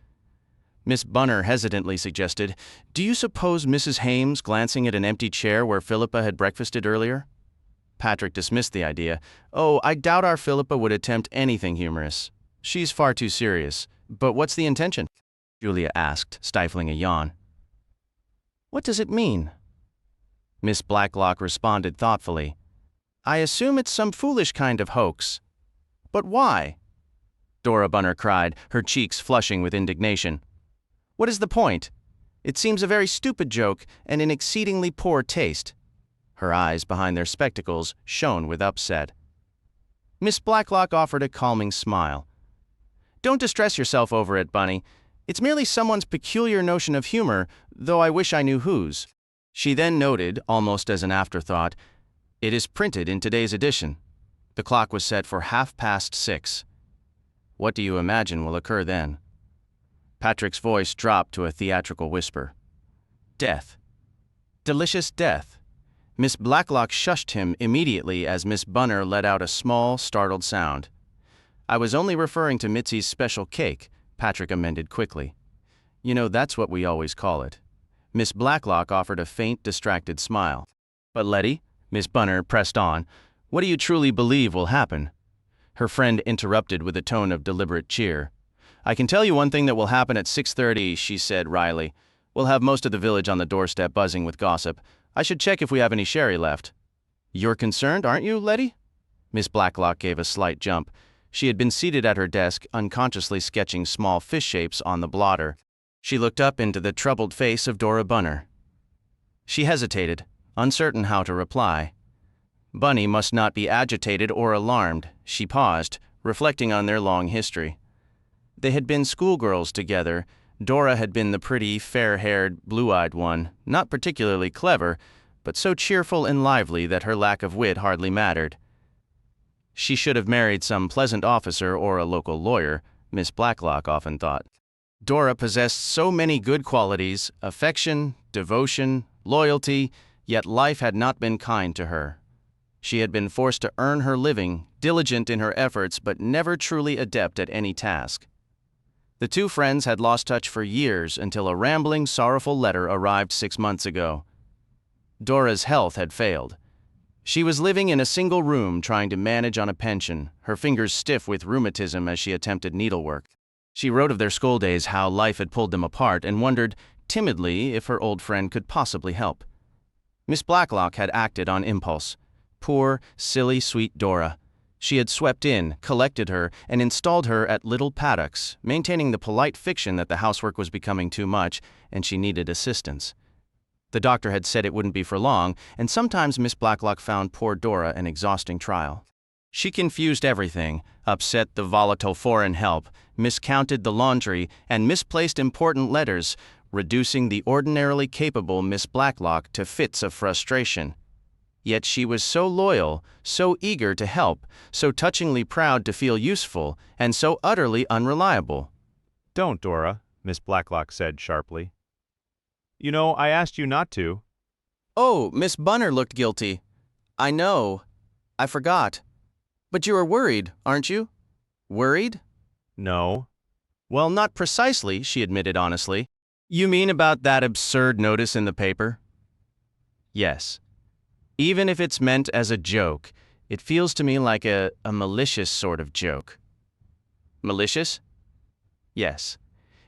Miss Bunner hesitantly suggested, Do you suppose Mrs. Hames glancing at an empty chair where Philippa had breakfasted earlier? Patrick dismissed the idea. Oh, I doubt our Philippa would attempt anything humorous. She's far too serious. But what's the intention? Julia asked, stifling a yawn. What does it mean? Miss Blacklock responded thoughtfully. I assume it's some foolish kind of hoax. But why? Dora Bunner cried, her cheeks flushing with indignation. What is the point? It seems a very stupid joke and in exceedingly poor taste. Her eyes behind their spectacles shone with upset. Miss Blacklock offered a calming smile. Don't distress yourself over it, Bunny. It's merely someone's peculiar notion of humor, though I wish I knew whose. She then noted, almost as an afterthought, It is printed in today's edition. The clock was set for 6:30. What do you imagine will occur then? Patrick's voice dropped to a theatrical whisper. Death. Delicious death. Miss Blacklock shushed him immediately as Miss Bunner let out a small, startled sound. I was only referring to Mitzi's special cake, Patrick amended quickly. You know, that's what we always call it. Miss Blacklock offered a faint, distracted smile. But Letty, Miss Bunner pressed on, what do you truly believe will happen? Her friend interrupted with a tone of deliberate cheer. I can tell you one thing that will happen at 6:30, she said wryly. We'll have most of the village on the doorstep buzzing with gossip. I should check if we have any sherry left. You're concerned, aren't you, Letty? Miss Blacklock gave a slight jump. She had been seated at her desk, unconsciously sketching small fish shapes on the blotter. She looked up into the troubled face of Dora Bunner. She hesitated, uncertain how to reply. Bunny must not be agitated or alarmed. She paused, reflecting on their long history. They had been schoolgirls together. Dora had been the pretty, fair-haired, blue-eyed one, not particularly clever, but so cheerful and lively that her lack of wit hardly mattered. She should have married some pleasant officer or a local lawyer, Miss Blacklock often thought. Dora possessed so many good qualities, affection, devotion, loyalty, yet life had not been kind to her. She had been forced to earn her living, diligent in her efforts, but never truly adept at any task. The two friends had lost touch for years until a rambling, sorrowful letter arrived 6 months ago. Dora's health had failed. She was living in a single room trying to manage on a pension, her fingers stiff with rheumatism as she attempted needlework. She wrote of their school days, how life had pulled them apart, and wondered, timidly, if her old friend could possibly help. Miss Blacklock had acted on impulse. Poor, silly, sweet Dora. She had swept in, collected her, and installed her at Little Paddocks, maintaining the polite fiction that the housework was becoming too much and she needed assistance. The doctor had said it wouldn't be for long, and sometimes Miss Blacklock found poor Dora an exhausting trial. She confused everything, upset the volatile foreign help, miscounted the laundry, and misplaced important letters, reducing the ordinarily capable Miss Blacklock to fits of frustration. Yet she was so loyal, so eager to help, so touchingly proud to feel useful, and so utterly unreliable. Don't, Dora, Miss Blacklock said sharply. You know, I asked you not to. Oh, Miss Bunner looked guilty. I know. I forgot. But you are worried, aren't you? Worried? No. Well, not precisely, she admitted honestly. You mean about that absurd notice in the paper? Yes. Even if it's meant as a joke, it feels to me like a malicious sort of joke. Malicious? Yes.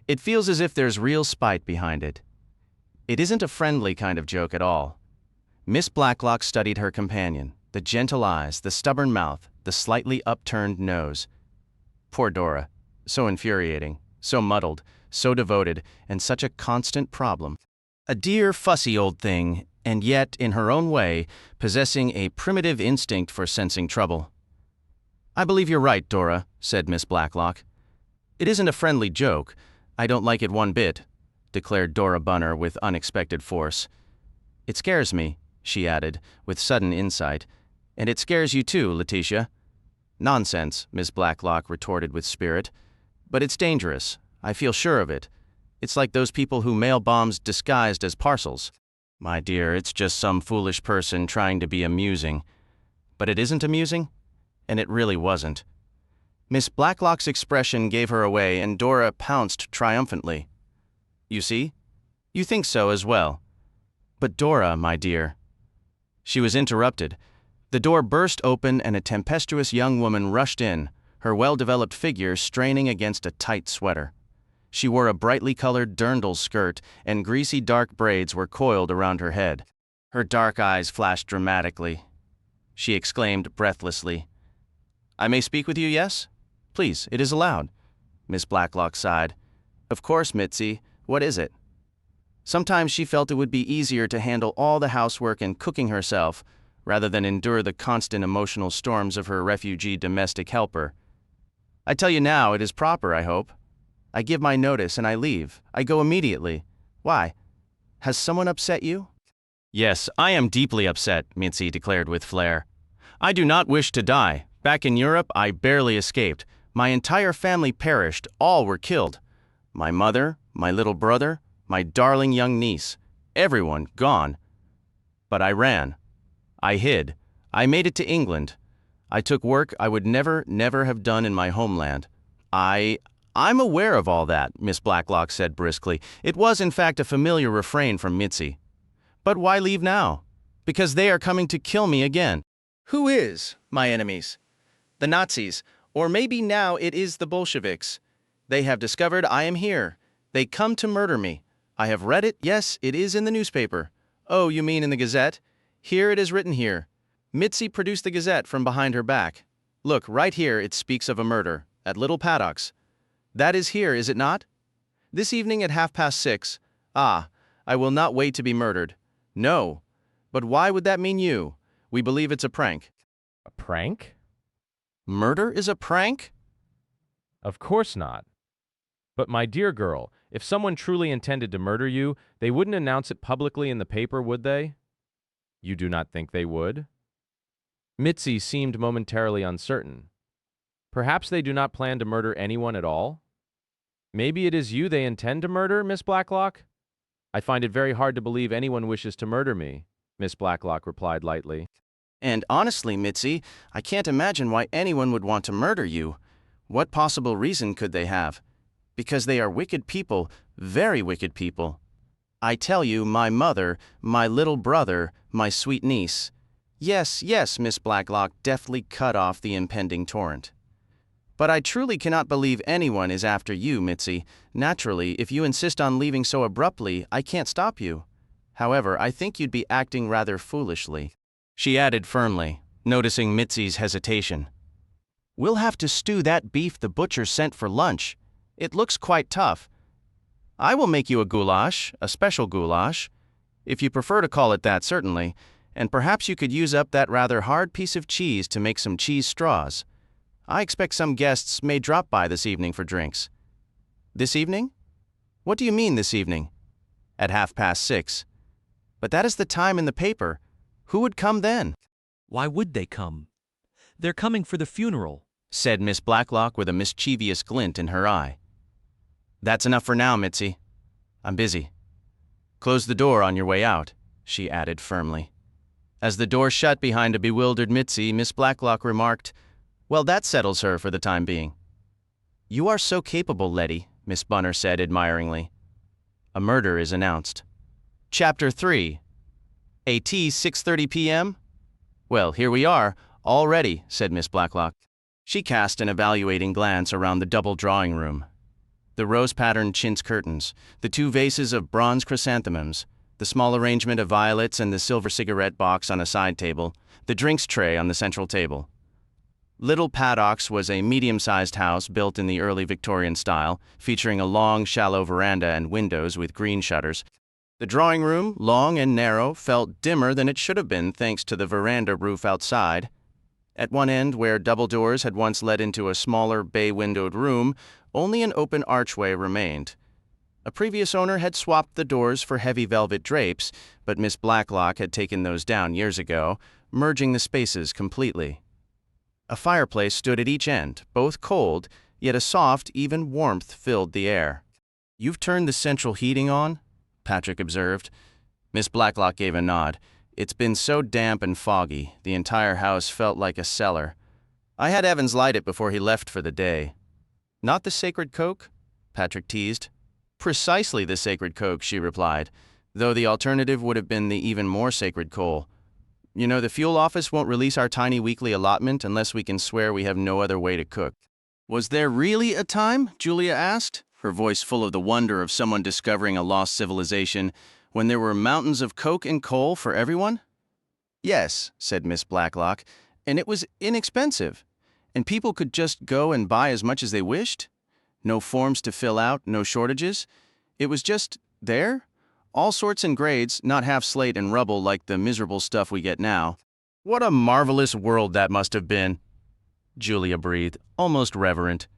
It feels as if there's real spite behind it. It isn't a friendly kind of joke at all. Miss Blacklock studied her companion, the gentle eyes, the stubborn mouth, the slightly upturned nose. Poor Dora. So infuriating, so muddled, so devoted, and such a constant problem. A dear, fussy old thing, and yet, in her own way, possessing a primitive instinct for sensing trouble. I believe you're right, Dora, said Miss Blacklock. It isn't a friendly joke. I don't like it one bit, declared Dora Bunner with unexpected force. It scares me. she added, with sudden insight. And it scares you too, Letitia. Nonsense, Miss Blacklock retorted with spirit. But it's dangerous. I feel sure of it. It's like those people who mail bombs disguised as parcels. My dear, it's just some foolish person trying to be amusing. But it isn't amusing? And it really wasn't. Miss Blacklock's expression gave her away, and Dora pounced triumphantly. You see? You think so as well. But Dora, my dear. She was interrupted. The door burst open and a tempestuous young woman rushed in, her well-developed figure straining against a tight sweater. She wore a brightly colored dirndl skirt, and greasy dark braids were coiled around her head. Her dark eyes flashed dramatically. She exclaimed breathlessly, "I may speak with you, yes? Please, it is allowed." Miss Blacklock sighed. "Of course, Mitzi. What is it?" Sometimes she felt it would be easier to handle all the housework and cooking herself, rather than endure the constant emotional storms of her refugee domestic helper. "I tell you now, it is proper, I hope. I give my notice and I leave. I go immediately. Why? Has someone upset you?" "Yes, I am deeply upset," Mitzi declared with flair. "I do not wish to die. Back in Europe, I barely escaped. My entire family perished. All were killed. My mother, my little brother, my darling young niece. Everyone gone. But I ran. I hid. I made it to England. I took work I would never have done in my homeland. I'm aware of all that," Miss Blacklock said briskly. It was, in fact, a familiar refrain from Mitzi. "But why leave now?" "Because they are coming to kill me again." "Who is my enemies?" "The Nazis, or maybe now it is the Bolsheviks. They have discovered I am here. They come to murder me. I have read it. Yes, it is in the newspaper." "Oh, you mean in the Gazette?" "Here it is written here." Mitzi produced the Gazette from behind her back. "Look, right here it speaks of a murder, at Little Paddocks. That is here, is it not? This evening at 6:30. Ah, I will not wait to be murdered. No. But why would that mean you? We believe it's a prank." A prank? "Murder is a prank?" Of course not. But my dear girl, if someone truly intended to murder you, they wouldn't announce it publicly in the paper, would they? You do not think they would? Mitzi seemed momentarily uncertain. Perhaps they do not plan to murder anyone at all? Maybe it is you they intend to murder, Miss Blacklock? I find it very hard to believe anyone wishes to murder me, Miss Blacklock replied lightly. "And honestly, Mitzi, I can't imagine why anyone would want to murder you. What possible reason could they have? Because they are wicked people, very wicked people. I tell you, my mother, my little brother, my sweet niece." Yes, Miss Blacklock deftly cut off the impending torrent. "But I truly cannot believe anyone is after you, Mitzi. Naturally, if you insist on leaving so abruptly, I can't stop you. However, I think you'd be acting rather foolishly," she added firmly, noticing Mitzi's hesitation. "We'll have to stew that beef the butcher sent for lunch. It looks quite tough. I will make you a goulash, a special goulash, if you prefer to call it that, certainly, and perhaps you could use up that rather hard piece of cheese to make some cheese straws. I expect some guests may drop by this evening for drinks." "This evening? What do you mean this evening?" "At 6:30. But that is the time in the paper. Who would come then?" "Why would they come? They're coming for the funeral," said Miss Blacklock with a mischievous glint in her eye. "That's enough for now, Mitzi. I'm busy. Close the door on your way out," she added firmly. As the door shut behind a bewildered Mitzi, Miss Blacklock remarked, "Well, that settles her for the time being." "You are so capable, Letty," Miss Bunner said admiringly. A murder is announced. Chapter 3. A tea 6:30 p.m.? "Well, here we are, all ready," said Miss Blacklock. She cast an evaluating glance around the double drawing room. The rose-patterned chintz curtains, the 2 vases of bronze chrysanthemums, the small arrangement of violets and the silver cigarette box on a side table, the drinks tray on the central table. Little Paddocks was a medium-sized house built in the early Victorian style, featuring a long, shallow veranda and windows with green shutters. The drawing room, long and narrow, felt dimmer than it should have been thanks to the veranda roof outside. At one end, where double doors had once led into a smaller bay-windowed room, only an open archway remained. A previous owner had swapped the doors for heavy velvet drapes, but Miss Blacklock had taken those down years ago, merging the spaces completely. A fireplace stood at each end, both cold, yet a soft, even warmth filled the air. "You've turned the central heating on?" Patrick observed. Miss Blacklock gave a nod. "It's been so damp and foggy, the entire house felt like a cellar. I had Evans light it before he left for the day." "Not the sacred coke?" Patrick teased. "Precisely the sacred coke," she replied, though the alternative would have been the even more sacred coal. "You know, the fuel office won't release our tiny weekly allotment unless we can swear we have no other way to cook." "Was there really a time," Julia asked, her voice full of the wonder of someone discovering a lost civilization, "when there were mountains of coke and coal for everyone?" "Yes," said Miss Blacklock, "and it was inexpensive, and people could just go and buy as much as they wished. No forms to fill out, no shortages. It was just there. All sorts and grades, not half slate and rubble like the miserable stuff we get now." "What a marvelous world that must have been," Julia breathed, almost reverent.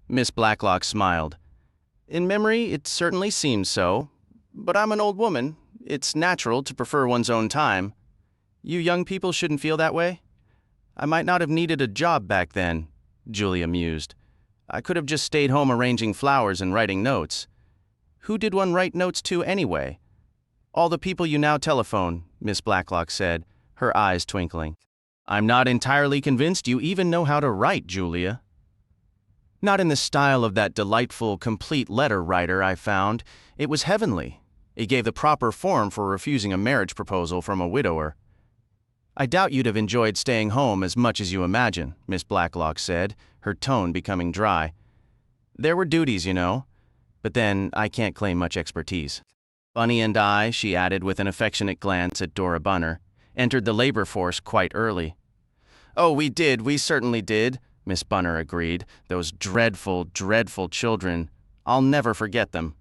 Miss Blacklock smiled. "In memory, it certainly seems so. But I'm an old woman. It's natural to prefer one's own time. You young people shouldn't feel that way. I might not have needed a job back then," Julia mused. "I could have just stayed home arranging flowers and writing notes. Who did one write notes to anyway?" "All the people you now telephone," Miss Blacklock said, her eyes twinkling. "I'm not entirely convinced you even know how to write, Julia." "Not in the style of that delightful, complete letter writer I found. It was heavenly. It gave the proper form for refusing a marriage proposal from a widower." "I doubt you'd have enjoyed staying home as much as you imagine," Miss Blacklock said, her tone becoming dry. "There were duties, you know. But then, I can't claim much expertise. Bunny and I," she added with an affectionate glance at Dora Bunner, "entered the labor force quite early." "Oh, we certainly did," Miss Bunner agreed. "Those dreadful, dreadful children. I'll never forget them."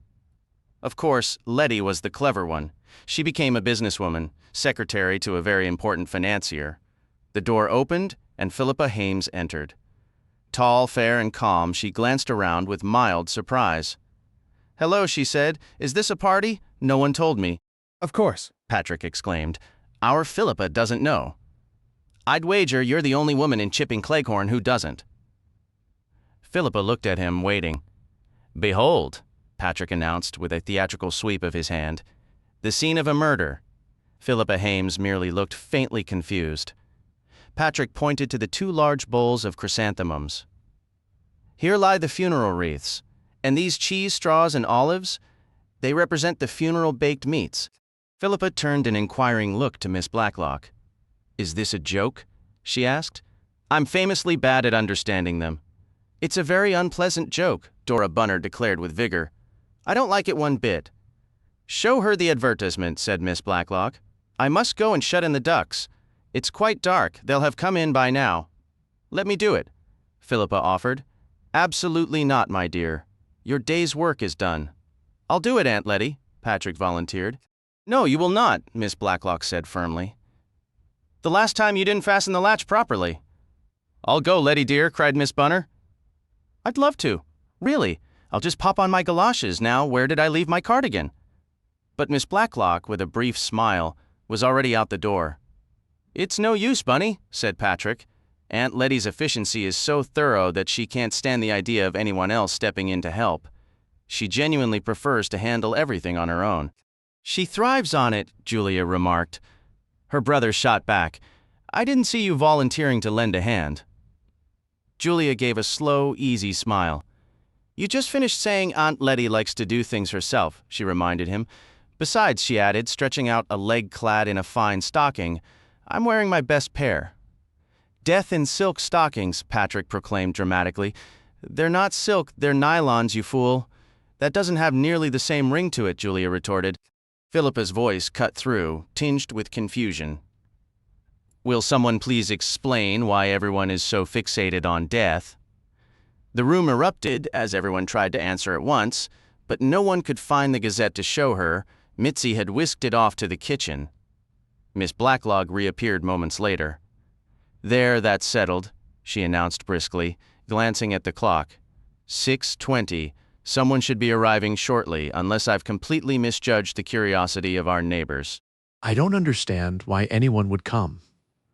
Of course, Letty was the clever one. She became a businesswoman, secretary to a very important financier. The door opened, and Philippa Hames entered. Tall, fair, and calm, she glanced around with mild surprise. "Hello," she said. "Is this a party? No one told me." Of course, Patrick exclaimed. "Our Philippa doesn't know." "I'd wager you're the only woman in Chipping Cleghorn who doesn't." Philippa looked at him, waiting. "Behold," Patrick announced with a theatrical sweep of his hand, "the scene of a murder." Philippa Hames merely looked faintly confused. Patrick pointed to the 2 large bowls of chrysanthemums. "Here lie the funeral wreaths. And these cheese straws and olives, they represent the funeral baked meats." Philippa turned an inquiring look to Miss Blacklock. "Is this a joke?" she asked. "I'm famously bad at understanding them." "It's a very unpleasant joke," Dora Bunner declared with vigor. "I don't like it one bit." "Show her the advertisement," said Miss Blacklock. "I must go and shut in the ducks. It's quite dark. They'll have come in by now." "Let me do it," Philippa offered. "Absolutely not, my dear. Your day's work is done." "I'll do it, Aunt Letty," Patrick volunteered. "No, you will not," Miss Blacklock said firmly. "The last time you didn't fasten the latch properly." "I'll go, Letty dear," cried Miss Bunner. "I'd love to. Really. I'll just pop on my galoshes now. Where did I leave my cardigan?" But Miss Blacklock, with a brief smile, was already out the door. "It's no use, Bunny," said Patrick. "Aunt Letty's efficiency is so thorough that she can't stand the idea of anyone else stepping in to help. She genuinely prefers to handle everything on her own." "She thrives on it," Julia remarked. Her brother shot back. "I didn't see you volunteering to lend a hand." Julia gave a slow, easy smile. "You just finished saying Aunt Letty likes to do things herself," she reminded him. "Besides," she added, stretching out a leg clad in a fine stocking, "I'm wearing my best pair." "Death in silk stockings," Patrick proclaimed dramatically. "They're not silk, they're nylons, you fool." "That doesn't have nearly the same ring to it," Julia retorted. Philippa's voice cut through, tinged with confusion. "Will someone please explain why everyone is so fixated on death?" The room erupted as everyone tried to answer at once, but no one could find the Gazette to show her. Mitzi had whisked it off to the kitchen. Miss Blacklock reappeared moments later. "There, that's settled," she announced briskly, glancing at the clock. 6:20. Someone should be arriving shortly, unless I've completely misjudged the curiosity of our neighbors. I don't understand why anyone would come,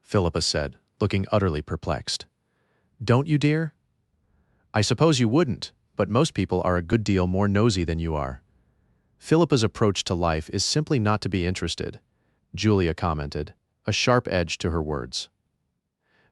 Philippa said, looking utterly perplexed. Don't you, dear? I suppose you wouldn't, but most people are a good deal more nosy than you are. Philippa's approach to life is simply not to be interested, Julia commented, a sharp edge to her words.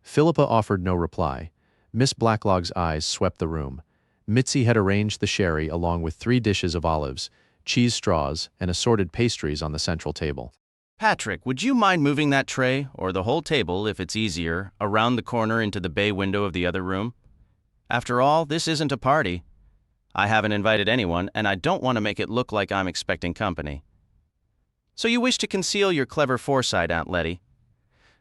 Philippa offered no reply. Miss Blacklog's eyes swept the room. Mitzi had arranged the sherry along with 3 dishes of olives, cheese straws, and assorted pastries on the central table. Patrick, would you mind moving that tray, or the whole table, if it's easier, around the corner into the bay window of the other room? After all, this isn't a party. I haven't invited anyone, and I don't want to make it look like I'm expecting company. So you wish to conceal your clever foresight, Aunt Letty.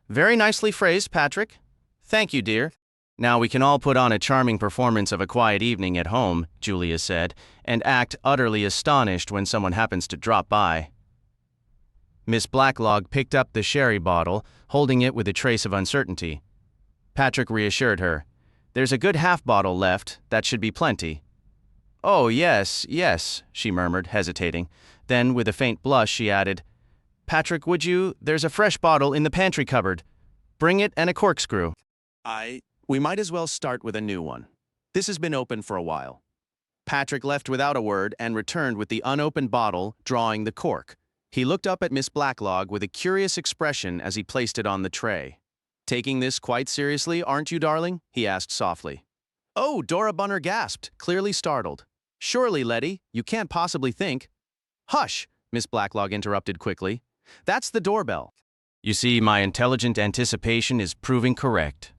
Very nicely phrased, Patrick. Thank you, dear. Now we can all put on a charming performance of a quiet evening at home, Julia said, and act utterly astonished when someone happens to drop by. Miss Blacklog picked up the sherry bottle, holding it with a trace of uncertainty. Patrick reassured her. There's a good half bottle left, that should be plenty. Oh, yes, she murmured, hesitating. Then, with a faint blush, she added, Patrick, would you? There's a fresh bottle in the pantry cupboard. Bring it and a corkscrew. We might as well start with a new one. This has been open for a while. Patrick left without a word and returned with the unopened bottle, drawing the cork. He looked up at Miss Blacklog with a curious expression as he placed it on the tray. Taking this quite seriously, aren't you, darling? He asked softly. Oh, Dora Bunner gasped, clearly startled. Surely, Letty, you can't possibly think. Hush, Miss Blacklog interrupted quickly. That's the doorbell. You see, my intelligent anticipation is proving correct.